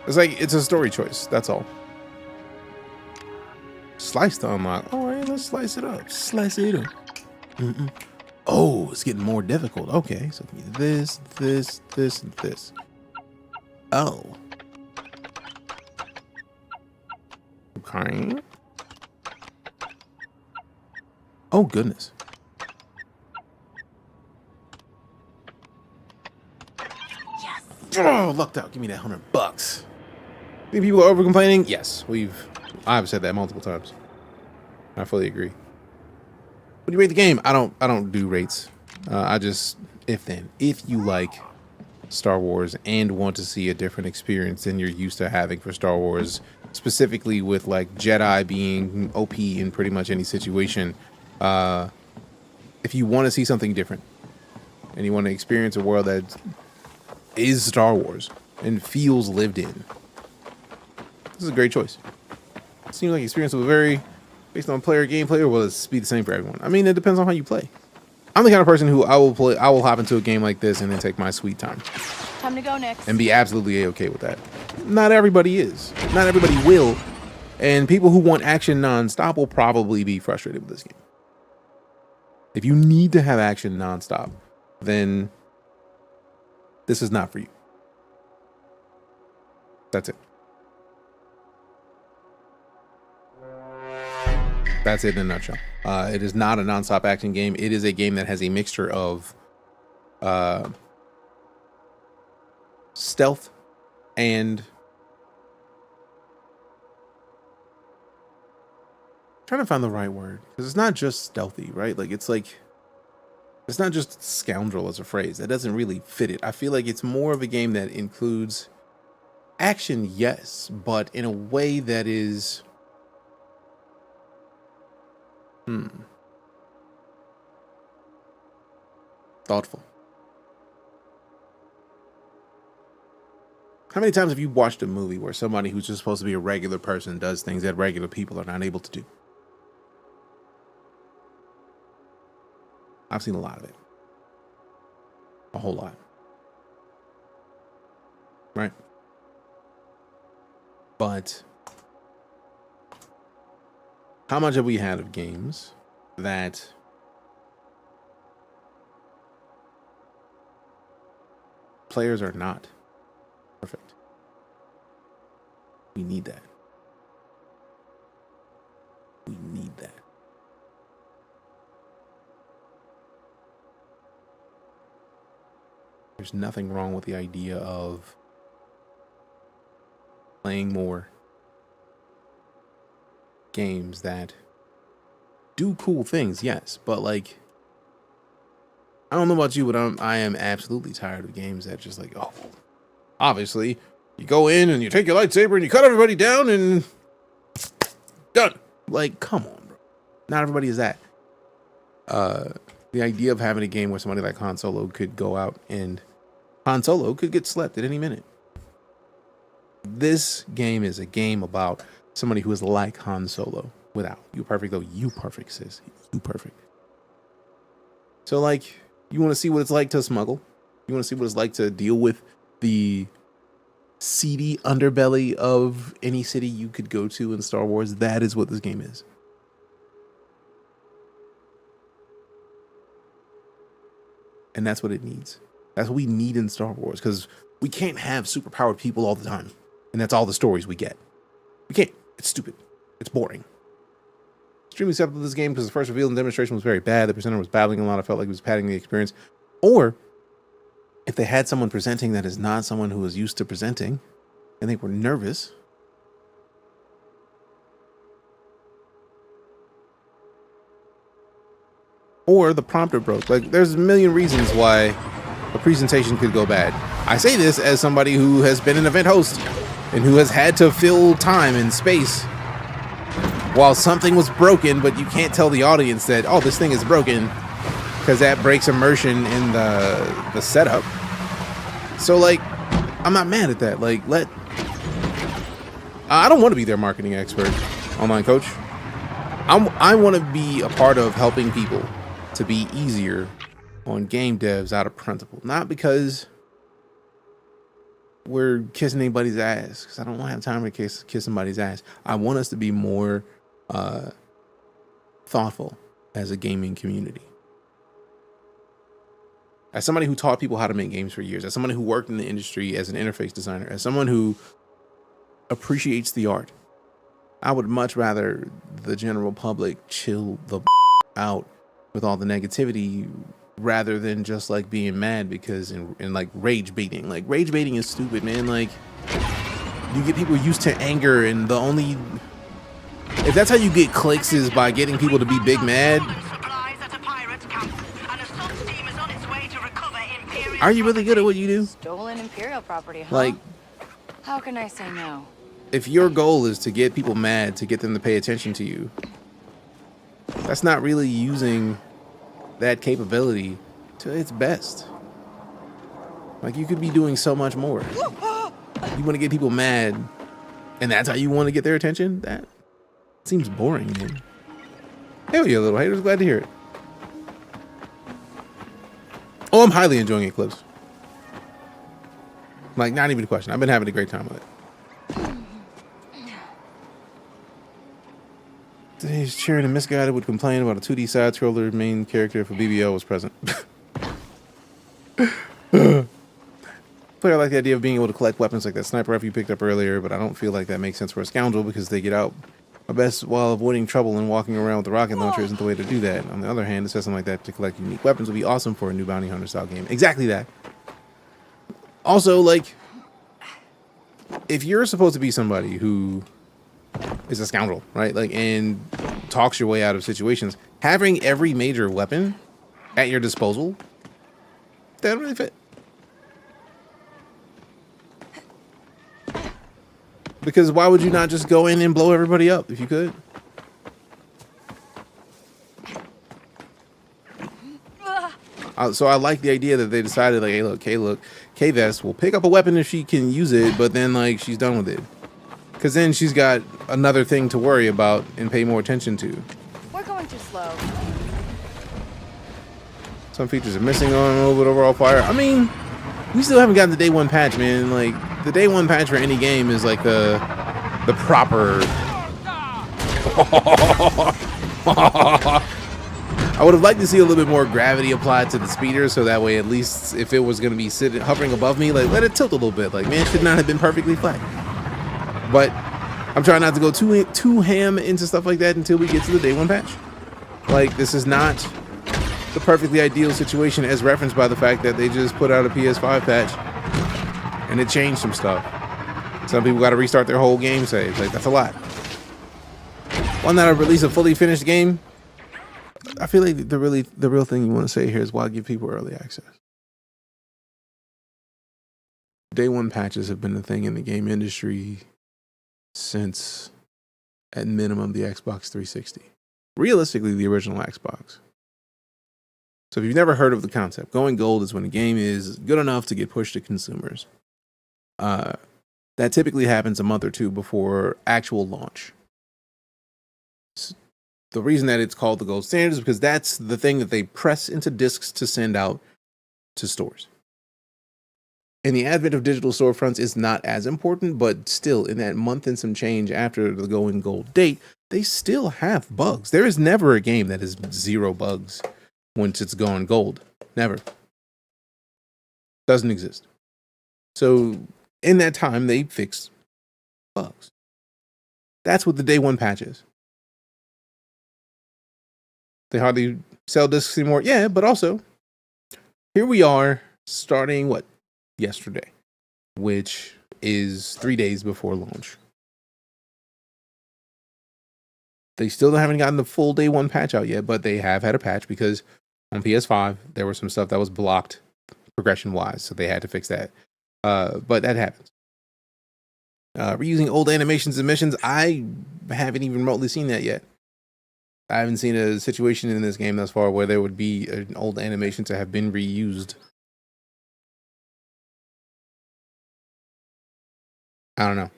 It's like, it's a story choice. That's all. Slice to unlock. All right, let's slice it up. Slice it up. Oh, it's getting more difficult. Okay, so give me this, this, this, and this. Oh. Okay. Oh, goodness. Yes. Oh, lucked out. Give me that $100. Think people are over complaining? Yes, I've said that multiple times. I fully agree. What do you rate the game? I don't do rates. I just if you like Star Wars and want to see a different experience than you're used to having for Star Wars, specifically with like Jedi being OP in pretty much any situation, if you want to see something different and you want to experience a world that is Star Wars and feels lived in, this is a great choice. It seems like the experience was very based on player gameplay, or will it be the same for everyone? I mean, it depends on how you play. I'm the kind of person who I will hop into a game like this and then take my sweet time. Time to go next. And be absolutely okay with that. Not everybody is. Not everybody will. And people who want action nonstop will probably be frustrated with this game. If you need to have action nonstop, then this is not for you. That's it. That's it in a nutshell. It is not a nonstop action game. It is a game that has a mixture of stealth and trying to find the right word, because it's not just stealthy, right? Like it's not just scoundrel as a phrase. That doesn't really fit it. I feel like it's more of a game that includes action, yes, but in a way that is thoughtful. How many times have you watched a movie where somebody who's just supposed to be a regular person does things that regular people are not able to do? I've seen a lot of it. A whole lot. Right? But how much have we had of games that players are not perfect. We need that. We need that. There's nothing wrong with the idea of playing more games that do cool things, yes, but like, I don't know about you, but I am absolutely tired of games that just like, oh, obviously you go in and you take your lightsaber and you cut everybody down and done. Like, come on, bro. Not everybody is that. The idea of having a game where somebody like Han Solo could go out and Han Solo could get slept at any minute. This game is a game about somebody who is like Han Solo. Without you perfect though, you perfect, sis. You perfect. So like, you want to see what it's like to smuggle. You want to see what it's like to deal with the seedy underbelly of any city you could go to in Star Wars. That is what this game is. And that's what it needs. That's what we need in Star Wars, because we can't have superpowered people all the time. And that's all the stories we get. We can't. It's stupid. It's boring. Extremely skeptical of this game because the first reveal and demonstration was very bad. The presenter was babbling a lot. I felt like he was padding the experience. Or if they had someone presenting that is not someone who is used to presenting and they were nervous, or the prompter broke. Like, there's a million reasons why a presentation could go bad. I say this as somebody who has been an event host and who has had to fill time and space while something was broken, but you can't tell the audience that, oh, this thing is broken, because that breaks immersion in the setup. So like, I'm not mad at that. Like, I don't want to be their marketing expert, online coach. I want to be a part of helping people to be easier on game devs out of principle, not because we're kissing anybody's ass, because I don't want to have time to kiss somebody's ass. I want us to be more thoughtful as a gaming community. As somebody who taught people how to make games for years, as someone who worked in the industry as an interface designer, as someone who appreciates the art, I would much rather the general public chill the out with all the negativity rather than just like being mad because and like rage baiting. Like, rage baiting is stupid, man. Like, you get people used to anger, and the only, if that's how you get clicks is by getting people to be big mad, are you really good at what you do? Stolen Imperial property, huh? Like, how can I say no? if your goal is to get people mad, to get them to pay attention to you, that's not really using that capability to its best. Like, you could be doing so much more. You want to get people mad, and that's how you want to get their attention? That seems boring, man. Hell yeah, little haters. Glad to hear it. Oh, I'm highly enjoying Eclipse. Like, not even a question. I've been having a great time with it. Today's cheering and misguided would complain about a 2D side scroller main character if a BBL was present. Player like the idea of being able to collect weapons like that sniper rifle you picked up earlier, but I don't feel like that makes sense for a scoundrel because they get out my best while avoiding trouble, and walking around with the rocket launcher isn't the way to do that. On the other hand, it says something like that to collect unique weapons would be awesome for a new bounty hunter style game. Exactly that. Also, like, if you're supposed to be somebody who is a scoundrel, right? Like, and talks your way out of situations, having every major weapon at your disposal, that doesn't really fit. Because why would you not just go in and blow everybody up if you could? So I like the idea that they decided, like, hey, look, K-Vest will pick up a weapon if she can use it, but then, like, she's done with it. Because then she's got another thing to worry about and pay more attention to. We're going too slow. Some features are missing on a little bit overall fire. I mean, we still haven't gotten the day one patch, man. Like, the day one patch for any game is like the proper. I would have liked to see a little bit more gravity applied to the speeder, so that way at least if it was going to be sitting hovering above me, like let it tilt a little bit. Like, man, it should not have been perfectly flat. But I'm trying not to go too ham into stuff like that until we get to the day 1 patch. Like, this is not the perfectly ideal situation, as referenced by the fact that they just put out a PS5 patch and it changed some stuff. Some people got to restart their whole game saves. Like, that's a lot. Why not release a fully finished game? I feel like the real thing you want to say here is why give people early access. Day 1 patches have been a thing in the game industry since, at minimum, the Xbox 360. Realistically, the original Xbox. So if you've never heard of the concept, going gold is when a game is good enough to get pushed to consumers. That typically happens a month or two before actual launch. The reason that it's called the gold standard is because that's the thing that they press into discs to send out to stores. And the advent of digital storefronts is not as important, but still, in that month and some change after the going gold date, they still have bugs. There is never a game that is 0 bugs once it's gone gold. Never. Doesn't exist. So in that time, they fix bugs. That's what the day 1 patch is. They hardly sell discs anymore. Yeah, but also, here we are starting, what, yesterday, which is 3 days before launch. They still haven't gotten the full day 1 patch out yet, but they have had a patch because on PS5, there was some stuff that was blocked progression-wise, so they had to fix that. But that happens. Reusing old animations and missions, I haven't even remotely seen that yet. I haven't seen a situation in this game thus far where there would be an old animation to have been reused. I don't know.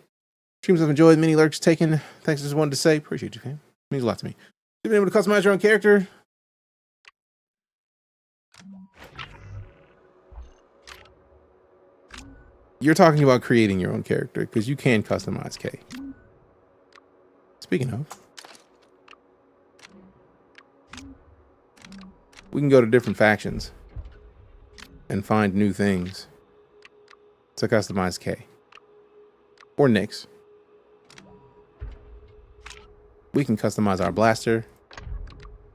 Streams I've enjoyed, many lurks taken. Thanks, just wanted to say. Appreciate you, fam. Means a lot to me. You've been able to customize your own character. You're talking about creating your own character, because you can customize K. Speaking of, we can go to different factions and find new things to customize K. Or Nyx. We can customize our blaster.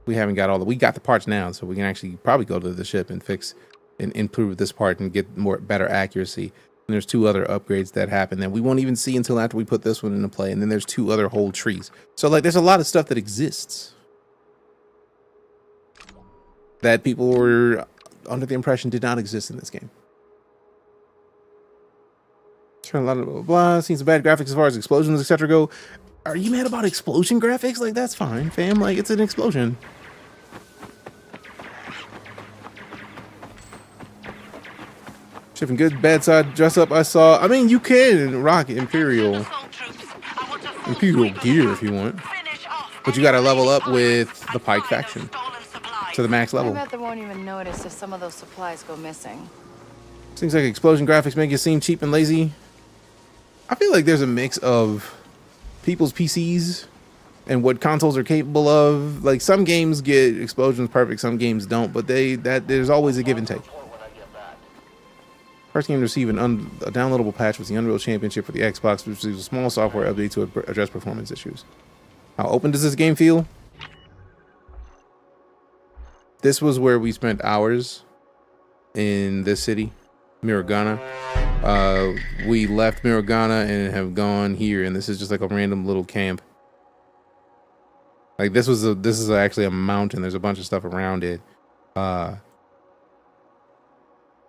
We haven't got we got the parts now, so we can actually probably go to the ship and fix and improve this part and get better accuracy. And there's 2 other upgrades that happen that we won't even see until after we put this one into play. And then there's 2 other whole trees. So like, there's a lot of stuff that exists that people were under the impression did not exist in this game. Turn a lot of blah, blah, blah. Seen some bad graphics as far as explosions, etc. go. Are you mad about explosion graphics? Like, that's fine, fam. Like, it's an explosion. Shipping good, bad side, dress up. I mean, you can rock Imperial gear if you want, but you got to level up with the Pike faction to the max level. I bet they won't even notice if some of those supplies go missing. Seems like explosion graphics make it seem cheap and lazy. I feel like there's a mix of people's PCs and what consoles are capable of. Like, some games get explosions perfect, some games don't, but there's always a give and take. First game to receive a downloadable patch was the Unreal Championship for the Xbox, which receives a small software update to address performance issues. How open does this game feel? This was where we spent hours in this city, Miragana. We left Miragana and have gone here, and this is just like a random little camp. Like, this is actually a mountain. There's a bunch of stuff around it.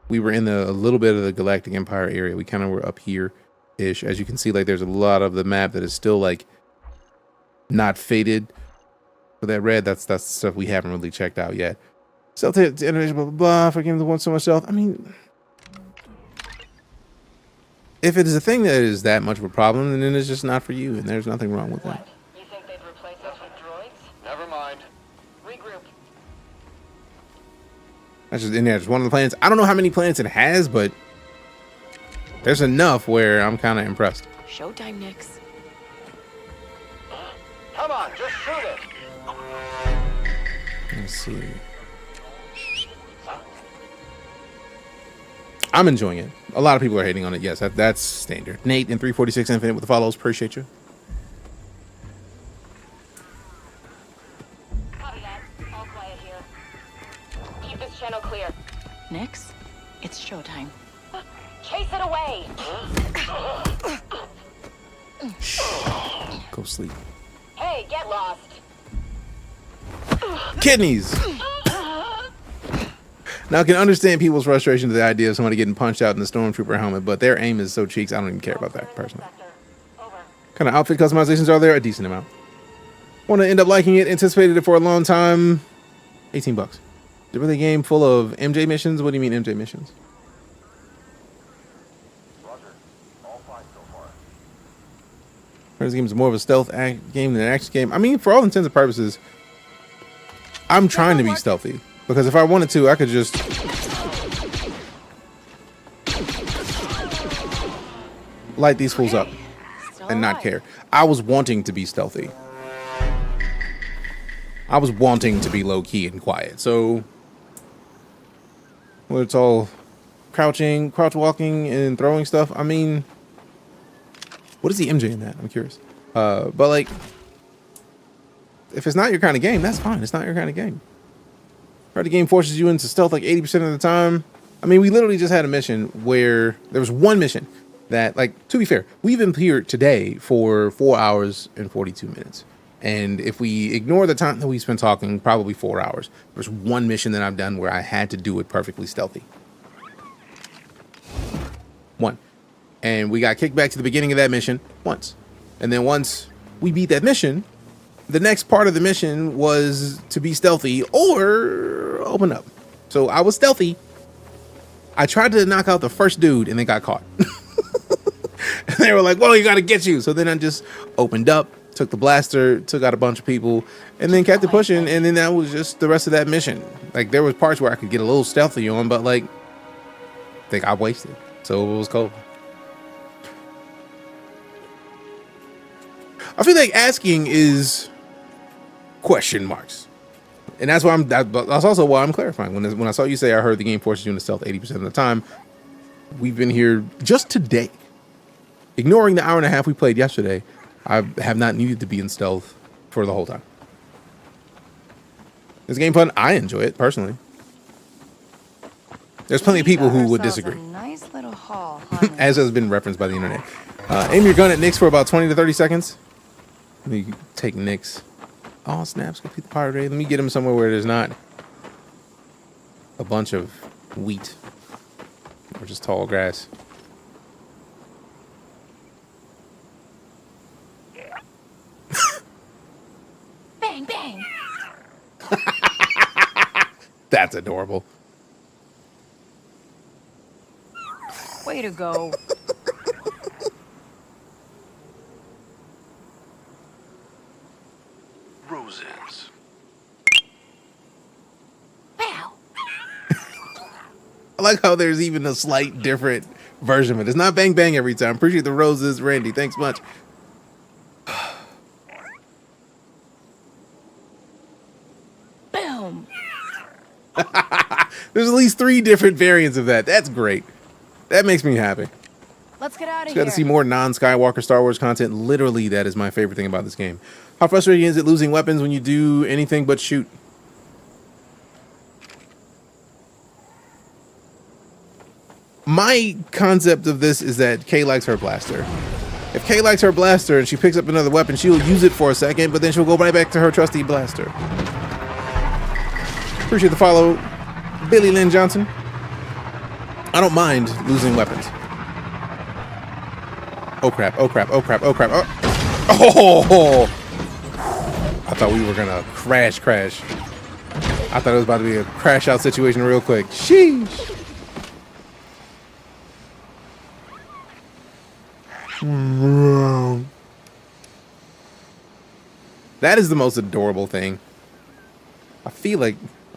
We were in a little bit of the Galactic Empire area. We kind of were up here-ish. As you can see, like, there's a lot of the map that is still, like, not faded for that red. That's the stuff we haven't really checked out yet. Stealth hit, animation, blah, blah, blah. For a game that wants so much stealth. I mean, if it is a thing that is that much of a problem, then it's just not for you, and there's nothing wrong with that. You think they'd replace us with droids? Never mind. Regroup. That's just in there. It's one of the planets. I don't know how many planets it has, but there's enough where I'm kind of impressed. Showtime, Nyx. Come on, just shoot it. Let's see. I'm enjoying it. A lot of people are hating on it. Yes, that's standard. Nate and 346 Infinite with the follows. Appreciate you. Copy that. All quiet here. Keep this channel clear. Nix, it's showtime. Chase it away. Go sleep. Hey, get lost. Kidneys. Now I can understand people's frustration to the idea of somebody getting punched out in the stormtrooper helmet, but their aim is so cheeks, I don't even care about that personally. Kind of outfit customizations are there? A decent amount. Want to end up liking it, anticipated it for a long time. 18 bucks. Is it really a game full of MJ missions? What do you mean MJ missions? This game is more of a stealth game than an action game. I mean, for all intents and purposes, I'm trying to be stealthy. Because if I wanted to, I could just light these fools up and not care. I was wanting to be stealthy. I was wanting to be low-key and quiet. So, well, it's all crouching, crouch walking, and throwing stuff. I mean, what is the MJ in that? I'm curious. But like, if it's not your kind of game, that's fine. It's not your kind of game. Right, the game forces you into stealth like 80% of the time. I mean, we literally just had a mission where there was one mission that, like, to be fair, we've been here today for 4 hours and 42 minutes. And if we ignore the time that we spent talking, probably 4 hours. There's one mission that I've done where I had to do it perfectly stealthy. One. And we got kicked back to the beginning of that mission once. And then once we beat that mission, the next part of the mission was to be stealthy or open up. So I was stealthy. I tried to knock out the first dude and they got caught. And they were like, well, you got to get you. So then I just opened up, took the blaster, took out a bunch of people, and then kept it pushing. And then that was just the rest of that mission. Like, there was parts where I could get a little stealthy on, but like, they got wasted. So it was cold. I feel like asking is question marks. And that's why that's also why I'm clarifying. When I saw you say I heard the game forces you into stealth 80% of the time, we've been here just today. Ignoring the hour and a half we played yesterday, I have not needed to be in stealth for the whole time. This game fun. I enjoy it personally. There's plenty of people who would disagree. Nice little haul, huh? As has been referenced by the internet. Aim your gun at Nix for about 20 to 30 seconds. Let me take Nix. Oh, snaps. Complete the pirate raid. Let me get him somewhere where there's not a bunch of wheat or just tall grass. Bang, bang. That's adorable. Way to go. Roses. Wow. I like how there's even a slight different version of it. It's not bang bang every time. Appreciate the roses, Randy. Thanks much. Boom. There's at least 3 different variants of that. That's great. That makes me happy. Let's get out of Just here. got to see more non-Skywalker Star Wars content. Literally, that is my favorite thing about this game. How frustrating is it losing weapons when you do anything but shoot? My concept of this is that Kay likes her blaster. If Kay likes her blaster and she picks up another weapon, she'll use it for a second, but then she'll go right back to her trusty blaster. Appreciate the follow, Billy Lynn Johnson. I don't mind losing weapons. Oh crap, oh crap, oh crap, oh crap. Oh! I thought we were gonna crash. I thought it was about to be a crash out situation real quick. Sheesh. That is the most adorable thing. I feel like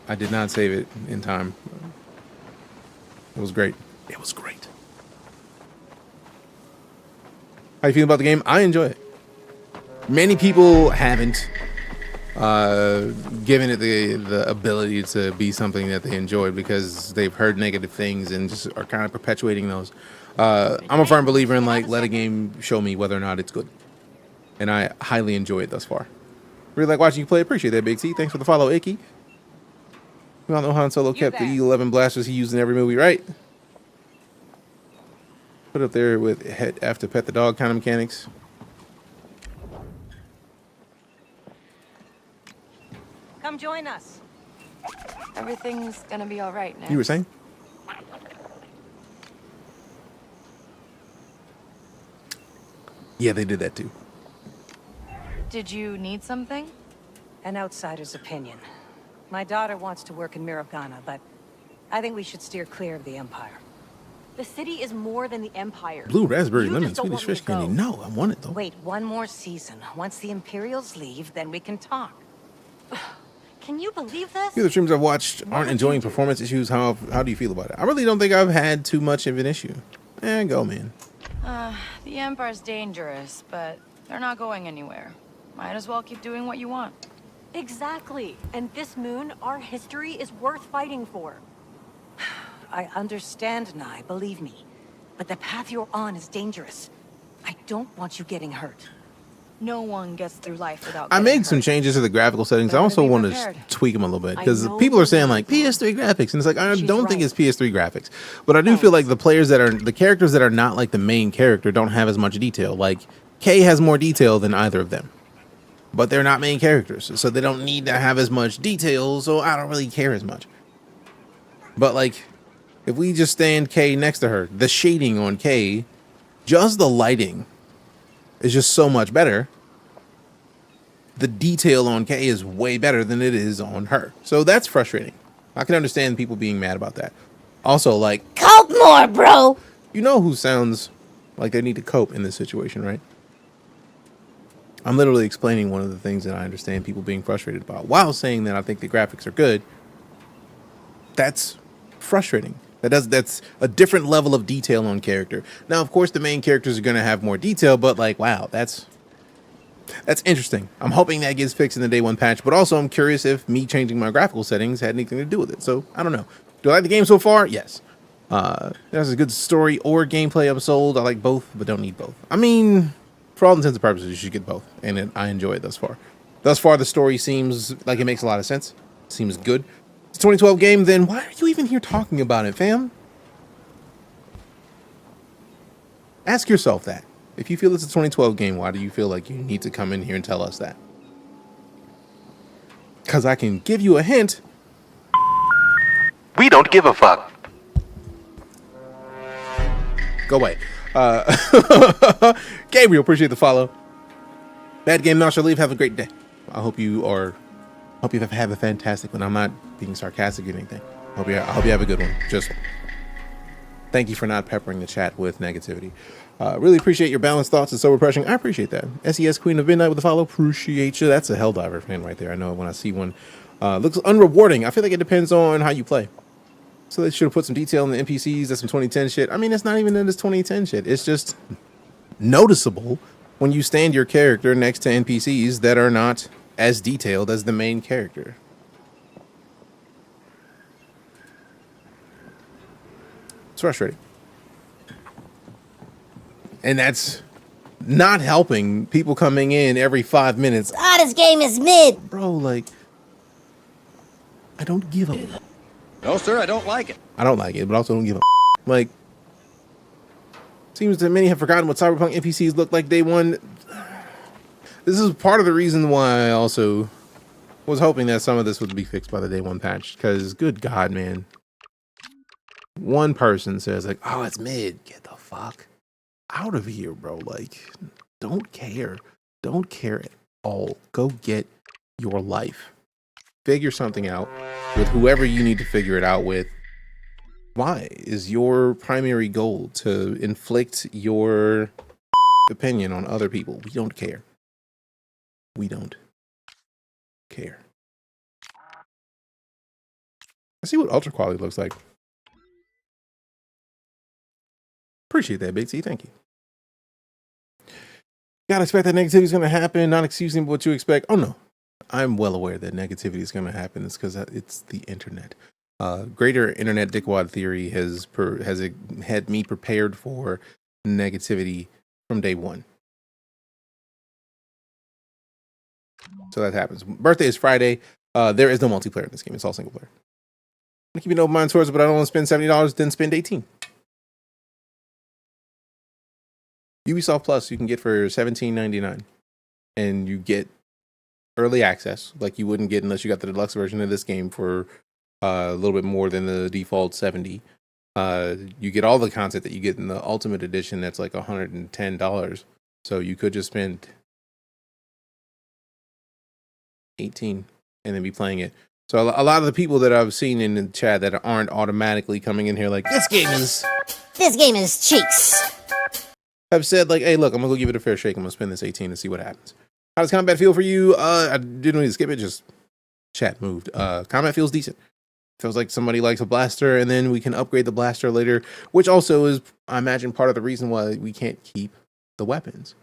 I did not save it in time. It was great. It was great. How you feel about the game? I enjoy it. Many people haven't. giving it the ability to be something that they enjoy because they've heard negative things and just are kind of perpetuating those. I'm a firm believer in like let a game show me whether or not it's good, and I highly enjoy it thus far. Really like watching you play. Appreciate that, Big T. Thanks for the follow, Icky. We all know Han Solo kept the E11 blasters he used in every movie, right? Put up there with have to pet the dog kind of mechanics. Come join us. Everything's gonna be all right, Nick. You were saying? Yeah, they did that too. Did you need something? An outsider's opinion. My daughter wants to work in Mirogana, but I think we should steer clear of the Empire. The city is more than the Empire. Blue raspberry You lemon just don't Swedish want me fish to go. candy. No, I want it though. Wait, one more season. Once the Imperials leave, then we can talk. Can you believe this? The other streams I've watched aren't enjoying performance issues. How do you feel about it? I really don't think I've had too much of an issue. Go, man. The Empire's dangerous, but they're not going anywhere. Might as well keep doing what you want. Exactly. And this moon, our history is worth fighting for. I understand, Nye, believe me. But the path you're on is dangerous. I don't want you getting hurt. No one gets through life without I made some changes to the graphical settings. I also want to tweak them a little bit because people are saying like PS3 graphics, and it's like I don't think it's PS3 graphics, but I do feel like the characters that are not like the main character don't have as much detail. Like Kay has more detail than either of them, but they're not main characters, so they don't need to have as much detail. So I don't really care as much. But like, if we just stand Kay next to her, the shading on Kay, just the lighting is just so much better. The detail on Kay is way better than it is on her. So that's frustrating. I can understand people being mad about that. Also, like, cope more, bro. You know who sounds like they need to cope in this situation, right? I'm literally explaining one of the things that I understand people being frustrated about while saying that I think the graphics are good. That's frustrating. That's a different level of detail on character. Now, of course, the main characters are going to have more detail, but like, wow, that's interesting. I'm hoping that gets fixed in the day one patch, but also I'm curious if me changing my graphical settings had anything to do with it. So I don't know. Do I like the game so far? Yes. There's a good story or gameplay episode. I like both, but don't need both. I mean, for all intents and purposes, you should get both, and I enjoy it thus far. Thus far, the story seems like it makes a lot of sense. Seems good. It's a 2012 game, then why are you even here talking about it, fam? Ask yourself that. If you feel it's a 2012 game, why do you feel like you need to come in here and tell us that? Because I can give you a hint. We don't give a fuck. Go away. Gabriel, appreciate the follow. Bad game, now shall leave. Have a great day. I hope you have a fantastic one. I'm not being sarcastic or anything. I hope you have a good one. Just thank you for not peppering the chat with negativity. Really appreciate your balanced thoughts and sober pressing. I appreciate that. SES Queen of Midnight with the follow. Appreciate you. That's a Helldiver fan right there. I know it when I see one. Looks unrewarding. I feel like it depends on how you play. So they should have put some detail in the NPCs. That's some 2010 shit. I mean, it's not even in this 2010 shit. It's just noticeable when you stand your character next to NPCs that are not as detailed as the main character. It's frustrating. And that's not helping people coming in every 5 minutes. This game is mid. Bro, like, I don't give a... No, sir, I don't like it. I don't like it, but also don't give a... Like, seems that many have forgotten what Cyberpunk NPCs look like day one. This is part of the reason why I also was hoping that some of this would be fixed by the day one patch. Because, good God, man. One person says, like, oh, it's mid. Get the fuck out of here, bro. Like, don't care. Don't care at all. Go get your life. Figure something out with whoever you need to figure it out with. Why is your primary goal to inflict your opinion on other people? We don't care. We don't care. Let's see what ultra quality looks like. Appreciate that, Big T. Thank you. Gotta expect that negativity is going to happen. Not excusing what you expect. Oh, no. I'm well aware that negativity is going to happen. It's because it's the internet. Greater internet dickwad theory has had me prepared for negativity from day one. So that happens. Birthday is Friday. There is no multiplayer in this game. It's all single player. I'm keeping an open mind towards it, but I don't want to spend $70, then spend $18. Ubisoft Plus you can get for $17.99, and you get early access like you wouldn't get unless you got the deluxe version of this game for a little bit more than the default $70. You get all the content that you get in the Ultimate Edition. That's like $110. So you could just spend $18 and then be playing it. So a lot of the people that I've seen in the chat that aren't automatically coming in here like this game is cheeks, have said like, hey, look, I'm gonna go give it a fair shake. I'm gonna spend this 18 and see what happens. How does combat feel for you? I didn't need to skip it, just chat moved. Combat feels decent. Feels like somebody likes a blaster, and then we can upgrade the blaster later, which also is, I imagine, part of the reason why we can't keep the weapons.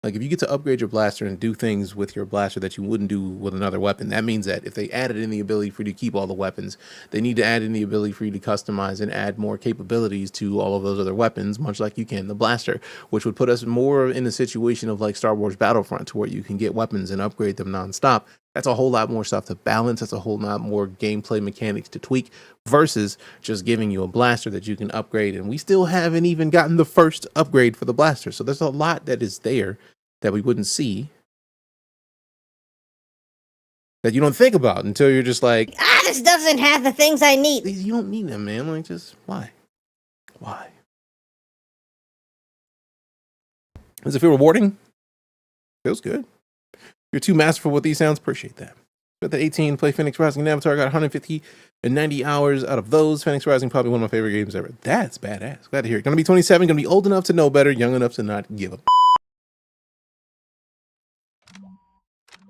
Like, if you get to upgrade your blaster and do things with your blaster that you wouldn't do with another weapon, that means that if they added in the ability for you to keep all the weapons, they need to add in the ability for you to customize and add more capabilities to all of those other weapons, much like you can the blaster, which would put us more in a situation of like Star Wars Battlefront, where you can get weapons and upgrade them nonstop. That's a whole lot more stuff to balance. That's a whole lot more gameplay mechanics to tweak versus just giving you a blaster that you can upgrade. And we still haven't even gotten the first upgrade for the blaster. So there's a lot that is there that we wouldn't see, that you don't think about until you're just like, this doesn't have the things I need. You don't need them, man. Like, just why? Does it feel rewarding? Feels good. You're too masterful with these sounds. Appreciate that. But the 18, play Phoenix Rising and Avatar. Got 150 and 90 hours out of those. Phoenix Rising, probably one of my favorite games ever. That's badass. Glad to hear it. Gonna be 27. Gonna be old enough to know better, young enough to not give up.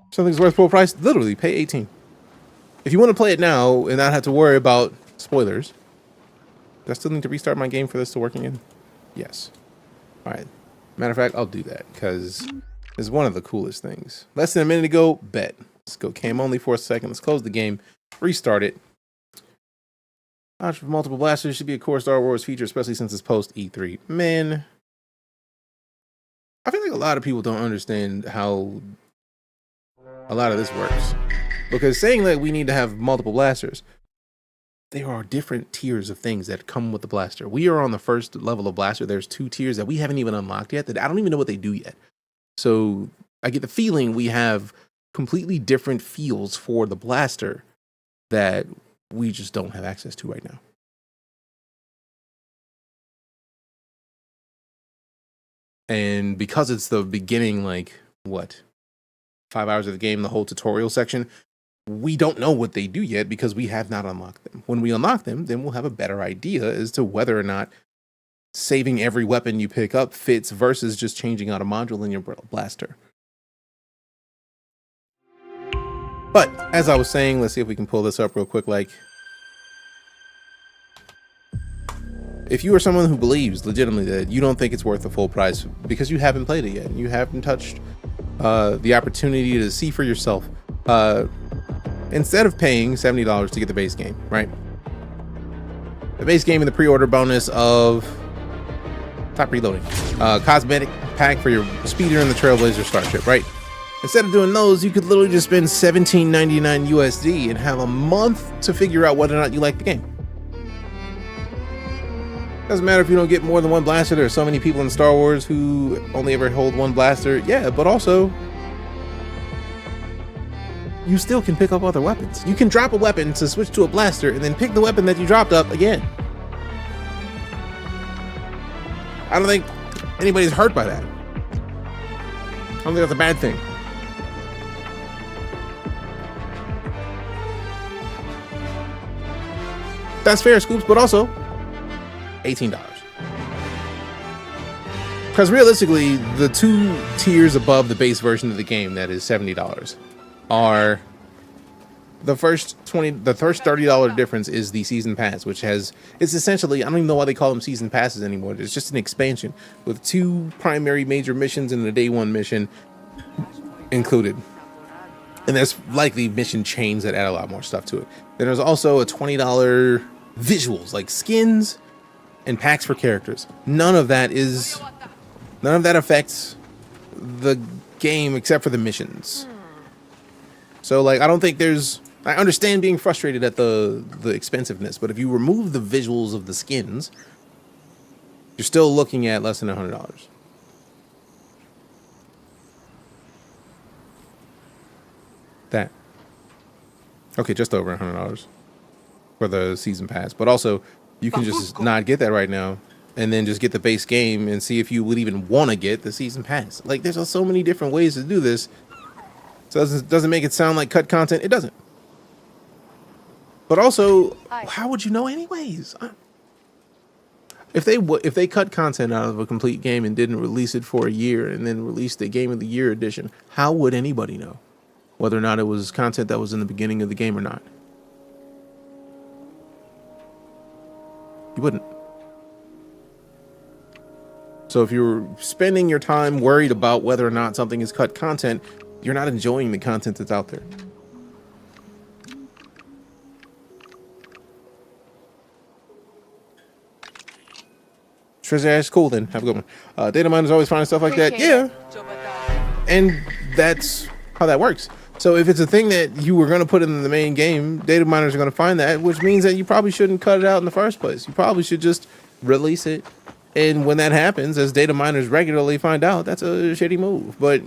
Something's worth full price. Literally, pay 18. If you want to play it now and not have to worry about spoilers, do I still need to restart my game for this to work again? Yes. All right. Matter of fact, I'll do that because it's one of the coolest things. Less than a minute ago, bet. Let's go cam only for a second. Let's close the game, restart it. Option for multiple blasters should be a core Star Wars feature, especially since it's post E3. Man, I feel like a lot of people don't understand how a lot of this works, because saying that we need to have multiple blasters, there are different tiers of things that come with the blaster. We are on the first level of blaster. There's 2 tiers that we haven't even unlocked yet, that I don't even know what they do yet. So I get the feeling we have completely different feels for the blaster that we just don't have access to right now. And because it's the beginning, like, what, 5 hours of the game, the whole tutorial section, we don't know what they do yet because we have not unlocked them. When we unlock them, then we'll have a better idea as to whether or not saving every weapon you pick up fits versus just changing out a module in your blaster. But as I was saying, let's see if we can pull this up real quick. Like, if you are someone who believes legitimately that you don't think it's worth the full price because you haven't played it yet, and you haven't touched the opportunity to see for yourself, instead of paying $70 to get the base game, right? The base game and the pre-order bonus of top reloading, cosmetic pack for your speeder and the Trailblazer starship, right? Instead of doing those, you could literally just spend $17.99 USD and have a month to figure out whether or not you like the game. Doesn't matter if you don't get more than one blaster. There are so many people in Star Wars who only ever hold one blaster. Yeah, but also, you still can pick up other weapons. You can drop a weapon to switch to a blaster and then pick the weapon that you dropped up again. I don't think anybody's hurt by that. I don't think that's a bad thing. That's fair, Scoops, but also $18. Because realistically, the 2 tiers above the base version of the game, that is $70, are the first $30 difference is the season pass, which it's essentially, I don't even know why they call them season passes anymore. It's just an expansion with 2 primary major missions and a day 1 mission included. And there's likely mission chains that add a lot more stuff to it. Then there's also a $20 visuals, like skins and packs for characters. None of that affects the game except for the missions. So like, I don't think I understand being frustrated at the expensiveness, but if you remove the visuals of the skins, you're still looking at less than $100. That. Okay, just over $100 for the season pass. But also, you can just not get that right now and then just get the base game and see if you would even want to get the season pass. Like, there's so many different ways to do this. So it doesn't make it sound like cut content. It doesn't. But also, how would you know anyways? If they cut content out of a complete game and didn't release it for a year and then released the Game of the Year edition, how would anybody know whether or not it was content that was in the beginning of the game or not? You wouldn't. So if you're spending your time worried about whether or not something is cut content, you're not enjoying the content that's out there. That's cool then. Have a good one. Data miners always finding stuff like that. Yeah. And that's how that works. So if it's a thing that you were going to put in the main game, data miners are going to find that, which means that you probably shouldn't cut it out in the first place. You probably should just release it. And when that happens, as data miners regularly find out, that's a shitty move. But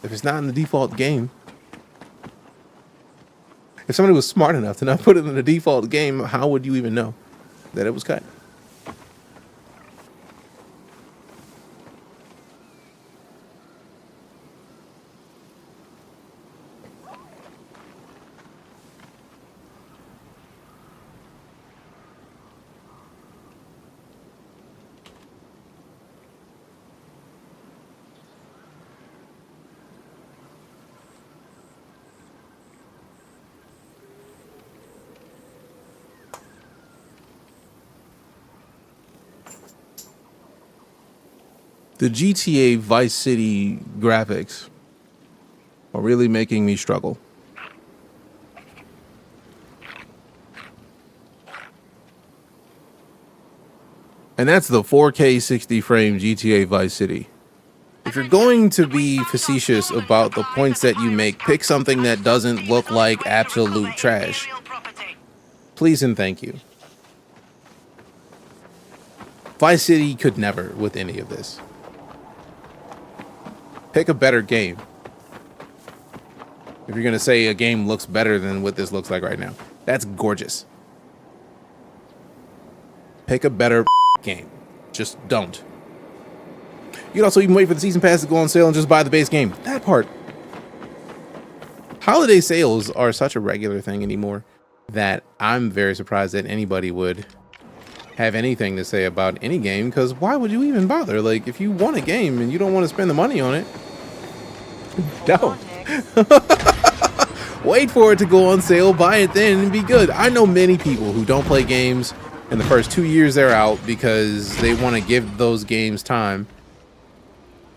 if it's not in the default game, if somebody was smart enough to not put it in the default game, how would you even know that it was cut? The GTA Vice City graphics are really making me struggle. And that's the 4K 60 frame GTA Vice City. If you're going to be facetious about the points that you make, pick something that doesn't look like absolute trash. Please and thank you. Vice City could never with any of this. Pick a better game. If you're going to say a game looks better than what this looks like right now, that's gorgeous. Pick a better game. Just don't. You can also even wait for the season pass to go on sale and just buy the base game. That part. Holiday sales are such a regular thing anymore that I'm very surprised that anybody would have anything to say about any game, because why would you even bother? Like, if you want a game and you don't want to spend the money on it, don't. Wait for it to go on sale, buy it then, and be good. I know many people who don't play games in the first 2 years they're out because they want to give those games time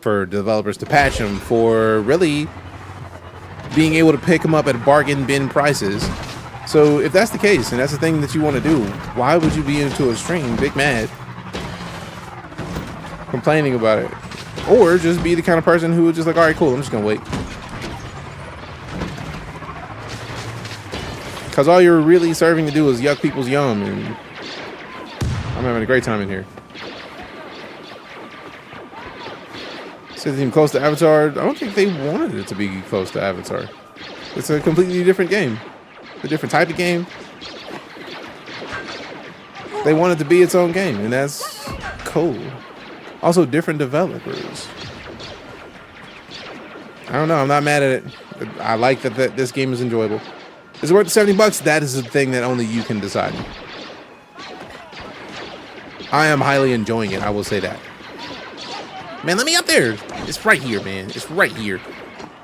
for developers to patch them, for really being able to pick them up at bargain bin prices. So if that's the case, and that's the thing that you want to do, why would you be into a stream big mad complaining about it? Or just be the kind of person who would just like, all right, cool, I'm just gonna wait. Because all you're really serving to do is yuck people's yum, and I'm having a great time in here. Says even close to Avatar. I don't think they wanted it to be close to Avatar. It's a completely different game. A different type of game. They want it to be its own game, and that's cool. Also, different developers. I don't know. I'm not mad at it. I like that this game is enjoyable. Is it worth the $70? That is a thing that only you can decide. I am highly enjoying it. I will say that. Man, let me up there. It's right here, man. It's right here.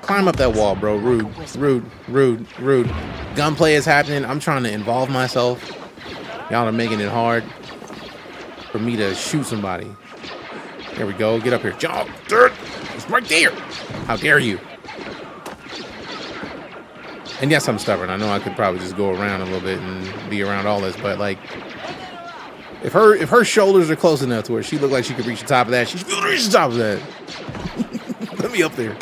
Climb up that wall, bro. Rude, rude, rude, rude. Gunplay is happening. I'm trying to involve myself. Y'all are making it hard for me to shoot somebody. There we go. Get up here. Jump. It's right there. How dare you? And yes, I'm stubborn. I know I could probably just go around a little bit and be around all this, but like, if her shoulders are close enough to where she looked like she could reach the top of that, she should be able to reach the top of that. Let me up there.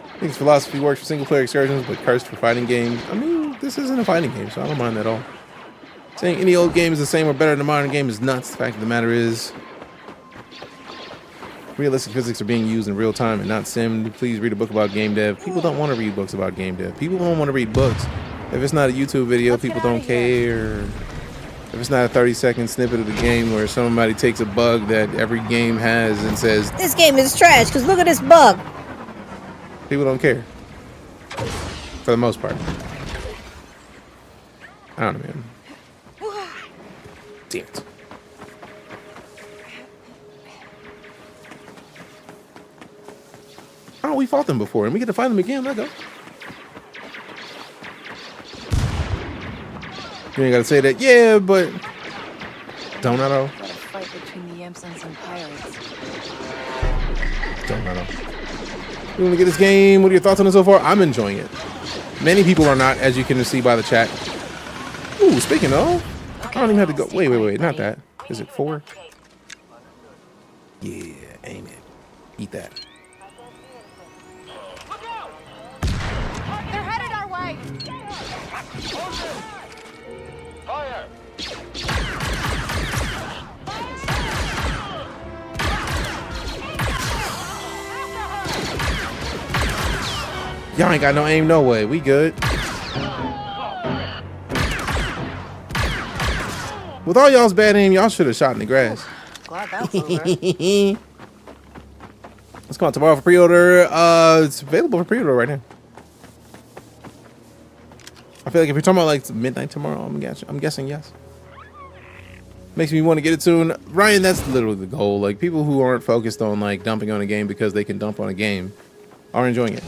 I think his philosophy works for single player excursions, but cursed for fighting games. I mean, this isn't a fighting game, so I don't mind that at all. Saying any old game is the same or better than a modern game is nuts. The fact of the matter is, realistic physics are being used in real time and not simmed. Please read a book about game dev. People don't want to read books about game dev. People don't want to read books. If it's not a YouTube video, people don't care. If it's not a 30-second snippet of the game where somebody takes a bug that every game has and says, This game is trash because look at this bug. People don't care. For the most part. I don't know, man. Damn it. Oh, we fought them before, and we get to fight them again. Let go. You ain't gotta say that. Yeah, but don't know. Got a fight between the imps and some pirates. Don't know. You want to get this game? What are your thoughts on it so far? I'm enjoying it. Many people are not, as you can see by the chat. Ooh, speaking of, I don't even have to go. Wait, not that. Is it 4? Yeah, aim it. Eat that. They're headed our way. Fire! Y'all ain't got no aim, no way. We good. With all y'all's bad aim, y'all should have shot in the grass. Glad that's over. Let's come out tomorrow for pre-order. It's available for pre-order right now. I feel like if you're talking about like midnight tomorrow, I'm guessing yes. Makes me want to get it soon. Ryan, that's literally the goal. Like, people who aren't focused on like dumping on a game because they can dump on a game are enjoying it.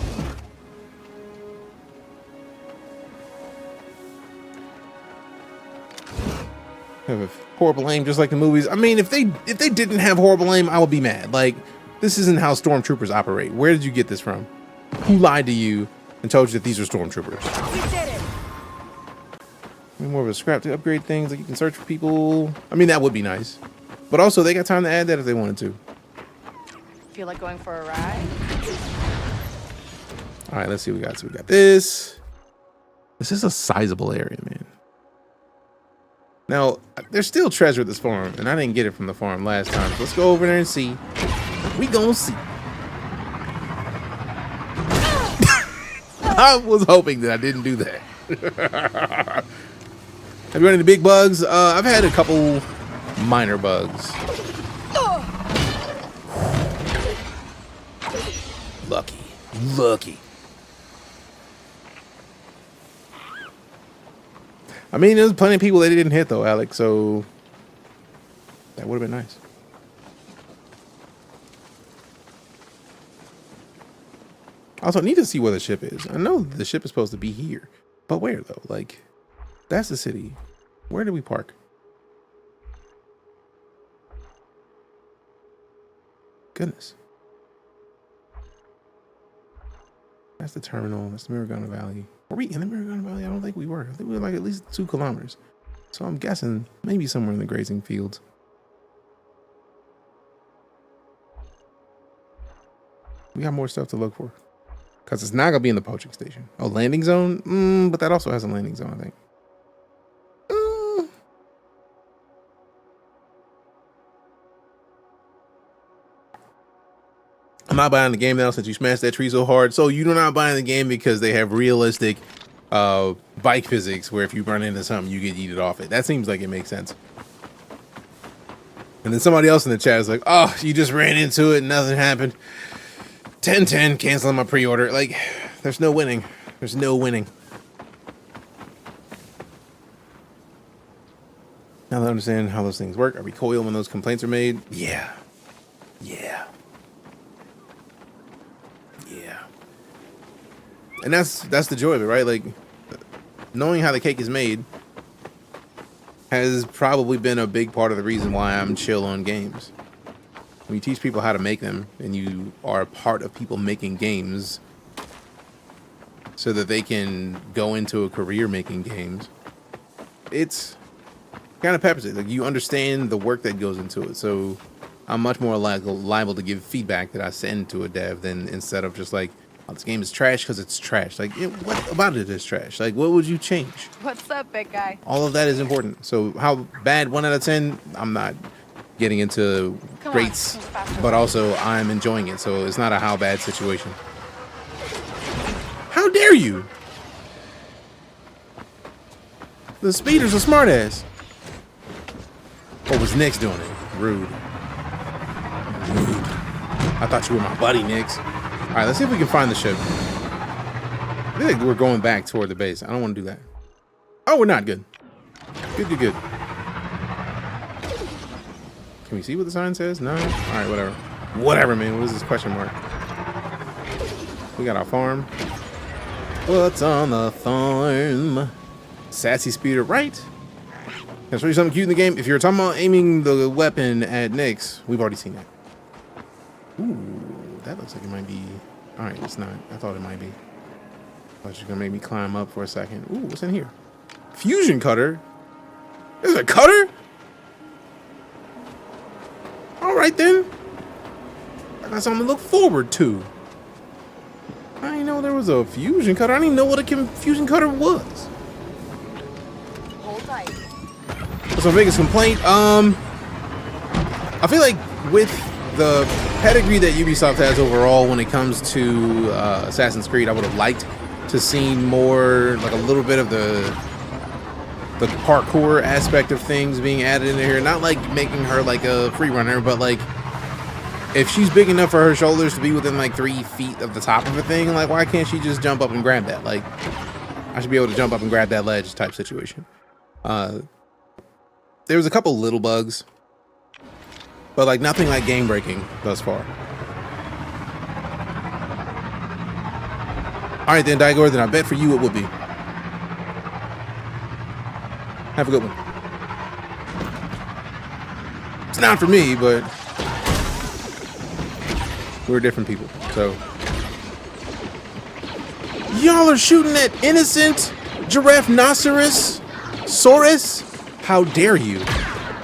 Have a horrible aim just like the movies. I mean, if they didn't have horrible aim, I would be mad. Like, this isn't how stormtroopers operate. Where did you get this from? Who lied to you and told you that these are stormtroopers? We did it. More of a scrap to upgrade things, like you can search for people. I mean, that would be nice, but also they got time to add that if they wanted to. Feel like going for a ride? All right, let's see what we got. So we got this. This is a sizable area, man. Now, there's still treasure at this farm, and I didn't get it from the farm last time. So let's go over there and see. We gonna see. I was hoping that I didn't do that. Have you run into big bugs? I've had a couple minor bugs. Lucky. I mean, there's plenty of people that didn't hit though, Alex, so that would have been nice. Also, I need to see where the ship is. I know the ship is supposed to be here, but where though? Like, that's the city. Where do we park? Goodness. That's the terminal. That's the Miragana Valley. Were we in the Miragana Valley? I don't think we were. I think we were like at least 2 kilometers. So I'm guessing maybe somewhere in the grazing fields. We got more stuff to look for. Because it's not going to be in the poaching station. Oh, landing zone? But that also has a landing zone, I think. I'm not buying the game now since you smashed that tree so hard. So you're not buying the game because they have realistic bike physics where if you run into something, you get yeeted off it. That seems like it makes sense. And then somebody else in the chat is like, oh, you just ran into it and nothing happened. 10-10, canceling my pre-order. Like, there's no winning. There's no winning. Now that I understand how those things work, I recoil when those complaints are made. Yeah. And that's the joy of it, right? Like, knowing how the cake is made has probably been a big part of the reason why I'm chill on games. When you teach people how to make them and you are a part of people making games, so that they can go into a career making games, it's kind of peppers it. Like, you understand the work that goes into it. So I'm much more liable to give feedback that I send to a dev than instead of just like, oh, this game is trash because it's trash. Like, what about it is trash? Like, what would you change? What's up, big guy? All of that is important. So how bad 1 out of 10, I'm not getting into rates, but also I'm enjoying it. So it's not a how bad situation. How dare you? The speeder's a smartass. What was Nix doing it? Rude. Rude. I thought you were my buddy, Nix. All right, let's see if we can find the ship. I feel like we're going back toward the base. I don't want to do that. Oh, we're not. Good. Good, good, good. Can we see what the sign says? No? All right, whatever. Whatever, man. What is this question mark? We got our farm. What's on the farm? Sassy speeder, right? Can I show you something cute in the game? If you're talking about aiming the weapon at Nix, we've already seen that. Ooh, that looks like it might be. All right, it's not. I thought it might be. I thought you were gonna make me climb up for a second. Ooh, what's in here? Fusion cutter? There's a cutter? All right then. I got something to look forward to. I didn't know there was a fusion cutter. I didn't even know what a fusion cutter was. Hold tight. What's my biggest complaint? I feel like with the pedigree that Ubisoft has overall when it comes to Assassin's Creed, I would have liked to see more, like a little bit of the parkour aspect of things being added in here. Not like making her like a free runner, but like if she's big enough for her shoulders to be within like 3 feet of the top of a thing, like why can't she just jump up and grab that? Like I should be able to jump up and grab that ledge type situation. There was a couple little bugs, but like nothing like game breaking thus far. All right then, Digor, then I bet for you it would be. Have a good one. It's not for me, but we're different people, so. Y'all are shooting at innocent giraffe-noceros Saurus? How dare you?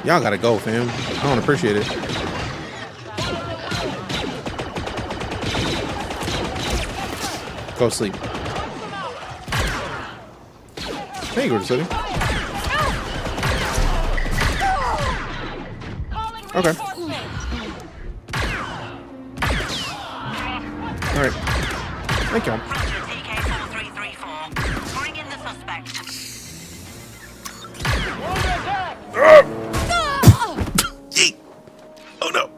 Y'all gotta go, fam. I don't appreciate it. Go sleep. There you go, City. Okay. All right. Thank y'all. Oh no.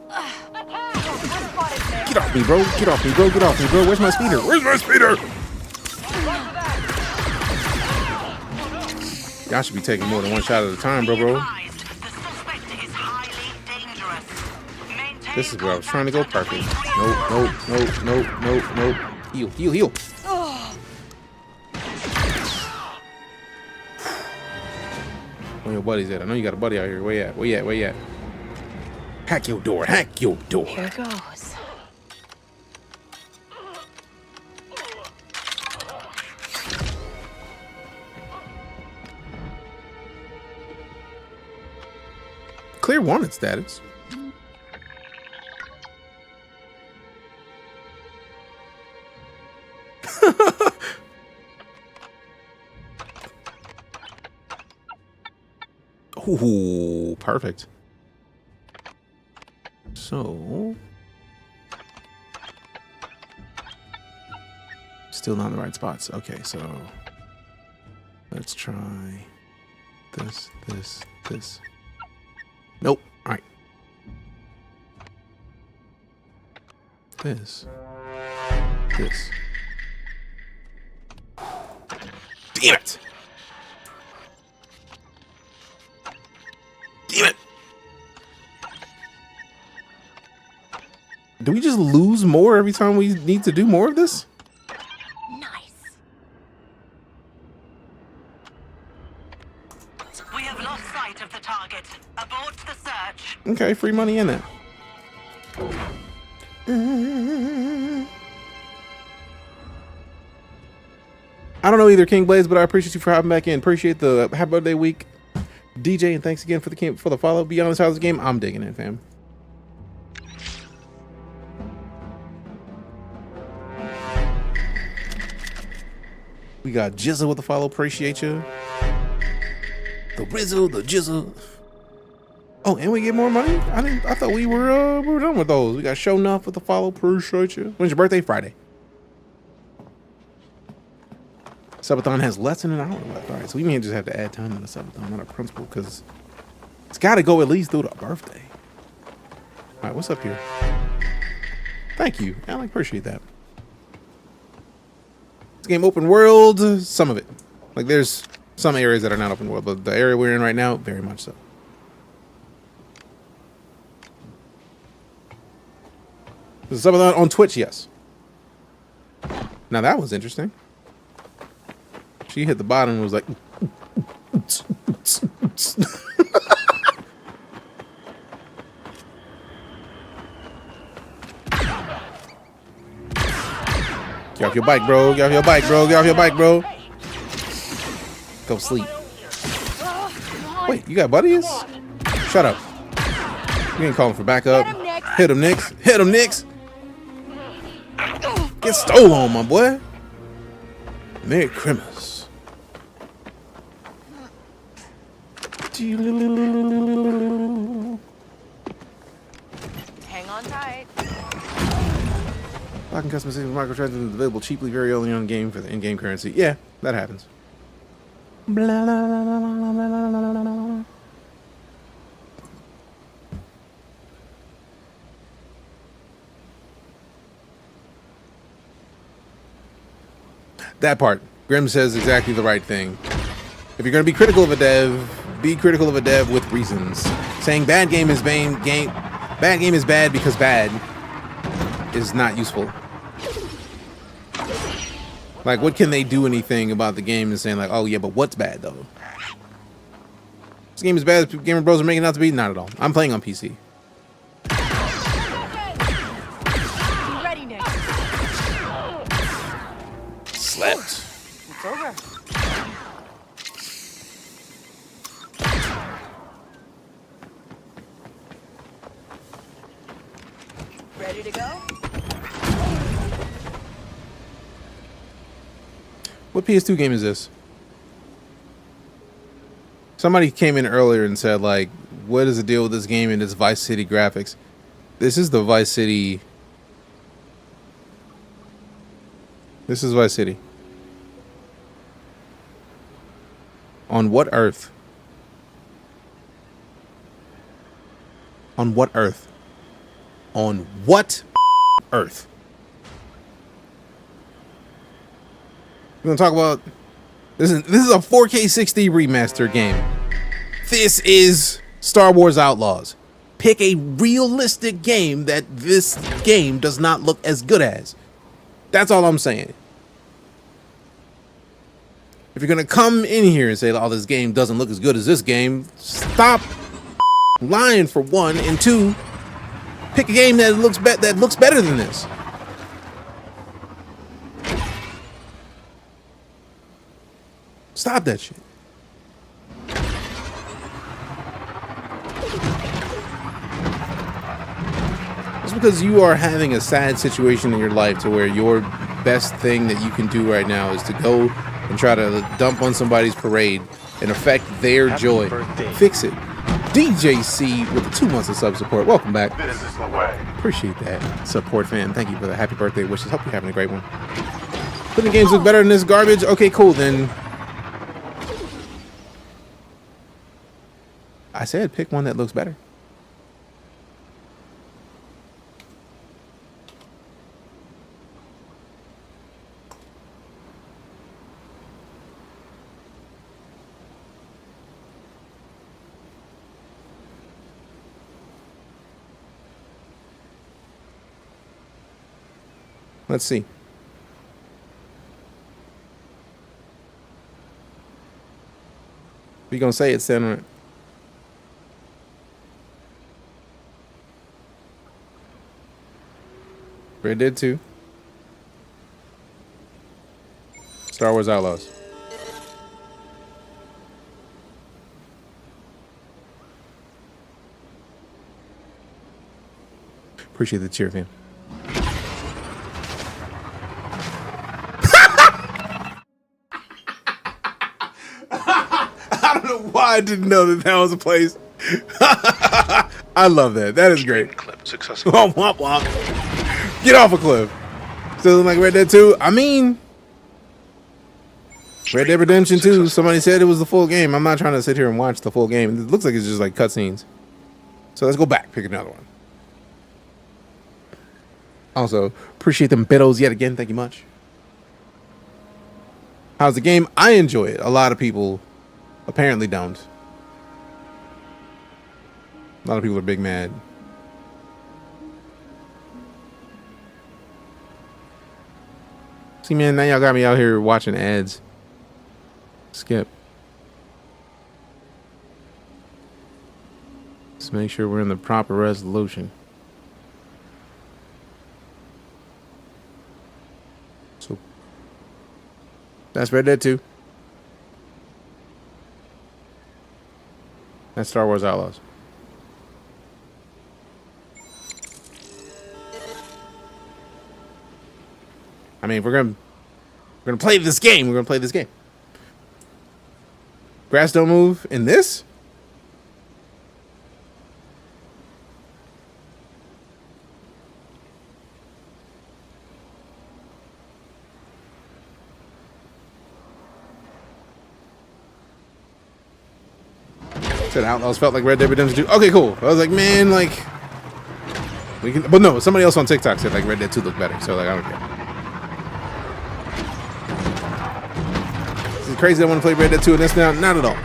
Get off me, bro. Get off me, bro. Get off me, bro. Where's my speeder? Where's my speeder? Y'all should be taking more than one shot at a time, bro. This is where I was trying to go perfect. Nope. Heal. Where your buddies at? I know you got a buddy out here. Where you at? Hack your door. Here goes. Clear wanted status. Ooh, perfect. So, still not in the right spots. Okay, so let's try this. Nope. All right. This. Damn it. Do we just lose more every time we need to do more of this? Nice. We have lost sight of the target. Abort the search. Okay, free money in it. I don't know either, King Blaze, but I appreciate you for hopping back in. Appreciate the happy birthday week, DJ, and thanks again for the follow. Be honest, how's the game? I'm digging it, fam. We got Jizzle with the follow. Appreciate you. The Rizzle, the Jizzle. Oh, and we get more money? I thought we were done with those. We got Show Enough with the follow. Appreciate you. When's your birthday? Friday. Subathon has less than an hour left. All right, so we may just have to add time on the Subathon, not a principle, because it's got to go at least through the birthday. All right, what's up here? Thank you, Alec. Appreciate that. This game open world, some of it. Like there's some areas that are not open world, but the area we're in right now, very much so. Is Subathon on Twitch? Yes. Now that was interesting. She hit the bottom and was like... Get off your bike, bro. Get off your bike, bro. Get off your bike, bro. Go sleep. Wait, you got buddies? Shut up. You ain't calling for backup. Hit him, Nix. Hit him, Nix. Get stole on, my boy. Merry Christmas. Hang on tight. Locking customization microtransactions available cheaply very early on in game for the in-game currency. Yeah, that happens. Blah, blah, blah, blah, blah, blah, blah, blah. That part. Grim says exactly the right thing. If you're going to be critical of a dev, be critical of a dev with reasons. Saying bad game is bad because bad is not useful. Like, what can they do anything about the game and saying like, oh yeah, but what's bad though? This game is bad as Gamer Bros are making it out to be? Not at all. I'm playing on PC. Ready, Nick. Slept. It's over. Ready to go? What PS2 game is this? Somebody came in earlier and said, like, what is the deal with this game and its Vice City graphics? This is the Vice City. This is Vice City. On what earth? On what earth? On what earth? We're gonna talk about this is a 4K 60 remaster game. This is Star Wars Outlaws. Pick a realistic game that this game does not look as good as. That's all I'm saying. If you're gonna come in here and say, oh, this game doesn't look as good as this game, stop lying for one, and two, pick a game that looks better than this. Stop that shit. Just because you are having a sad situation in your life to where your best thing that you can do right now is to go and try to dump on somebody's parade and affect their joy. Fix it. DJC with the 2 months of sub support. Welcome back. This is the way. Appreciate that support, fam. Thank you for the happy birthday wishes. Hope you're having a great one. Couldn't the games look better than this garbage? Okay, cool. Then I said pick one that looks better. Let's see. We gonna say it's then. Red did too. Star Wars Outlaws. Appreciate the cheer, fam. I don't know why I didn't know that was a place. I love that. That is great. Clip successful. Oh, womp womp. Get off a cliff. Still like Red Dead 2. I mean, Red Dead Redemption 2. Somebody said it was the full game. I'm not trying to sit here and watch the full game. It looks like it's just like cutscenes. So let's go back. Pick another one. Also, appreciate them biddles yet again. Thank you much. How's the game? I enjoy it. A lot of people apparently don't. A lot of people are big mad. See, man, now y'all got me out here watching ads. Skip. Let's make sure we're in the proper resolution. So that's Red Dead 2. That's Star Wars Outlaws. I mean, we're gonna play this game. We're gonna play this game. Grass don't move in this? Said Outlaws felt like Red Dead Redemption 2. Okay, cool. I was like, man, like we can, but no, somebody else on TikTok said like Red Dead 2 looked better. So like, I don't care. Is it crazy I want to play Red Dead 2 and this now? Not at all.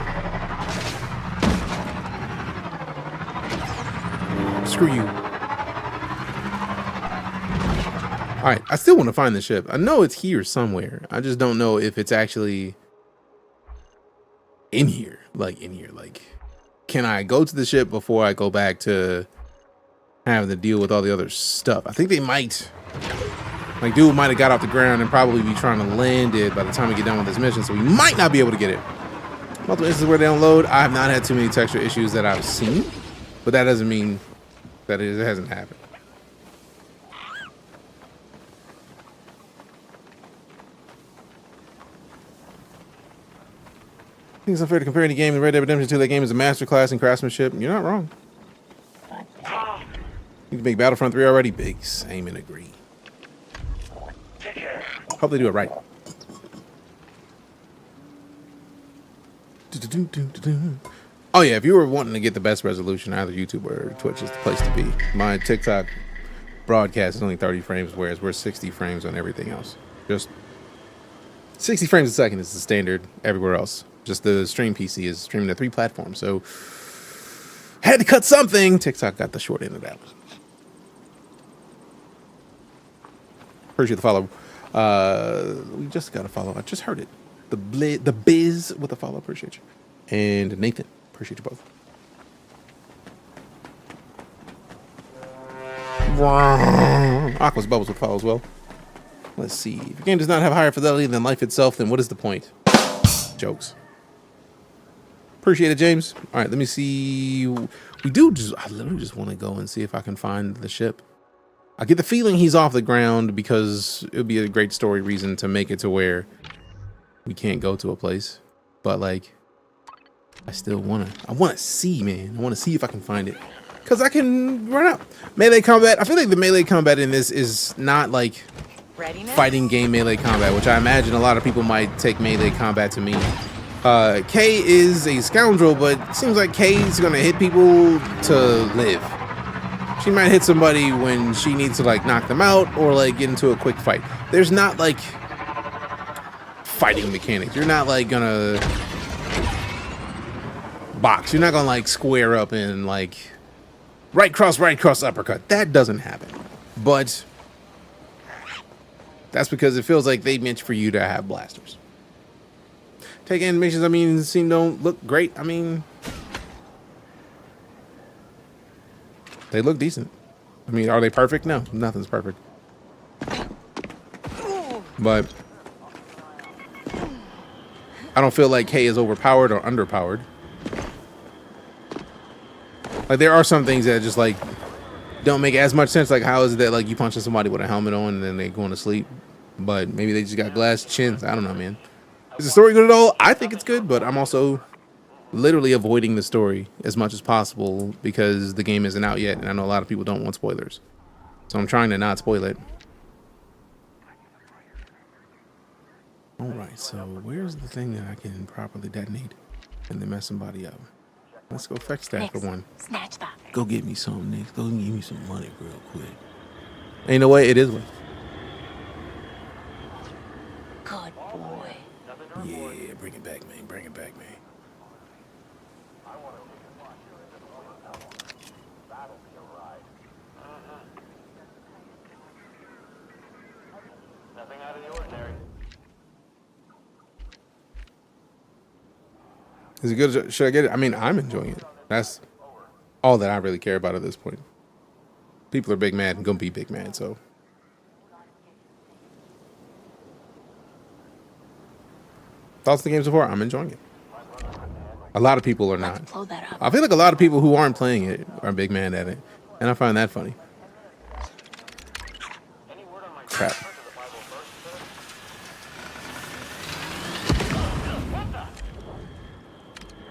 Screw you. All right, I still want to find the ship. I know it's here somewhere. I just don't know if it's actually in here. Like in here. Like, can I go to the ship before I go back to having to deal with all the other stuff? I think they might. Like, dude might have got off the ground and probably be trying to land it by the time we get done with this mission, so we might not be able to get it. Multiple instances where they don't load. I have not had too many texture issues that I've seen, but that doesn't mean that it hasn't happened. I think it's unfair to compare any game to Red Dead Redemption 2. That game is a masterclass in craftsmanship. You're not wrong. You can make Battlefront 3 already. Big, same and agree. Hope they do it right. Oh yeah, if you were wanting to get the best resolution, either YouTube or Twitch is the place to be. My TikTok broadcast is only 30 frames, whereas we're 60 frames on everything else. Just 60 frames a second is the standard everywhere else. Just the stream PC is streaming to 3 platforms, so had to cut something. TikTok got the short end of that. Appreciate the follow. We just got a follow. I just heard it. The Biz with a follow. Appreciate you. And Nathan. Appreciate you both. Aqua's Bubbles with follow as well. Let's see. If your game does not have higher fidelity than life itself, then what is the point? Jokes. Appreciate it, James. All right, let me see. I literally just want to go and see if I can find the ship. I get the feeling he's off the ground because it would be a great story reason to make it to where we can't go to a place. But like, I still want to see, man. I want to see if I can find it. Because I can run out. Melee combat. I feel like the melee combat in this is not like fighting game melee combat, which I imagine a lot of people might take melee combat to mean. Kay is a scoundrel, but it seems like Kay's going to hit people to live. She might hit somebody when she needs to like knock them out or like get into a quick fight. There's not like fighting mechanics. You're not like gonna box. You're not gonna like square up and like right cross, uppercut. That doesn't happen. But that's because it feels like they meant for you to have blasters. Take animations, I mean, seem don't look great. I mean, they look decent. I mean, are they perfect? No, nothing's perfect. But I don't feel like K is overpowered or underpowered. Like there are some things that just like don't make as much sense. Like how is it that like you punching somebody with a helmet on and then they going to sleep, but maybe they just got glass chins. I don't know, man. Is the story good at all? I think it's good, but I'm also literally avoiding the story as much as possible because the game isn't out yet, and I know a lot of people don't want spoilers, so I'm trying to not spoil it. All right, so where's the thing that I can properly detonate and then mess somebody up? Let's go fix that for one. Snatch that. Go get me some, Nick. Go give me some money real quick. Ain't no way. It is one. Good boy. Yeah, bring it back, man. Bring it back, man. Nothing out of the ordinary. Is it good? Should I get it? I mean, I'm enjoying it. That's all that I really care about at this point. People are big mad and gonna be big mad, so. Thoughts on the game so far? I'm enjoying it. A lot of people are not. Blow that up. I feel like a lot of people who aren't playing it are big mad at it, and I find that funny. Crap.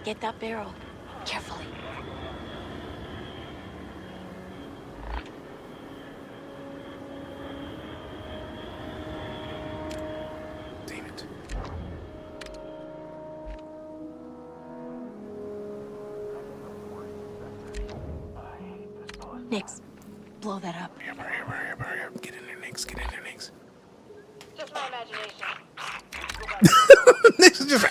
Get that barrel. Carefully. Damn it. Nix, blow that up. Hurry up. Get in there, Nix. Get in there, Nix. Just my imagination. Nix is just.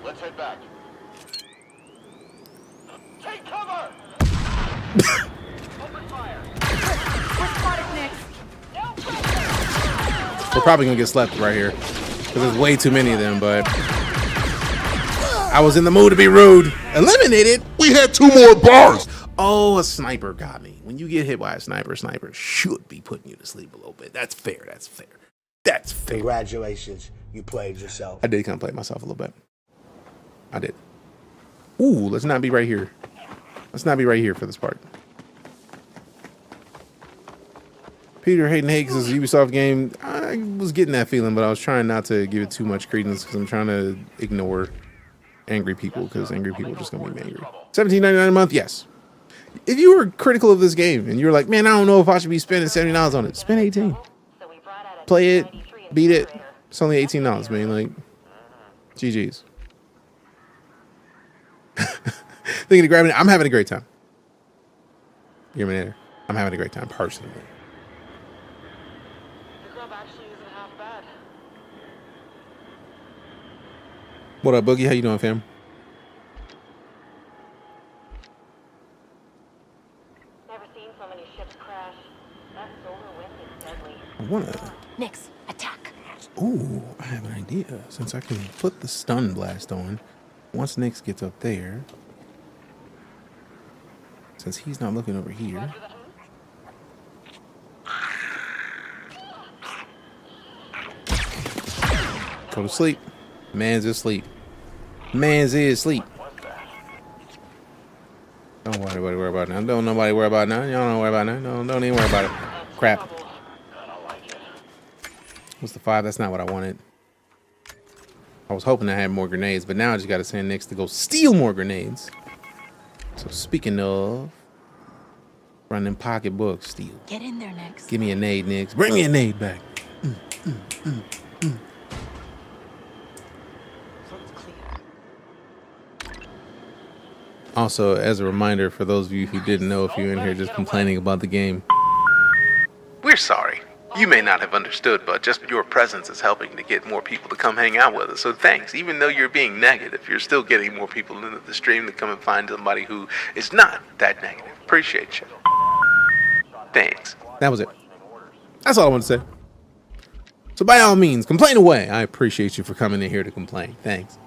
Let's head back. Take cover! Open fire. We're spotted, Nick. We're probably gonna get slept right here because there's way too many of them, but I was in the mood to be rude. Eliminated. We had 2 more bars. Oh, a sniper got me. When you get hit by a sniper should be putting you to sleep a little bit. That's fair. That's fair. That's fair. Congratulations, you played yourself. I did kind of play myself a little bit. I did. Ooh, let's not be right here. Let's not be right here for this part. Peter Hayden Hakes is a Ubisoft game. I was getting that feeling, but I was trying not to give it too much credence because I'm trying to ignore angry people because angry people are just going to be angry. $17.99 a month, yes. If you were critical of this game and you were like, man, I don't know if I should be spending $70 on it, spend $18. Play it, beat it. It's only $18, man. Like, GG's. Thinking of grabbing it. I'm having a great time. You're my I'm having a great time personally. The grub actually isn't half bad. What up, Boogie? How you doing, fam? Never seen so many ships crash. That solar wind is deadly. I wanna. Nix, attack. Ooh, I have an idea. Since I can put the stun blast on, once Nix gets up there, since he's not looking over here. Go to sleep. Man's asleep. Man's is asleep. Don't worry about it now. Don't nobody worry about it now. Y'all don't worry about it now. Don't even worry about it. Crap. What's the 5? That's not what I wanted. I was hoping I had more grenades, but now I just got to send Nix to go steal more grenades. So speaking of, run them pocketbooks, steal. Get in there, Nix. Give me a nade, Nix. Bring me a nade back. Also, as a reminder for those of you who didn't know, if you're in here just complaining about the game, We're sorry. You may not have understood, but just your presence is helping to get more people to come hang out with us. So thanks. Even though you're being negative, you're still getting more people into the stream to come and find somebody who is not that negative. Appreciate you. Thanks. that was it. That's all I want to say. So by all means, complain away. I appreciate you for coming in here to complain. Thanks.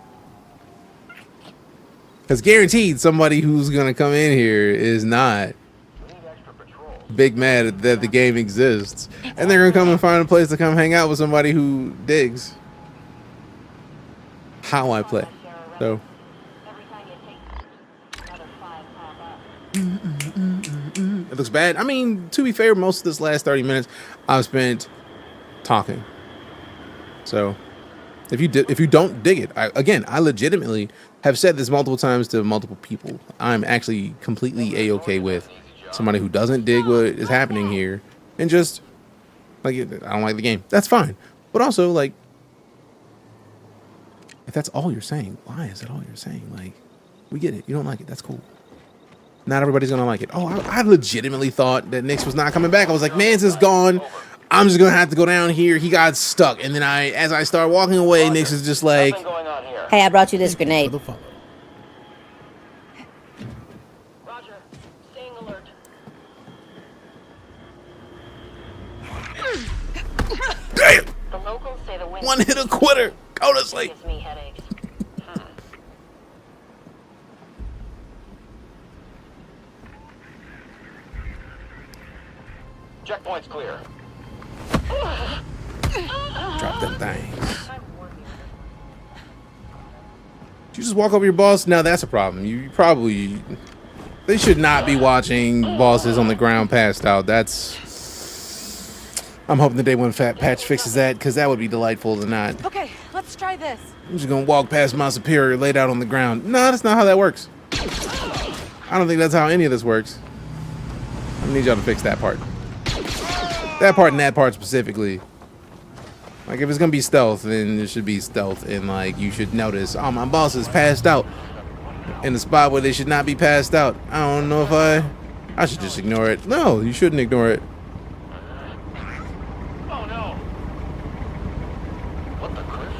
Because guaranteed somebody who's going to come in here is not big mad that the game exists. And they're going to come and find a place to come hang out with somebody who digs how I play. So. It looks bad. I mean, to be fair, most of this last 30 minutes I've spent talking. So if you don't dig it, I legitimately have said this multiple times to multiple people. I'm actually completely a-okay with somebody who doesn't dig what is happening here and just like, I don't like the game. That's fine. But also, like, if that's all you're saying, why is that all you're saying? Like, we get it. You don't like it. That's cool. Not everybody's gonna like it. Oh, I legitimately thought that Nix was not coming back. I was like, man's is gone. I'm just gonna have to go down here. He got stuck, and then as I start walking away, Nix is just like, hey, I brought you this grenade. Roger. Staying alert. Damn! The locals say the wind One hit a quitter. Go to sleep. gives me headaches. Checkpoint's clear. Drop them things. Did you just walk over your boss? Now that's a problem. You probably... They should not be watching bosses on the ground passed out. That's... I'm hoping the day one fat patch fixes that, because that would be delightful to not. Okay, let's try this. I'm just gonna walk past my superior laid out on the ground. No, that's not how that works. I don't think that's how any of this works. I need y'all to fix that part. That part and that part specifically. Like, if it's gonna be stealth, then it should be stealth, and like, you should notice, oh, my boss is passed out in the spot where they should not be passed out. I don't know if I should just ignore it. No, you shouldn't ignore it. Oh no! What the cliff?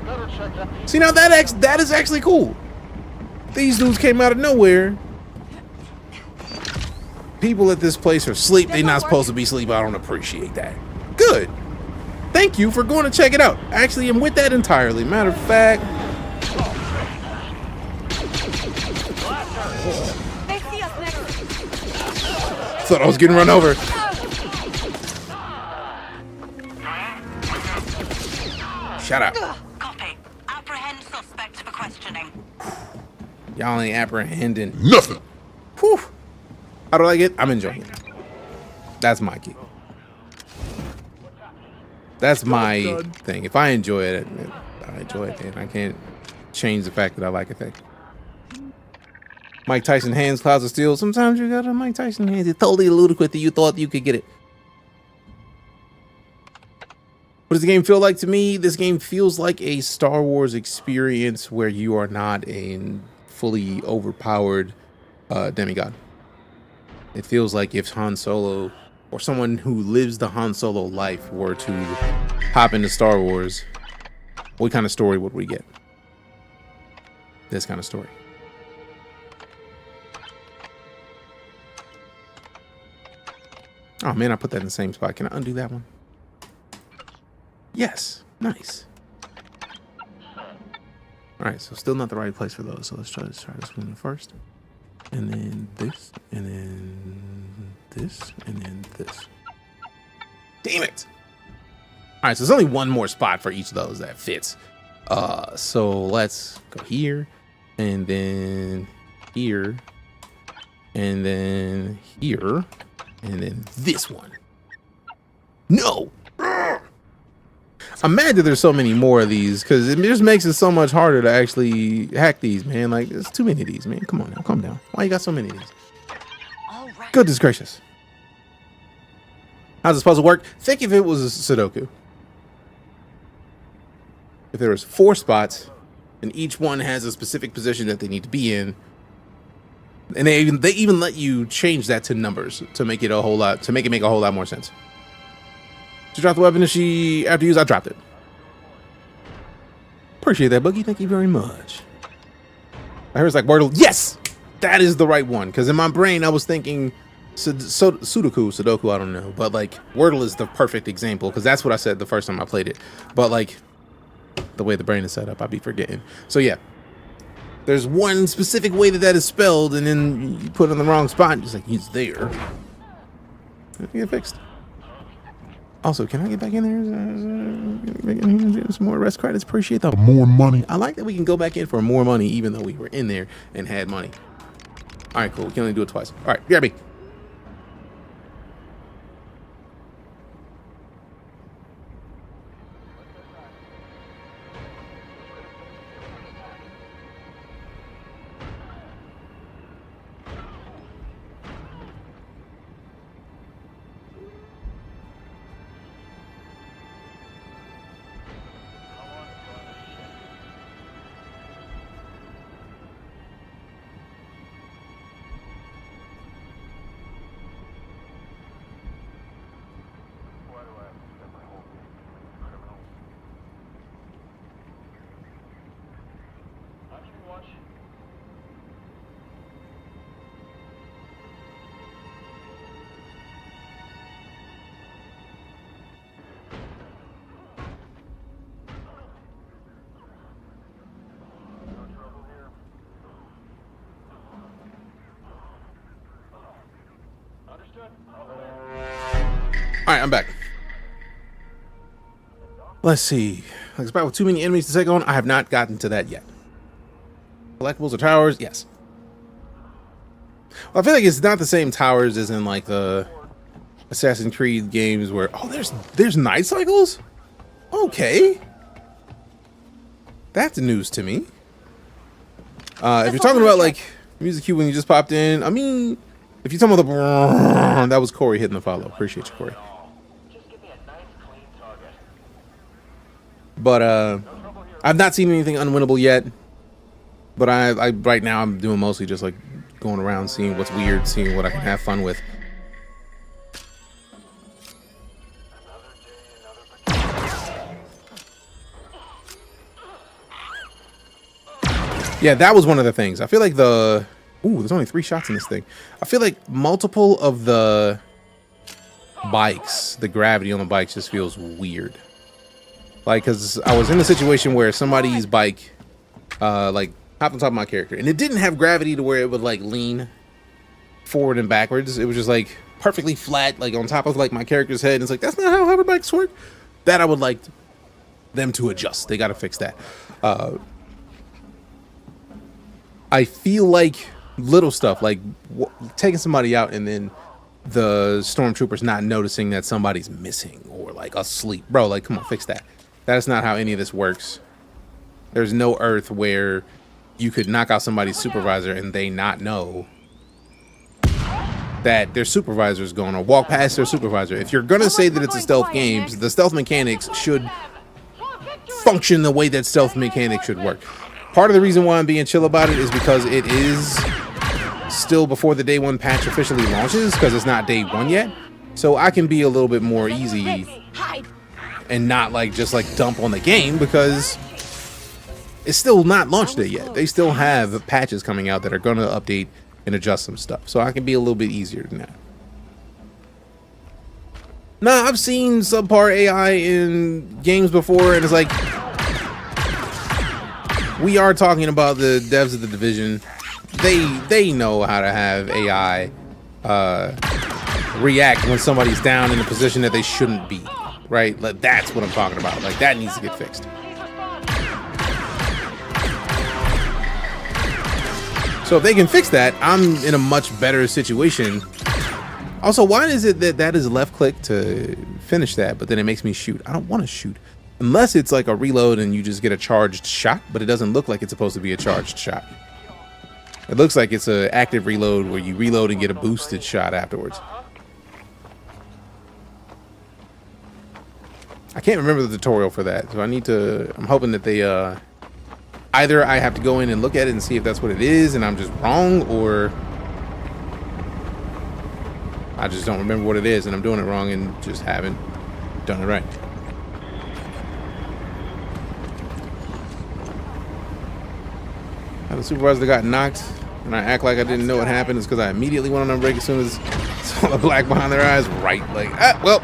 Better check that. See, now that is actually cool. These dudes came out of nowhere. People at this place are asleep. They're not supposed to be asleep. I don't appreciate that. Good. Thank you for going to check it out. Actually, I'm with that entirely. Matter of fact, thought I was getting run over. Shut up. Copy. Apprehend suspect for questioning. Y'all ain't apprehending nothing. Whew. How do I like it? I'm enjoying it. That's my key. That's my thing. If I enjoy it, I enjoy it. And I can't change the fact that I like a thing. Mike Tyson hands, clouds of steel. Sometimes you got a Mike Tyson hands. It's totally ludicrous that you thought you could get it. What does the game feel like to me? This game feels like a Star Wars experience where you are not a fully overpowered demigod. It feels like if Han Solo or someone who lives the Han Solo life were to hop into Star Wars, what kind of story would we get? This kind of story. Oh man, I put that in the same spot. Can I undo that one? Yes. Nice. Alright, so still not the right place for those. So let's try this one first. And then this. And then this. And then this. Damn it! Alright, so there's only one more spot for each of those that fits. So let's go here. And then here. And then here. And then this one. No! I'm mad that there's so many more of these, because it just makes it so much harder to actually hack these, man. Like, there's too many of these, man. Come on now, calm down. Why you got so many of these? Goodness gracious. How's this puzzle work? Think if it was a Sudoku. If there was 4 spots, and each one has a specific position that they need to be in, and they even let you change that to numbers to make it make a whole lot more sense. She dropped the weapon and she, after use, I dropped it. Appreciate that, Boogie. Thank you very much. I heard it's like Wordle. Yes! That is the right one. Because in my brain, I was thinking Sudoku, I don't know, but like Wordle is the perfect example because that's what I said the first time I played it. But like the way the brain is set up, I'd be forgetting. So yeah, there's one specific way that is spelled, and then you put it in the wrong spot. Just like he's there. Get fixed. Also, can I get back in there? Some more arrest credits. Appreciate the more money. I like that we can go back in for more money, even though we were in there and had money. All right, cool. We can only do it twice. All right, grab me. All right, I'm back. Let's see. Like, about with too many enemies to take on. I have not gotten to that yet. Collectibles or towers? Yes. Well, I feel like it's not the same towers as in like the Assassin's Creed games where there's night cycles. Okay, that's news to me. If you're talking about like music cue when you just popped in, I mean, if you're talking about the that was Corey hitting the follow. Appreciate you, Corey. But I've not seen anything unwinnable yet. But I right now I'm doing mostly just like going around seeing what's weird, seeing what I can have fun with. Yeah, that was one of the things. I feel like there's only 3 shots in this thing. I feel like multiple of the bikes, the gravity on the bikes just feels weird. Like, because I was in a situation where somebody's bike, like, hopped on top of my character. And it didn't have gravity to where it would, like, lean forward and backwards. It was just, like, perfectly flat, like, on top of, like, my character's head. And it's like, that's not how hover bikes work. That I would like them to adjust. They got to fix that. I feel like little stuff, like taking somebody out and then the stormtroopers not noticing that somebody's missing or, like, asleep. Bro, like, come on, fix that. That's not how any of this works. There's no Earth where you could knock out somebody's supervisor and they not know that their supervisor is going to walk past their supervisor. If you're going to say that it's a stealth game, the stealth mechanics should function the way that stealth mechanics should work. Part of the reason why I'm being chill about it is because it is still before the day 1 patch officially launches, because it's not day 1 yet. So I can be a little bit more easy and not like just like dump on the game, because it's still not launch day yet. They still have patches coming out that are going to update and adjust some stuff. So I can be a little bit easier than that. Nah, I've seen subpar AI in games before, and it's like, we are talking about the devs of The Division. They know how to have AI react when somebody's down in a position that they shouldn't be, right? Like, that's what I'm talking about. Like, that needs to get fixed. So if they can fix that, I'm in a much better situation. Also, why is it that is left click to finish that, but then it makes me shoot? I don't want to shoot. Unless it's like a reload and you just get a charged shot, but it doesn't look like it's supposed to be a charged shot. It looks like it's an active reload where you reload and get a boosted shot afterwards. I can't remember the tutorial for that, so I'm hoping that they, either I have to go in and look at it and see if that's what it is and I'm just wrong, or I just don't remember what it is and I'm doing it wrong and just haven't done it right. The supervisor got knocked and I act like I didn't know what happened is because I immediately went on break as soon as Saw the black behind their eyes, right? Like, well,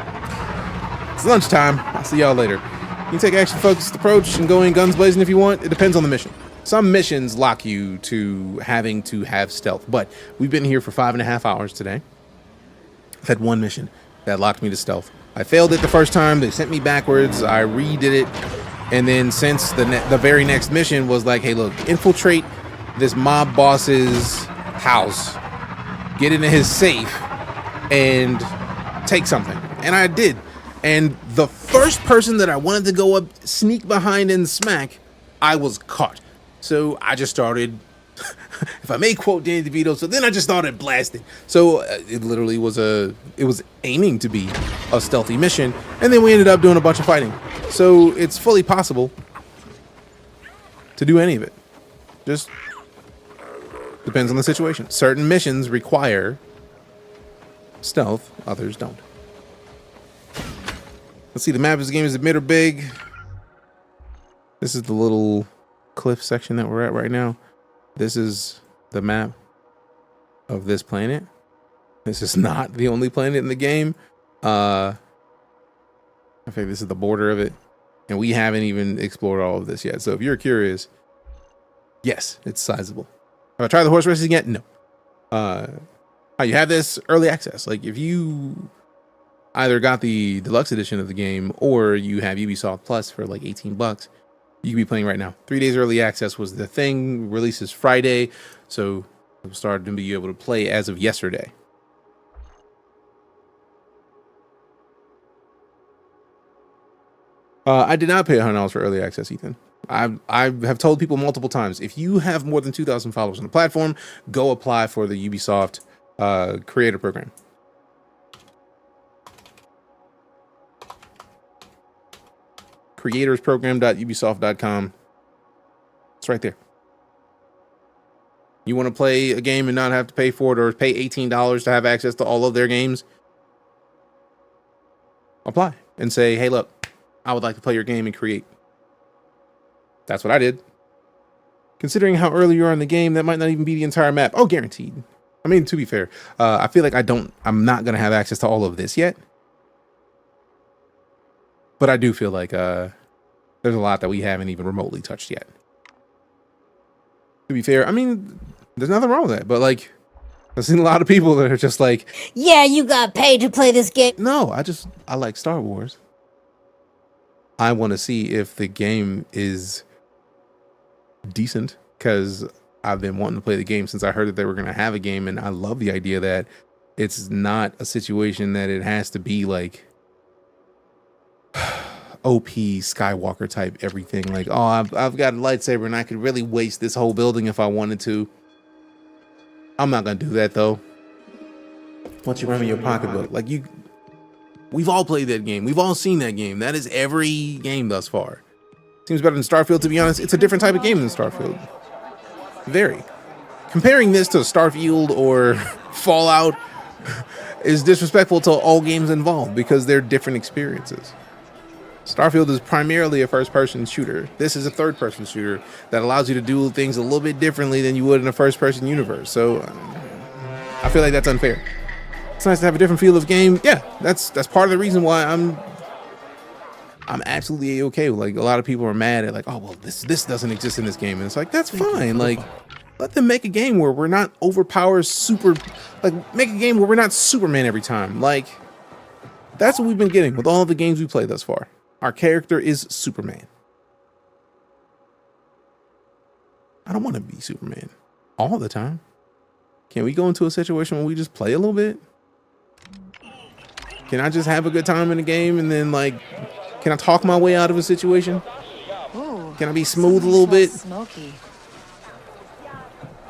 it's lunchtime. I'll see y'all later. You can take action-focused approach and go in guns blazing if you want. It depends on the mission. Some missions lock you to having to have stealth, but we've been here for 5.5 hours today. I've had one mission that locked me to stealth. I failed it the first time. They sent me backwards. I redid it. And then since the very next mission was like, hey, look, infiltrate this mob boss's house, get into his safe, and take something. And I did. And the first person that I wanted to go up, sneak behind and smack, I was caught. So I just started, if I may quote Danny DeVito, so then I just started blasting. So it literally was it was aiming to be a stealthy mission. And then we ended up doing a bunch of fighting. So it's fully possible to do any of it. Just depends on the situation. Certain missions require stealth, others don't. Let's see, the map of this game is mid or big. This is the little cliff section that we're at right now. This is the map of this planet. This is not the only planet in the game. I think this is the border of it. And we haven't even explored all of this yet. So if you're curious, yes, it's sizable. Have I tried the horse racing yet? No. You have this early access. Like if you either got the deluxe edition of the game or you have Ubisoft Plus for like $18, you can be playing right now. 3 days early access was the thing. Releases Friday. So it started to be able to play as of yesterday. I did not pay $100 for early access, Ethan. I have told people multiple times, if you have more than 2,000 followers on the platform, go apply for the Ubisoft creator program. creatorsprogram.ubisoft.com. It's right there. You want to play a game and not have to pay for it or pay $18 to have access to all of their games? Apply and say, hey, look, I would like to play your game and create. That's what I did. Considering how early you are in the game, that might not even be the entire map. Oh, guaranteed. I mean, to be fair, I feel like I'm not going to have access to all of this yet. But I do feel like there's a lot that we haven't even remotely touched yet. To be fair, I mean, there's nothing wrong with that. But like, I've seen a lot of people that are just like, yeah, you got paid to play this game. No, I like Star Wars. I want to see if the game is decent because I've been wanting to play the game since I heard that they were going to have a game. And I love the idea that it's not a situation that it has to be like OP Skywalker type everything. Like, oh, I've got a lightsaber and I could really waste this whole building if I wanted to. I'm not going to do that, though. Once you remember your pocketbook, like we've all played that game. We've all seen that game. That is every game thus far. Seems better than Starfield, to be honest. It's a different type of game than Starfield. Very. Comparing this to Starfield or Fallout is disrespectful to all games involved because they're different experiences. Starfield is primarily a first-person shooter. This is a third-person shooter that allows you to do things a little bit differently than you would in a first-person universe. So I feel like that's unfair. It's nice to have a different feel of game. Yeah, that's part of the reason why I'm absolutely okay. Like, a lot of people are mad at like, oh well, this doesn't exist in this game, and it's like that's fine. Like, let them make a game where we're not overpowered make a game where we're not Superman every time. Like, that's what we've been getting with all the games we played thus far. Our character is Superman. I don't want to be Superman all the time. Can we go into a situation where we just play a little bit? Can I just have a good time in the game and then like, can I talk my way out of a situation? Ooh, can I be smooth a little bit? Smoky.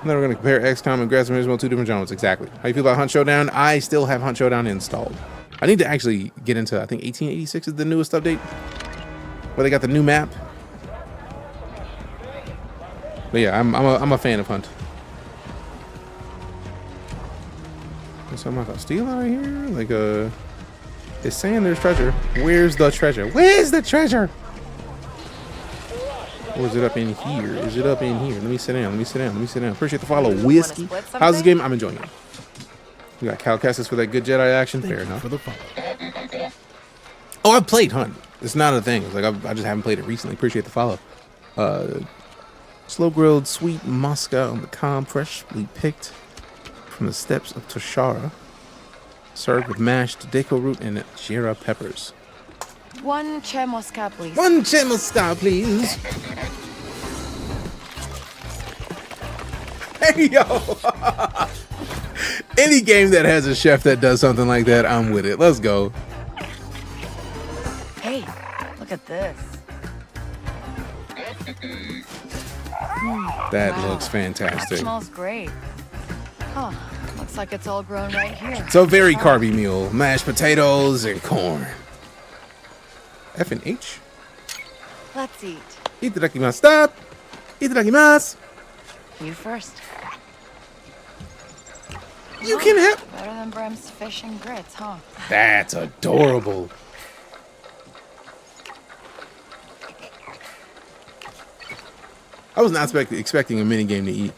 Now we're going to compare XCOM and Gran Turismo, two different genres. Exactly. How you feel about Hunt Showdown? I still have Hunt Showdown installed. I need to actually get into, I think 1886 is the newest update, where they got the new map. But yeah, I'm a fan of Hunt. There's something I can steal out of here? Like, it's saying there's treasure. Where's the treasure? Where's the treasure? Or is it up in here? Is it up in here? Let me sit down. Let me sit down. Let me sit down. Appreciate the follow, Whiskey. How's this game? I'm enjoying it. We got Cal Kestis for that good Jedi action. Fair enough. For the follow. Oh, I've played Hunt. It's not a thing. It's like I just haven't played it recently. Appreciate the follow. Slow grilled sweet Mosca on the cob, freshly picked from the steppes of Toshara. Served with mashed deco root and jera peppers. One Che Mosca, please. One Che Mosca, please. Hey, yo. Any game that has a chef that does something like that, I'm with it. Let's go. Hey, look at this. That Wow. looks fantastic. That smells great. Huh. Looks like it's all grown right here. It's a very carby meal. Mashed potatoes and corn. F and H. Let's eat. Itadakimasu. Stop. Itadakimasu. You first. You can have. Better than Brem's fish and grits, huh? That's adorable. I was not expecting a mini game to eat.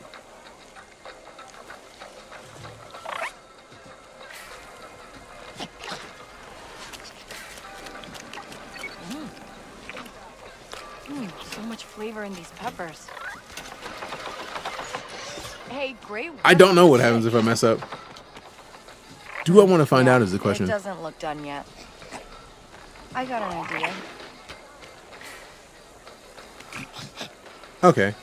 So much flavor in these peppers. Hey, great. I don't know what happens if I mess up. Do I want to find out is the question. It doesn't look done yet. I got an idea. Okay.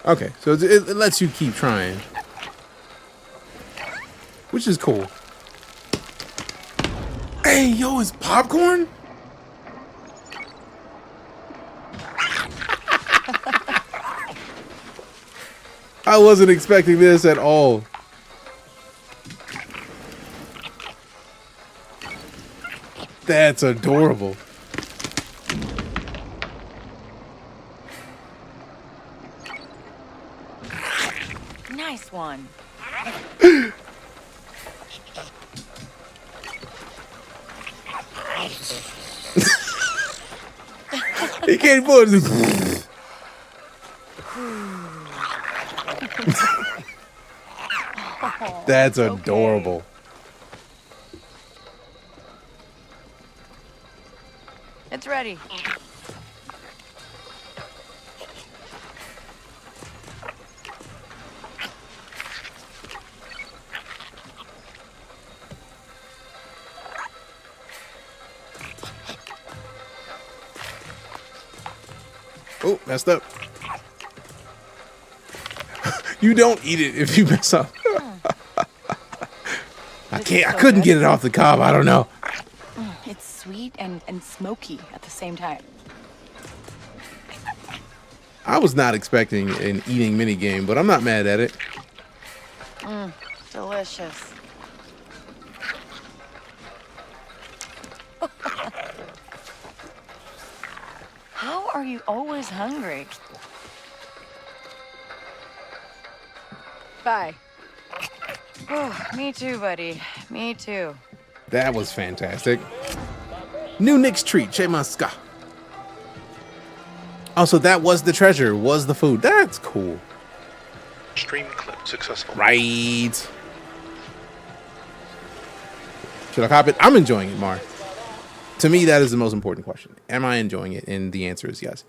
Okay, so it lets you keep trying. Which is cool. Hey, yo, it's popcorn? I wasn't expecting this at all. That's adorable. Nice one. He can't pull it. That's adorable. It's ready. Oh, messed up. You don't eat it if you mess up. I couldn't get it off the cob. I don't know. It's sweet and smoky at the same time. I was not expecting an eating mini game, but I'm not mad at it. Delicious. How are you always hungry? Bye. Oh, me too, buddy. Me too. That was fantastic. New Nick's treat, Che Masca. Also, that was the treasure, was the food. That's cool. Stream clip successful. Right. Should I cop it? I'm enjoying it, Mar. To me, that is the most important question. Am I enjoying it? And the answer is yes.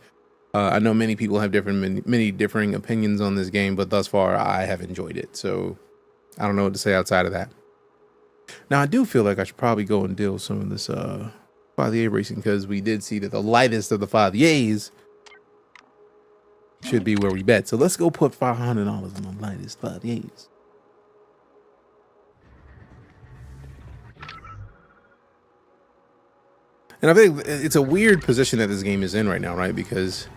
I know many people have many differing opinions on this game, but thus far, I have enjoyed it. So I don't know what to say outside of that. Now, I do feel like I should probably go and deal with some of this Fathier racing, because we did see that the lightest of the Fathiers should be where we bet. So let's go put $500 on the lightest Fathiers. And I think it's a weird position that this game is in right now, right? Because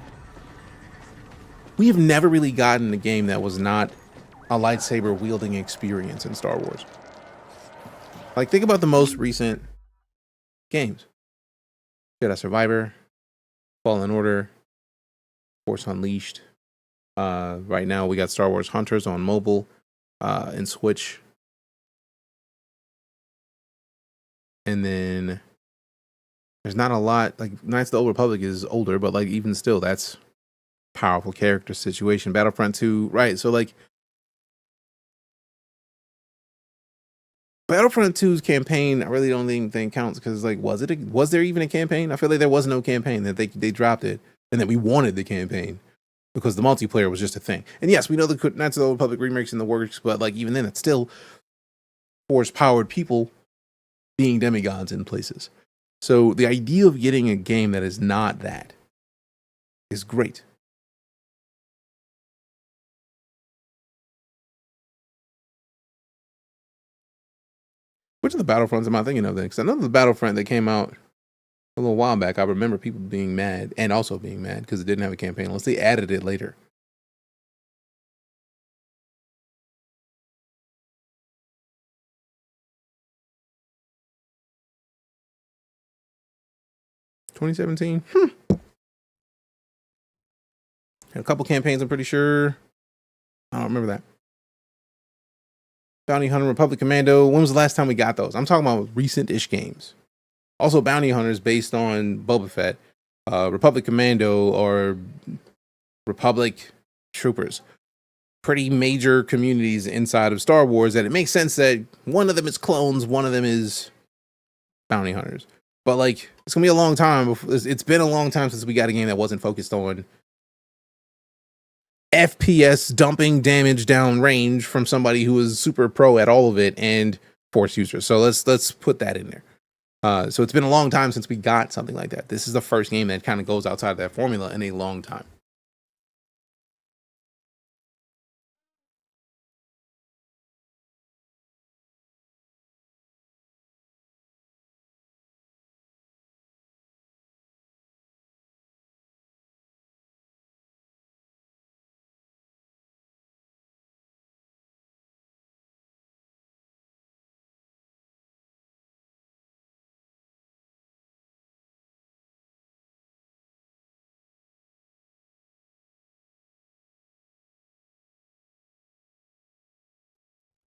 we have never really gotten a game that was not a lightsaber wielding experience in Star Wars. Like, think about the most recent games. Jedi Survivor, Fallen Order, Force Unleashed. Right now we got Star Wars Hunters on mobile and Switch. And then there's not a lot, like Knights of the Old Republic is older, but like even still, that's powerful character situation. Battlefront 2, right? So like Battlefront 2's campaign, I really don't even think counts because like, was there even a campaign? I feel like there was no campaign, that they dropped it and that we wanted the campaign because the multiplayer was just a thing. And yes, we know the Knights of the Old Republic remakes in the works, but like even then, it's still force-powered people being demigods in places. So the idea of getting a game that is not that is great. Which of the Battlefronts am I thinking of then? Because I know the Battlefront that came out a little while back, I remember people being mad and also being mad because it didn't have a campaign unless they added it later. "2017? Had a couple campaigns, I'm pretty sure. I don't remember that. Bounty Hunter, Republic Commando. When was the last time we got those? I'm talking about recent-ish games. Also, Bounty Hunters based on Boba Fett. Republic Commando or Republic Troopers. Pretty major communities inside of Star Wars that it makes sense that one of them is clones, one of them is Bounty Hunters. But like, it's going to be a long time. It's been a long time since we got a game that wasn't focused on FPS dumping damage down range from somebody who is super pro at all of it and force user. So let's put that in there. So it's been a long time since we got something like that. This is the first game that kind of goes outside of that formula in a long time.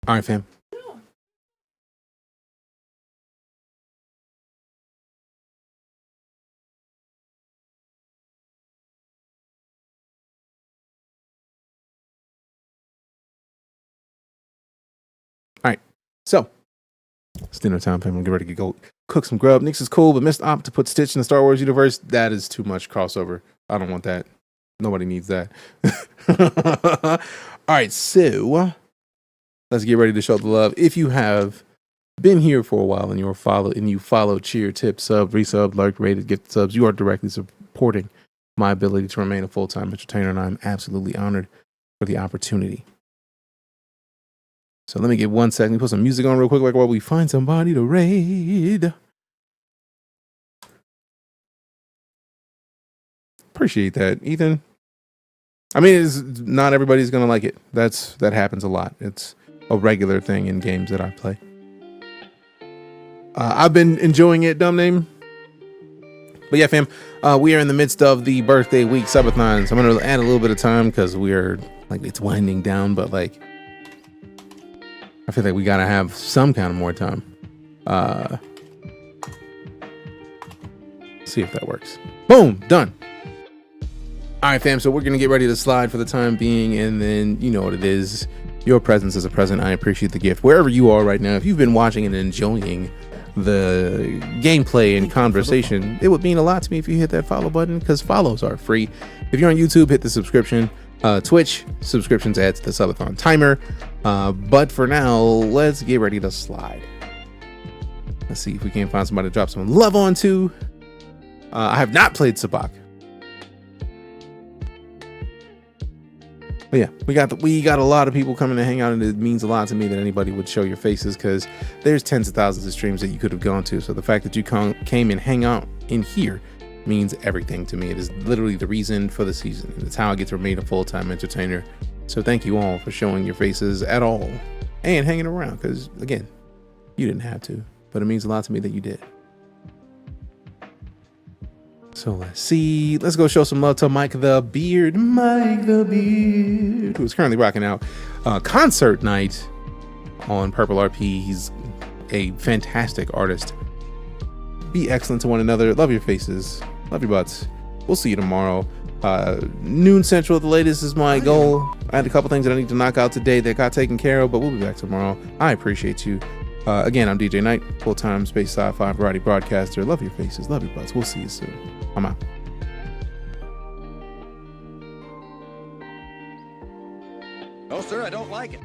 All right, fam. All right, so it's dinner time, fam. I'm get ready to go cook some grub. Nix is cool, but missed opt to put Stitch in the Star Wars universe. That is too much crossover. I don't want that. Nobody needs that. All right, so let's get ready to show the love. If you have been here for a while and you follow, cheer, tip, sub, resub, lurk, rated, gift subs, you are directly supporting my ability to remain a full-time entertainer, and I'm absolutely honored for the opportunity. So let me get 1 second. Put some music on real quick, like while we find somebody to raid. Appreciate that, Ethan. I mean, it's not everybody's gonna like it. That happens a lot. It's a regular thing in games that I play. I've been enjoying it, dumb name. But yeah, fam, we are in the midst of the birthday week subathons. I'm gonna add a little bit of time because we're like, it's winding down, but like, I feel like we gotta have some kind of more time. See if that works. Boom, done. All right, fam, so we're going to get ready to slide for the time being, and then you know what it is. Your presence is a present. I appreciate the gift. Wherever you are right now, if you've been watching and enjoying the gameplay and conversation, it would mean a lot to me if you hit that follow button, because follows are free. If you're on YouTube, hit the subscription. Twitch, subscriptions add to the subathon timer. But for now, let's get ready to slide. Let's see if we can find somebody to drop some love on to. I have not played Sabak. But yeah, we got a lot of people coming to hang out, and it means a lot to me that anybody would show your faces, because there's tens of thousands of streams that you could have gone to. So the fact that you came and hang out in here means everything to me. It is literally the reason for the season, and it's how I get to remain a full-time entertainer. So thank you all for showing your faces at all and hanging around, because again, you didn't have to, but it means a lot to me that you did. So let's see. Let's go show some love to Mike the Beard. Mike the Beard, who is currently rocking out Concert Night on Purple RP. He's a fantastic artist. Be excellent to one another. Love your faces. Love your butts. We'll see you tomorrow. Noon Central at the latest is my goal. I had a couple things that I need to knock out today that got taken care of, but we'll be back tomorrow. I appreciate you. Again, I'm DeejayKnight, full-time space sci-fi variety broadcaster. Love your faces, love your butts. We'll see you soon. I'm out. No, sir, I don't like it.